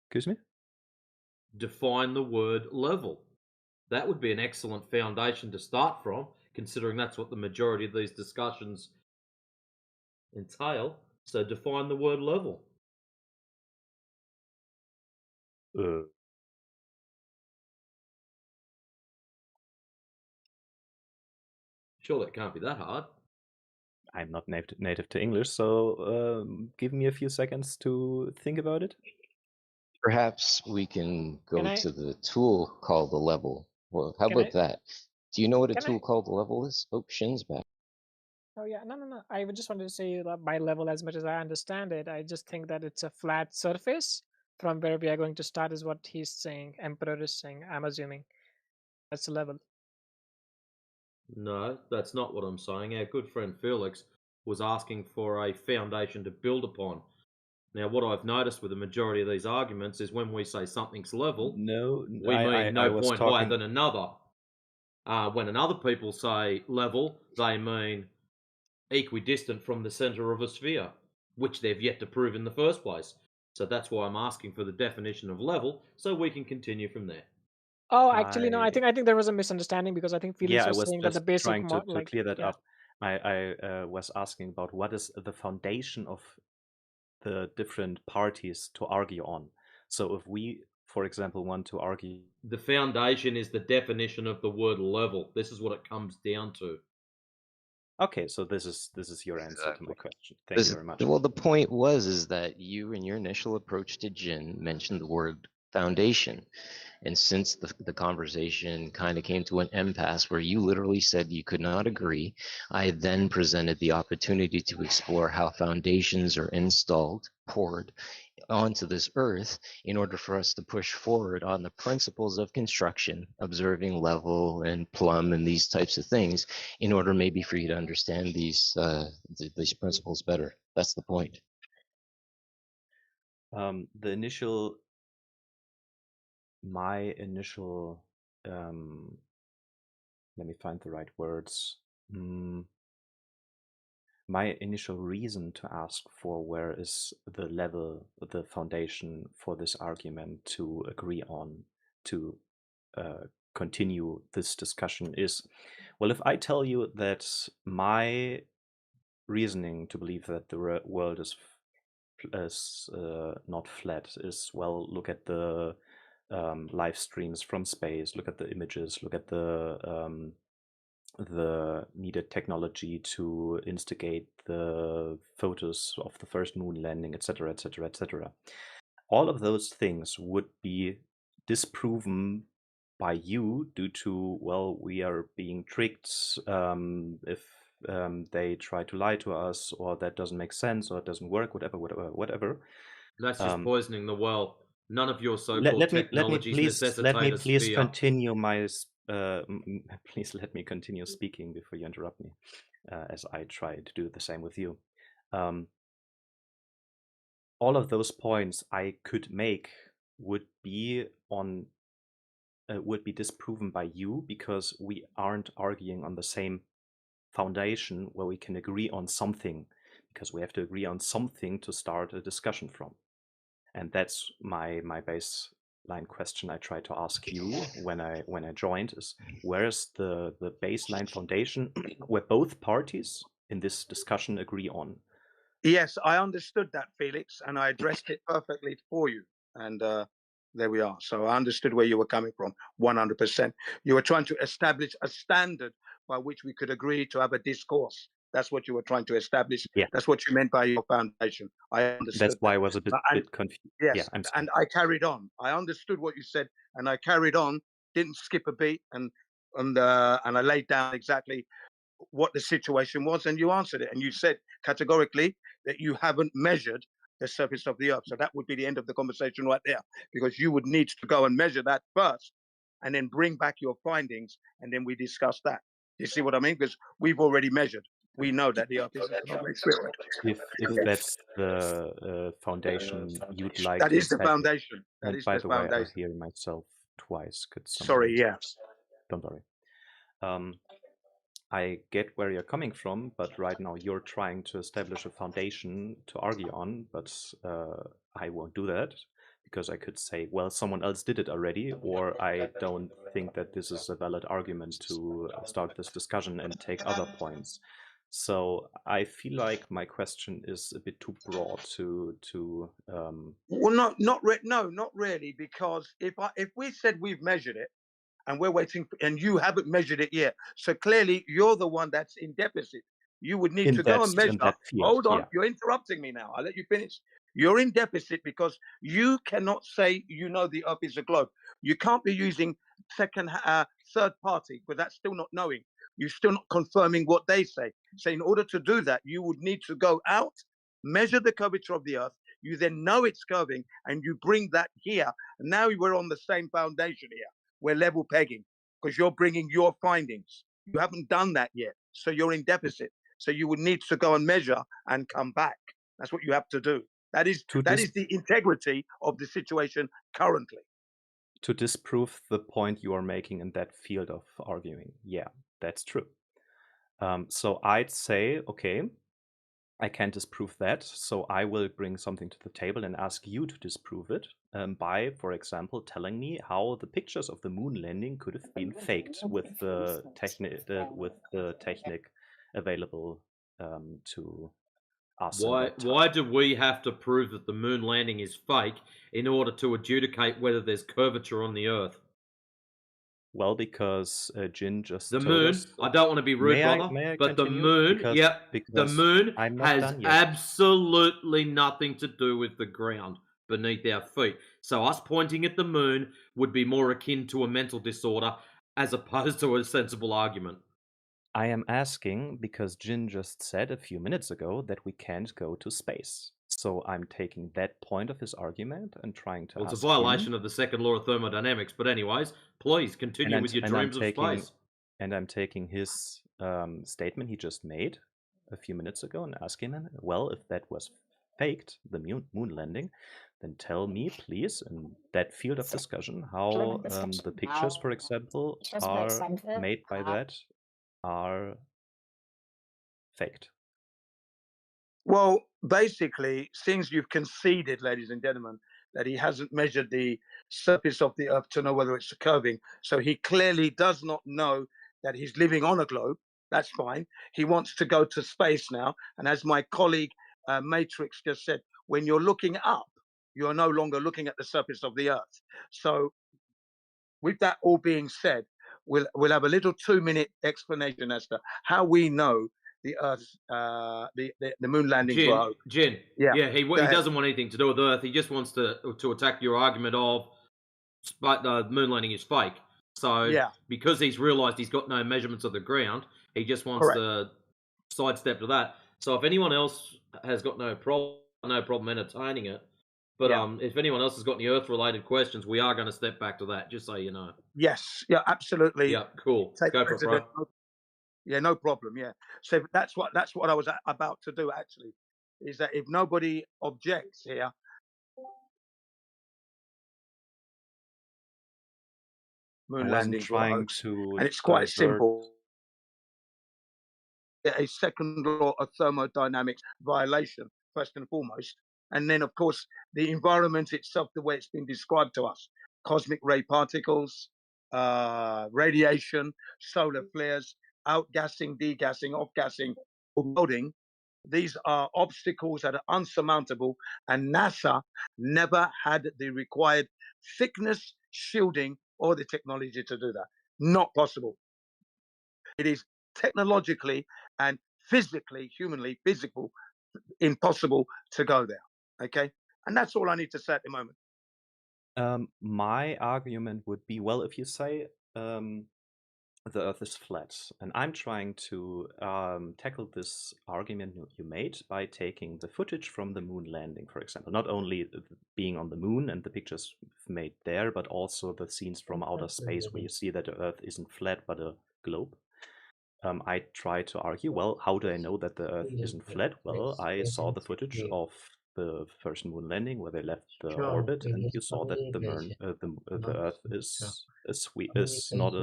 Excuse me? Define the word level. That would be an excellent foundation to start from, considering that's what the majority of these discussions entail. So define the word level. Surely it can't be that hard. I'm not native to English, so give me a few seconds to think about it. Perhaps we can go Can I- to the tool called the level. Well, how Can about that? Do you know what a Can tool I- called the level is? Oh, Shin's back. Oh yeah, no. I would just wanted to say that by level, as much as I understand it, I just think that it's a flat surface from where we are going to start, is what he's saying. Emperor is saying. I'm assuming that's the level. No, that's not what I'm saying. Our good friend Felix was asking for a foundation to build upon. Now, what I've noticed with the majority of these arguments is when we say something's level, No, we mean I no was point higher talking. than another. When another people say level, they mean equidistant from the center of a sphere, which they've yet to prove in the first place. So that's why I'm asking for the definition of level, so we can continue from there. Oh, actually, no. I think there was a misunderstanding because I think Felix Yeah, I was was saying that the just basic trying to clear that yeah. up. I was asking about what is the foundation of the different parties to argue on. So if we, for example, want to argue, The foundation is the definition of the word level. This is what it comes down to. okay, so this is your answer to my question. Thank This you is- very much. Well, the point is that you, in your initial approach to Jin, mentioned the word foundation. And since the conversation kind of came to an impasse where you literally said you could not agree, I then presented the opportunity to explore how foundations are installed, poured onto this earth in order for us to push forward on the principles of construction, observing level and plumb and these types of things, in order maybe for you to understand these principles better. That's the point. The initial, my initial, let me find the right words. My initial reason to ask for where is the level, the foundation for this argument to agree on, to continue this discussion is, well, if I tell you that my reasoning to believe that the world is not flat is, well, look at the live streams from space, look at the images, look at the needed technology to instigate the photos of the first moon landing, etc., etc., etc. All of those things would be disproven by you due to, well, we are being tricked if they try to lie to us, or that doesn't make sense, or it doesn't work, whatever. That's just poisoning the well. None of your so-called Let me technologies please necessitate a sphere. continue my please let me continue speaking before you interrupt me, as I try to do the same with you. All of those points I could make would be disproven by you because we aren't arguing on the same foundation where we can agree on something, because we have to agree on something to start a discussion from. And that's my baseline question I tried to ask you when I joined is, where's the baseline foundation where both parties in this discussion agree on? Yes, I understood that, Felix, and I addressed it perfectly for you. And there we are. So I understood where you were coming from, 100%. You were trying to establish a standard by which we could agree to have a discourse. That's what you were trying to establish. Yeah. That's what you meant by your foundation. I understood. That's why I was a bit confused. Yes, yeah, and I carried on. I understood what you said, and I carried on. Didn't skip a beat, and I laid down exactly what the situation was, and you answered it, and you said categorically that you haven't measured the surface of the earth. So that would be the end of the conversation right there, because you would need to go and measure that first and then bring back your findings, and then we discuss that. You see what I mean? Because we've already measured. We know that the earth is a cosmic sphere. If that's the foundation you'd like that to is the establish. foundation. That And is by the the way, I foundation. hear myself twice. Could Sorry, yeah. Don't worry. I get where you're coming from, but right now you're trying to establish a foundation to argue on, but I won't do that because I could say, well, someone else did it already, or I don't think that this is a valid argument to start this discussion and take other points. So I feel like my question is a bit too broad to Well, not really, because if we said we've measured it, and we're waiting, and you haven't measured it yet, so clearly you're the one that's in deficit. You would need to go and measure. Hold on, you're interrupting me now. I'll let you finish. You're in deficit because you cannot say you know the earth is a globe. You can't be using third party, because that's still not knowing. You're still not confirming what they say. So in order to do that, you would need to go out, measure the curvature of the earth. You then know it's curving, and you bring that here. And now we're on the same foundation here. We're level pegging because you're bringing your findings. You haven't done that yet. So you're in deficit. So you would need to go and measure and come back. That's what you have to do. That is the integrity of the situation currently. To disprove the point you are making in that field of arguing. Yeah, that's true. So I'd say, okay, I can't disprove that, so I will bring something to the table and ask you to disprove it by, for example, telling me how the pictures of the moon landing could have been faked with the technique available to us. Why do we have to prove that the moon landing is fake in order to adjudicate whether there's curvature on the Earth? Well, because Jin just the told moon. us, I don't want to be rude, brother, but the moon. The moon has absolutely nothing to do with the ground beneath our feet. So us pointing at the moon would be more akin to a mental disorder as opposed to a sensible argument. I am asking because Jin just said a few minutes ago that we can't go to space. So I'm taking that point of his argument and trying to ask it's a violation of the second law of thermodynamics, but anyways, please continue with your dreams of space. And I'm taking his statement he just made a few minutes ago and asking him, well, if that was faked the moon landing, then tell me, please, in that field of discussion, how the pictures, for example, are made by that are faked. Well, basically, since you've conceded, ladies and gentlemen, that he hasn't measured the surface of the Earth to know whether it's curving, so he clearly does not know that he's living on a globe. That's fine. He wants to go to space now. And as my colleague Matrix just said, when you're looking up, you're no longer looking at the surface of the Earth. So with that all being said, we'll have a little 2-minute explanation as to how we know the Earth, the moon landings were over. Jin, Yeah, he go ahead. doesn't want anything to do with Earth. He just wants to attack your argument of the moon landing is fake. So Yeah. because he's realised he's got no measurements of the ground, he just wants Correct. to sidestep to that. So if anyone else has got no problem entertaining it. But Yeah. if anyone else has got any Earth-related questions, we are going to step back to that, just so you know. Yes, yeah, absolutely. Yeah, cool. Take Go for it, bro. Yeah, no problem. Yeah, so that's what I was about to do. Actually, is that if nobody objects here, moon I wasn't landings were trying hoax, to and it's quite divert. simple. A second law of thermodynamics violation, first and foremost. And then, of course, the environment itself, the way it's been described to us, cosmic ray particles, radiation, solar flares, outgassing, degassing, off-gassing, loading. These are obstacles that are unsurmountable, and NASA never had the required thickness, shielding, or the technology to do that. Not possible. It is technologically and physically, humanly, physical, impossible to go there. Okay, and that's all I need to say at the moment. My argument would be, well, if you say the Earth is flat, and I'm trying to tackle this argument you made by taking the footage from the moon landing, for example, not only being on the moon and the pictures made there, but also the scenes from outer space where you see that the Earth isn't flat but a globe. I try to argue, well, how do I know that the Earth isn't flat? Well, I saw the footage of the first moon landing where they left the orbit, and you saw that the Earth is not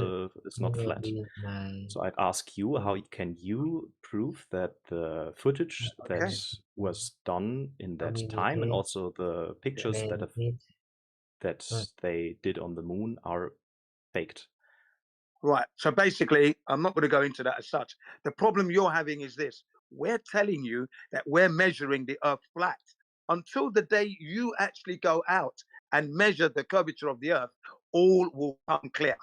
flat. So I'd ask you, how can you prove that the footage that was done in that time, and also the pictures that they did on the moon, are faked? Right. So basically, I'm not going to go into that as such. The problem you're having is this. We're telling you that we're measuring the Earth flat. Until the day you actually go out and measure the curvature of the Earth, all will come clear.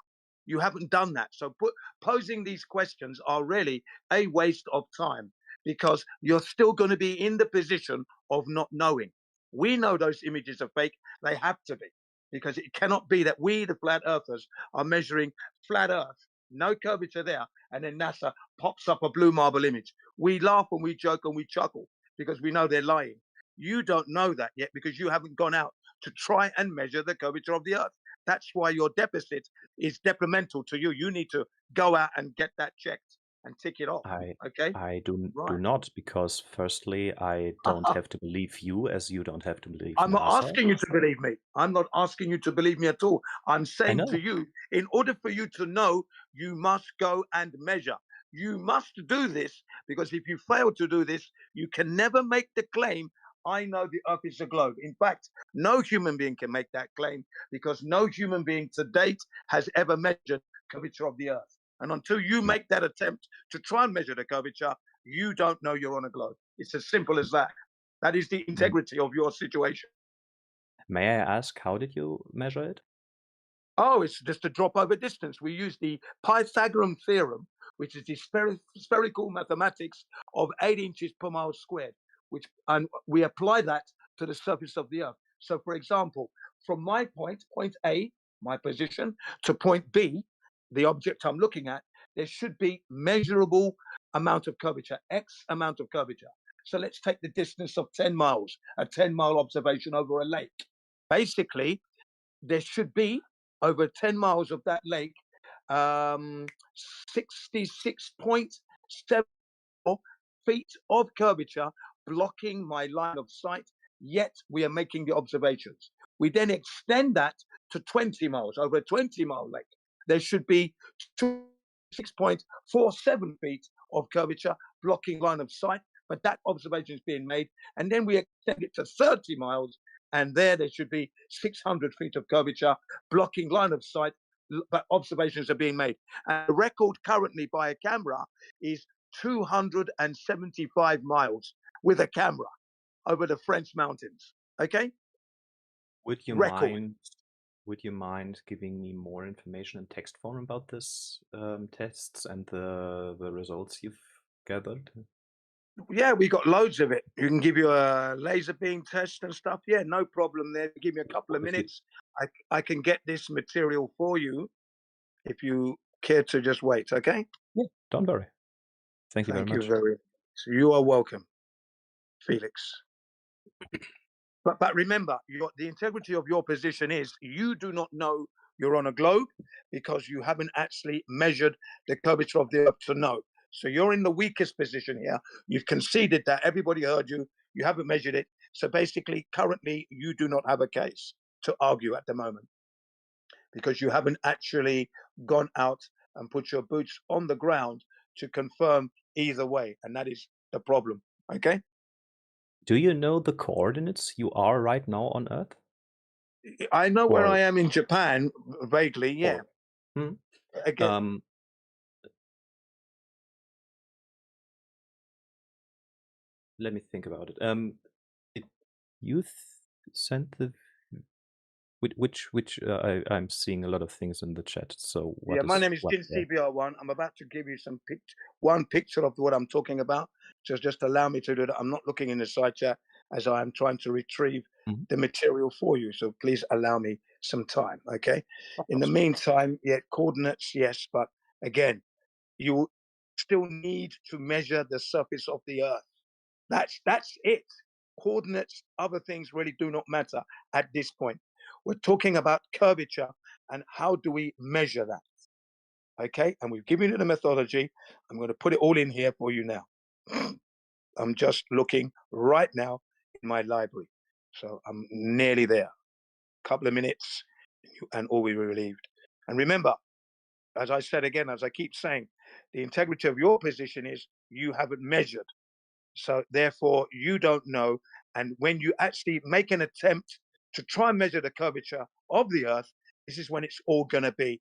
You haven't done that. So posing these questions are really a waste of time, because you're still going to be in the position of not knowing. We know those images are fake. They have to be, because it cannot be that we, the flat earthers, are measuring flat Earth, no curvature there, and then NASA pops up a blue marble image. We laugh and we joke and we chuckle because we know they're lying. You don't know that yet because you haven't gone out to try and measure the curvature of the Earth. That's why your deficit is detrimental to you. You need to go out and get that checked and tick it off. Okay? I do Right. not, because firstly, I don't have to believe you, as you don't have to believe I'm not NASA. asking you to believe me. I'm not asking you to believe me at all. I'm saying to know. you, in order for you to know, you must go and measure. You must do this, because if you fail to do this, you can never make the claim, I know the Earth is a globe. In fact, no human being can make that claim, because no human being to date has ever measured curvature of the Earth. And until you make that attempt to try and measure the curvature, you don't know you're on a globe. It's as simple as that. That is the integrity of your situation. May I ask, how did you measure it? Oh, it's just a drop over distance. We use the Pythagorean theorem, which is the spherical mathematics of 8 inches per mile squared, and we apply that to the surface of the Earth. So, for example, from my point A, my position, to point B, the object I'm looking at, there should be measurable amount of curvature, X amount of curvature. So let's take the distance of 10 miles, a 10-mile observation over a lake. Basically, there should be over 10 miles of that lake, 66.7 feet of curvature blocking my line of sight, yet we are making the observations. We then extend that to 20 miles, over a 20-mile lake. There should be 6.47 feet of curvature blocking line of sight, but that observation is being made. And then we extend it to 30 miles, and there should be 600 feet of curvature blocking line of sight, but observations are being made. And the record currently by a camera is 275 miles with a camera over the French mountains. Okay? Would you Record. mind giving me more information in text form about this tests and the results you've gathered? Yeah, we got loads of it. You can give you a laser beam test and stuff. Yeah, no problem there. Give me a couple of minutes. I can get this material for you if you care to just wait, okay? Yeah, don't worry. Thank you very much. So you are welcome, Felix. But remember, the integrity of your position is you do not know you're on a globe because you haven't actually measured the curvature of the Earth to know. So you're in the weakest position here. You've conceded that everybody heard you. You haven't measured it. So basically, currently, you do not have a case to argue at the moment because you haven't actually gone out and put your boots on the ground to confirm either way. And that is the problem. Okay? Do you know the coordinates you are right now on Earth? I know where I am in Japan, vaguely, yeah. Again, let me think about it. You sent the which I'm seeing a lot of things in the chat. So yeah, my name is Jin CBR1. I'm about to give you one picture of what I'm talking about. Just allow me to do that. I'm not looking in the side chat as I am trying to retrieve the material for you. So please allow me some time, okay? In the meantime, yeah, coordinates, yes, but again, you still need to measure the surface of the Earth. That's it. Coordinates, other things really do not matter at this point. We're talking about curvature and how do we measure that? Okay, and we've given you the methodology. I'm going to put it all in here for you now. I'm just looking right now in my library. So I'm nearly there. A couple of minutes and all will be relieved. And remember, as I said again, as I keep saying, the integrity of your position is you haven't measured. So therefore, you don't know. And when you actually make an attempt to try and measure the curvature of the Earth, this is when it's all going to be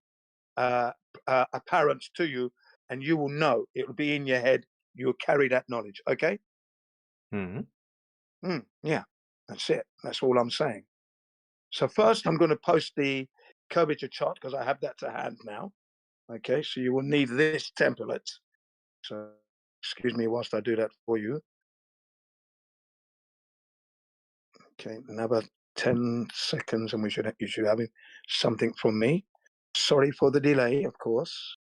apparent to you, and you will know. It will be in your head. You will carry that knowledge. Okay? Yeah, that's it. That's all I'm saying. So first, I'm going to post the curvature chart because I have that to hand now. Okay, so you will need this template. So excuse me whilst I do that for you. Okay, another 10 seconds and you should have something from me. Sorry for the delay, of course.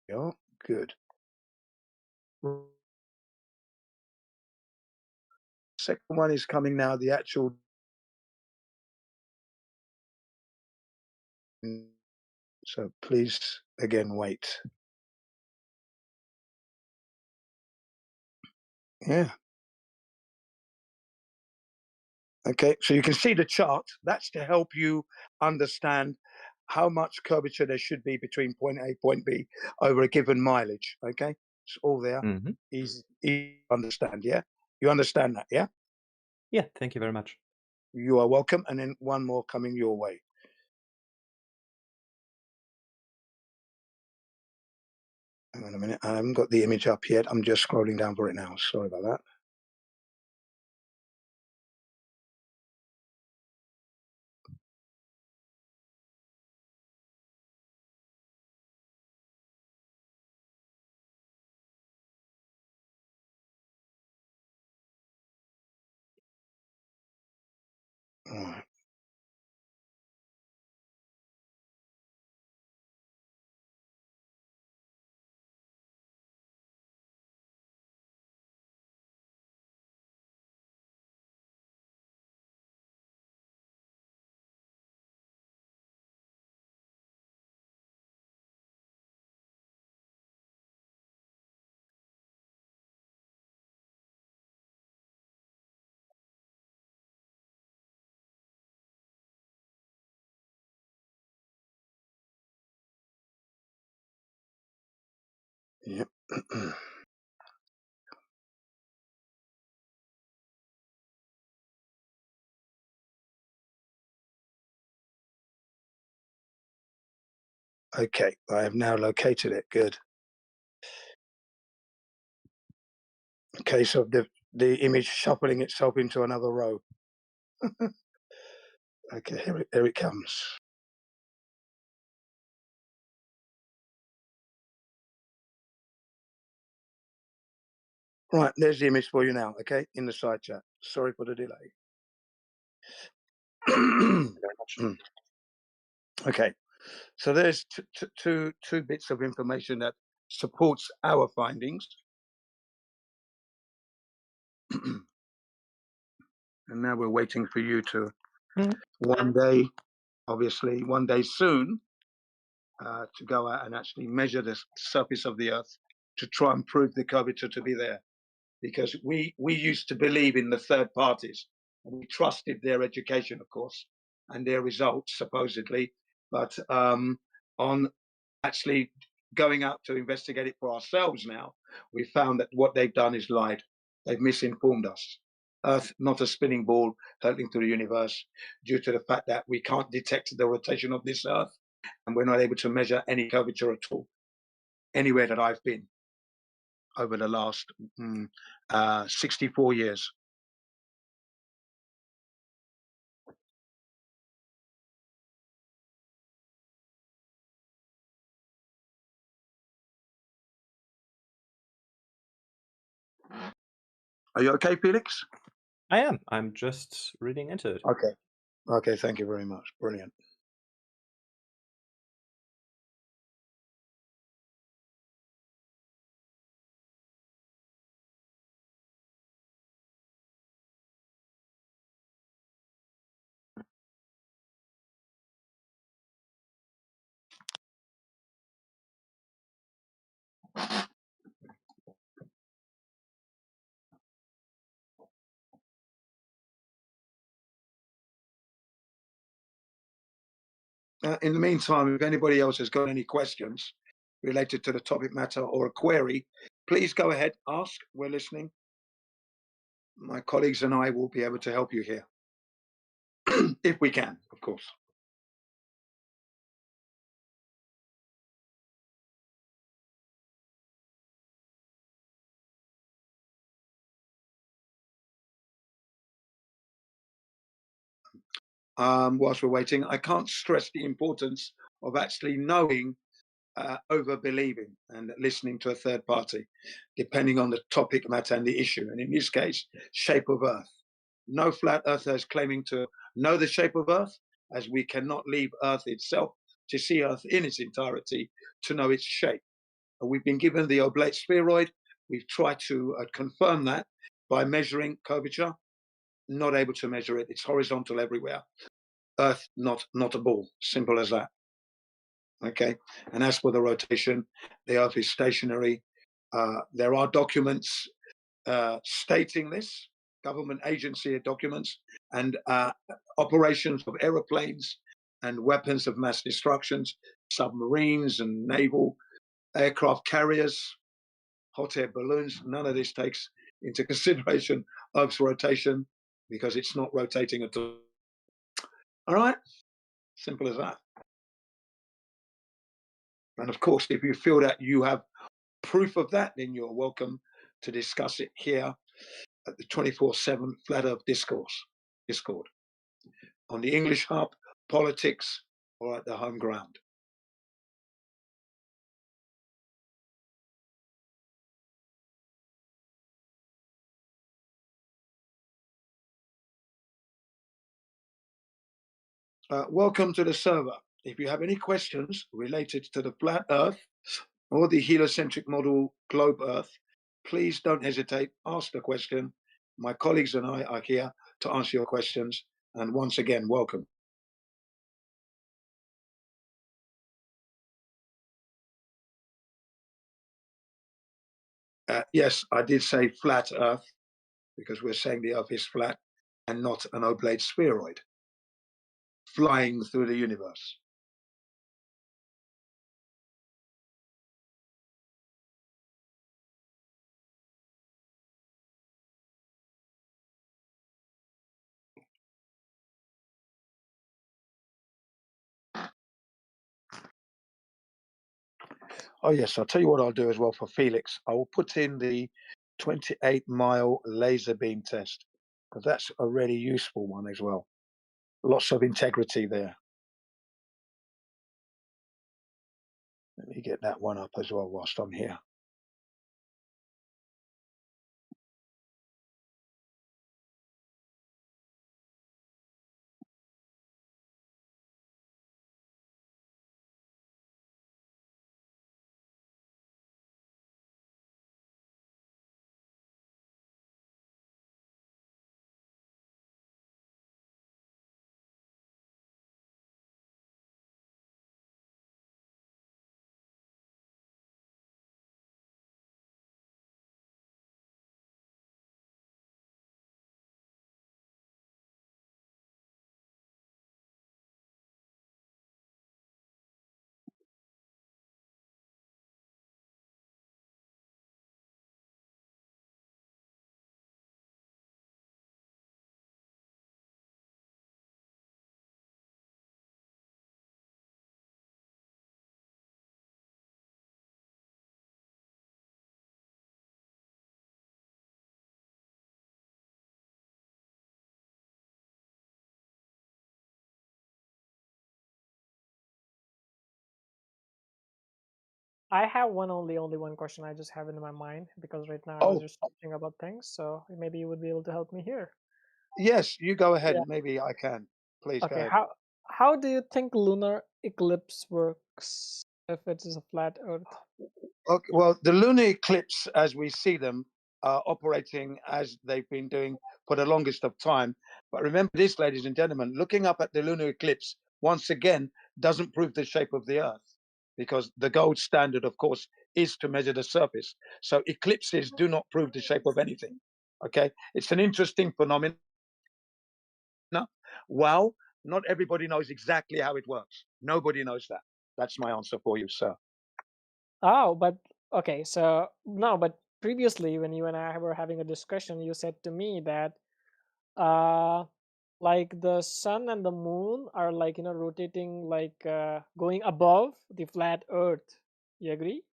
Yeah, good. Second one is coming now, the actual. So please, again, wait. Yeah. Okay, so you can see the chart. That's to help you understand how much curvature there should be between point A, point B over a given mileage. Okay, it's all there. Easy to understand. Yeah, you understand that? Yeah. Yeah. Thank you very much. You are welcome. And then one more coming your way. Hang on a minute. I haven't got the image up yet. I'm just scrolling down for it now. Sorry about that. All right. Yep. Okay, I have now located it. Good. Okay, so the image shuffling itself into another row. Okay, here it comes. Right, there's the image for you now, okay, in the side chat. Sorry for the delay. Okay, so there's two bits of information that supports our findings. And now we're waiting for you to one day, obviously, one day soon, to go out and actually measure the surface of the Earth to try and prove the curvature to be there. Because we used to believe in the third parties, and we trusted their education, of course, and their results, supposedly. But on actually going out to investigate it for ourselves now, we found that what they've done is lied. They've misinformed us. Earth, not a spinning ball hurtling through the universe, due to the fact that we can't detect the rotation of this Earth, and we're not able to measure any curvature at all, anywhere that I've been over the last 64 years. Are you okay, Felix? I am. I'm just reading into it. Okay. Okay, thank you very much. Brilliant. In the meantime, if anybody else has got any questions related to the topic matter or a query, please go ahead, ask. We're listening. My colleagues and I will be able to help you here. If we can, of course. Whilst we're waiting, I can't stress the importance of actually knowing over believing and listening to a third party, depending on the topic matter and the issue. And in this case, shape of Earth. No flat earther is claiming to know the shape of Earth, as we cannot leave Earth itself to see Earth in its entirety to know its shape. We've been given the oblate spheroid. We've tried to confirm that by measuring curvature. Not able to measure it. It's horizontal everywhere. Earth, not a ball. Simple as that. Okay. And as for the rotation, the Earth is stationary. There are documents stating this, government agency documents, and operations of aeroplanes and weapons of mass destructions, submarines and naval aircraft carriers, hot air balloons. None of this takes into consideration Earth's rotation, because it's not rotating at all. All right, simple as that. And of course, if you feel that you have proof of that, then you're welcome to discuss it here at the 24/7 Flat Earth Discord, on the English Hub, politics, or at the home ground. Welcome to the server. If you have any questions related to the flat Earth or the heliocentric model globe Earth, please don't hesitate, ask the question. My colleagues and I are here to answer your questions. And once again, welcome. Yes, I did say flat Earth, because we're saying the Earth is flat and not an oblate spheroid flying through the universe. Oh yes, I'll tell you what I'll do as well for Felix. I will put in the 28-mile laser beam test because that's a really useful one as well. Lots of integrity there. Let me get that one up as well whilst I'm here. I have only one question I just have in my mind because right now I was Oh, researching about things, so maybe you would be able to help me here. yes, you go ahead. Yeah. Maybe I can. Please go Okay. ahead. How do you think lunar eclipse works if it is a flat Earth? Okay, well, the lunar eclipse, as we see them, are operating as they've been doing for the longest of time. But remember this, ladies and gentlemen, looking up at the lunar eclipse, once again, doesn't prove the shape of the Earth, because the gold standard, of course, is to measure the surface. So eclipses do not prove the shape of anything. Okay? It's an interesting phenomenon. Well, not everybody knows exactly how it works. Nobody knows that. That's my answer for you, sir. Oh, but okay. So no, but previously when you and I were having a discussion, you said to me that uh like the sun and the moon are like rotating like going above the flat Earth. You agree?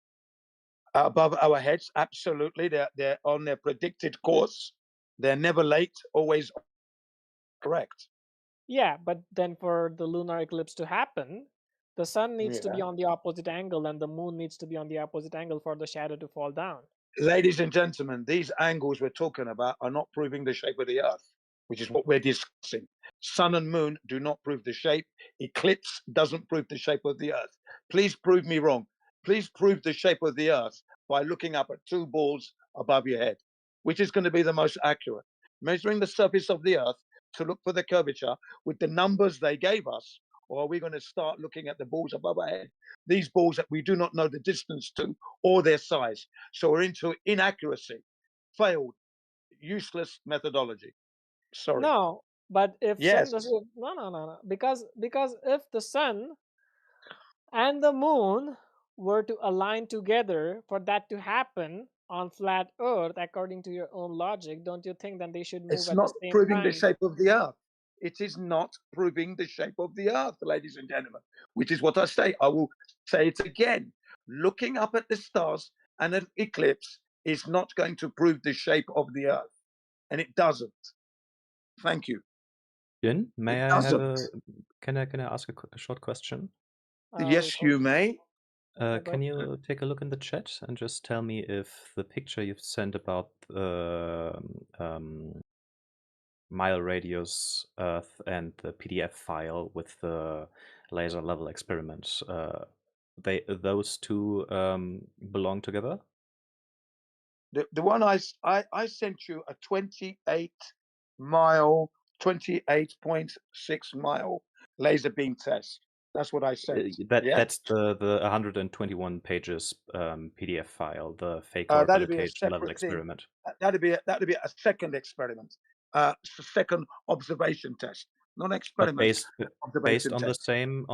Above our heads, absolutely. They're on their predicted course. They're never late, always correct. Yeah, but then for the lunar eclipse to happen, the sun needs to Yeah. be on the opposite angle and the moon needs to be on the opposite angle for the shadow to fall down. Ladies and gentlemen, these angles we're talking about are not proving the shape of the Earth, which is what we're discussing. Sun and moon do not prove the shape. Eclipse doesn't prove the shape of the Earth. Please prove me wrong. Please prove the shape of the Earth by looking up at two balls above your head, which is going to be the most accurate. Measuring the surface of the Earth to look for the curvature with the numbers they gave us, or are we going to start looking at the balls above our head? These balls that we do not know the distance to or their size. So we're into inaccuracy, failed, useless methodology. Sorry. No, but if sun Yes, doesn't, no, because if the sun and the moon were to align together for that to happen on flat Earth, according to your own logic, don't you think then they should move it's at the not same proving the time? shape of the Earth. It is not proving the shape of the Earth, ladies and gentlemen, which is what I say. I will say it again. Looking up at the stars and an eclipse is not going to prove the shape of the Earth. And it doesn't. Thank you. Jin, may It I have doesn't. can I ask a short question? Yes, you may. Can you take a look in the chat and just tell me if the picture you've sent about mile radius Earth and the PDF file with the laser level experiments, those two belong together? The one I sent you a 28.6 mile laser beam test. That's what I sent. Yeah. That's the 121 pages PDF file, the fake orbital That'd be a cage level separate thing. experiment. That'd be a second experiment, second observation test, not But experiment. based Observation on the test. same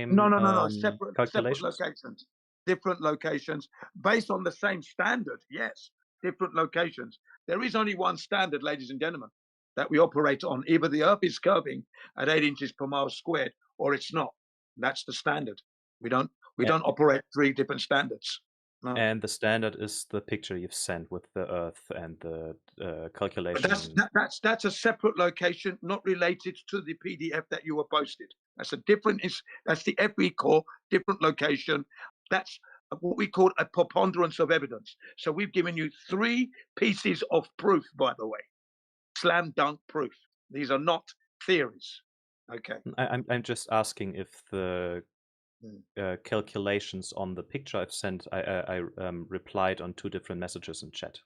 No. Separate calculations? locations. Different locations based on the same standard. Yes, different locations. There is only one standard, ladies and gentlemen, that we operate on. Either the Earth is curving at 8 inches per mile squared, or it's not. That's the standard. We don't We don't operate 3 different standards. No. And the standard is the picture you've sent with the Earth and the But calculation. that's a separate location, not related to the PDF that you were posted. That's a different. That's the FE core, different location. That's what we call a preponderance of evidence. So we've given you 3 pieces of proof, by the way, slam dunk proof. These are not theories. Okay. I'm just asking if the calculations on the picture I've sent, I replied on 2 different messages in chat.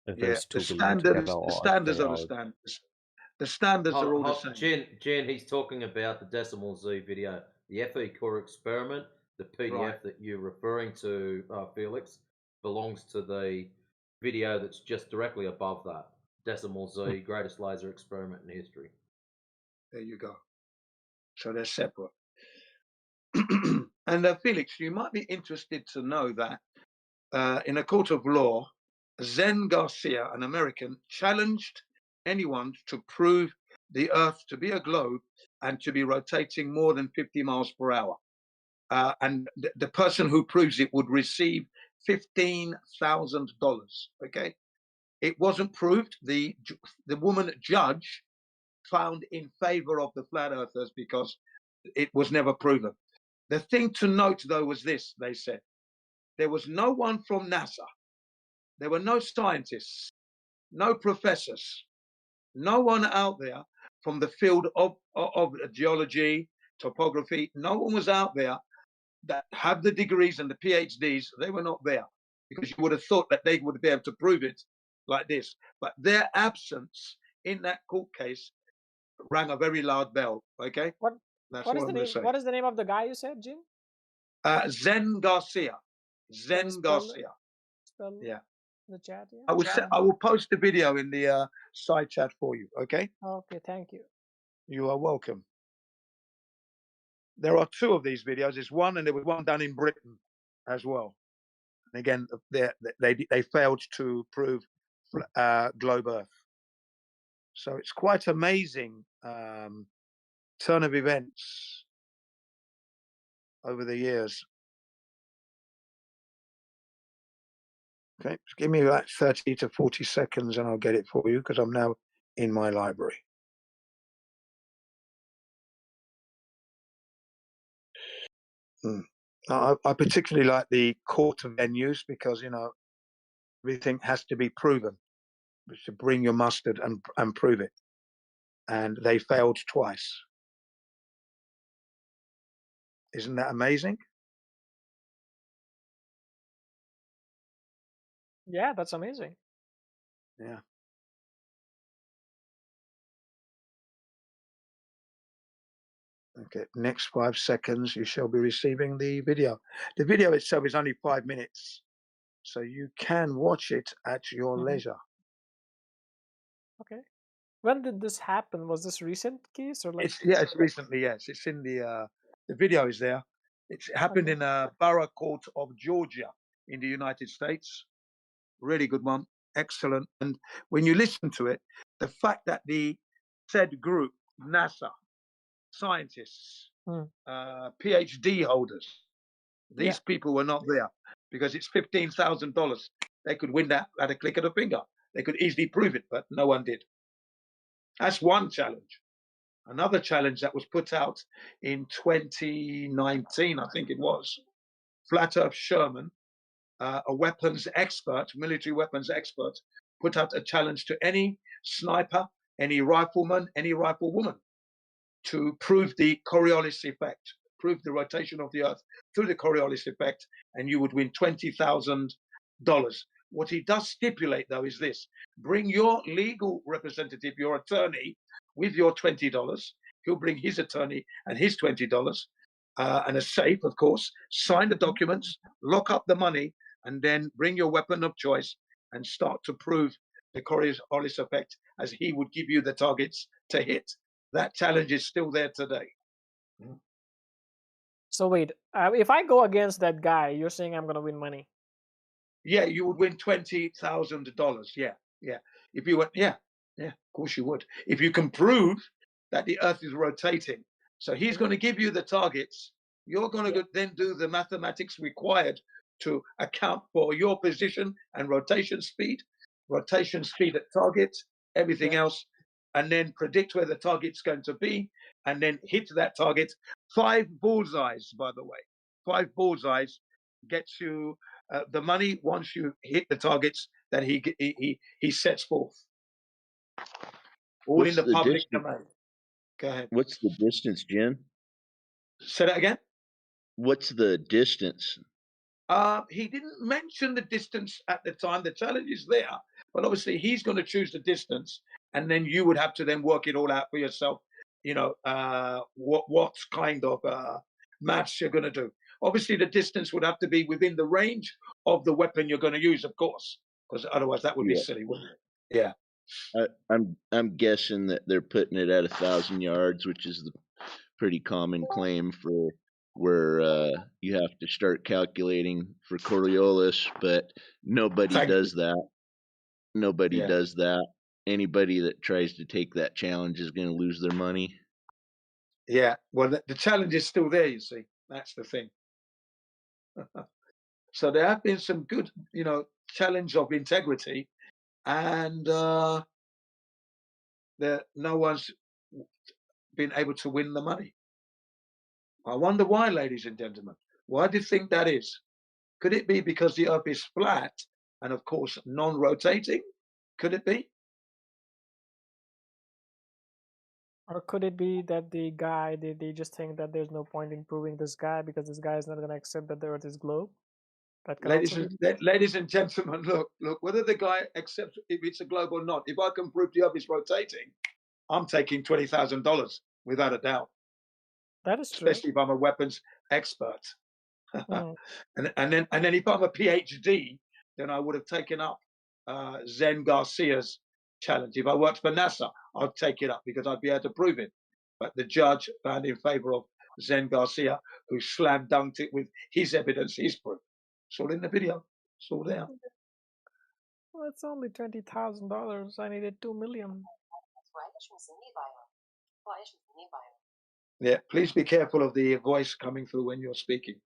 If Yeah, those 2 the belong together, standards, or the if standards they are the are. standards. The standards are all the same. Jen, he's talking about the Decimal Z video. The FE core experiment, the PDF Right. that you're referring to, Felix, belongs to the video that's just directly above that. Decimal Z, greatest laser experiment in history. There you go. So they're separate. And Felix, you might be interested to know that in a court of law, Zen Garcia, an American, challenged anyone to prove the Earth to be a globe and to be rotating more than 50 miles per hour. And the person who proves it would receive $15,000. Okay, it wasn't proved. The woman judge found in favor of the flat earthers because it was never proven. The thing to note, though, was this: they said there was no one from NASA, there were no scientists, no professors, no one out there from the field of geology, topography. No one was out there that had the degrees and the PhDs. They were not there because you would have thought that they would be able to prove it like this. But their absence in that court case rang a very loud bell. Okay, that's What is all the I'm going name? to say. What is the name of the guy you said, Jim? Zen Garcia. Zen Garcia. Spell Yeah. the chat. Yeah. I will post the video in the side chat for you. Okay. Okay, thank you. You are welcome. There are 2 of these videos. There's one, and there was one done in Britain as well. And again, they failed to prove globe Earth. So it's quite amazing turn of events over the years. Okay, just give me about 30 to 40 seconds and I'll get it for you because I'm now in my library. I particularly like the court venues because, you know, everything has to be proven. To bring your mustard and prove it. And they failed twice. Isn't that amazing? Yeah, that's amazing. Yeah. Okay, next 5 seconds, you shall be receiving the video. The video itself is only 5 minutes, so you can watch it at your leisure. Okay. When did this happen? Was this recent case or like? It's recently. Yes, it's in the video is there. It's happened in a borough court of Georgia in the United States. Really good one, excellent. And when you listen to it, the fact that the said group, NASA, scientists, PhD holders, these people were not there because it's $15,000. They could win that at a click of a finger. They could easily prove it, but no one did. That's one challenge. Another challenge that was put out in 2019, I think it was, Flat Earth Sherman, a weapons expert, military weapons expert, put out a challenge to any sniper, any rifleman, any riflewoman to prove the Coriolis effect, prove the rotation of the Earth through the Coriolis effect, and you would win $20,000. What he does stipulate, though, is this: bring your legal representative, your attorney, with your $20. He'll bring his attorney and his $20, and a safe, of course. Sign the documents, lock up the money, and then bring your weapon of choice and start to prove the Coriolis effect, as he would give you the targets to hit. That challenge is still there today. So wait, if I go against that guy, you're saying I'm gonna win money? Yeah, you would win $20,000. Yeah. If you went, yeah, of course you would. If you can prove that the Earth is rotating, so he's going to give you the targets, You're going to then do the mathematics required to account for your position and rotation speed at target, everything else, and then predict where the target's going to be, and then hit that target. 5 bullseyes, by the way. 5 bullseyes gets you the money once you hit the targets that he sets forth. All What's in the the public distance? domain. Go ahead. What's the distance, Jen? Say that again. What's the distance? He didn't mention the distance at the time. The challenge is there, but obviously he's going to choose the distance, and then you would have to then work it all out for yourself. You know, what kind of maths you're going to do. Obviously, the distance would have to be within the range of the weapon you're going to use, of course, because otherwise that would be silly, wouldn't it? Yeah. I'm guessing that they're putting it at 1,000 yards, which is the pretty common claim for where you have to start calculating for Coriolis, but nobody does that. Nobody does that. Anybody that tries to take that challenge is going to lose their money. Yeah. Well, the challenge is still there. You see, that's the thing. So there have been some good, you know, challenge of integrity, and no one's been able to win the money. I wonder why, ladies and gentlemen. Why do you think that is? Could it be because the Earth is flat and, of course, non-rotating? Could it be? Or could it be that the guy, they just think that there's no point in proving this guy because this guy is not going to accept that the Earth is globe? That can Ladies also and, ladies and gentlemen, look, whether the guy accepts if it's a globe or not, if I can prove the Earth is rotating, I'm taking $20,000 without a doubt. That is true. Especially if I'm a weapons expert. Mm. and then if I'm a PhD, then I would have taken up Zen Garcia's challenge. If I worked for NASA, I'd take it up because I'd be able to prove it. But the judge found in favor of Zen Garcia, who slam dunked it with his evidence, his proof. It's all in the video. It's all there. Well, it's only $20,000. I needed 2 million. Yeah, please be careful of the voice coming through when you're speaking.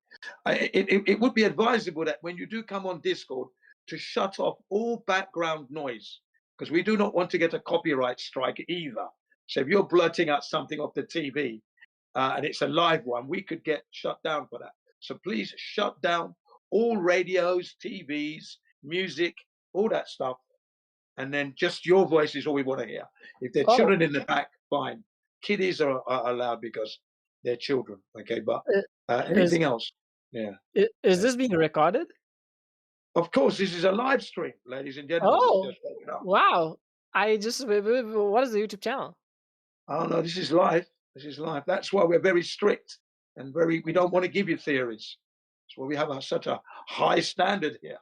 It would be advisable that when you do come on Discord to shut off all background noise, because we do not want to get a copyright strike either. So if you're blurting out something off the TV and it's a live one, we could get shut down for that. So please shut down all radios, TVs, music, all that stuff. And then just your voice is all we want to hear. If there are children in the back, fine. Kiddies are allowed because they're children. Okay, but anything else, yeah. Is this being recorded? Of course, this is a live stream, ladies and gentlemen. Oh, wow. I just, what is the YouTube channel? Oh no, this is live. This is live. That's why we're very strict and we don't want to give you theories. That's why we have such a high standard here.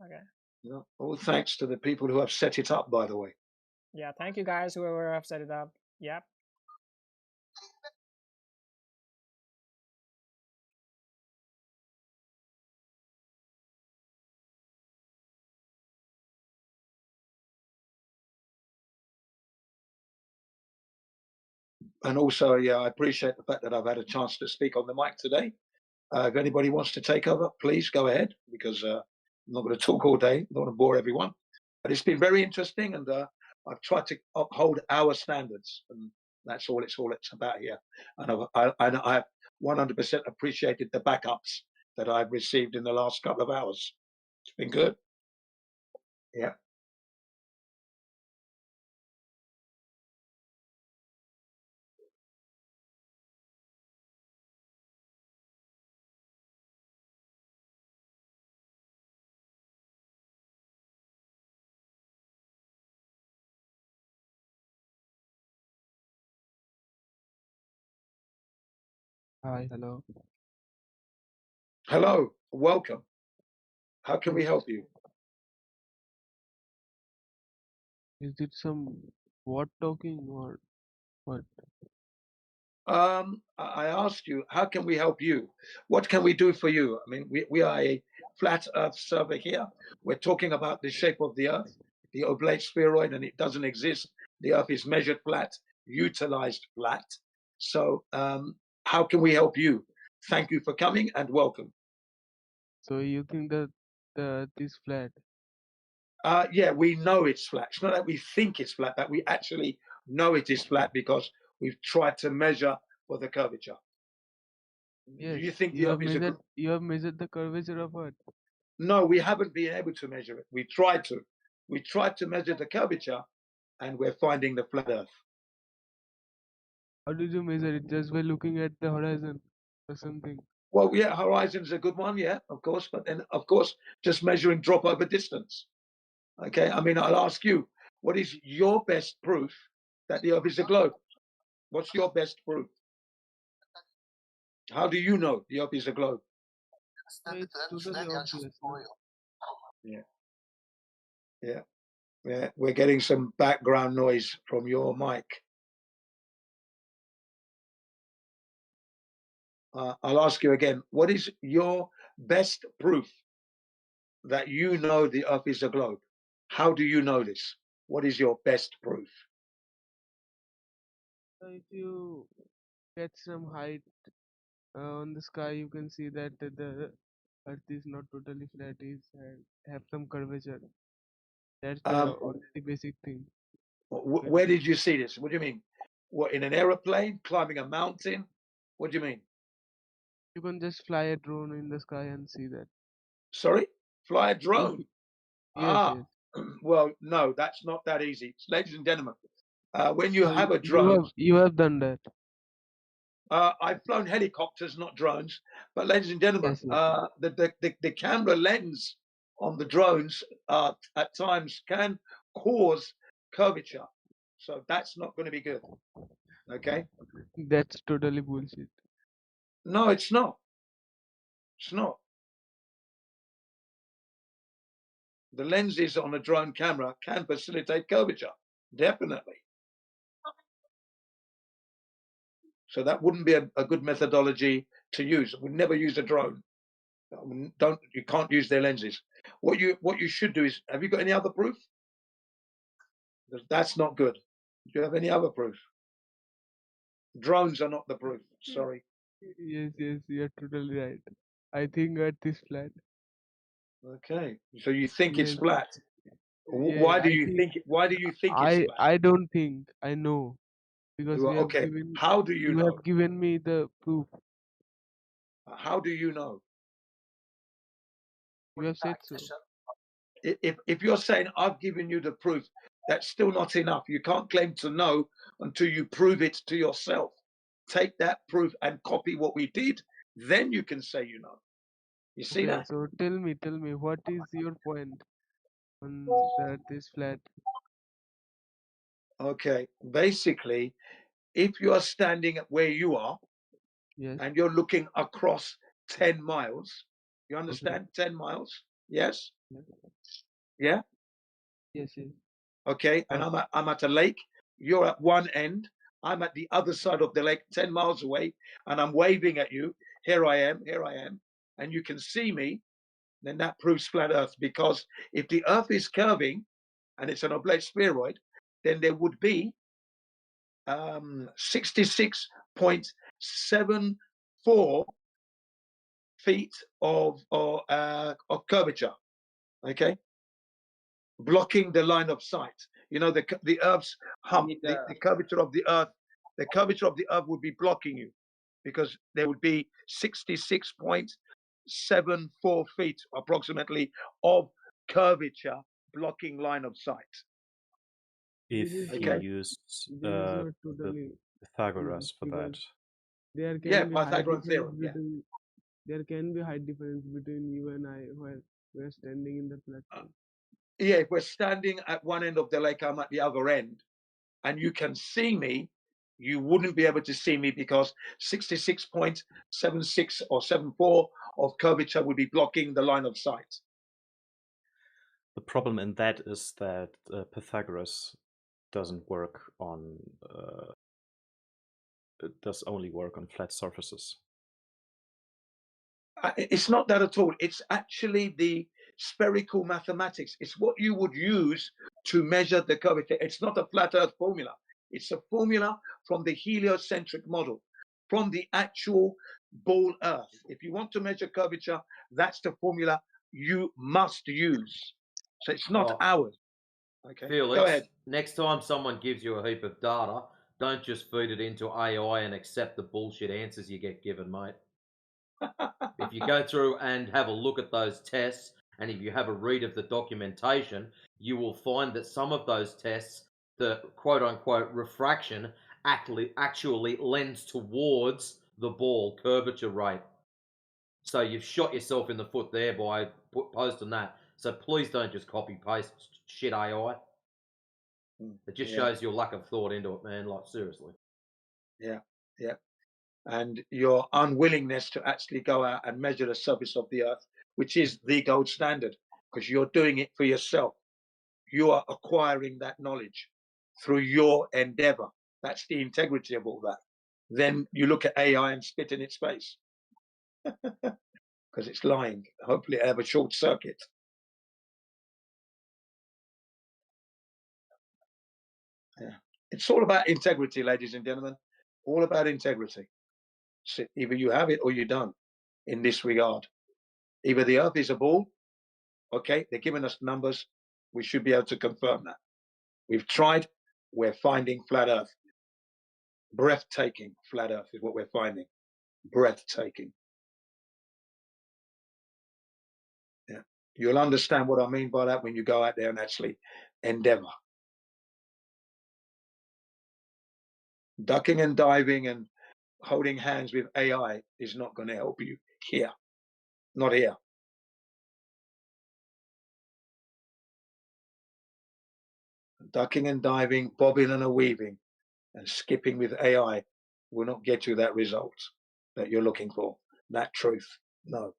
Okay. You know, all thanks to the people who have set it up, by the way. Yeah, thank you guys, whoever have set it up. Yep. And also, yeah, I appreciate the fact that I've had a chance to speak on the mic today. If anybody wants to take over, please go ahead, because I'm not going to talk all day. I don't want to bore everyone. But it's been very interesting, and I've tried to uphold our standards, and that's all it's about here. And I've 100% appreciated the backups that I've received in the last couple of hours. It's been good. Yeah. Hi, hello. Hello, welcome. How can we help you? Is it some what talking or what? I asked you, how can we help you? What can we do for you? I mean, we are a flat Earth server here. We're talking about the shape of the Earth, the oblate spheroid, and it doesn't exist. The Earth is measured flat, utilized flat. So How can we help you? Thank you for coming and welcome. So you think that the Earth is flat? Yeah, we know it's flat. It's not that we think it's flat, that we actually know it is flat because we've tried to measure for the curvature. Yes. Do you think the Earth is a good? You have measured the curvature of Earth. No, we haven't been able to measure it. We tried to. We tried to measure the curvature, and we're finding the flat Earth. How did you measure it? Just by looking at the horizon or something? Well, yeah, horizon's a good one, yeah, of course. But then, of course, just measuring drop over distance. Okay, I mean, I'll ask you, what is your best proof that the Earth is a globe? What's your best proof? How do you know the Earth is a globe? It's totally obvious. No? Yeah, yeah, yeah. We're getting some background noise from your mic. I'll ask you again, what is your best proof that you know the Earth is a globe? How do you know this? What is your best proof? So if you get some height on the sky, you can see that the Earth is not totally flat, is have some curvature. That's the only basic thing. Where did you see this? What do you mean? What, in an aeroplane, climbing a mountain? What do you mean? You can just fly a drone in the sky and see that. Sorry? Fly a drone? Yes, yes. Well, no, that's not that easy. Ladies and gentlemen, when you have a drone, You have done that. I've flown helicopters, not drones. But ladies and gentlemen, the camera lens on the drones at times can cause curvature. So that's not going to be good. Okay? That's totally bullshit. No, it's not. It's not. The lenses on a drone camera can facilitate curvature. Definitely. So that wouldn't be a good methodology to use. We never use a drone. You can't use their lenses. What you should do is, have you got any other proof? That's not good. Do you have any other proof? Drones are not the proof. Sorry. Yes, yes, you're totally right. I think Earth is flat. Okay. So you think it's Yes. flat. Yeah, Why do you think it's flat? I don't think, I know. Because Well, you have okay. given How do you know? have given me the proof. How do you know? You have said so. If you're saying I've given you the proof, that's still not enough. You can't claim to know until you prove it to yourself. Take that proof and copy what we did, then you can say you know. You see Okay, that? so tell me, what is your point on the Earth is flat? Okay. Basically, if you are standing at where you are, Yes. and you're looking across 10 miles, you understand? 10 miles? Yes? Yeah? Yes, yes. Okay. And I'm at a lake. You're at one end. I'm at the other side of the lake, 10 miles away, and I'm waving at you. Here I am. And you can see me. Then that proves flat Earth, because if the Earth is curving and it's an oblate spheroid, then there would be 66.74 feet of curvature. Okay, blocking the line of sight. You know, the Earth's hump, the curvature of the Earth, the curvature of the Earth would be blocking you, because there would be 66.74 feet approximately of curvature blocking line of sight. If you Okay. use This is not totally Pythagoras for that. because there can Yeah, be height Pythagorean difference theorem. Yeah. between there can be height difference between you and I while we're standing in the platform. Yeah, if we're standing at one end of the lake, I'm at the other end, and you can see me, you wouldn't be able to see me because 66.76 or 74 of curvature would be blocking the line of sight. The problem in that is that Pythagoras doesn't work on. It does only work on flat surfaces. It's not that at all. It's actually the spherical mathematics. It's what you would use to measure the curvature. It's not a flat Earth formula. It's a formula from the heliocentric model. from the actual ball Earth. If you want to measure curvature, that's the formula you must use. So it's not Oh, ours. Okay, Felix, go ahead. next time someone gives you a heap of data, don't just feed it into AI and accept the bullshit answers you get given, mate. If you go through and have a look at those tests, and if you have a read of the documentation, you will find that some of those tests, the quote-unquote refraction, actually lends towards the ball curvature rate. So you've shot yourself in the foot there by posting that. So please don't just copy-paste shit AI. It just Yeah. shows your lack of thought into it, man. Like, seriously. Yeah, yeah. And your unwillingness to actually go out and measure the surface of the Earth, which is the gold standard, because you're doing it for yourself. You are acquiring that knowledge through your endeavor. That's the integrity of all that. Then you look at AI and spit in its face because it's lying. Hopefully, it'll have a short circuit. Yeah. It's all about integrity, ladies and gentlemen. All about integrity. So either you have it or you don't in this regard. Either the Earth is a ball, okay, they're giving us numbers, we should be able to confirm that. We've tried, we're finding flat Earth. Breathtaking flat Earth is what we're finding. Breathtaking. Yeah. You'll understand what I mean by that when you go out there and actually endeavor. Ducking and diving and holding hands with AI is not going to help you here. Not here. Ducking and diving, bobbing and a weaving, and skipping with AI will not get you that result that you're looking for, that truth. No.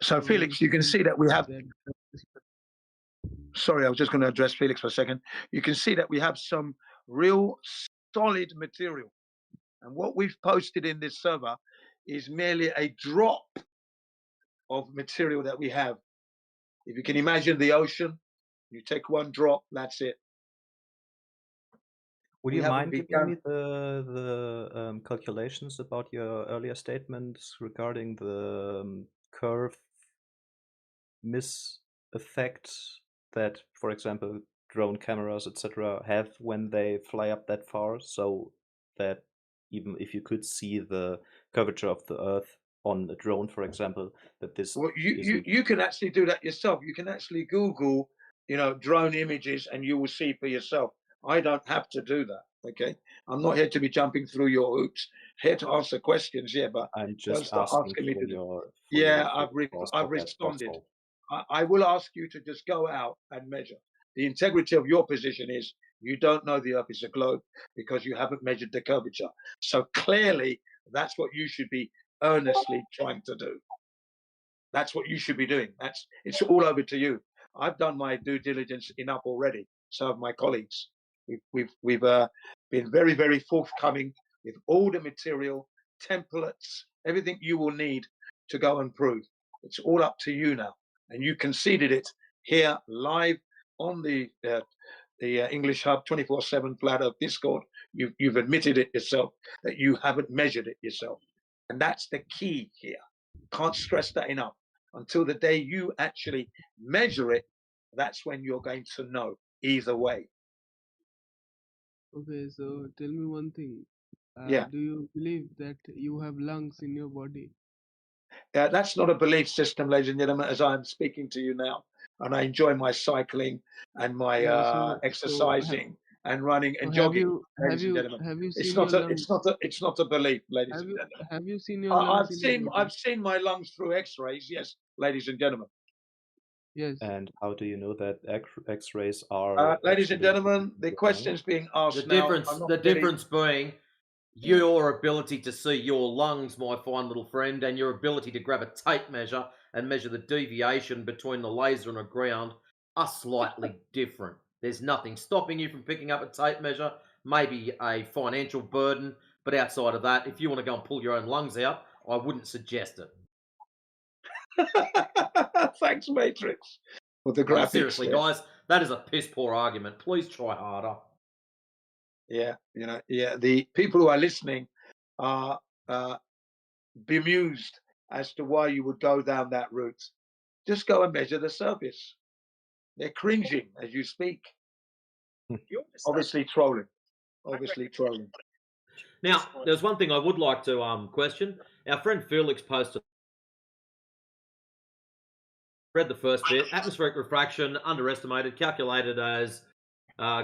So, Felix, you can see that we have. Sorry, I was just going to address Felix for a second. You can see that we have some real solid material. And what we've posted in this server is merely a drop of material that we have. If you can imagine the ocean, you take one drop, that's it. Would We you haven't mind giving me begun. the calculations about your earlier statements regarding the curve miss effect that, for example, drone cameras, etc., have when they fly up that far, so that even if you could see the curvature of the Earth on a drone, for example, that this Well, isn't. you can actually do that yourself. You can actually Google, drone images, and you will see for yourself. I don't have to do that. Okay, I'm not here to be jumping through your hoops. Here to answer questions. Yeah, but I'm don't just start asking asking me for to do. your Yeah, thoughts I've for that. That's responded. all. I will ask you to just go out and measure. The integrity of your position is you don't know the Earth is a globe because you haven't measured the curvature. So clearly, that's what you should be earnestly trying to do. That's what you should be doing. It's all over to you. I've done my due diligence enough already. So have my colleagues. We've been very, very forthcoming with all the material, templates, everything you will need to go and prove. It's all up to you now, and you conceded it here live on the English Hub 24/7 Flat Earth Discord. You've admitted it yourself that you haven't measured it yourself, and that's the key here. Can't stress that enough. Until the day you actually measure it, that's when you're going to know either way. Okay, so tell me one thing. Yeah. Do you believe that you have lungs in your body? That's not a belief system, ladies and gentlemen, as I'm speaking to you now. And I enjoy my cycling and my Yeah, so exercising and running and have jogging, you ladies and gentlemen. seen your lungs? It's not a belief, ladies and gentlemen. Have you seen your lungs in your body? I've seen my lungs through X-rays, yes, ladies and gentlemen. Yes. And how do you know that X-rays are Ladies and actually gentlemen, the question's being asked now. The difference being your ability to see your lungs, my fine little friend, and your ability to grab a tape measure and measure the deviation between the laser and the ground are slightly different. There's nothing stopping you from picking up a tape measure, maybe a financial burden, but outside of that, if you want to go and pull your own lungs out, I wouldn't suggest it. Thanks, Matrix, for the No, graphics. seriously, there. guys, that is a piss poor argument. Please try harder. Yeah, the people who are listening are bemused as to why you would go down that route. Just go and measure the surface. They're cringing as you speak. Obviously trolling. Obviously trolling. Now, there's one thing I would like to question. Our friend Felix posted. Read the first bit. Atmospheric refraction underestimated, calculated as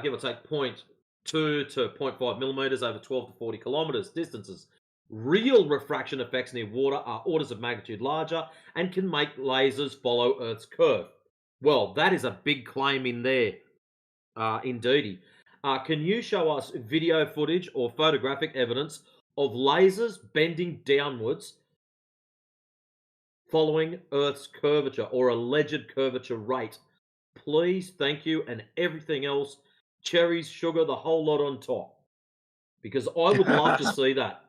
give or take 0.2 to 0.5 millimeters over 12 to 40 kilometers distances. Real refraction effects near water are orders of magnitude larger and can make lasers follow Earth's curve. Well, that is a big claim in there, indeedy. Can you show us video footage or photographic evidence of lasers bending downwards following Earth's curvature or alleged curvature rate? Please, thank you, and everything else, cherries, sugar, the whole lot on top. Because I would love to see that.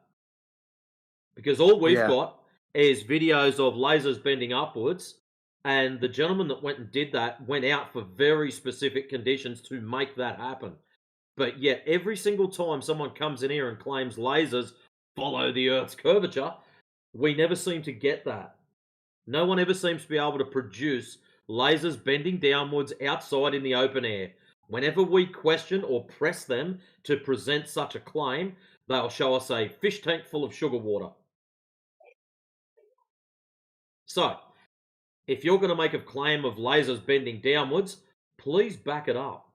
Because all we've got is videos of lasers bending upwards, and the gentleman that went and did that went out for very specific conditions to make that happen. But yet, every single time someone comes in here and claims lasers follow the Earth's curvature, we never seem to get that. No one ever seems to be able to produce lasers bending downwards outside in the open air. Whenever we question or press them to present such a claim, they'll show us a fish tank full of sugar water. So, if you're going to make a claim of lasers bending downwards, please back it up.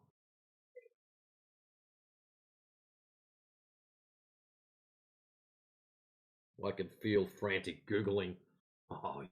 I can feel frantic Googling. Oh,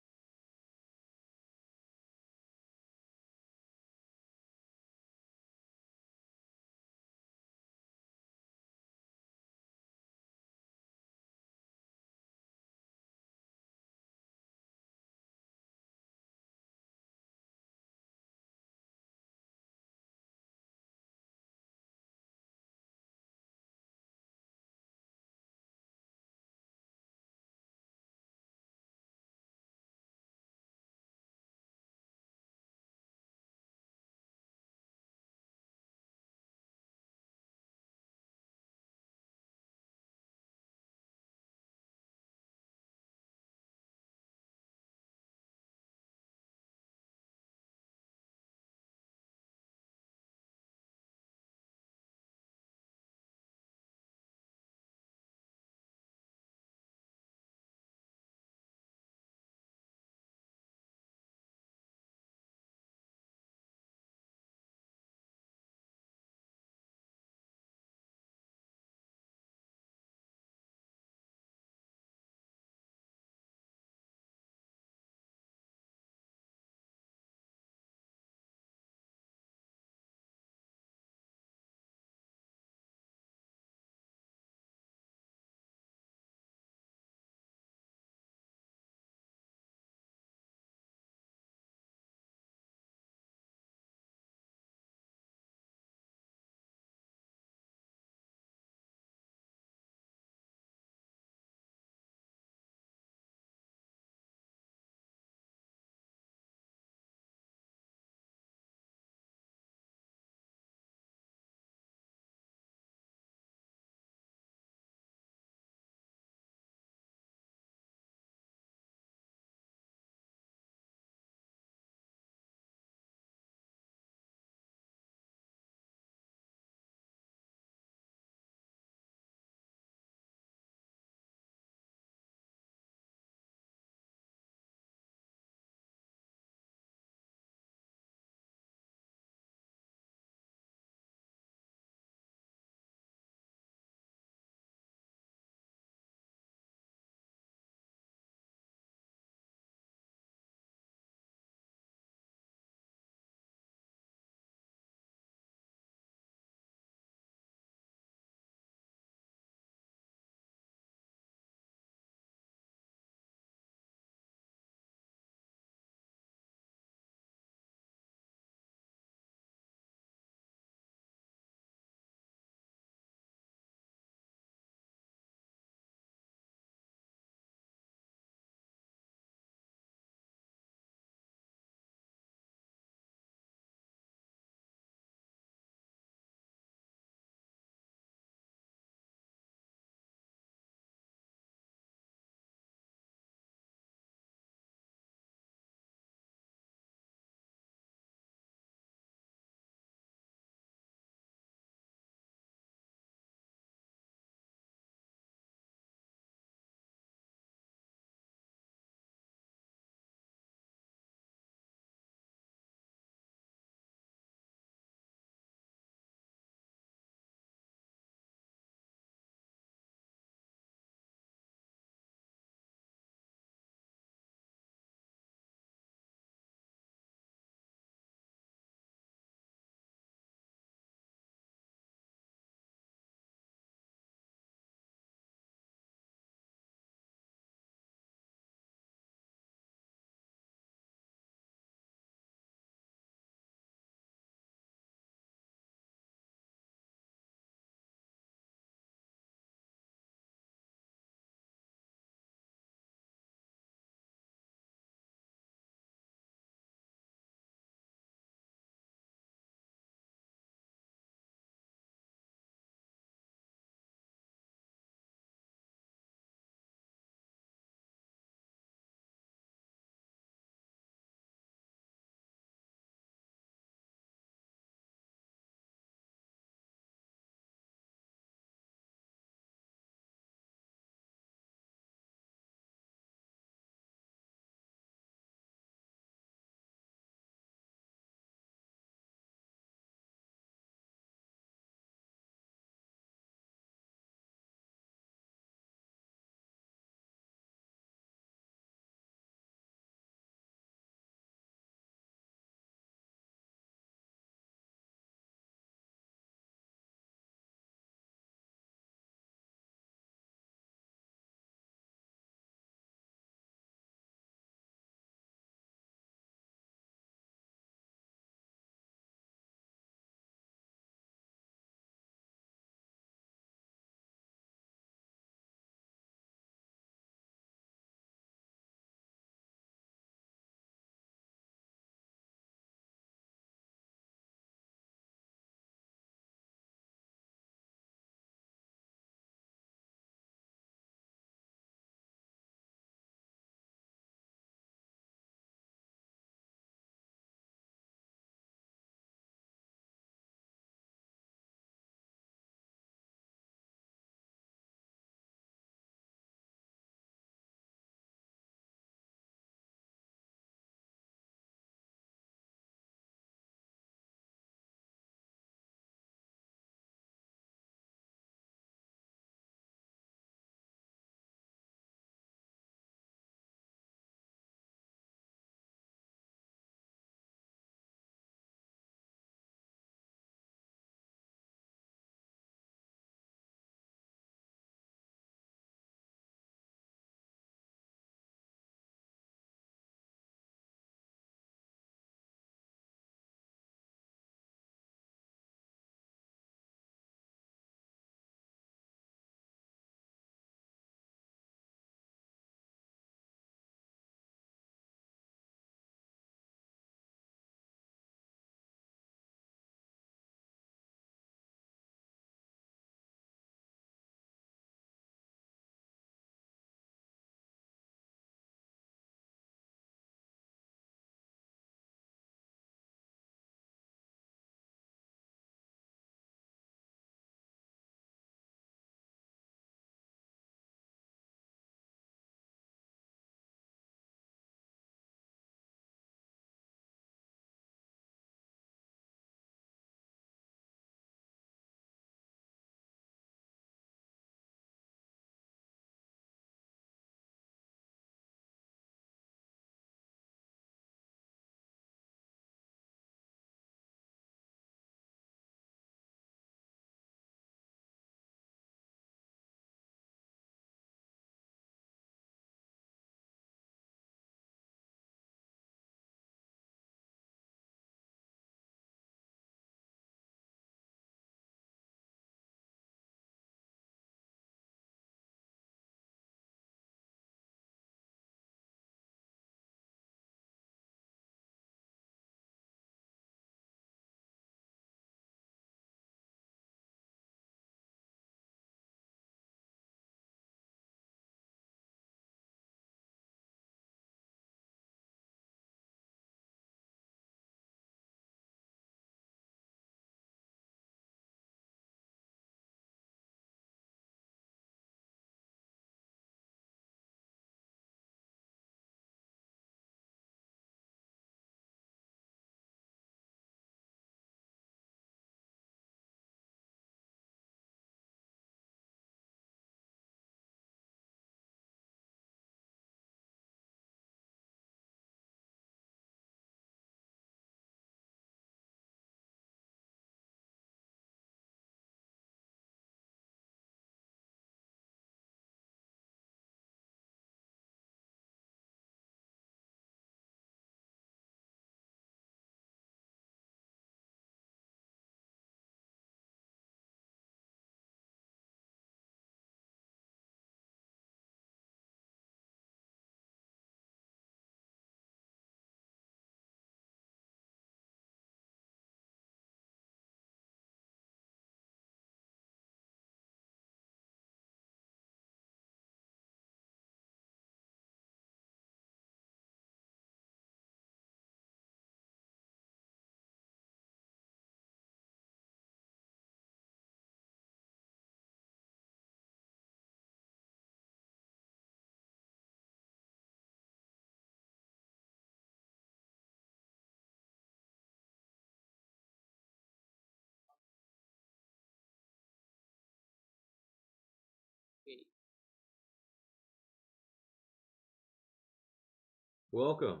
Welcome.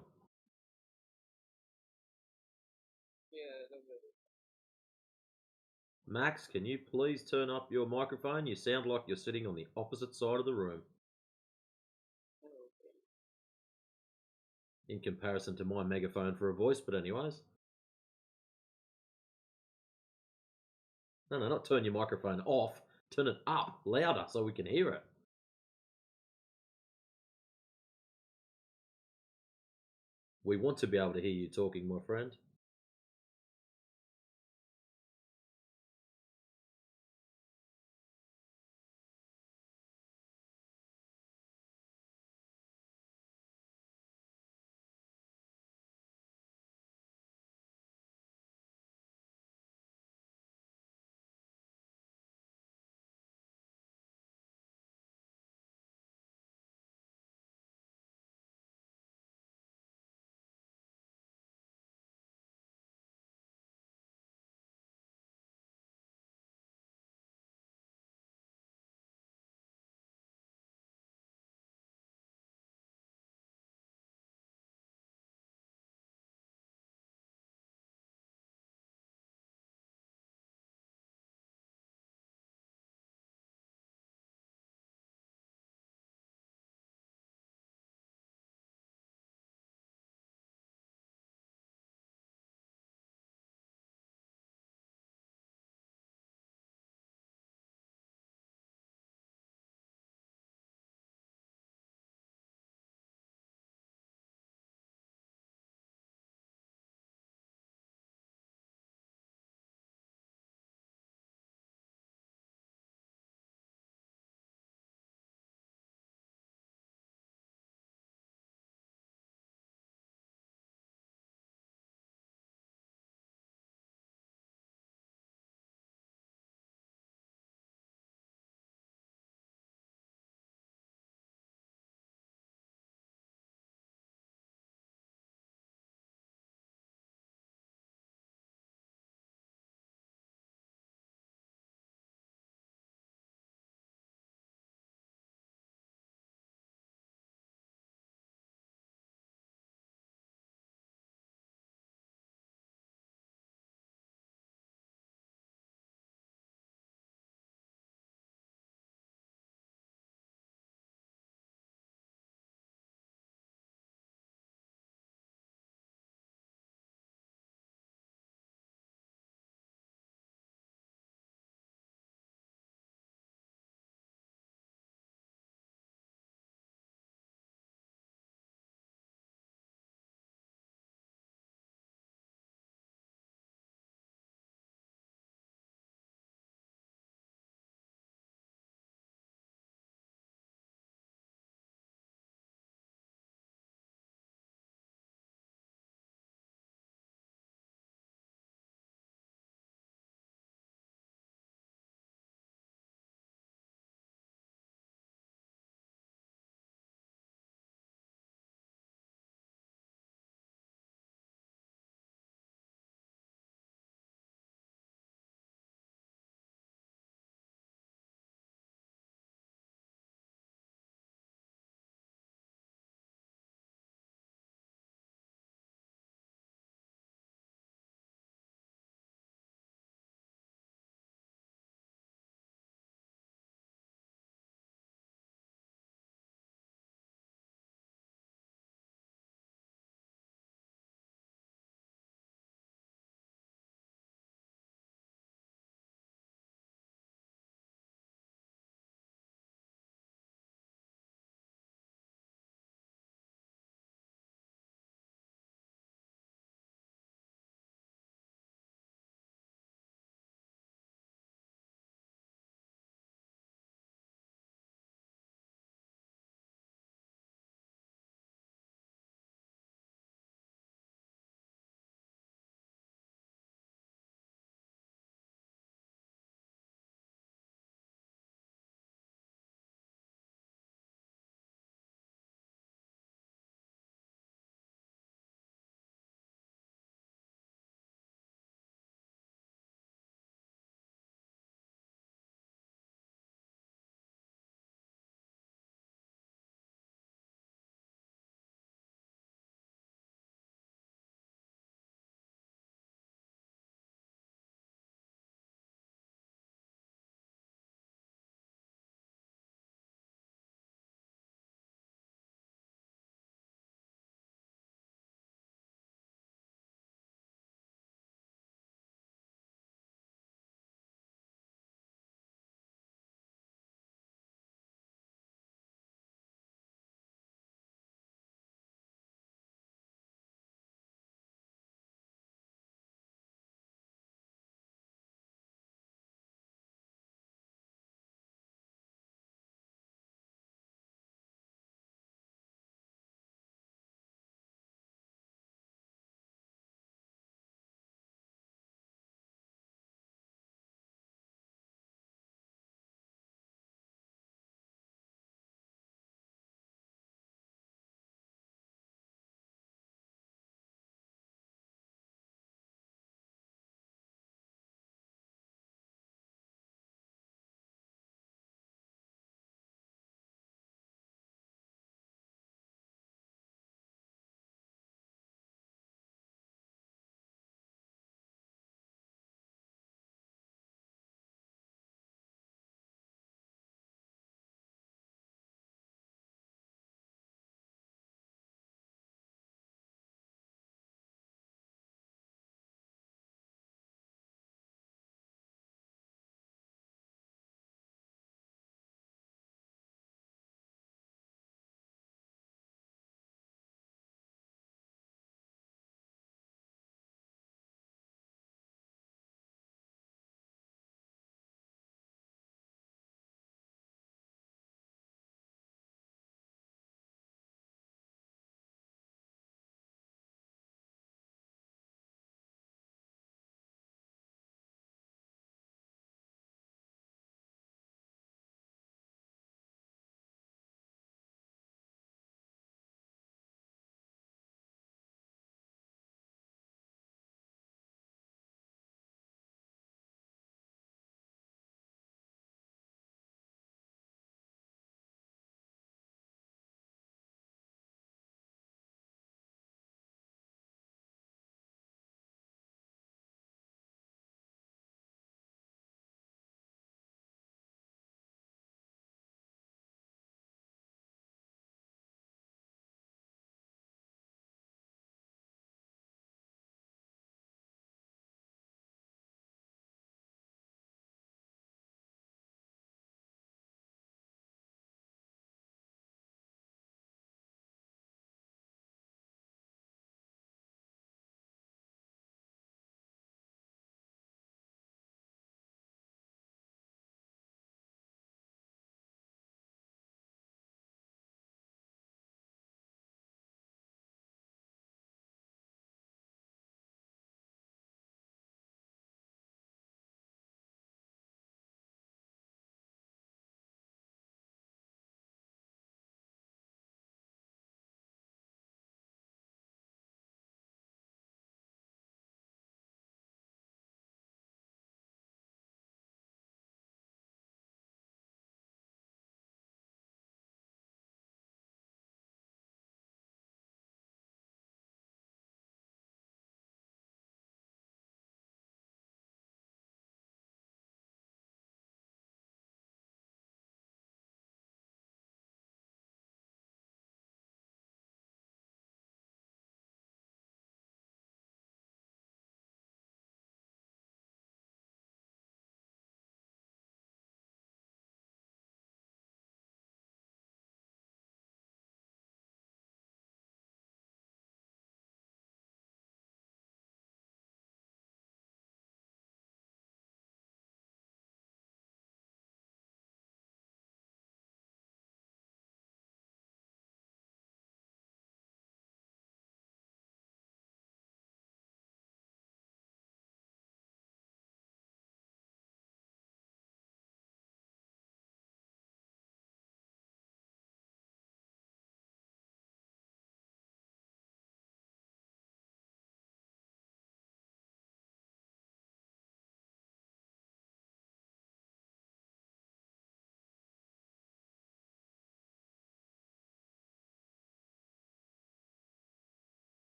Max, can you please turn up your microphone? You sound like you're sitting on the opposite side of the room. In comparison to my megaphone for a voice, but anyways. No, not turn your microphone off. Turn it up, louder, so we can hear it. We want to be able to hear you talking, my friend.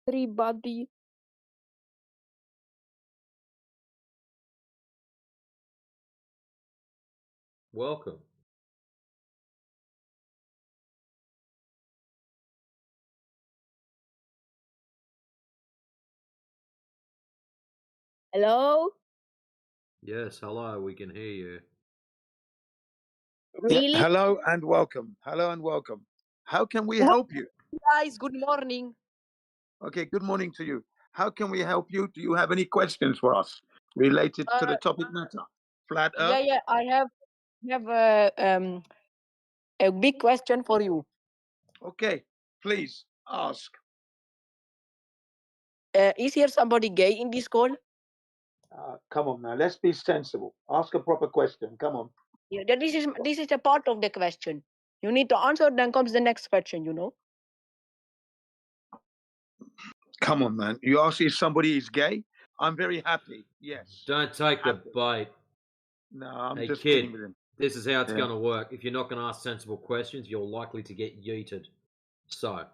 everybody. Welcome. Hello? Yes, hello, we can hear you. Yeah, Really? hello and welcome. Hello and welcome. How can we Hello, help you? guys. Good morning. Okay, good morning to you. How can we help you? Do you have any questions for us related to the topic matter? Flat Yeah, Earth? yeah. I have a big question for you. Okay, please ask. Is here somebody gay in this call? Come on now, let's be sensible. Ask a proper question. Come on. Yeah, this is a part of the question. You need to answer, then comes the next question, you know. Come on, man. You ask if somebody is gay? I'm very happy. Yes. Don't take the bait. No, I'm Hey, just kid, kidding with him. this is how it's Yeah. going to work. If you're not going to ask sensible questions, you're likely to get yeeted. So,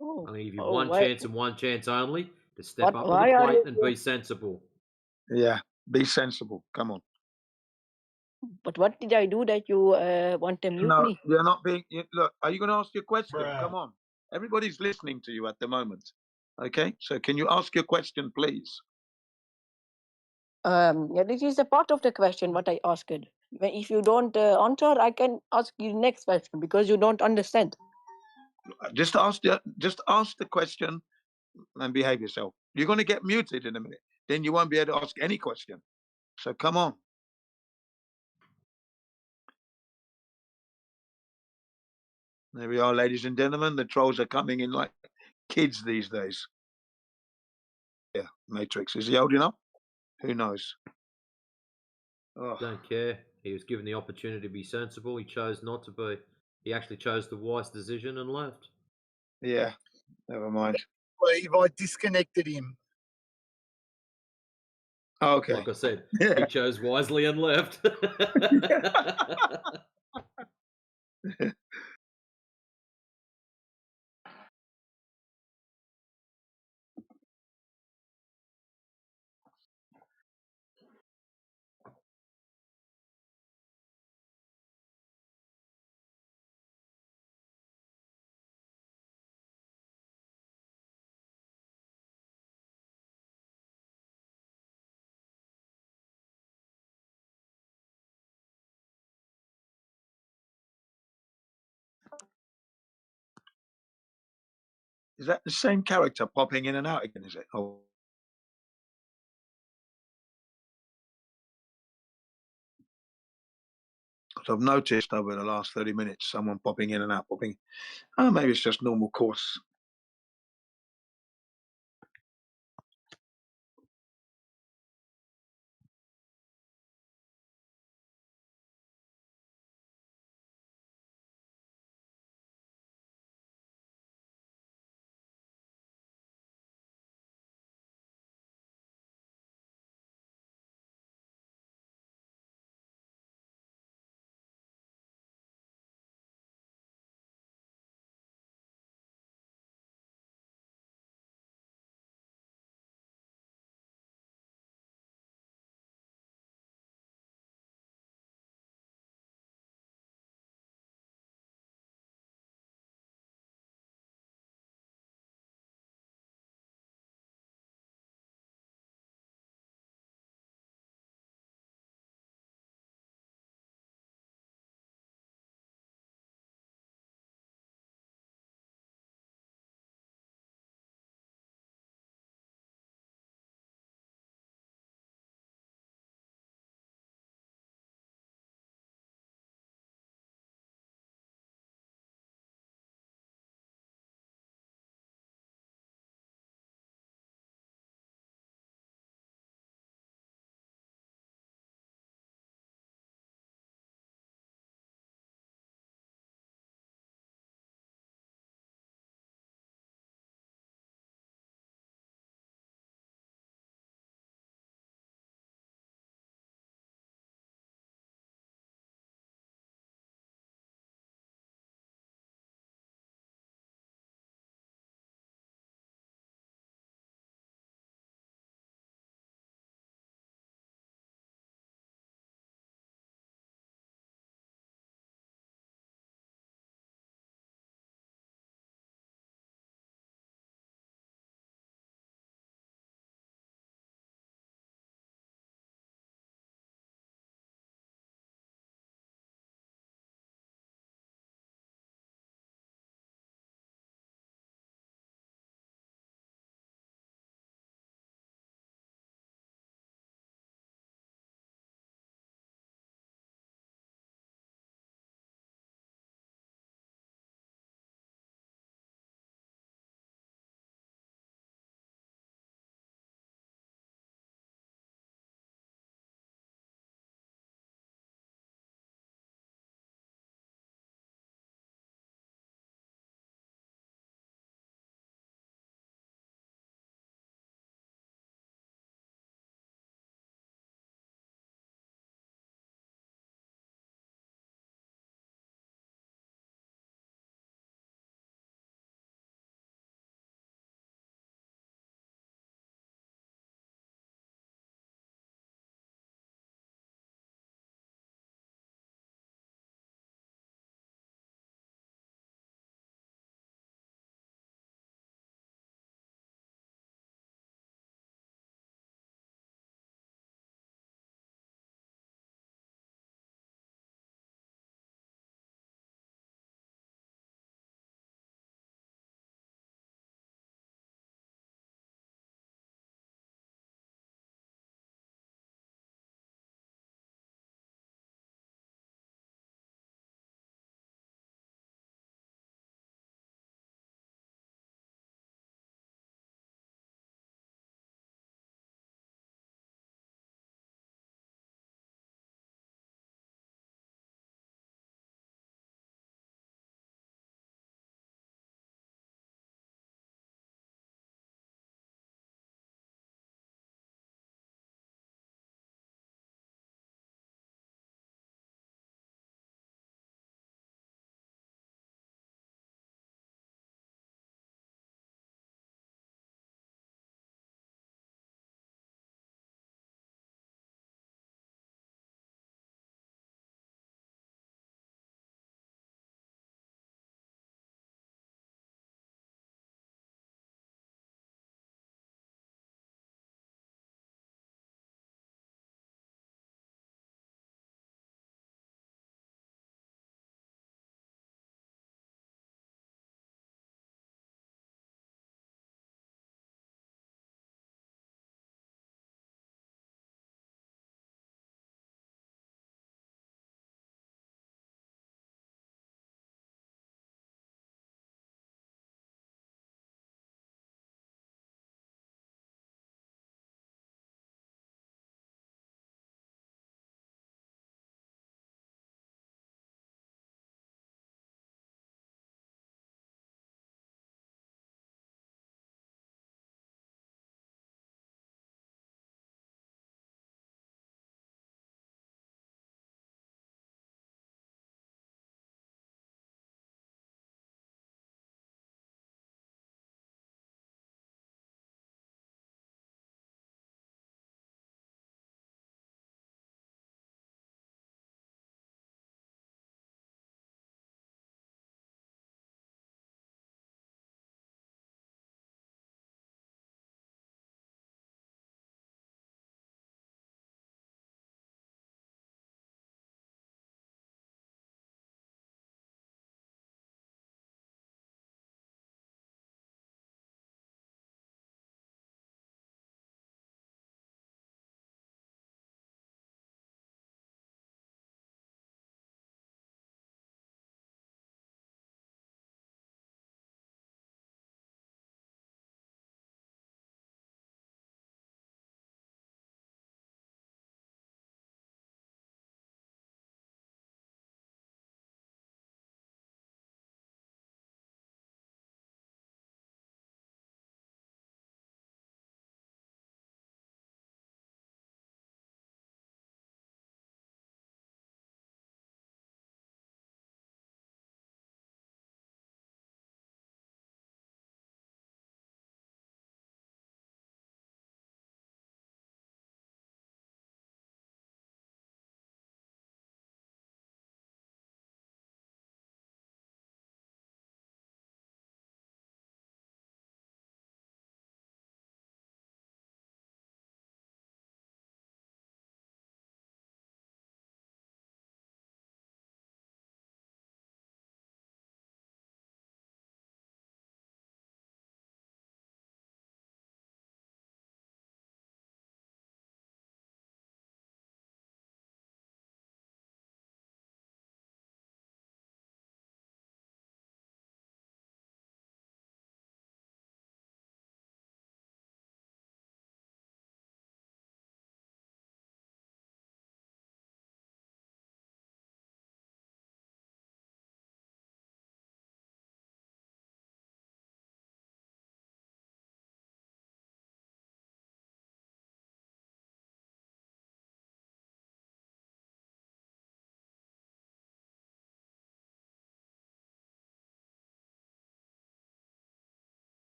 I'm going to give you one why? chance and one chance only to step But up to why the are plate you? and be sensible. Yeah, be sensible. Come on. But what did I do that you want to mute No, me? you're not being. Look, are you going to ask your question? Come on. Everybody's listening to you at the moment. Okay, so can you ask your question, please? Yeah, this is a part of the question what I asked. If you don't answer, I can ask you next question because you don't understand. Just ask the question and behave yourself. You're going to get muted in a minute. Then you won't be able to ask any question. So come on. There we are, ladies and gentlemen. The trolls are coming in like kids these days. Yeah, Matrix. Is he old enough? Who knows? Oh, Don't care. He was given the opportunity to be sensible. He chose not to be. He actually chose the wise decision and left. yeah. Never mind. Believe I disconnected him. Okay. Like I said, he chose wisely and left. Is that the same character popping in and out again? Is it? Oh. So I've noticed over the last 30 minutes someone popping in and out, popping. Oh, maybe it's just normal course.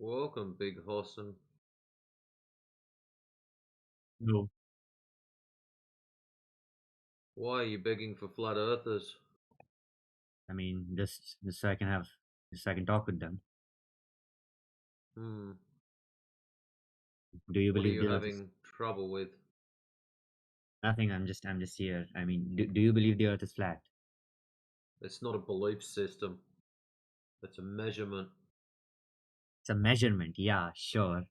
Welcome, Big Hosson. No. Why are you begging for flat earthers? I mean, just so I can talk with them. Hmm. Do you What are believe you the Earth is having trouble with? nothing? I'm just here. I mean, do you believe the Earth is flat? It's not a belief system. It's a measurement. It's a measurement. Yeah, sure.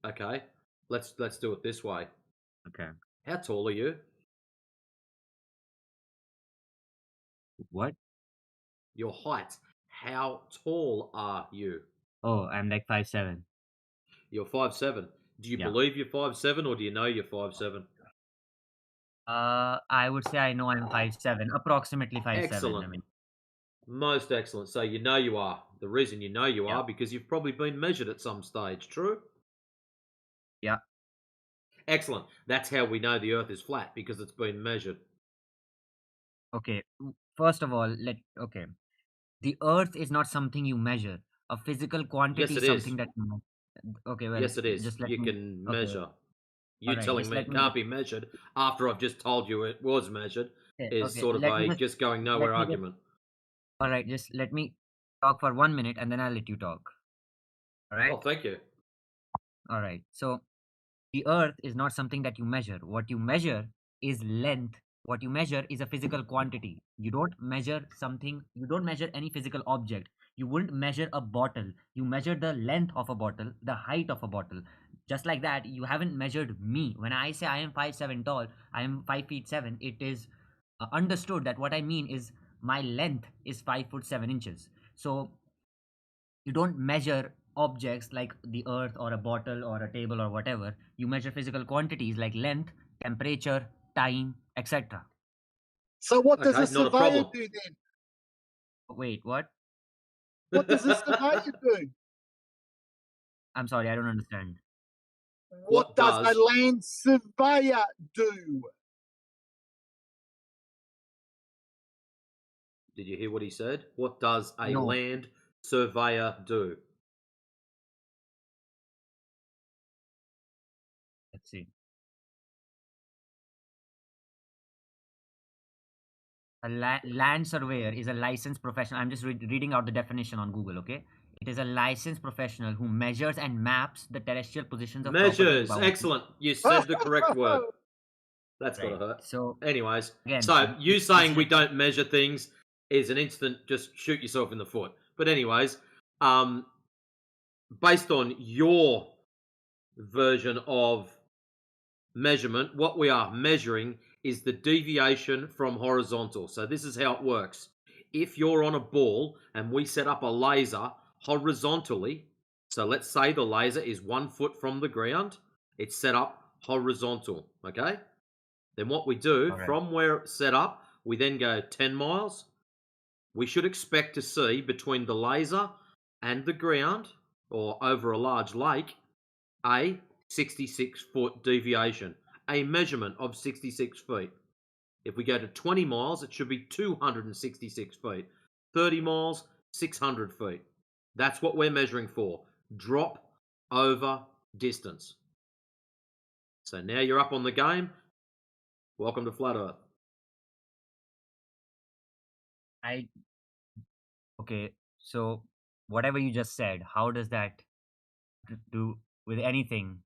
Okay. Let's do it this way. Okay. How tall are you? What? Your height. How tall are you? Oh, I'm like 5'7". You're 5'7". Do you Yeah. believe you're 5'7", or do you know you're 5'7"? I would say I know I'm 5'7", approximately 5'7". I Excellent. mean, Most excellent. So you know you are. The reason you know you yeah. are because you've probably been measured at some stage. True? Yeah. Excellent. That's how we know the Earth is flat, because it's been measured. Okay. First of all, okay. The Earth is not something you measure. A physical quantity Yes, is it is. something that you okay, well, Yes, it is. just let You me can okay. measure. You All right, telling just me let it me can't be measured after I've just told you it was measured is okay, sort of let me a just going nowhere let me just argument. all right, just let me talk for 1 minute and then I'll let you talk. All right? Oh, thank you. All right. So the Earth is not something that you measure. What you measure is length. What you measure is a physical quantity. You don't measure something, you don't measure any physical object. You wouldn't measure a bottle. You measure the length of a bottle, the height of a bottle. Just like that, you haven't measured me. When I say I am 5'7" tall, I am 5'7". It is understood that what I mean is my length is 5'7". So you don't measure objects like the earth or a bottle or a table or whatever. You measure physical quantities like length, temperature, time, etc. So what does a Okay, not a surveyor problem. do then? Wait, what? What does a surveyor do? I'm sorry, I don't understand. What does a land surveyor do? Did you hear what he said? What does a No. land surveyor do? Let's see. A land surveyor is a licensed professional. I'm just reading out the definition on Google, okay? It is a licensed professional who measures and maps the terrestrial positions of property Measures. boundaries. Excellent. You said the correct word. That's Right. gotta hurt. So anyways, again, so you this saying is we don't measure things is an instant just shoot yourself in the foot. But anyways, based on your version of measurement, what we are measuring is the deviation from horizontal. So this is how it works. If you're on a ball and we set up a laser horizontally, so let's say the laser is 1 foot from the ground, it's set up horizontal, okay? Then what we do, All right. from where it's set up, we then go 10 miles. We should expect to see between the laser and the ground, or over a large lake, a 66-foot deviation, a measurement of 66 feet. If we go to 20 miles, it should be 266 feet. 30 miles, 600 feet. That's what we're measuring for. Drop over distance. So now you're up on the game. Welcome to Flat Earth. Okay, so whatever you just said, how does that do with anything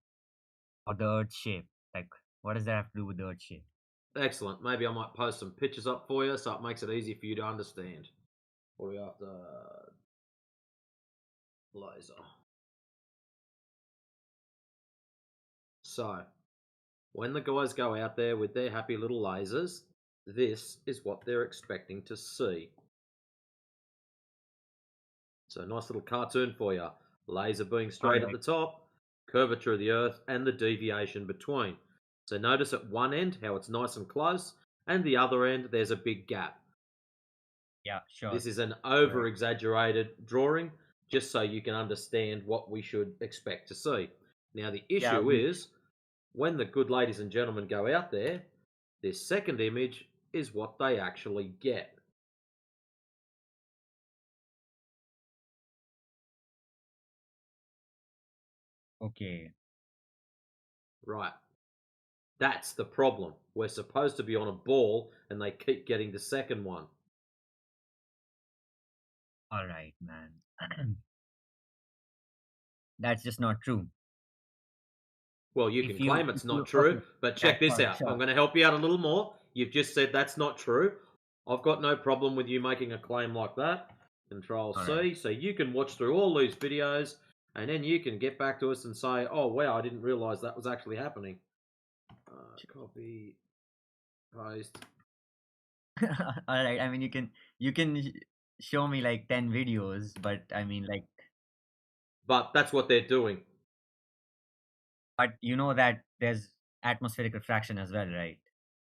or the Earth's shape? Like, what does that have to do with the Earth's shape? Excellent. Maybe I might post some pictures up for you so it makes it easy for you to understand. What do we have to... laser. So, when the guys go out there with their happy little lasers, this is what they're expecting to see. So, nice little cartoon for you. Laser being straight at the top, curvature of the Earth, and the deviation between. So, notice at one end how it's nice and close, and the other end there's a big gap. Yeah, sure. This is an over exaggerated drawing, just so you can understand what we should expect to see. Now, the issue is, when the good ladies and gentlemen go out there, this second image is what they actually get. Okay. Right. That's the problem. We're supposed to be on a ball, and they keep getting the second one. All right, man. That's just not true. Well, you If can you, claim it's if you, not true, okay, but check that's this fine, out. sure. I'm going to help you out a little more. You've just said that's not true. I've got no problem with you making a claim like that. Control All C. right. So you can watch through all these videos, and then you can get back to us and say, oh, wow, I didn't realize that was actually happening. Copy, paste. All right. I mean, you can show me like 10 videos, but I mean, like, But that's what they're doing. but you know that there's atmospheric refraction as well, right?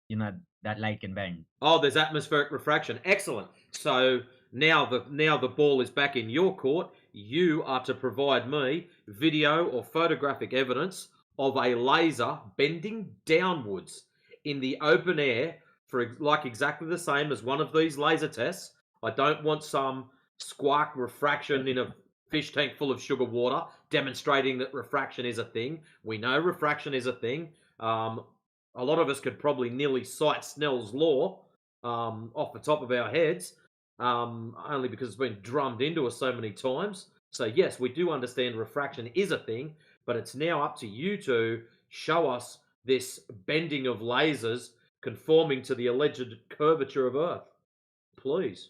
You know that light can bend. Oh, there's atmospheric refraction. Excellent. So now the ball is back in your court. You are to provide me video or photographic evidence of a laser bending downwards in the open air for like exactly the same as one of these laser tests. I don't want some squark refraction in a fish tank full of sugar water demonstrating that refraction is a thing. We know refraction is a thing. A lot of us could probably nearly cite Snell's law off the top of our heads, only because it's been drummed into us so many times. So yes, we do understand refraction is a thing, but it's now up to you to show us this bending of lasers conforming to the alleged curvature of Earth. Please.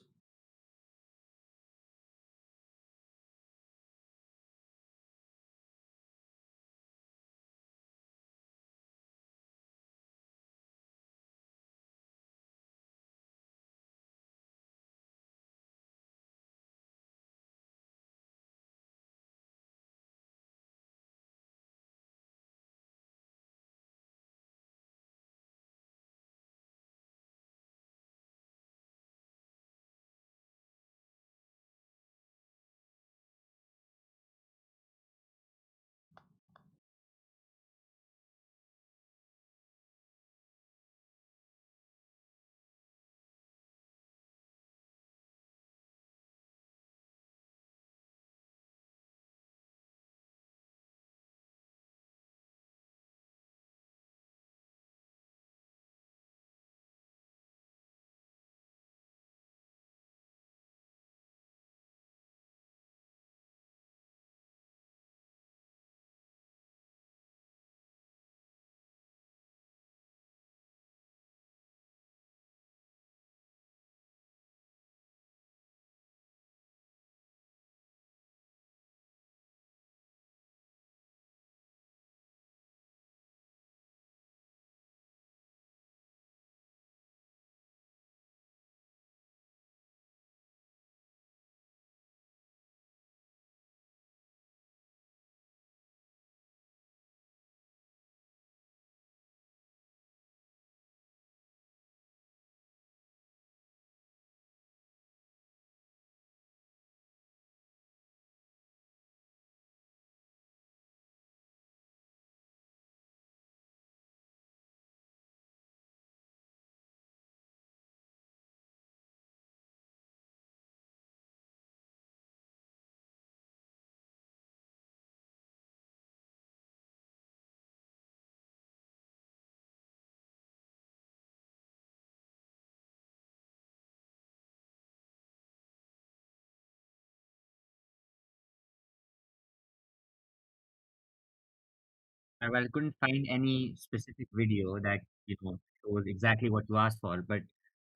Well, I couldn't find any specific video that shows exactly what you asked for, but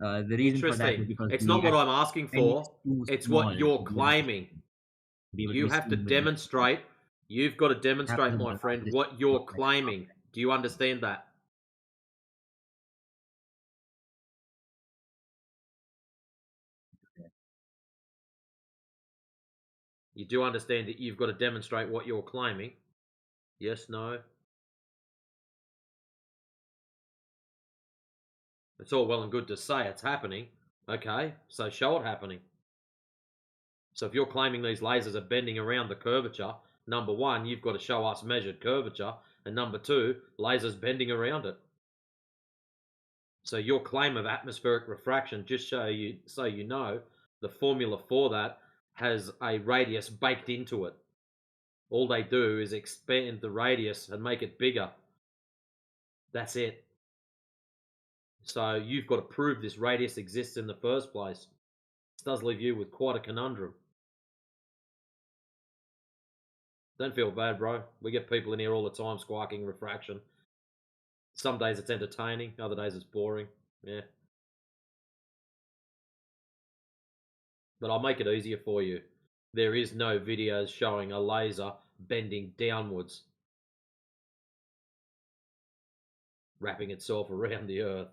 the reason for that Interesting. is because It's the not what I'm asking pen is for. too It's small what you're to be able to claiming. You be have to seen with the demonstrate. You've got to happens demonstrate, in my the friend, largest what you're object. claiming. Do you understand that? You do understand that you've got to demonstrate what you're claiming? Yes, no? It's all well and good to say it's happening. Okay, so show it happening. So if you're claiming these lasers are bending around the curvature, number one, you've got to show us measured curvature, and number two, lasers bending around it. So your claim of atmospheric refraction, just so you know, the formula for that has a radius baked into it. All they do is expand the radius and make it bigger. That's it. So you've got to prove this radius exists in the first place. This does leave you with quite a conundrum. Don't feel bad, bro. We get people in here all the time squawking refraction. Some days it's entertaining, other days it's boring. Yeah. But I'll make it easier for you. There is no videos showing a laser bending downwards, wrapping itself around the Earth.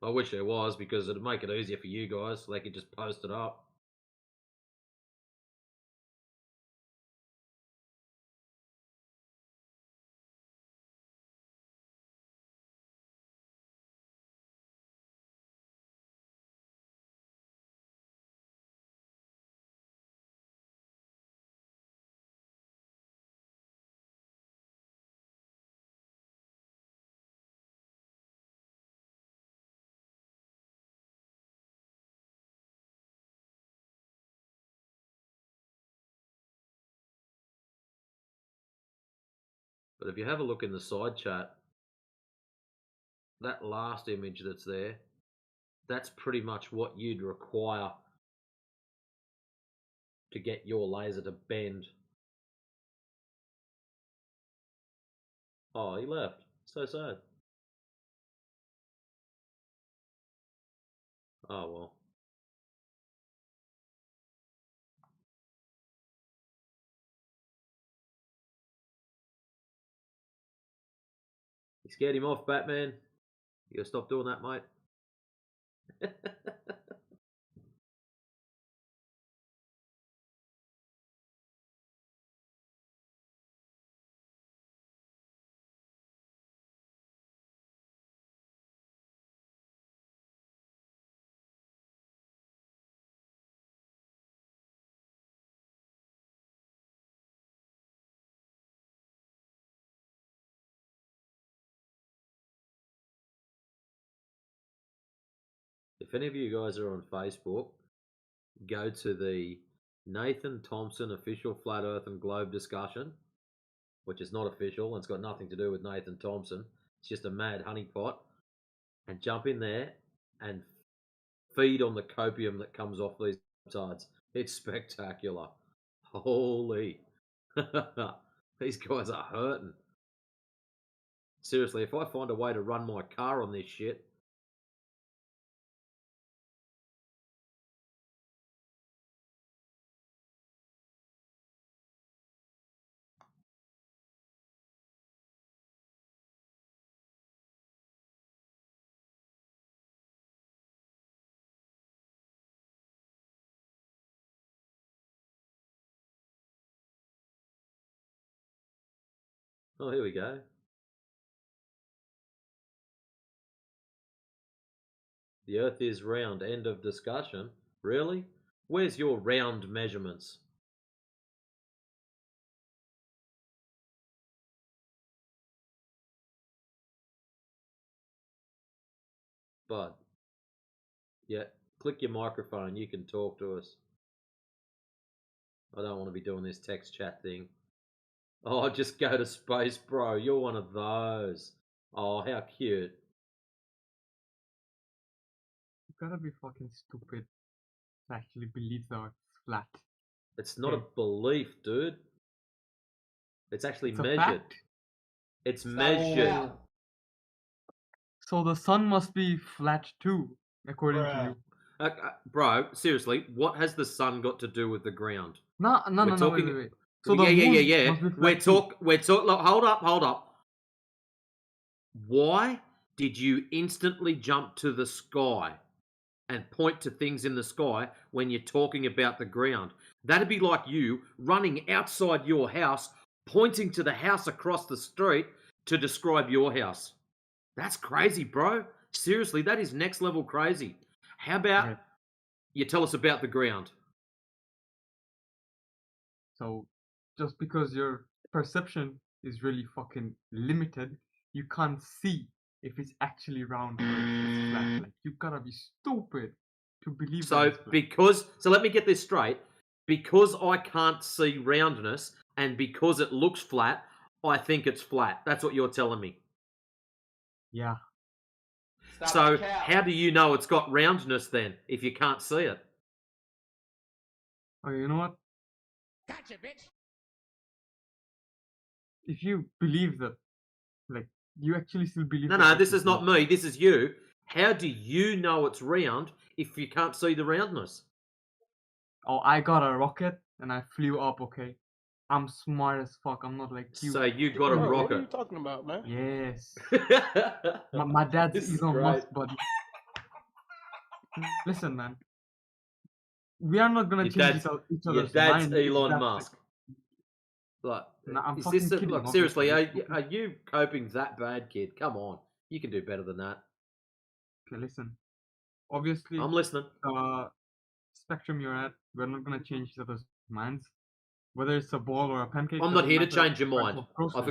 I wish there was, because it'd make it easier for you guys. They could just post it up. But if you have a look in the side chat, that last image that's there, that's pretty much what you'd require to get your laser to bend. Oh, he left. So sad. Oh, well. You scared him off, Batman. You gotta stop doing that, mate. If any of you guys are on Facebook, go to the Nathan Thompson official Flat Earth and Globe discussion, which is not official and it's got nothing to do with Nathan Thompson. It's just a mad honeypot. And jump in there and feed on the copium that comes off these tards. It's spectacular. Holy. These guys are hurting. Seriously, if I find a way to run my car on this shit. Oh, here we go. The Earth is round. End of discussion. Really? Where's your round measurements? Bud. Yeah, click your microphone. You can talk to us. I don't want to be doing this text chat thing. Oh, just go to space, bro. You're one of those. Oh, how cute. You gotta be fucking stupid to actually believe the Earth's flat. It's not a belief, dude. It's actually It's a measured. fact. It's measured. So the sun must be flat too, according to you. Bro, seriously, what has the sun got to do with the ground? No, wait. So the yeah. moon must be flat We're talk. Look, hold up. Why did you instantly jump to the sky and point to things in the sky when you're talking about the ground? That'd be like you running outside your house, pointing to the house across the street to describe your house. That's crazy, bro. Seriously, that is next level crazy. How about you tell us about the ground? So just because your perception is really fucking limited, you can't see if it's actually round or if it's flat. Like, you gotta be stupid to believe that So it's flat. so let me get this straight. Because I can't see roundness and because it looks flat, I think it's flat. That's what you're telling me. Yeah. So how do you know it's got roundness then if you can't see it? Okay, you know what? Gotcha, bitch. If you believe that, like, you actually still believe No, the no, Earth this is is not round. me. This is you. How do you know it's round if you can't see the roundness? Oh, I got a rocket and I flew up. Okay, I'm smart as fuck. I'm not like you. So you got a Bro, what are you rocket. talking about, man? Yes. My dad's This is Elon great. Musk, buddy. Listen, man. We are not gonna Your change dad's each your other's dad's mind. If Elon that's Musk. Like, no, I'm is fucking this kidding. look Obviously. seriously? Are you coping that bad, kid? Come on, you can do better than that. Okay, listen. Obviously, I'm listening. Spectrum you're at, we're not gonna change each other's minds. Whether it's a ball or a pancake, I'm not doesn't here to matter. change your Price mind. of I groceries.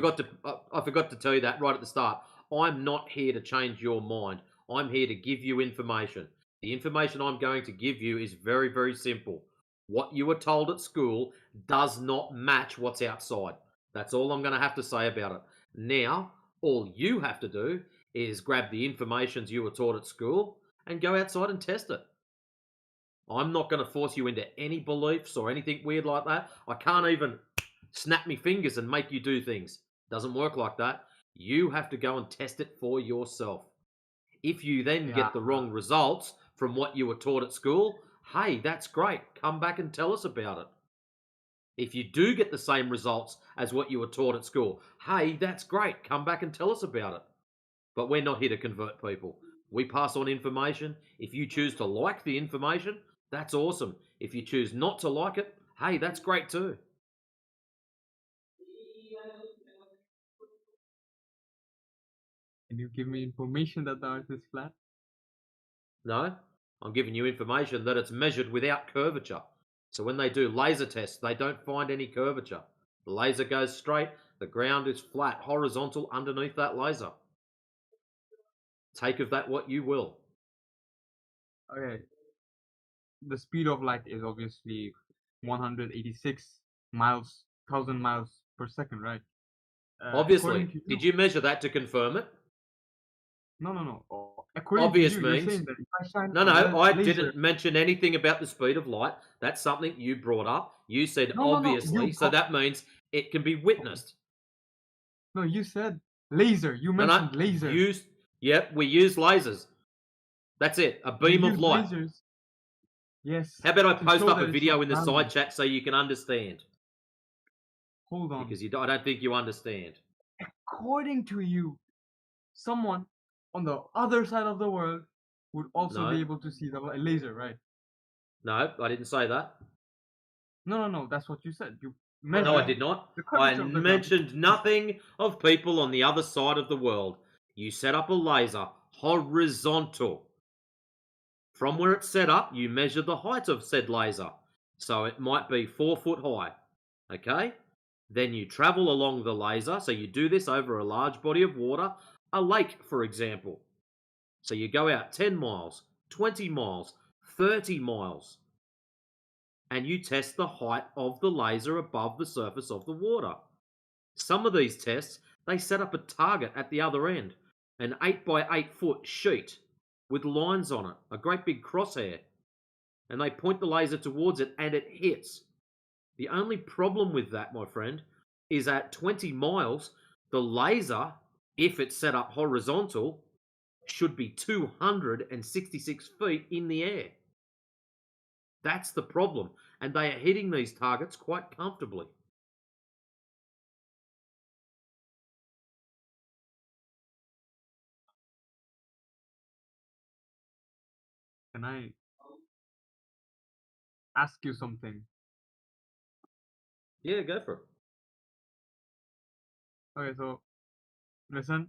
forgot to tell you that right at the start. I'm not here to change your mind. I'm here to give you information. The information I'm going to give you is very, very simple. What you were told at school does not match what's outside. That's all I'm going to have to say about it. Now, all you have to do is grab the information you were taught at school and go outside and test it. I'm not going to force you into any beliefs or anything weird like that. I can't even snap me fingers and make you do things. Doesn't work like that. You have to go and test it for yourself. If you then get the wrong results from what you were taught at school, hey, that's great. Come back and tell us about it. If you do get the same results as what you were taught at school, hey, that's great. Come back and tell us about it. But we're not here to convert people. We pass on information. If you choose to like the information, that's awesome. If you choose not to like it, hey, that's great too. Can you give me information that the Earth is flat? No, I'm giving you information that it's measured without curvature. So when they do laser tests, they don't find any curvature. The laser goes straight, the ground is flat, horizontal underneath that laser. Take of that what you will. Okay. The speed of light is obviously 186 miles, 1,000 miles per second, right? Obviously. According to you, Did you measure that to confirm it? no. According Obvious to you, you're means saying that if I shine no, a I laser, didn't mention anything about the speed of light. That's something you brought up. You said no, obviously, you so that means it can be witnessed. no, you said laser. You mentioned laser. Yep, we use lasers. That's it, a You beam of use light. lasers. Yes. How about I to post show up that a it's video not in the round. side chat so you can understand? Hold on. Because I don't think you understand. According to you, someone on the other side of the world would also be No. able to see the laser, right? No, I didn't say that. No. That's what you said. You No, I measured did not. the I curvature of the ground. mentioned nothing of people on the other side of the world. You set up a laser horizontal. From where it's set up, you measure the height of said laser. So it might be 4 foot high. Okay? Then you travel along the laser. So you do this over a large body of water, a lake, for example. So you go out 10 miles, 20 miles, 30 miles, and you test the height of the laser above the surface of the water. Some of these tests, they set up a target at the other end, an 8 by 8 foot sheet with lines on it, a great big crosshair, and they point the laser towards it and it hits. The only problem with that, my friend, is at 20 miles, the laser, if it's set up horizontal, should be 266 feet in the air. That's the problem, and they are hitting these targets quite comfortably. Can I ask you something? Yeah, go for it. Okay, so listen.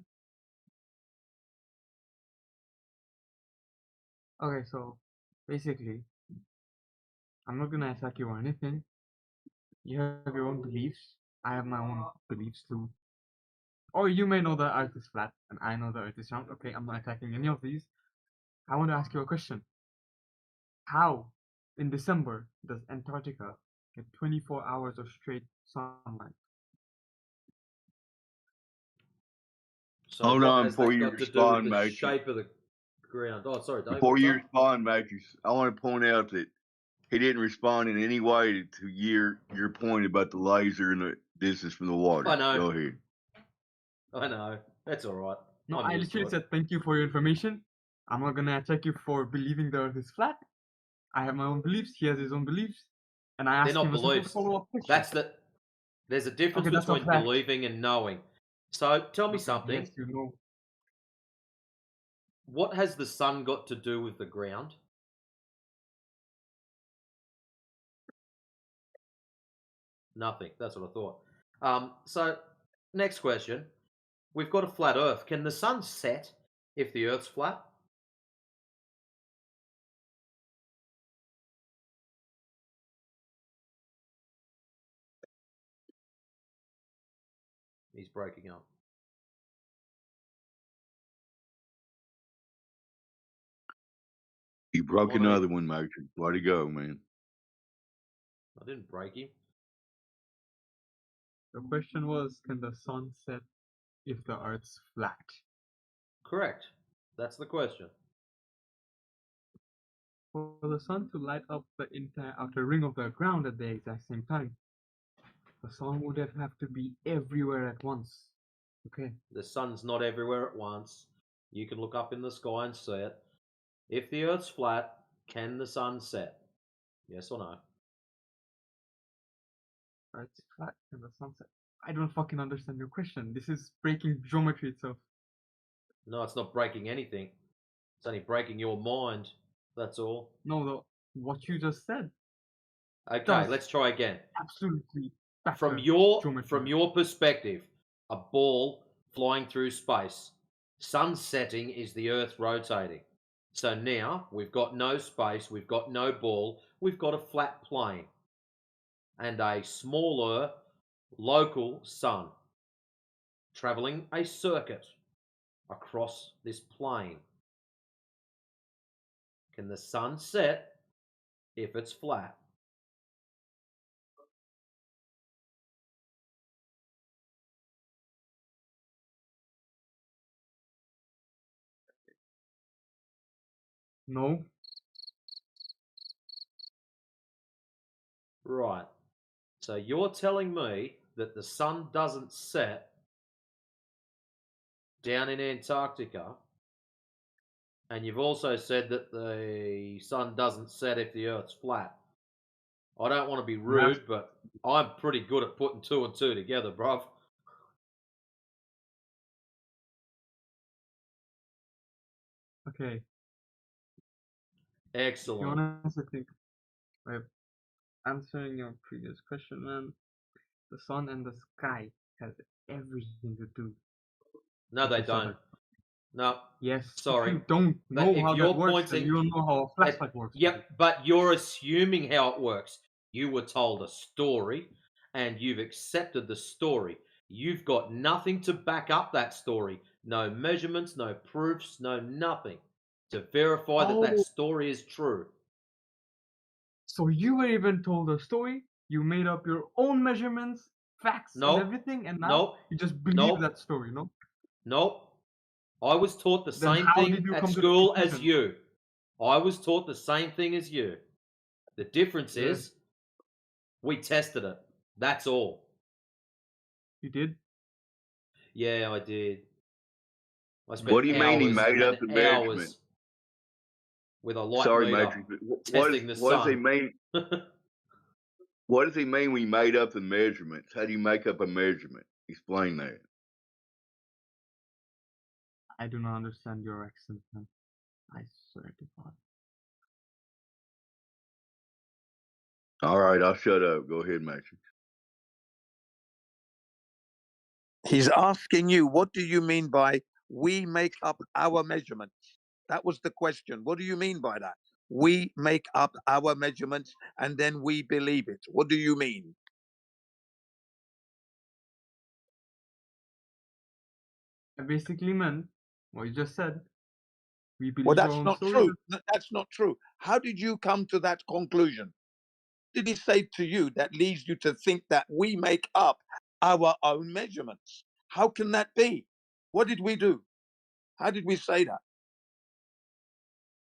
Okay, so basically, I'm not gonna attack you or anything. You have your own beliefs. I have my own beliefs too. Or you may know the earth is flat and I know the earth is round. Okay, I'm not attacking any of these. I want to ask you a question. How in December does Antarctica get 24 hours of straight sunlight? So Hold what on has before that you got to do with respond, the Matrix. shape of the ground? Oh, sorry, Dave. Before What's you up? respond, Matrix, I want to point out that he didn't respond in any way to your point about the laser and the distance from the water. I know. Go ahead. I know. That's all right. No, I'm I used to literally it. said thank you for your information. I'm not gonna attack you for believing the Earth is flat. I have my own beliefs. He has his own beliefs, and I They're asked not him a simple beliefs. follow-up question. That's the. There's a difference Okay, that's not between fact. believing and knowing. So tell me Okay, something. yes, you know. What has the sun got to do with the ground? Nothing. That's what I thought. So next question. We've got a flat Earth. Can the sun set if the Earth's flat? He's breaking up. You broke Why don't another one, Matrix. Where'd he go, man? I didn't break him. The question was, can the sun set if the Earth's flat? Correct. That's the question. For the sun to light up the entire outer ring of the ground at the exact same time, the sun would have to be everywhere at once. Okay. The sun's not everywhere at once. You can look up in the sky and see it. If the Earth's flat, can the sun set? Yes or no? Earth's flat and the sun set. I don't fucking understand your question. This is breaking geometry itself. No, it's not breaking anything. It's only breaking your mind. That's all. No, what you just said. Okay, does let's try again. Absolutely. From geometry. your perspective, a ball flying through space. Sun setting is the Earth rotating. So now we've got no space, we've got no ball, we've got a flat plane and a smaller local sun traveling a circuit across this plane. Can the sun set if it's flat? No. Right. So you're telling me that the sun doesn't set down in Antarctica, and you've also said that the sun doesn't set if the Earth's flat. I don't want to be rude, but I'm pretty good at putting two and two together, bruv. Okay. Excellent. To be honest, I think by answering your previous question, man, the sun and the sky has everything to do. No, they don't. No. Yes. Sorry. If you don't know how that works, then you don't know how a flashlight works. Yep, but you're assuming how it works. You were told a story, and you've accepted the story. You've got nothing to back up that story. No measurements, no proofs, no nothing to verify that that Oh. story is true. So you were even told a story, you made up your own measurements, facts, and everything, and now you just believe that story, no? Nope. I was taught the Then same how thing did you at come to the school as conclusion? you. I was taught the same thing as you. The difference Yeah. is we tested it. That's all. You did? Yeah, I did. I spent What do you mean he hours made up the and measurement? hours with a light Sorry, meter Matrix. What testing the does he sun. mean? What does he mean we made up the measurements? How do you make up a measurement? Explain that. I do not understand your accent, man. I swear to God. All right, I'll shut up. Go ahead, Matrix. He's asking you, what do you mean by we make up our measurements? That was the question. What do you mean by that? We make up our measurements and then we believe it. What do you mean? I basically meant what you just said. We Well, believe our that's own not stories. true. That's not true. How did you come to that conclusion? What did he say to you that leads you to think that we make up our own measurements? How can that be? What did we do? How did we say that?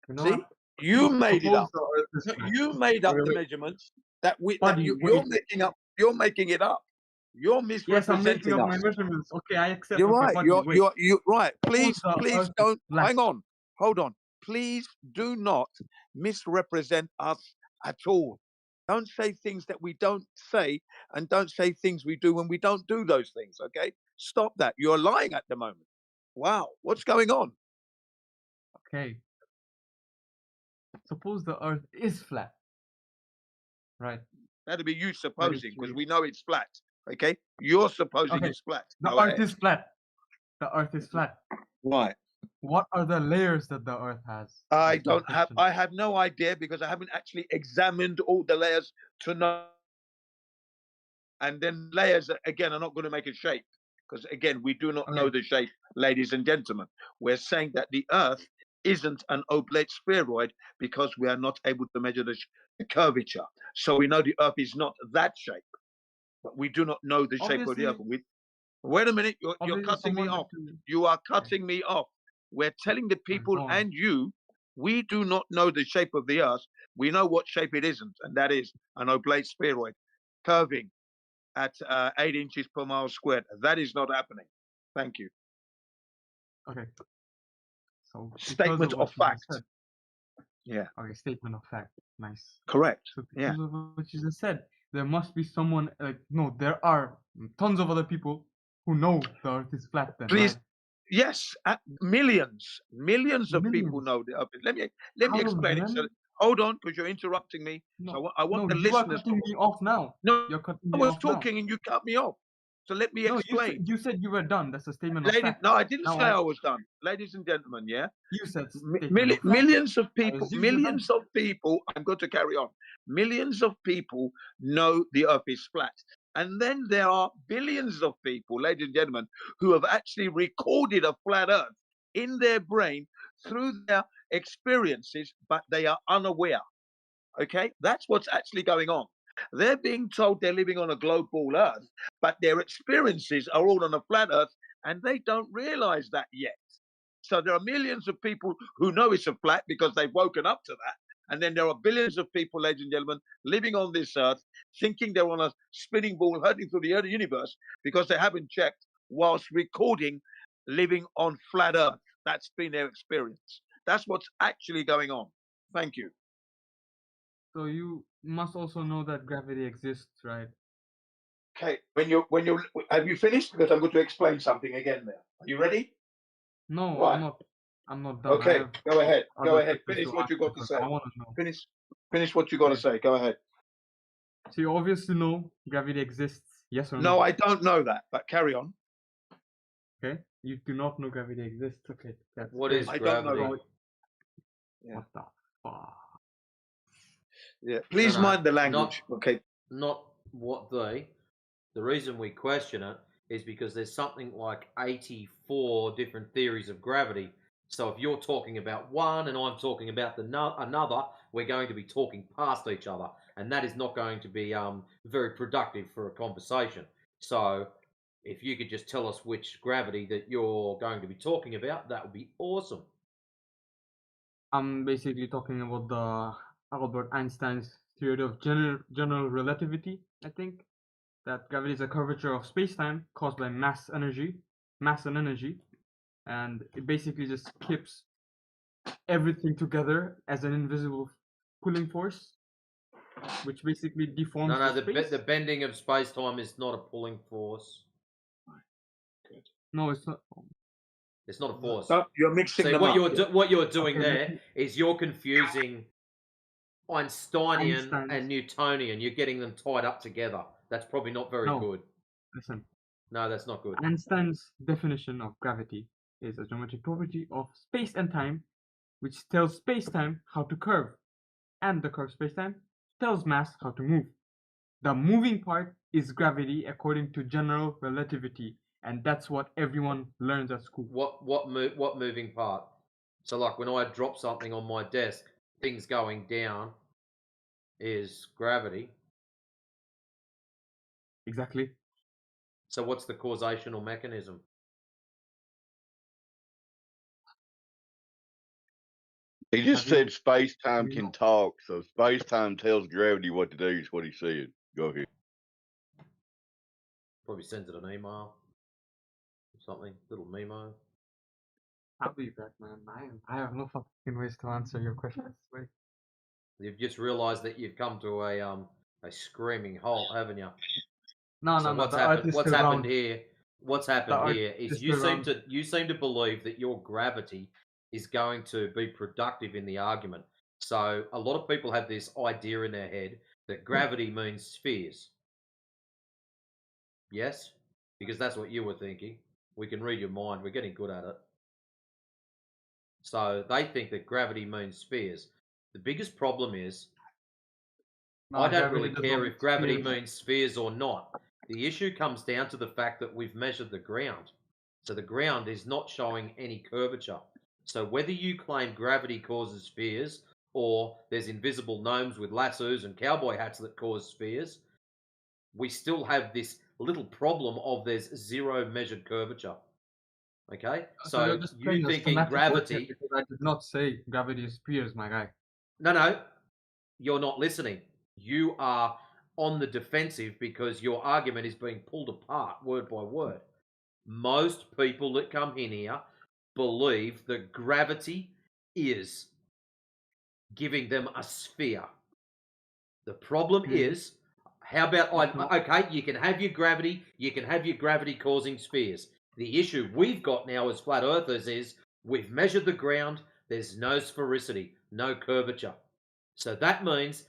You know See, what? you made it Suppose up. the Earth is No, flat. you made up Wait, the wait. measurements that Buddy, you're wait. making up. You're making it up. You're Yes, I'm making misrepresenting up my us. measurements. Okay, I accept. You're Okay, right. buddy, wait. You're right. Suppose Please the Earth is don't flat. hang on. Hold on. Please do not misrepresent us at all. Don't say things that we don't say, and don't say things we do when we don't do those things. Okay? Stop that. You're lying at the moment. Wow. What's going on? Okay. Suppose the Earth is flat. Right. That'd be you Very supposing, because true. we know it's flat. Okay? You're supposing Okay. it's flat. The Go Earth ahead. is flat. The Earth is flat. Right. What are the layers that the Earth has? I That's my don't have. question. I have no idea because I haven't actually examined all the layers to know. And then layers again are not going to make a shape because again we do not know Okay. the shape, ladies and gentlemen. We're saying that the Earth isn't an oblate spheroid because we are not able to measure the curvature. So we know the Earth is not that shape, but we do not know the shape of the Earth. Obviously, Wait a minute, you're obviously cutting me someone off. to... You are cutting me off. We're telling the people Go on. and you, we do not know the shape of the Earth. We know what shape it isn't, and that is an oblate spheroid, curving at 8 inches per mile squared. That is not happening. Thank you. Okay. So because Statement of what of you fact. just said. Yeah. Okay, statement of fact. Nice. Correct. So Yeah. because of what you just said, there must be someone like no, there are tons of other people who know the Earth is flat. Then, Please. right? Yes, millions of people Millions. know the Earth. Let me Out of explain it. So them? hold on, because you're interrupting me. No, So I want no, the you are listeners cutting me off now. No, You're cutting I me was off now. talking and you cut me off. So let me No, explain. you said you were done. That's a statement of Ladies, fact. no, I didn't Now say I was done. Ladies and gentlemen, yeah. You said statement of fact. Millions of I people, assume you're done. millions of people. I'm going to carry on. Millions of people know the Earth is flat, and then there are billions of people, ladies and gentlemen, who have actually recorded a flat Earth in their brain through their experiences, but they are unaware. Okay, that's what's actually going on. They're being told they're living on a global Earth, but their experiences are all on a flat Earth, and they don't realize that yet. So there are millions of people who know it's a flat because they've woken up to that. And then there are billions of people, ladies and gentlemen, living on this Earth, thinking they're on a spinning ball hurtling through the universe because they haven't checked whilst recording living on flat Earth. That's been their experience. That's what's actually going on. Thank you. So you must also know that gravity exists, right? Okay, when you have you finished? Because I'm going to explain something again there. Are you ready? No, Right. I'm not done. I Okay, have go ahead. Go other ahead. questions Finish to what ask you got to because say. I want to know. Finish what you got to say. Go ahead. So you obviously know gravity exists, yes or No, no? I don't know that, but carry on. Okay, you do not know gravity exists. Okay, that's What great. is I don't know gravity? Yeah. What the fuck? Yeah. Please No, mind the not language. Okay. not what they. The reason we question it is because there's something like 84 different theories of gravity. So if you're talking about one and I'm talking about another, we're going to be talking past each other, and that is not going to be very productive for a conversation. So if you could just tell us which gravity that you're going to be talking about, that would be awesome. I'm basically talking about the Albert Einstein's theory of general relativity. I think that gravity is a curvature of space-time caused by mass and energy, and it basically just keeps everything together as an invisible pulling force, which basically deforms No, the space. the bending of space-time is not a pulling force. No, it's not. It's not a force. No, you're mixing See, them what up. what you're doing Okay, there is you're confusing Einsteinian and Einstein's. Newtonian. You're getting them tied up together. That's probably not very No, good. listen. No, that's not good. Einstein's definition of gravity is a geometric property of space and time, which tells space-time how to curve, and the curved space-time tells mass how to move. The moving part is gravity according to general relativity, and that's what everyone learns at school. What moving part? So like when I drop something on my desk, things going down is gravity. Exactly. So what's the causational mechanism? He just Have you- said space time you can know- talk, so space time tells gravity what to do. Is what he said. Go ahead. Probably sends it an email or something, little memo. I'll be back, man. I have no fucking ways to answer your questions. Wait. You've just realised that you've come to a screaming halt, haven't you? No, So no, no. what's The happened? Earth is What's still happened round. here? What's happened Earth here is is still round. you seem to believe that your gravity is going to be productive in the argument. So a lot of people have this idea in their head that gravity means spheres. Yes, because that's what you were thinking. We can read your mind. We're getting good at it. So they think that gravity means spheres. The biggest problem is No, I don't gravity really does care not if gravity spheres. means spheres or not. The issue comes down to the fact that we've measured the ground. So the ground is not showing any curvature. So whether you claim gravity causes spheres or there's invisible gnomes with lassos and cowboy hats that cause spheres, we still have this little problem of there's zero measured curvature. Okay? So you're So just you playing a thinking schematic bullshit gravity. because I did not say gravity is spheres, my guy. No, you're not listening. You are on the defensive because your argument is being pulled apart word by word. Most people that come in here believe that gravity is giving them a sphere. The problem is, how about okay, you can have your gravity causing spheres. The issue we've got now as flat earthers is we've measured the ground, there's no sphericity, no curvature. So that means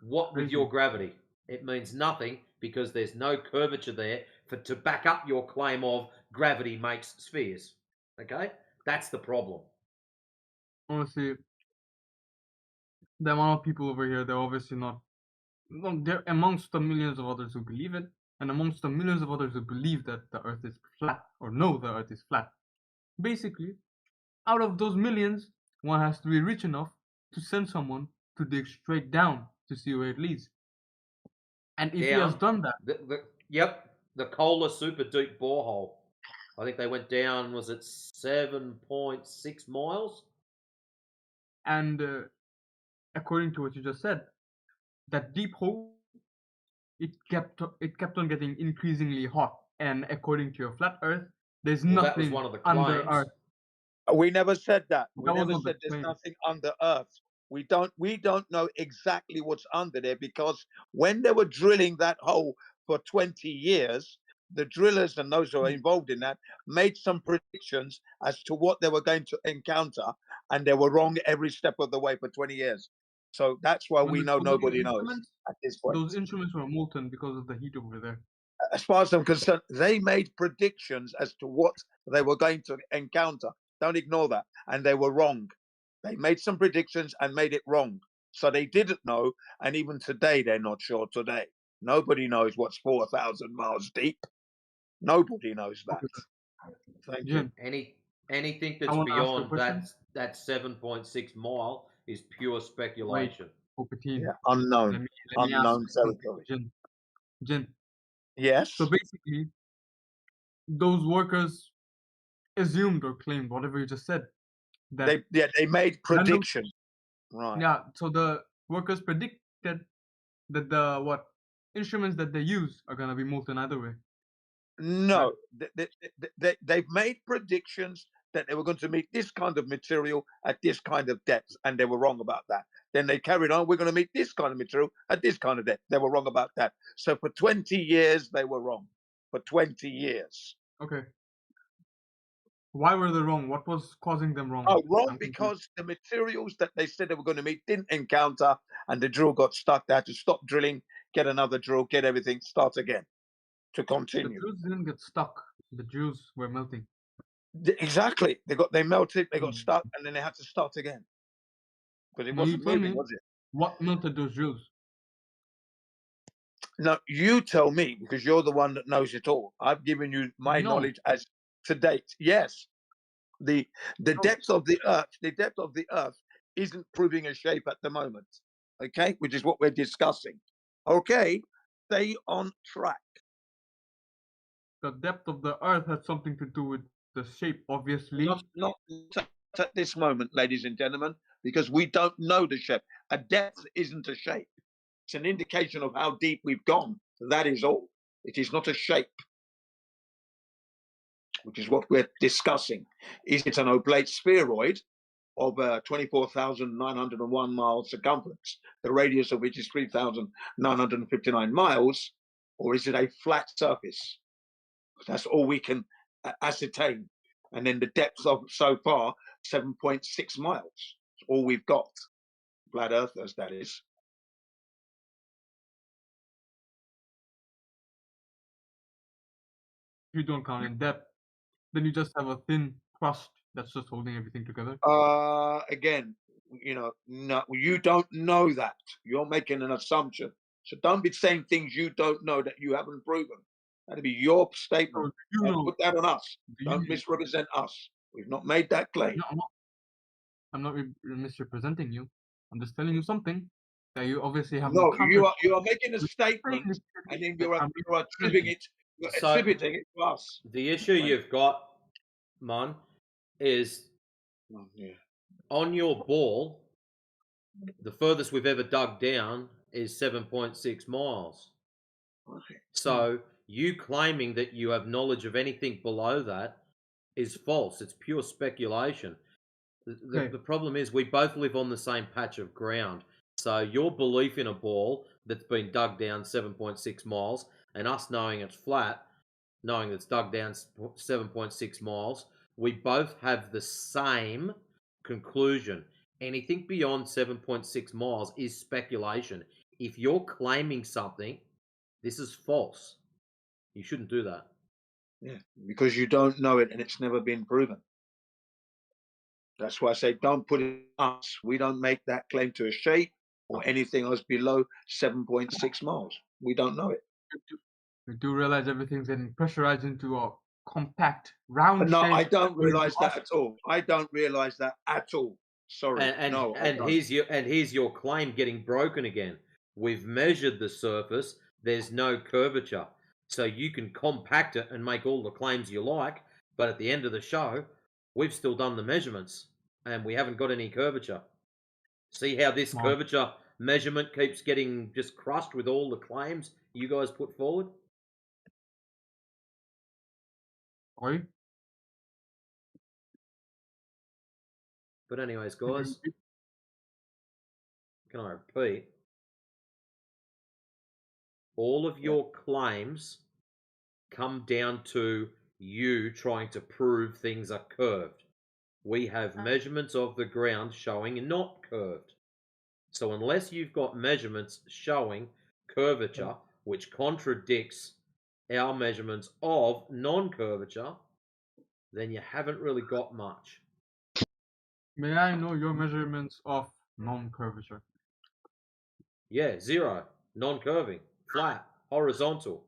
what with your gravity? It means nothing because there's no curvature there to back up your claim of gravity makes spheres. Okay? That's the problem. Honestly, the amount of people over here, they're obviously not. They're amongst the millions of others who believe it, and amongst the millions of others who believe that the Earth is flat or know the Earth is flat. Basically, out of those millions, one has to be rich enough to send someone to dig straight down to see where it leads. And if he has done that, the Kohler super deep borehole. I think they went down. Was it 7.6 miles? and according to what you just said, that deep hole, it kept on getting increasingly hot. And according to your flat Earth, there's Well, that was nothing one of the under claims. Earth. We never said that. We That was never not the said there's claim. nothing under Earth. We don't know exactly what's under there because when they were drilling that hole for 20 years, the drillers and those who are involved in that made some predictions as to what they were going to encounter, and they were wrong every step of the way for 20 years. So that's why we know nobody knows at this point. Those instruments were molten because of the heat over there. As far as I'm concerned, they made predictions as to what they were going to encounter. Don't ignore that. And they were wrong. They made some predictions and made it wrong. So they didn't know. And even today, they're not sure today. Nobody knows what's 4,000 miles deep. Nobody knows that. Thank you. Anything I that's wanna ask you a beyond question. that 7.6 mile is pure speculation. Yeah, unknown. Let me Unknown ask something, territory. Jin. Yes. So basically, those workers assumed or claimed, whatever you just said, that they made random- predictions. Right. Yeah. So the workers predicted that the instruments that they use are gonna be molten either way. No, they've made predictions that they were going to meet this kind of material at this kind of depth, and they were wrong about that. Then they carried on, we're going to meet this kind of material at this kind of depth. They were wrong about that. So for 20 years, they were wrong. For 20 years. Okay. Why were they wrong? What was causing them wrong? Oh, wrong I'm confused. because the materials that they said they were going to meet didn't encounter, and the drill got stuck. They had to stop drilling, get another drill, get everything, start again to The continue. Jews didn't get stuck. The Jews were melting. Exactly. They melted, they got stuck, and then they had to start again. Because it Now you wasn't tell moving, me was it? what melted those Jews. No, you tell me, because you're the one that knows it all. I've given you my No. knowledge as to date. Yes. The depth of the earth isn't proving a shape at the moment. Okay, which is what we're discussing. Okay, stay on track. The depth of the Earth has something to do with the shape, obviously. Not at this moment, ladies and gentlemen, because we don't know the shape. A depth isn't a shape. It's an indication of how deep we've gone. That is all. It is not a shape, which is what we're discussing. Is it an oblate spheroid of 24,901 miles circumference, the radius of which is 3,959 miles, or is it a flat surface? That's all we can ascertain. And then the depth of so far, 7.6 miles. That's all we've got. Flat earthers, that is. If you don't count in depth, then you just have a thin crust that's just holding everything together. Again, you know, no, you don't know that. You're making an assumption. So don't be saying things you don't know that you haven't proven. That'd be your statement. Don't put that on us. Don't misrepresent us. We've not made that claim. No, I'm not misrepresenting you. I'm just telling you something that you obviously have No, not you are making a statement and then you're attributing it to us. The issue you've got, Mon, is on your ball, the furthest we've ever dug down is 7.6 miles. So you claiming that you have knowledge of anything below that is false. It's pure speculation. The problem is we both live on the same patch of ground. So your belief in a ball that's been dug down 7.6 miles and us knowing it's flat, knowing it's dug down 7.6 miles, we both have the same conclusion. Anything beyond 7.6 miles is speculation. If you're claiming something, this is false. You shouldn't do that. Yeah, because you don't know it and it's never been proven. That's why I say don't put it on us. We don't make that claim to a shape or anything else below 7.6 miles. We don't know it. We do realize everything's getting pressurized into a compact, round No, shape. I don't realize that at all. I don't realize that at all. Sorry. And here's your claim getting broken again. We've measured the surface. There's no curvature. So you can compact it and make all the claims you like, but at the end of the show, we've still done the measurements and we haven't got any curvature. See how this curvature measurement keeps getting just crushed with all the claims you guys put forward? Oi. But anyways, guys, can I repeat? All of your claims come down to you trying to prove things are curved. We have measurements of the ground showing not curved. So unless you've got measurements showing curvature, which contradicts our measurements of non-curvature, then you haven't really got much. May I know your measurements of non-curvature? Yeah, 0, non-curving, flat, horizontal.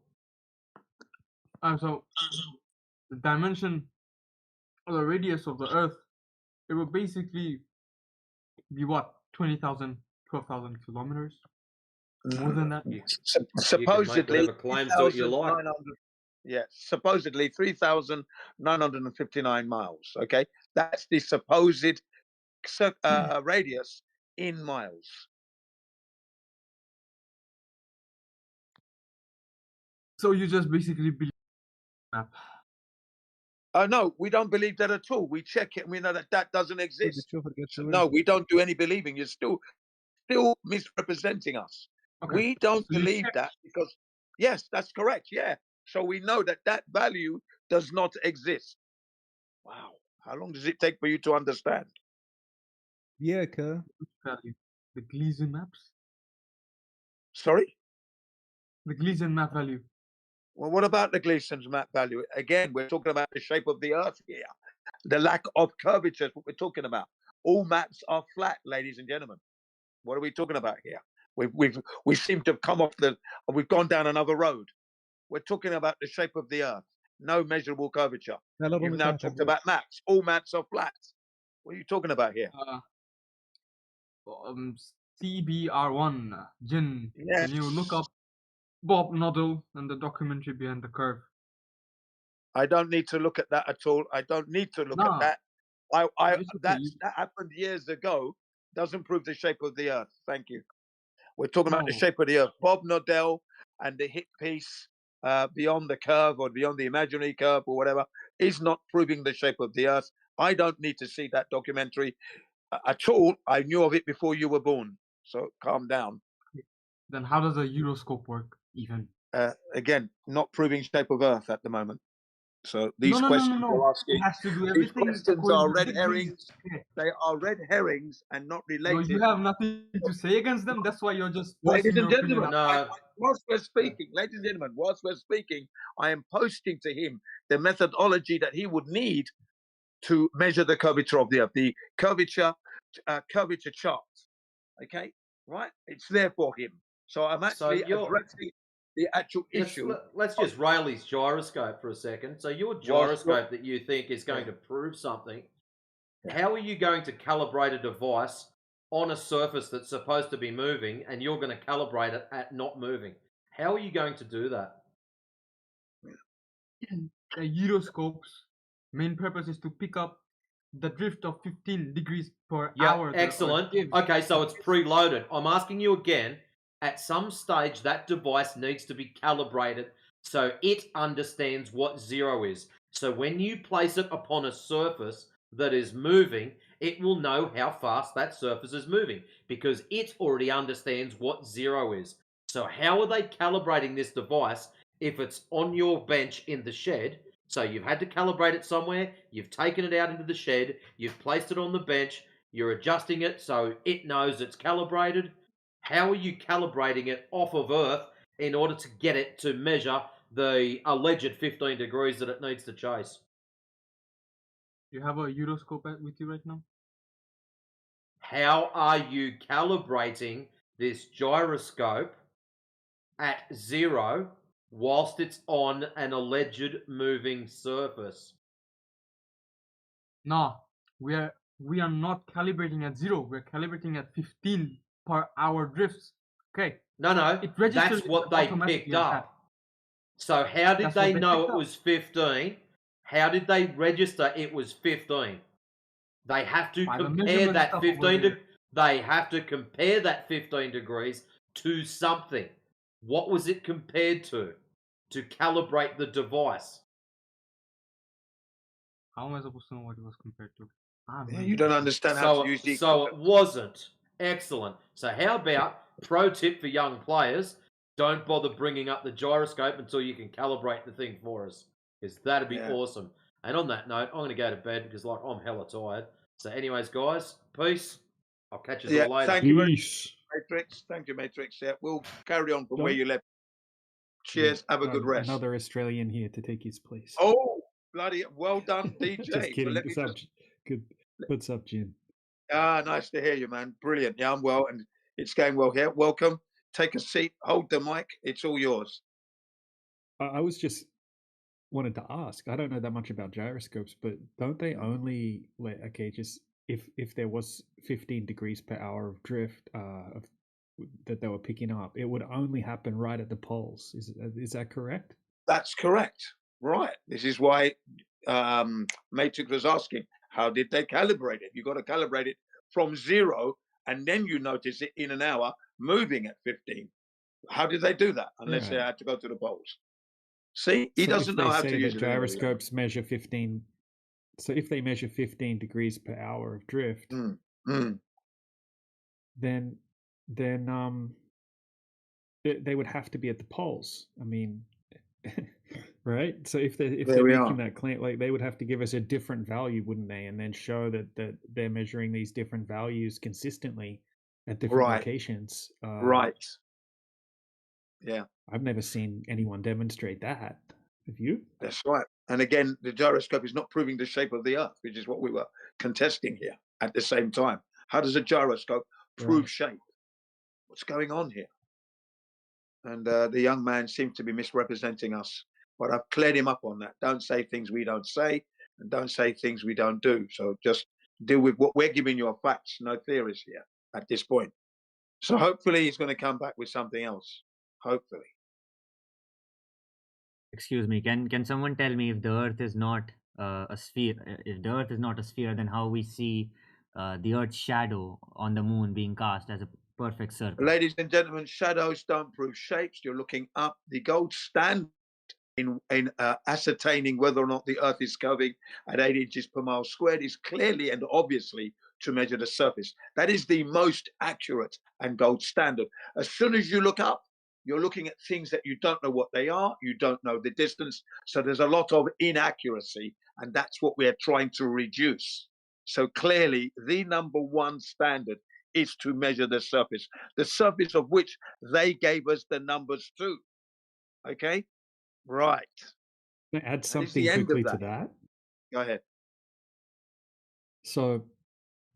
So the dimension or the radius of the Earth, it would basically be what, 20,000, 12,000 kilometers? More than that? Supposedly, claims to it you like. Yeah, supposedly 3,959 miles. Okay, that's the supposed radius in miles. So you just basically believe that? No, we don't believe that at all. We check it and we know that that doesn't exist. So no, we don't do any believing. You're still misrepresenting us. Okay. We don't So you believe check- that because, yes, that's correct. Yeah. So we know that that value does not exist. Wow. How long does it take for you to understand? Yeah, okay. Value. The Gleason maps? Sorry? The Gleason map value. Well, what about the Gleason's map value? Again, we're talking about the shape of the Earth here. The lack of curvature is what we're talking about. All maps are flat, ladies and gentlemen. What are we talking about here? We seem to have come off we've gone down another road. We're talking about the shape of the Earth. No measurable curvature. You've now talked about maps. All maps are flat. What are you talking about here? CBR1, Jin, can you look up Bob Noddle and the documentary behind the curve? I don't need to look at that at all. I don't need to look at Nah, that. it's okay. That happened years ago. Doesn't prove the shape of the Earth. Thank you. We're talking about the No, shape of the Earth. Bob Noddle and the hit piece Beyond the Curve or Beyond the Imaginary Curve or whatever is not proving the shape of the Earth. I don't need to see that documentary at all. I knew of it before you were born. So calm down. then how does a Euroscope work even? Again, not proving shape of Earth at the moment. So No, these no, no, no, questions no. you're It asking, has to do these everything questions according are to red degrees. herrings. Okay. They are red herrings and not So related. you have nothing to say against them. That's why you're just Ladies posting and your opinion. gentlemen, whilst we're speaking, ladies and gentlemen, whilst we're speaking, I am posting to him the methodology that he would need to measure the curvature of the Earth, the curvature chart. Okay, right? It's there for him. So I'm actually addressing the actual issue. Let's just rail his gyroscope for a second. So your Whilst gyroscope that you think is going to prove something, how are you going to calibrate a device on a surface that's supposed to be moving and you're going to calibrate it at not moving? How are you going to do that? The Euroscope's main purpose is to pick up the drift of 15 degrees per Yeah, hour. that Earth excellent. gives. Okay, so it's preloaded. I'm asking you again. At some stage, that device needs to be calibrated so it understands what zero is. So when you place it upon a surface that is moving, it will know how fast that surface is moving because it already understands what zero is. So how are they calibrating this device if it's on your bench in the shed? So you've had to calibrate it somewhere, you've taken it out into the shed, you've placed it on the bench, you're adjusting it so it knows it's calibrated. How are you calibrating it off of Earth in order to get it to measure the alleged 15 degrees that it needs to chase? You have a Euroscope with you right now? How are you calibrating this gyroscope at zero whilst it's on an alleged moving surface? No, we are not calibrating at zero. We're calibrating at 15 per hour drifts. Okay. No, It registers that's what they picked automatically at that. up. So how did That's they what they know picked it up. was 15? How did they register it was 15? They have to By the compare measurement that stuff 15 over there. they have to compare that 15 degrees to something. What was it compared to calibrate the device? How am I supposed to know what it was compared to? You don't understand how to use the So it wasn't. Excellent. So how about pro tip for young players? Don't bother bringing up the gyroscope until you can calibrate the thing for us, because that'd be awesome. And on that note, I'm going to go to bed because I'm hella tired. So, anyways, guys, peace. I'll catch you all later. Thank you very much, Matrix. Thank you, Matrix. Yeah, we'll carry on from where Don't- you left. Cheers. Have a good rest. Another Australian here to take his place. Oh, bloody well done, DJ. Just So kidding. let me Good. What's up, Jim? nice to hear you, man. Brilliant. Yeah, I'm well, and it's going well here. Welcome. Take a seat. Hold the mic. It's all yours. I was just wanted to ask. I don't know that much about gyroscopes, but don't they only just if there was 15 degrees per hour of drift that they were picking up, it would only happen right at the poles. Is that correct? That's correct. Right. This is why Matrix was asking, how did they calibrate it? You got to calibrate it from zero, and then you notice it in an hour moving at 15. How did they do that? Unless they had to go to the poles. See, he doesn't know how to use it. Gyroscopes measure 15. So if they measure 15 degrees per hour of drift, then they would have to be at the poles. I mean, right? So if they're making that claim, like they would have to give us a different value, wouldn't they? And then show that they're measuring these different values consistently at different locations. Right. Yeah. I've never seen anyone demonstrate that. Have you? That's right. And again, the gyroscope is not proving the shape of the Earth, which is what we were contesting here at the same time. How does a gyroscope prove shape? What's going on here? And the young man seems to be misrepresenting us. But I've cleared him up on that. Don't say things we don't say, and don't say things we don't do. So just deal with what we're giving you are facts, no theories here. at this point. So hopefully he's going to come back with something else. Hopefully. Excuse me. Can someone tell me if the Earth is not a sphere? If the Earth is not a sphere, then how we see the Earth's shadow on the moon being cast as a perfect circle? Ladies and gentlemen, shadows don't prove shapes. You're looking up. The gold standard in ascertaining whether or not the Earth is curving at 8 inches per mile squared is clearly and obviously to measure the surface. That is the most accurate and gold standard. As soon as you look up, you're looking at things that you don't know what they are. You don't know the distance. So there's a lot of inaccuracy, and that's what we're trying to reduce. So clearly, the number one standard is to measure the surface of which they gave us the numbers to. Okay? Right. Can I add That is something the end quickly of to that. that? Go ahead. So,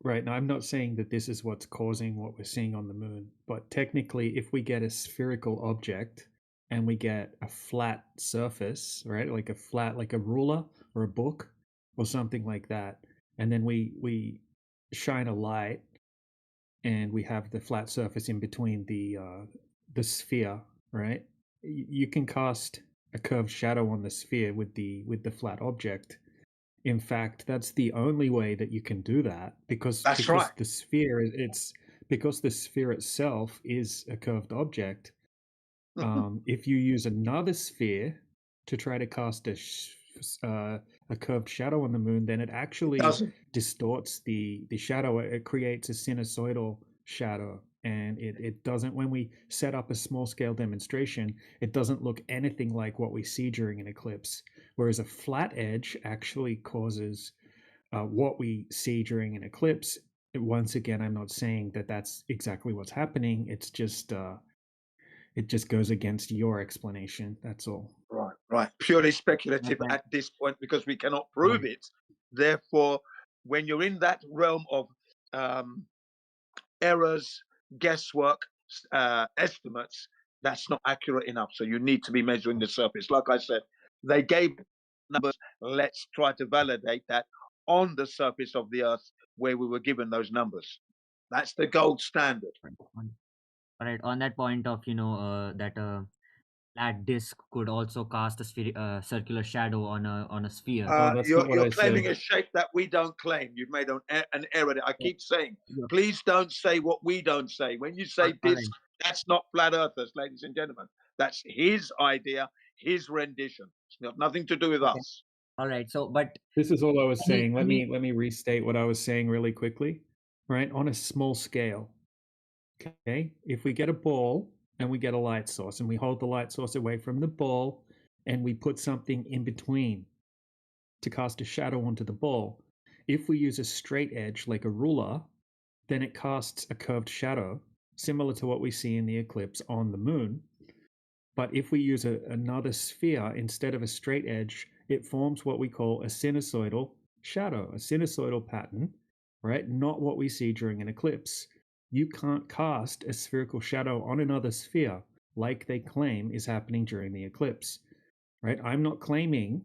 right now, I'm not saying that this is what's causing what we're seeing on the moon, but technically, if we get a spherical object and we get a flat surface, right, like a flat, like a ruler or a book or something like that, and then we shine a light and we have the flat surface in between the sphere, right? You can cast a curved shadow on the sphere with the flat object. In fact, that's the only way that you can do that because That's right. the sphere because the sphere itself is a curved object. If you use another sphere to try to cast a curved shadow on the moon, then it actually distorts the shadow. It creates a sinusoidal shadow, and it doesn't. When we set up a small scale demonstration, it doesn't look anything like what we see during an eclipse. Whereas a flat edge actually causes what we see during an eclipse. Once again, I'm not saying that that's exactly what's happening. It's just it just goes against your explanation. That's all. Right, right. Purely speculative Okay. at this point because we cannot prove it. Therefore, when you're in that realm of errors, guesswork, estimates, that's not accurate enough. So you need to be measuring the surface. Like I said, they gave numbers. Let's try to validate that on the surface of the Earth where we were given those numbers. That's the gold standard. All right. On that point of that flat disk could also cast a circular shadow on a sphere. You're claiming a shape that we don't claim. You've made an error. I keep saying, please don't say what we don't say. When you say disk, that's not flat earthers, ladies and gentlemen. That's his idea, his rendition. It's got nothing to do with us. All right. So, but this is all I was saying. Let me restate what I was saying really quickly. Right, on a small scale. Okay, if we get a ball and we get a light source and we hold the light source away from the ball and we put something in between to cast a shadow onto the ball, if we use a straight edge like a ruler, then it casts a curved shadow similar to what we see in the eclipse on the moon. But if we use another sphere instead of a straight edge, it forms what we call a sinusoidal shadow, a sinusoidal pattern, right? Not what we see during an eclipse. You can't cast a spherical shadow on another sphere like they claim is happening during the eclipse, right? I'm not claiming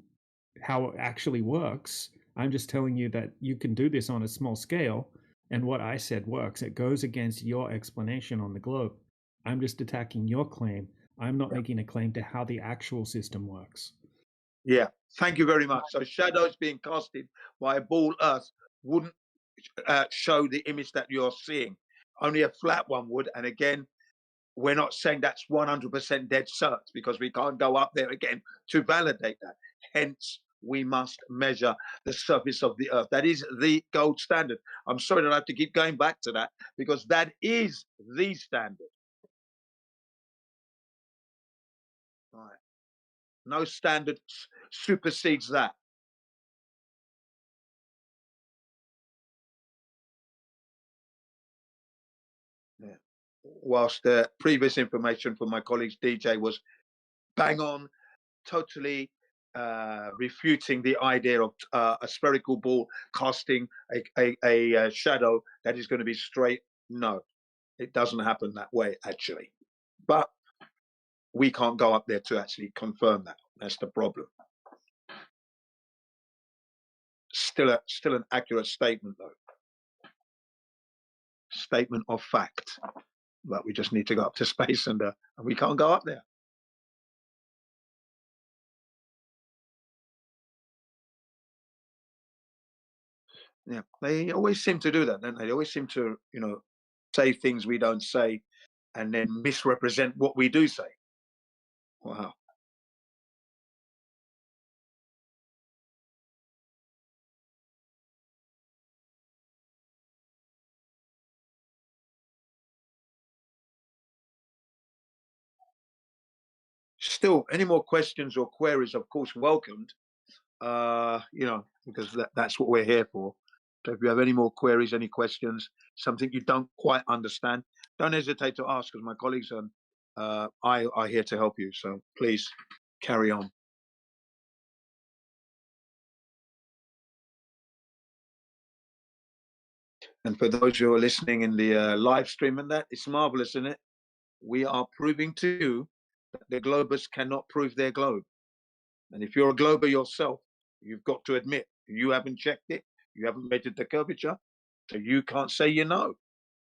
how it actually works. I'm just telling you that you can do this on a small scale, and what I said works. It goes against your explanation on the globe. I'm just attacking your claim. I'm not making a claim to how the actual system works. Yeah, thank you very much. So shadows being casted by a ball Earth wouldn't show the image that you're seeing. Only a flat one would. And again, we're not saying that's 100% dead cert because we can't go up there again to validate that. Hence, we must measure the surface of the Earth. That is the gold standard. I'm sorry that I have to keep going back to that because that is the standard. Right. No standard supersedes that. Yeah. Whilst the previous information from my colleagues DJ was bang on, totally refuting the idea of a spherical ball casting a shadow that is going to be straight. No, it doesn't happen that way actually. But we can't go up there to actually confirm that. That's the problem. Still an accurate statement though. statement of fact. But we just need to go up to space, and we can't go up there. Yeah, they always seem to do that, don't they? They always seem to, say things we don't say, and then misrepresent what we do say. Wow. Still, any more questions or queries, of course, welcomed. Because that's what we're here for. So if you have any more queries, any questions, something you don't quite understand, don't hesitate to ask, because my colleagues and I are here to help you. So please carry on. And for those who are listening in the live stream and that, it's marvelous, isn't it? We are proving to you that the globers cannot prove their globe. And if you're a glober yourself, you've got to admit you haven't checked it, you haven't measured the curvature, so you can't say you know.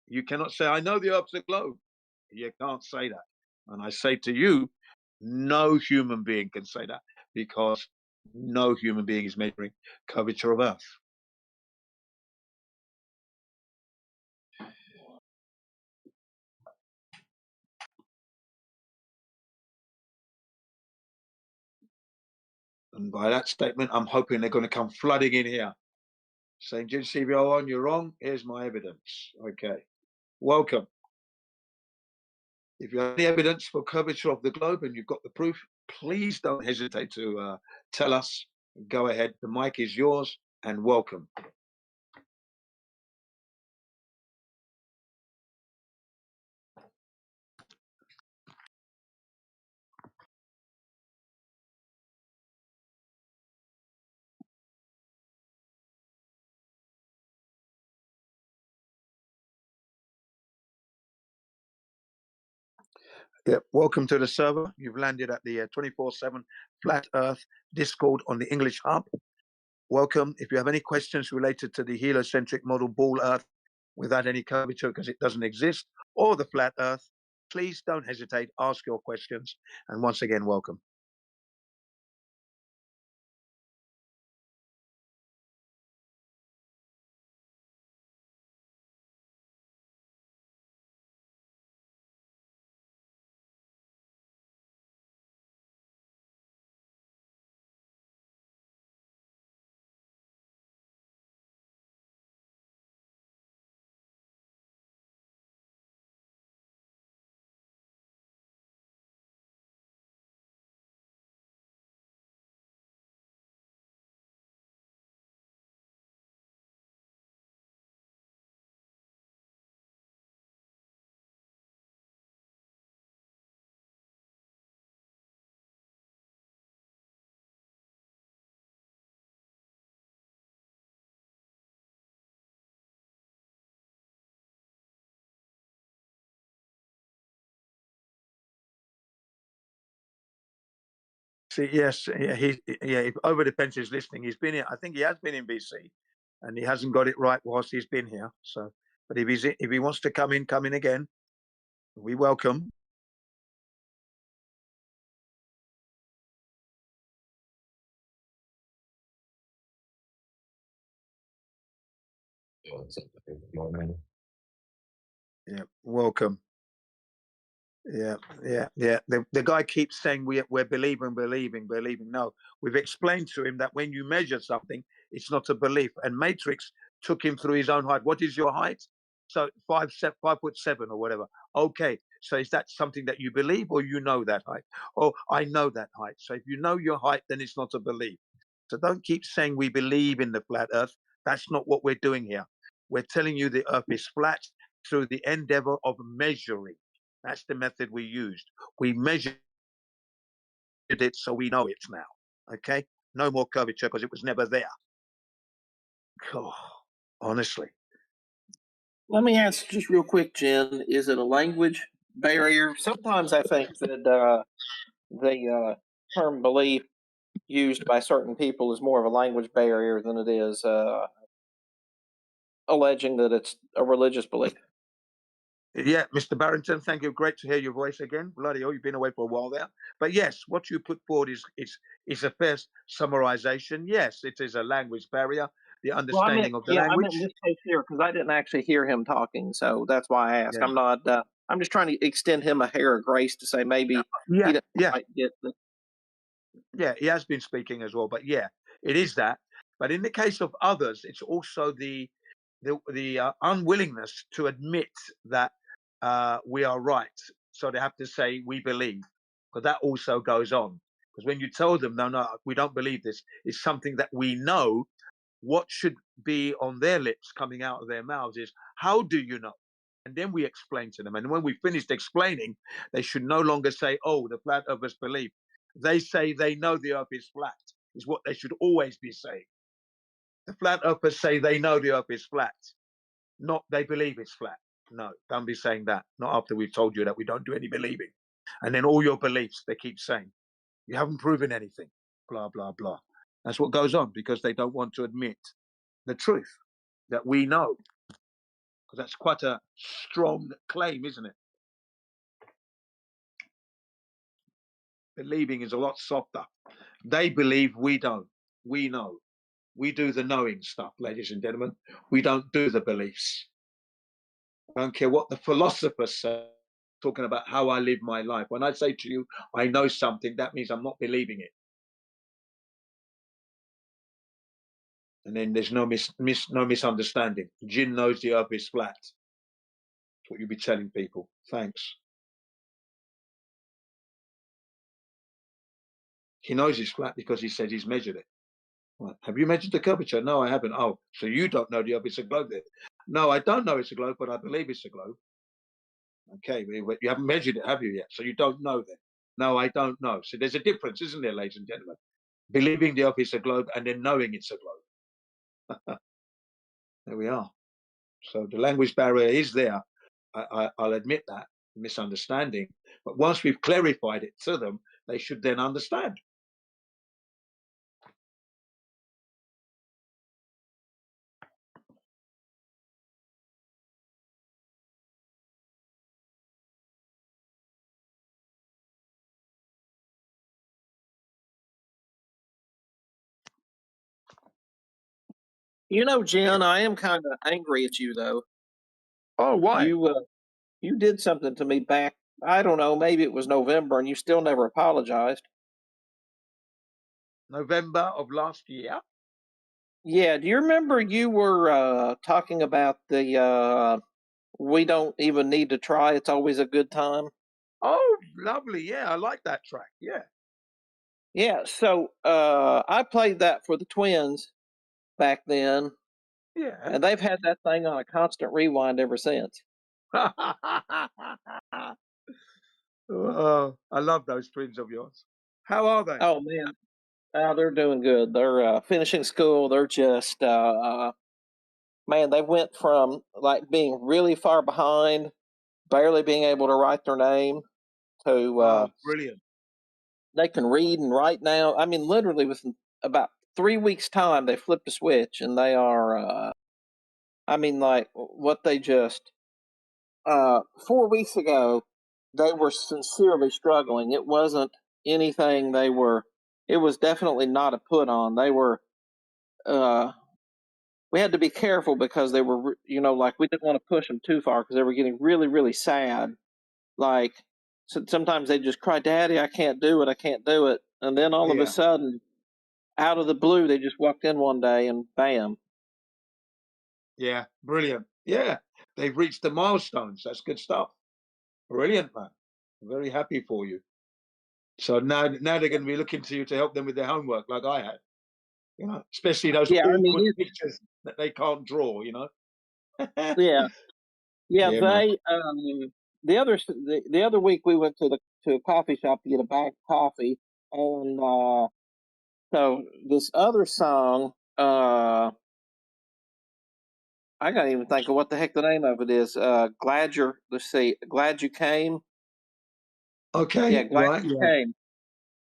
You cannot say, I know the Earth's a globe. You can't say that. And I say to you, no human being can say that, because no human being is measuring curvature of Earth. And by that statement, I'm hoping they're going to come flooding in here, saying, Jim CBO1, you're wrong. Here's my evidence. Okay. Welcome. If you have any evidence for curvature of the globe and you've got the proof, please don't hesitate to tell us. Go ahead. The mic is yours, and welcome. Yeah, welcome to the server. You've landed at the 24/7 Flat Earth Discord on the English Hub. Welcome. If you have any questions related to the heliocentric model ball Earth without any curvature, because it doesn't exist, or the flat Earth, please don't hesitate. Ask your questions. And once again, welcome. See, yes, if Over the Fence is listening, he's been here. I think he has been in BC, and he hasn't got it right whilst he's been here. So, but if he wants to come in again, we welcome. Yeah, welcome. Yeah. The guy keeps saying we're believing. No, we've explained to him that when you measure something, it's not a belief. And Matrix took him through his own height. What is your height? So 5'7" or whatever. Okay, so is that something that you believe, or you know that height? Oh, I know that height. So if you know your height, then it's not a belief. So don't keep saying we believe in the flat Earth. That's not what we're doing here. We're telling you the Earth is flat through the endeavor of measuring. That's the method we used. We measured it, so we know it's now. Okay? No more curvature, because it was never there. Oh, honestly. Let me ask just real quick, Jen, is it a language barrier? Sometimes I think that the term belief used by certain people is more of a language barrier than it is alleging that it's a religious belief. Yeah, Mr. Barrington, thank you. Great to hear your voice again. Bloody hell, you've been away for a while there. But yes, what you put forward is a fair summarization. Yes, it is a language barrier, the Well, understanding of the I language. meant in this case here because I didn't actually hear him talking, so that's why I asked. Yeah. I'm not. I'm just trying to extend him a hair of grace to say maybe he Yeah, doesn't yeah. quite get the. Yeah, he has been speaking as well, but yeah, it is that. But in the case of others, it's also the unwillingness to admit that we are right. So they have to say we believe, because that also goes on. Because when you tell them no, we don't believe this, it's something that we know. What should be on their lips coming out of their mouths is, how do you know? And then we explain to them. And when we finished explaining, they should no longer say, oh, the flat earthers believe. They say they know the earth is flat, is what they should always be saying. The flat earthers say they know the earth is flat, not they believe it's flat. No, don't be saying that. Not after we've told you that we don't do any believing. And then all your beliefs, they keep saying, you haven't proven anything, blah, blah, blah. That's what goes on because they don't want to admit the truth that we know. Because that's quite a strong claim, isn't it? Believing is a lot softer. They believe, we don't. We know. We do the knowing stuff, ladies and gentlemen. We don't do the beliefs. I don't care what the philosophers say, talking about how I live my life. When I say to you, I know something, that means I'm not believing it. And then there's no misunderstanding. Jinn knows the earth is flat. That's what you'll be telling people. Thanks. He knows it's flat because he said he's measured it. Right. Have you measured the curvature? No, I haven't. Oh, so you don't know the earth is a globe then? No, I don't know it's a globe, but I believe it's a globe. Okay, but you haven't measured it, have you yet? So you don't know then? No, I don't know. So there's a difference, isn't there, ladies and gentlemen? Believing the earth is a globe and then knowing it's a globe. There we are. So the language barrier is there. I'll admit that, misunderstanding. But once we've clarified it to them, they should then understand. You know, Jen, I am kind of angry at you though. Oh, why? You did something to me back. I don't know. Maybe it was November, and you still never apologized. November of last year. Yeah. Do you remember you were talking about the "We don't even need to try. It's always a good time." Oh, lovely. Yeah, I like that track. Yeah. Yeah. So I played that for the Twins back then, Yeah. and they've had that thing on a constant rewind ever since. Oh, I love those twins of yours. How are they? Oh man, they're doing good. They're finishing school. They're just man, they went from like being really far behind, barely being able to write their name, to brilliant. they can read and write now. I mean, literally within about 3 weeks' time, they flipped a switch and they are. I mean, like what they just 4 weeks ago, they were sincerely struggling. It wasn't anything they were. It was definitely not a put on. They were. We had to be careful because they were, like we didn't want to push them too far because they were getting really, really sad. Like sometimes they just cry, "Daddy, I can't do it. I can't do it." And then all of a Yeah. sudden, out of the blue, they just walked in one day and bam. Yeah, brilliant. Yeah, they've reached the milestones. That's good stuff. Brilliant, man. I'm very happy for you. So now they're going to be looking to you to help them with their homework, like I had. Especially those Yeah, I mean, awkward pictures that they can't draw. yeah, Yeah, man. They the other week we went to a coffee shop to get a bag of coffee, and so this other song, I can't even think of what the heck the name of it is. Let's see, Glad You Came. Okay, Yeah, Glad right. You Yeah, Came.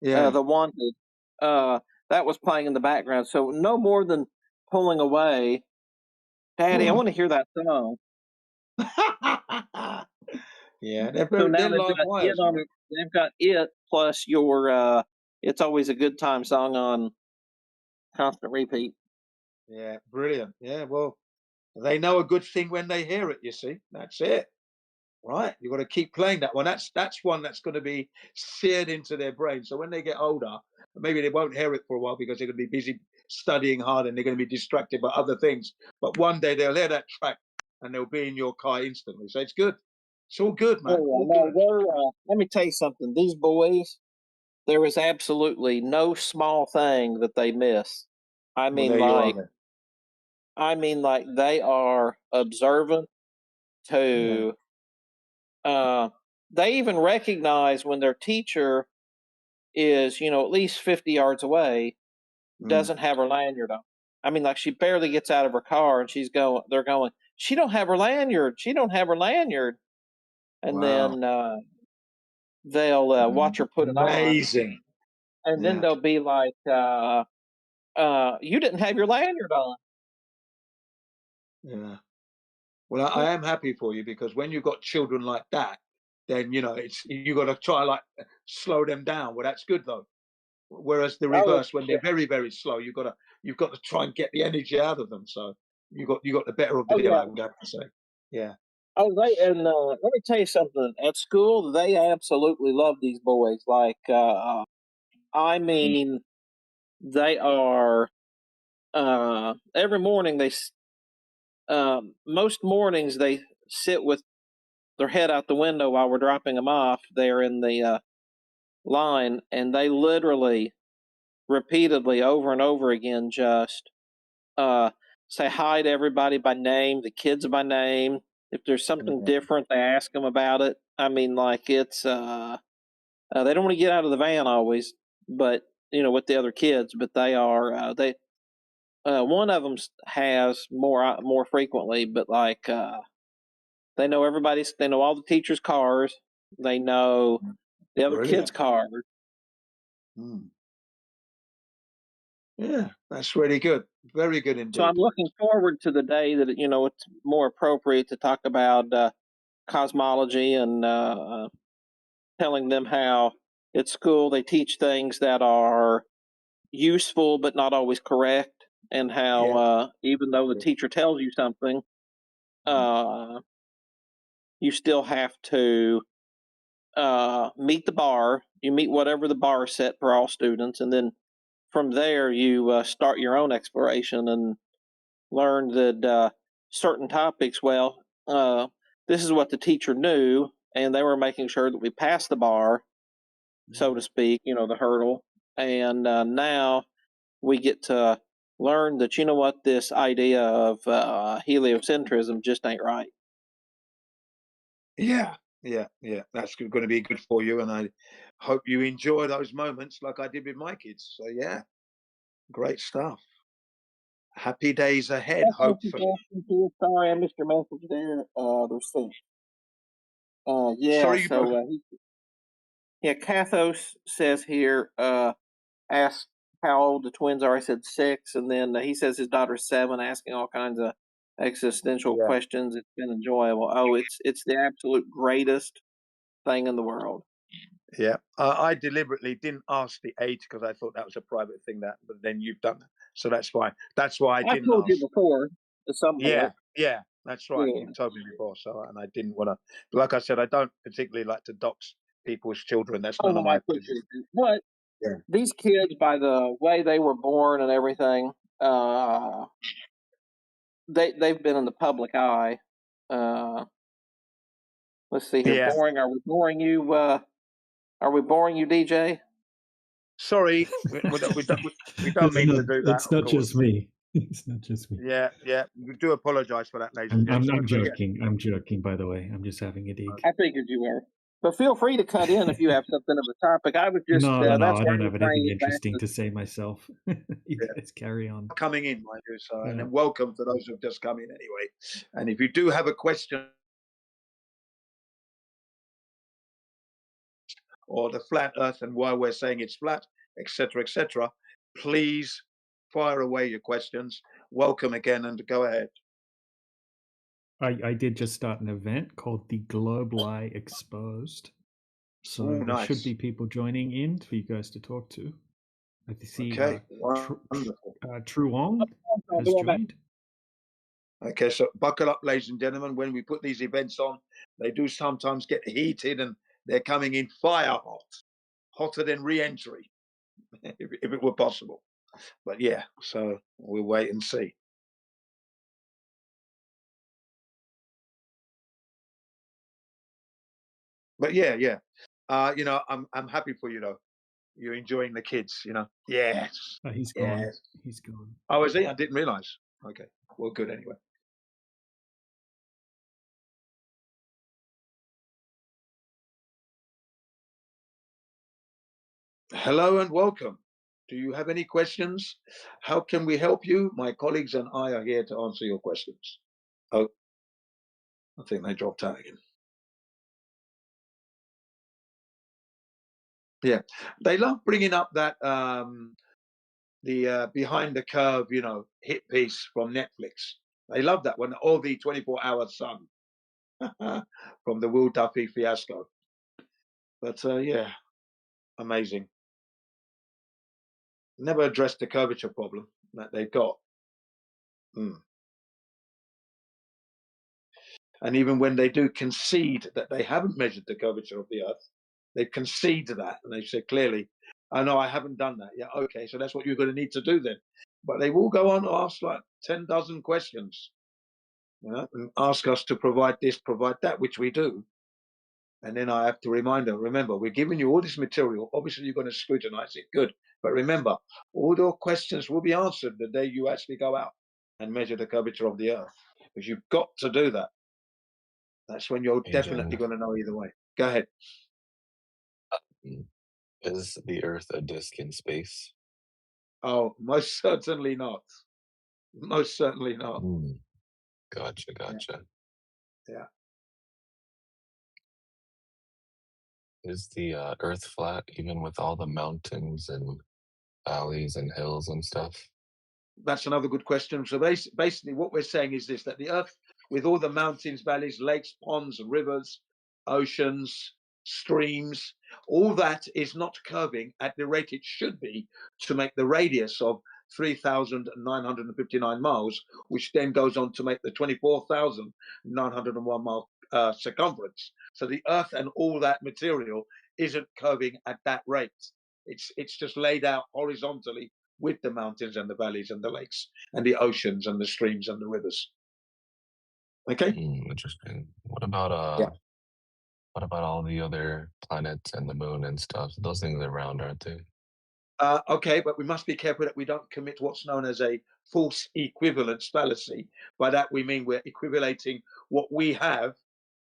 yeah. The Wanted. That was playing in the background. So no more than pulling away. Daddy, I want to hear that song. Yeah, they're So very, now they're they've live got wires, man. they've got it plus your "It's Always a Good Time" song on constant repeat. Yeah, brilliant. Yeah, well, they know a good thing when they hear it. You see, that's it. Right, you've got to keep playing that one. That's one that's going to be seared into their brain. So when they get older, maybe they won't hear it for a while because they're going to be busy studying hard and they're going to be distracted by other things. But one day they'll hear that track and they'll be in your car instantly. So it's good. It's all good, man. Oh, All no, good. they're, let me tell you something. These boys, there is absolutely no small thing that they miss. I Well, mean, there you are like, then. they are observant Yeah. to. They even recognize when their teacher is, at least 50 yards away, doesn't have her lanyard on. I mean, like, she barely gets out of her car and they're going, she don't have her lanyard. She don't have her lanyard. And Wow. then they'll watch her put it on. Amazing. And then Yeah. they'll be like, you didn't have your lanyard on. Yeah. Well, I am happy for you because when you've got children like that, then it's you got to try slow them down. Well, that's good though. Whereas the Oh, reverse, when they're very, very slow, you've got to try and get the energy out of them. So you got the better of the deal, yeah. I would have to say. Yeah. Oh, let me tell you something. At school, they absolutely love these boys. Like, I mean, they are. Every morning most mornings they sit with their head out the window while we're dropping them off there in the line, and they literally, repeatedly, over and over again, just say hi to everybody by name, the kids by name. If there's something different, they ask them about it. I mean, like, it's they don't want to get out of the van always, but with the other kids. But they are they. One of them has more frequently, but like they know everybody's. They know all the teachers' cars. They know the other kids' Brilliant. cars. Yeah, that's really good. Very good indeed. So I'm looking forward to the day that it's more appropriate to talk about cosmology and telling them how at school they teach things that are useful but not always correct, and how even though the teacher tells you something, you still have to meet the bar. You meet whatever the bar is set for all students, and then from there you start your own exploration and learn that certain topics. Well, this is what the teacher knew, and they were making sure that we passed the bar, so to speak. The hurdle, and now we get to learn that what, this idea of heliocentrism just ain't right. Yeah, yeah. That's going to be good for you, and I hope you enjoy those moments like I did with my kids. So yeah, great stuff. Happy days ahead, hopefully. Sorry, I missed your message there. The receipt. Yeah. Sorry, you broke So yeah, Kathos says here. Asked how old the twins are. I said 6, and then he says his daughter's 7, asking all kinds of existential Yeah. questions. It's been enjoyable. Oh, it's the absolute greatest thing in the world. Yeah, I deliberately didn't ask the age because I thought that was a private thing. But then you've done that, so that's fine. That's why I I didn't told you ask. before at some point. Yeah, that's right. Yeah. You've told me before, and I didn't want to. Like I said, I don't particularly like to dox people's children. That's Oh none no, of I my appreciate business. it. But Yeah. these kids, by the way they were born and everything, they've been in the public eye. Let's see here. Yeah. Boring? Are we boring you? Are we boring you, DJ? Sorry, we don't mean to do that. It's Of not course. just me. It's not just me. Yeah. We do apologise for that, ladies and I'm gentlemen. But yeah. joking. I'm joking, by the way. I'm just having a dig. I figured you were. But feel free to cut in if you have something of a topic. I was just No, that's I why don't I was have anything saying back interesting to say myself. You guys carry on. Coming in, mind you. So, and Yeah. then welcome to those who've just come in anyway. And if you do have a question or the flat Earth and why we're saying it's flat, etc., please fire away your questions. Welcome again, and go ahead. I did just start an event called the Globe Lie Exposed. So Ooh, there should nice. be people joining in for you guys to talk to. I see Okay, Tru wonderful. Truong has be right back. joined. Okay, so buckle up, ladies and gentlemen. When we put these events on, they do sometimes get heated, and they're coming in fire hot, hotter than re-entry, if it were possible. But yeah, so we'll wait and see. But yeah, yeah. You know, I'm happy for you though. You're enjoying the kids, you know. Yes. He's gone. Yes. He's gone. Oh, is he? I didn't realize. Okay. Well, good anyway. Hello and welcome. Do you have any questions? How can we help you? My colleagues and I are here to answer your questions. Oh, I think they dropped out again. Yeah, they love bringing up that the behind the curve, you know, hit piece from Netflix. They love that one, or the 24-hour sun from the Will Duffy fiasco. But yeah, amazing. Never addressed the curvature problem that they've got. And even when they do concede that they haven't measured the curvature of the Earth, they concede that, and they say clearly, "Oh no, I haven't done that." Yeah, okay, so that's what you're going to need to do then. But they will go on to ask like 10 dozen questions, you know, and ask us to provide this, provide that, which we do. And then I have to remind them, remember, we're giving you all this material. Obviously, you're going to scrutinize it. Good. But remember, all your questions will be answered the day you actually go out and measure the curvature of the Earth. Because you've got to do that. That's when you're definitely going to know either way. Go ahead. Is the Earth a disk in space? Oh, most certainly not. Most certainly not. Gotcha, gotcha. Yeah. Is the Earth flat even with all the mountains and valleys and hills and stuff? That's another good question. So basically, what we're saying is this: that the Earth, with all the mountains, valleys, lakes, ponds, rivers, oceans, streams, all that is not curving at the rate it should be to make the radius of 3,959 miles, which then goes on to make the 24,901 mile circumference. So the Earth and all that material isn't curving at that rate. It's just laid out horizontally with the mountains and the valleys and the lakes and the oceans and the streams and the rivers. Okay. Interesting. What about what about all the other planets and the moon and stuff? Those things are round, aren't they? Okay, but we must be careful that we don't commit what's known as a false equivalence fallacy. By that we mean we're equivalating what we have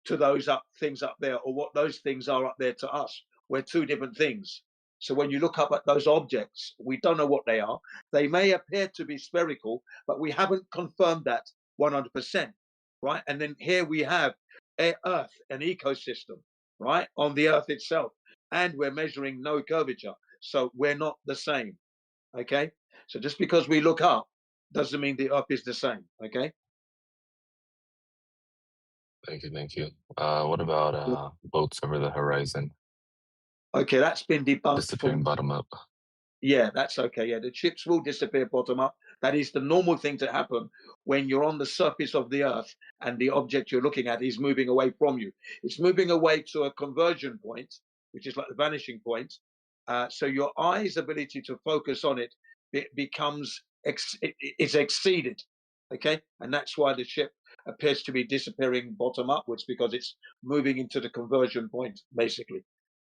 to those things up there, or what those things are up there to us. We're two different things. So when you look up at those objects, we don't know what they are. They may appear to be spherical, but we haven't confirmed that 100%, right? And then here we have Earth, an ecosystem, right, on the Earth itself, and we're measuring no curvature. So we're not the same, okay? So just because we look up doesn't mean the Earth is the same, okay? Thank you, thank you. What about boats over the horizon? Okay, that's been debunked Disappearing bottom up. Yeah, that's okay. Yeah, the chips will disappear bottom up. That is the normal thing to happen when you're on the surface of the Earth and the object you're looking at is moving away from you. It's moving away to a conversion point, which is like the vanishing point. So your eye's ability to focus on it becomes it's exceeded. Okay, and that's why the ship appears to be disappearing bottom upwards, because it's moving into the conversion point, basically.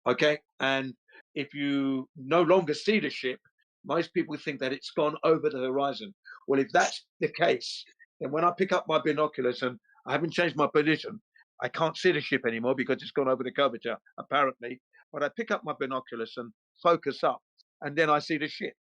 Okay, and if you no longer see the ship, most people think that it's gone over the horizon. Well, if that's the case, then when I pick up my binoculars and I haven't changed my position, I can't see the ship anymore because it's gone over the curvature, apparently. But I pick up my binoculars and focus up, and then I see the ship.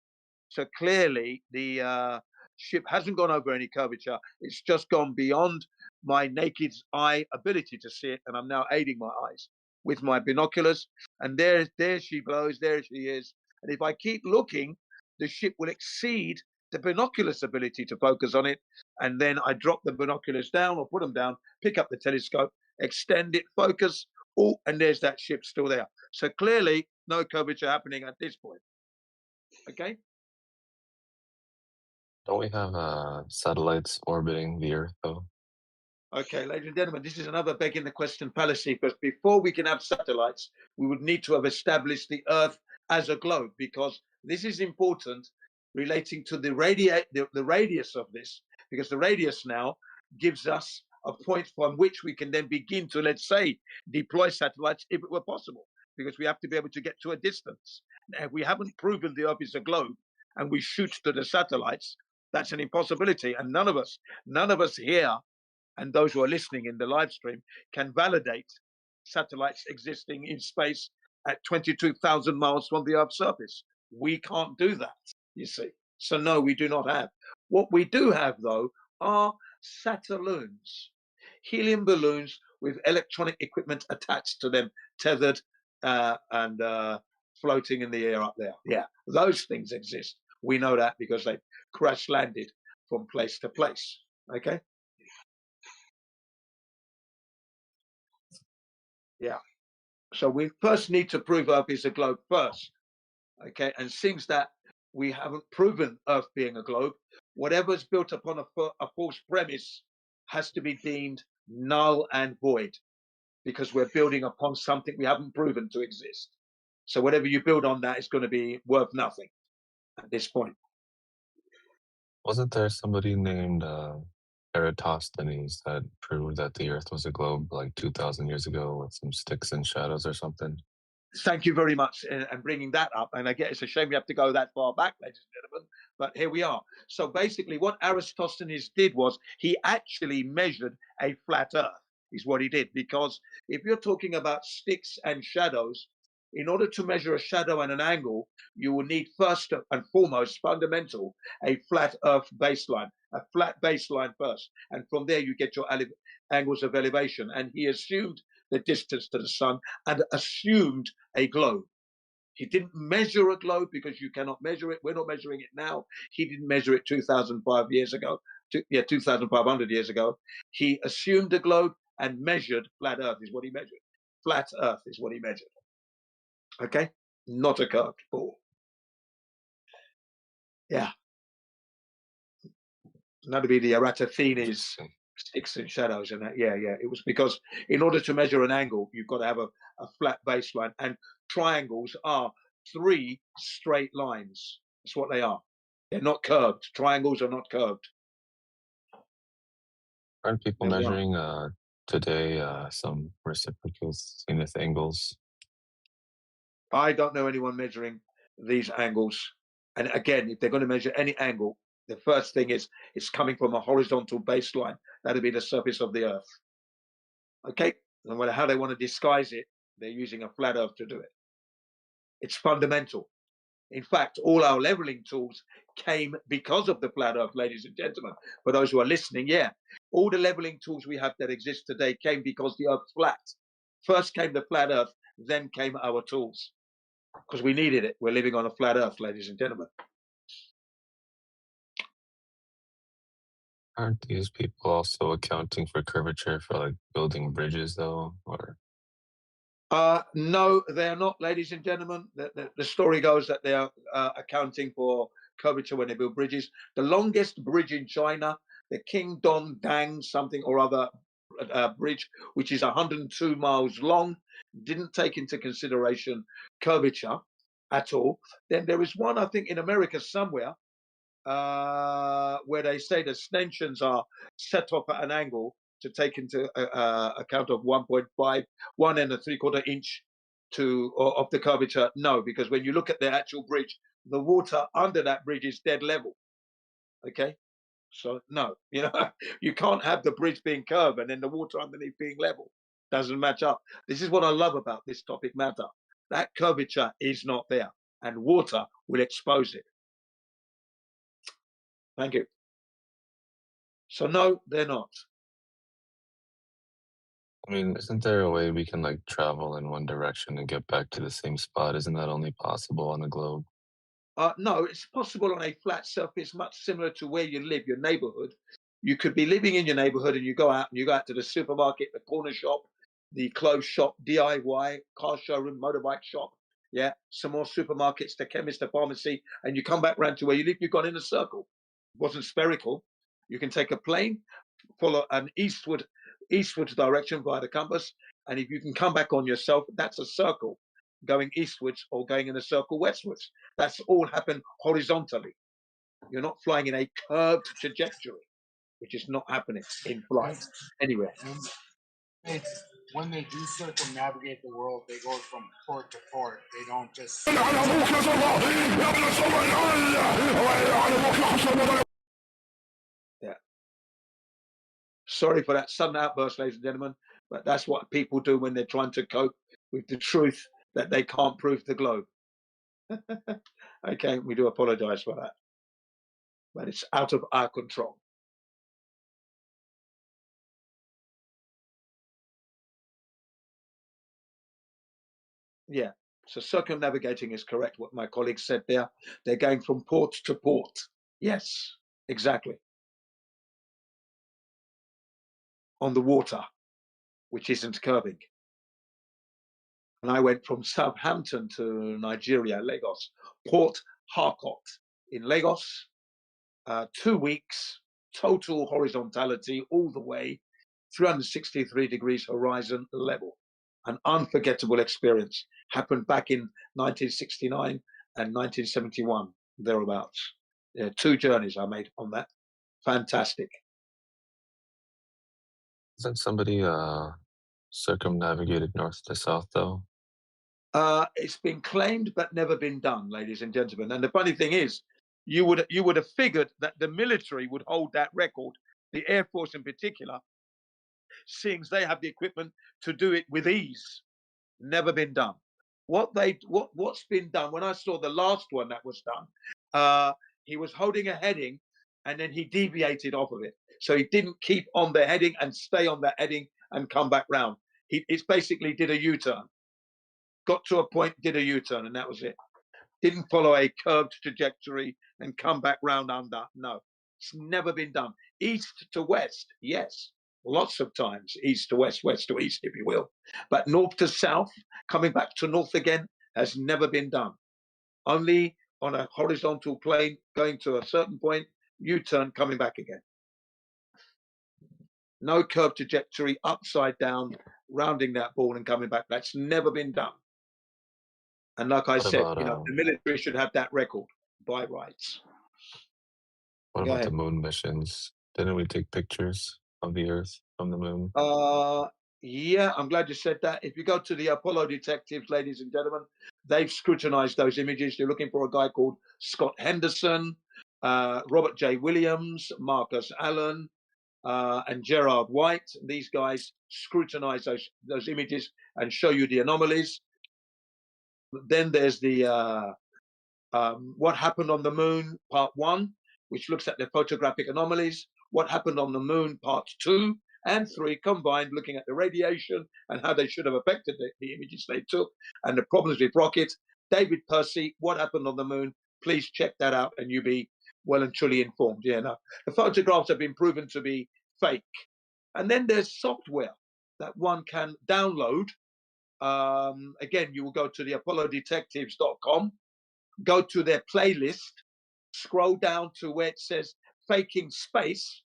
So clearly, the ship hasn't gone over any curvature. It's just gone beyond my naked eye ability to see it, and I'm now aiding my eyes with my binoculars. And there she blows. There she is. And if I keep looking, the ship will exceed the binoculars' ability to focus on it, and then I drop the binoculars down or put them down, pick up the telescope, extend it, focus, oh, and there's that ship still there. So clearly, no curvature happening at this point. Okay. Don't we have satellites orbiting the Earth though? Okay, ladies and gentlemen, this is another begging the question fallacy, because before we can have satellites, we would need to have established the Earth as a globe, because this is important relating to the radius of this, because the radius now gives us a point from which we can then begin to, let's say, deploy satellites if it were possible, because we have to be able to get to a distance. Now, if we haven't proven the Earth is a globe and we shoot to the satellites, that's an impossibility. And none of us here and those who are listening in the live stream can validate satellites existing in space at 22,000 miles from the Earth's surface. We can't do that, you see. So no, we do not have. What we do have, though, are satelloons, helium balloons with electronic equipment attached to them, tethered and floating in the air up there. Yeah, those things exist. We know that because they crash landed from place to place. Okay. Yeah. So we first need to prove Earth is a globe first. Okay. And since that we haven't proven Earth being a globe, whatever's built upon a false premise has to be deemed null and void, because we're building upon something we haven't proven to exist. So whatever you build on that is going to be worth nothing at this point. Wasn't there somebody named Eratosthenes that proved that the Earth was a globe like 2,000 years ago with some sticks and shadows or something? Thank you very much and bringing that up. And I guess it's a shame we have to go that far back, ladies and gentlemen, but here we are. So basically what Eratosthenes did was he actually measured a flat Earth, is what he did. Because if you're talking about sticks and shadows, in order to measure a shadow and an angle, you will need first and foremost, fundamental, a flat Earth baseline, a flat baseline first. And from there you get your angles of elevation. And he assumed the distance to the sun and assumed a globe. He didn't measure a globe because you cannot measure it. We're not measuring it now. He didn't measure it 2,005 years ago. 2,500 years ago. He assumed a globe and measured flat Earth is what he measured. Flat Earth is what he measured. Okay? Not a curved ball. Yeah. That'd be the Eratosthenes sticks and shadows and that. Yeah. It was because in order to measure an angle, you've got to have a flat baseline, and triangles are 3 straight lines. That's what they are. They're not curved. Triangles are not curved. Aren't people measuring today some reciprocal zenith angles? I don't know anyone measuring these angles. And again, if they're going to measure any angle, the first thing is it's coming from a horizontal baseline. That'll be the surface of the Earth. Okay? No matter how they want to disguise it, they're using a flat Earth to do it. It's fundamental. In fact, all our leveling tools came because of the flat Earth, ladies and gentlemen. For those who are listening, yeah, all the leveling tools we have that exist today came because the Earth's flat. First came the flat Earth, then came our tools, because we needed it. We're living on a flat Earth, ladies and gentlemen. Aren't these people also accounting for curvature for like building bridges though, or? No, they're not, ladies and gentlemen. The story goes that they are accounting for curvature when they build bridges. The longest bridge in China, the King Don Dang something or other bridge, which is 102 miles long, didn't take into consideration curvature at all. Then there is one, I think, in America somewhere, where they say the stanchions are set off at an angle to take into account of 1.5, 1 3/4 inch of the curvature. No, because when you look at the actual bridge, the water under that bridge is dead level. Okay, so no, you can't have the bridge being curved and then the water underneath being level. Doesn't match up. This is what I love about this topic matter. That curvature is not there, and water will expose it. Thank you. So no, they're not. I mean, isn't there a way we can like travel in one direction and get back to the same spot? Isn't that only possible on the globe? No, it's possible on a flat surface, much similar to where you live, your neighborhood. You could be living in your neighborhood and you go out to the supermarket, the corner shop, the clothes shop, DIY, car showroom, motorbike shop, yeah, some more supermarkets, the chemist, the pharmacy, and you come back round to where you live, you've gone in a circle. It wasn't spherical. You can take a plane, follow an eastward direction via the compass, and if you can come back on yourself, that's a circle going eastwards or going in a circle westwards. That's all happened horizontally. You're not flying in a curved trajectory, which is not happening in flight anywhere. When they do circumnavigate the world, they go from port to port. They don't just. Yeah. Sorry for that sudden outburst, ladies and gentlemen, but that's what people do when they're trying to cope with the truth that they can't prove the globe. Okay, we do apologize for that, but it's out of our control. Yeah, so circumnavigating is correct, what my colleague said there. They're going from port to port. Yes, exactly. On the water, which isn't curving. And I went from Southampton to Nigeria, Lagos, Port Harcourt in Lagos, 2 weeks, total horizontality all the way, 363 degrees horizon level. An unforgettable experience. Happened back in 1969 and 1971, thereabouts. 2 journeys I made on that. Fantastic. Isn't somebody circumnavigated north to south though? It's been claimed but never been done, ladies and gentlemen. And the funny thing is, you would have figured that the military would hold that record, the Air Force in particular, seeing as they have the equipment to do it with ease. Never been done. What's been done? When I saw the last one that was done, he was holding a heading, and then he deviated off of it. So he didn't keep on the heading and stay on that heading and come back round. It's basically did a U-turn. Got to a point, did a U-turn, and that was it. Didn't follow a curved trajectory and come back round under. No, it's never been done. East to west, yes, lots of times. East to west, west to east, if you will. But north to south, coming back to north again, has never been done. Only on a horizontal plane, going to a certain point, U-turn, coming back again. No curved trajectory, upside down, rounding that ball and coming back. That's never been done. And like I said, the military should have that record by rights. What about the moon missions? Didn't we take pictures of the Earth from the moon? Yeah, I'm glad you said that. If you go to the Apollo detectives, ladies and gentlemen, they've scrutinized those images. They're looking for a guy called Scott Henderson, Robert J. Williams, Marcus Allen, and Gerard White. These guys scrutinize those images and show you the anomalies. Then there's the What Happened on the Moon, Part 1, which looks at the photographic anomalies. What Happened on the Moon, Part 2 and 3, combined, looking at the radiation and how they should have affected the images they took and the problems with rockets. David Percy, What Happened on the Moon, please check that out and you'll be well and truly informed. Yeah, no, the photographs have been proven to be fake. And then there's software that one can download. Again, you will go to the apollodetectives.com, go to their playlist, scroll down to where it says faking space,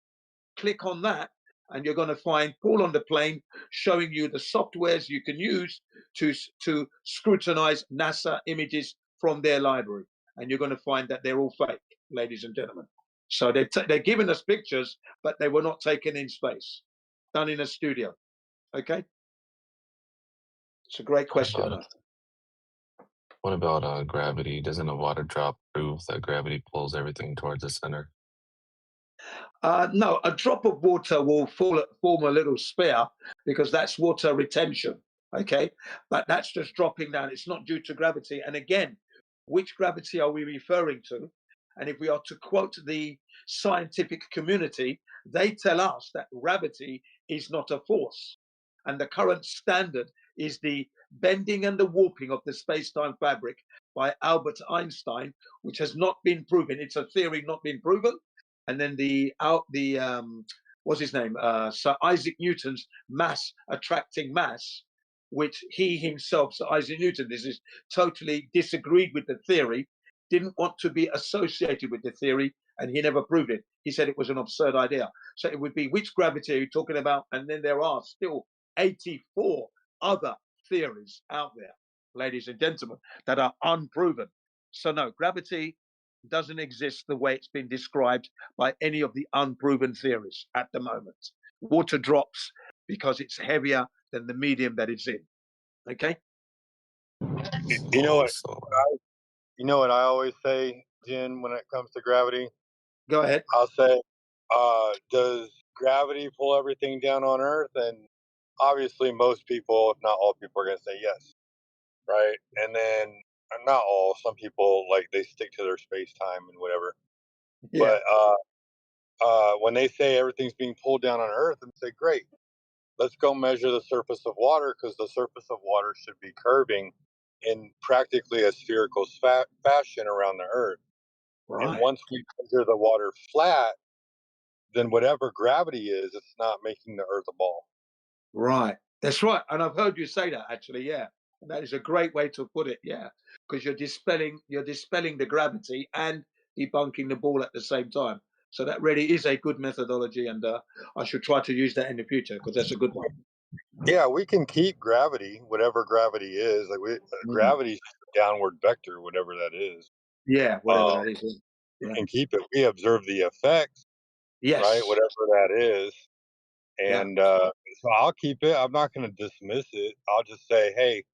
click on that, and you're going to find Paul on the Plane showing you the softwares you can use to scrutinize NASA images from their library. And you're going to find that they're all fake, ladies and gentlemen. So they're giving us pictures, but they were not taken in space, done in a studio. Okay? It's a great question. What about gravity? Doesn't a water drop prove that gravity pulls everything towards the center? No, a drop of water will form a little spear because that's water retention. Okay, but that's just dropping down. It's not due to gravity. And again, which gravity are we referring to? And if we are to quote the scientific community, they tell us that gravity is not a force. And the current standard is the bending and the warping of the space-time fabric by Albert Einstein, which has not been proven. It's a theory not been proven. and then what's his name? Sir Isaac Newton's mass attracting mass, which he himself, Sir Isaac Newton, this is totally disagreed with the theory, didn't want to be associated with the theory, and he never proved it. He said it was an absurd idea. So it would be, which gravity are you talking about? And then there are still 84 other theories out there, ladies and gentlemen, that are unproven. So no, gravity doesn't exist the way it's been described by any of the unproven theories at the moment. Water drops because it's heavier than the medium that it's in. Okay? You know what? So You know what I always say, Jen, when it comes to gravity? Go ahead. I'll say, does gravity pull everything down on Earth? And obviously, most people, if not all people, are going to say yes, right? And then, not all, some people, like, they stick to their space time and whatever. Yeah. But when they say everything's being pulled down on Earth, and say, great, let's go measure the surface of water, because the surface of water should be curving in practically a spherical fashion around the Earth. And Right. once we measure the water flat, then whatever gravity is, it's not making the Earth a ball. Right. That's right. And I've heard you say that actually, yeah. And that is a great way to put it, yeah. Because you're dispelling the gravity and debunking the ball at the same time. So that really is a good methodology, and I should try to use that in the future because that's a good one. Yeah, we can keep gravity, whatever gravity is. Like gravity is a downward vector, whatever that is. Yeah, whatever that is. We Yeah. can keep it. We observe the effects, Yes. right? Whatever that is. Yeah. And so I'll keep it. I'm not going to dismiss it. I'll just say, hey,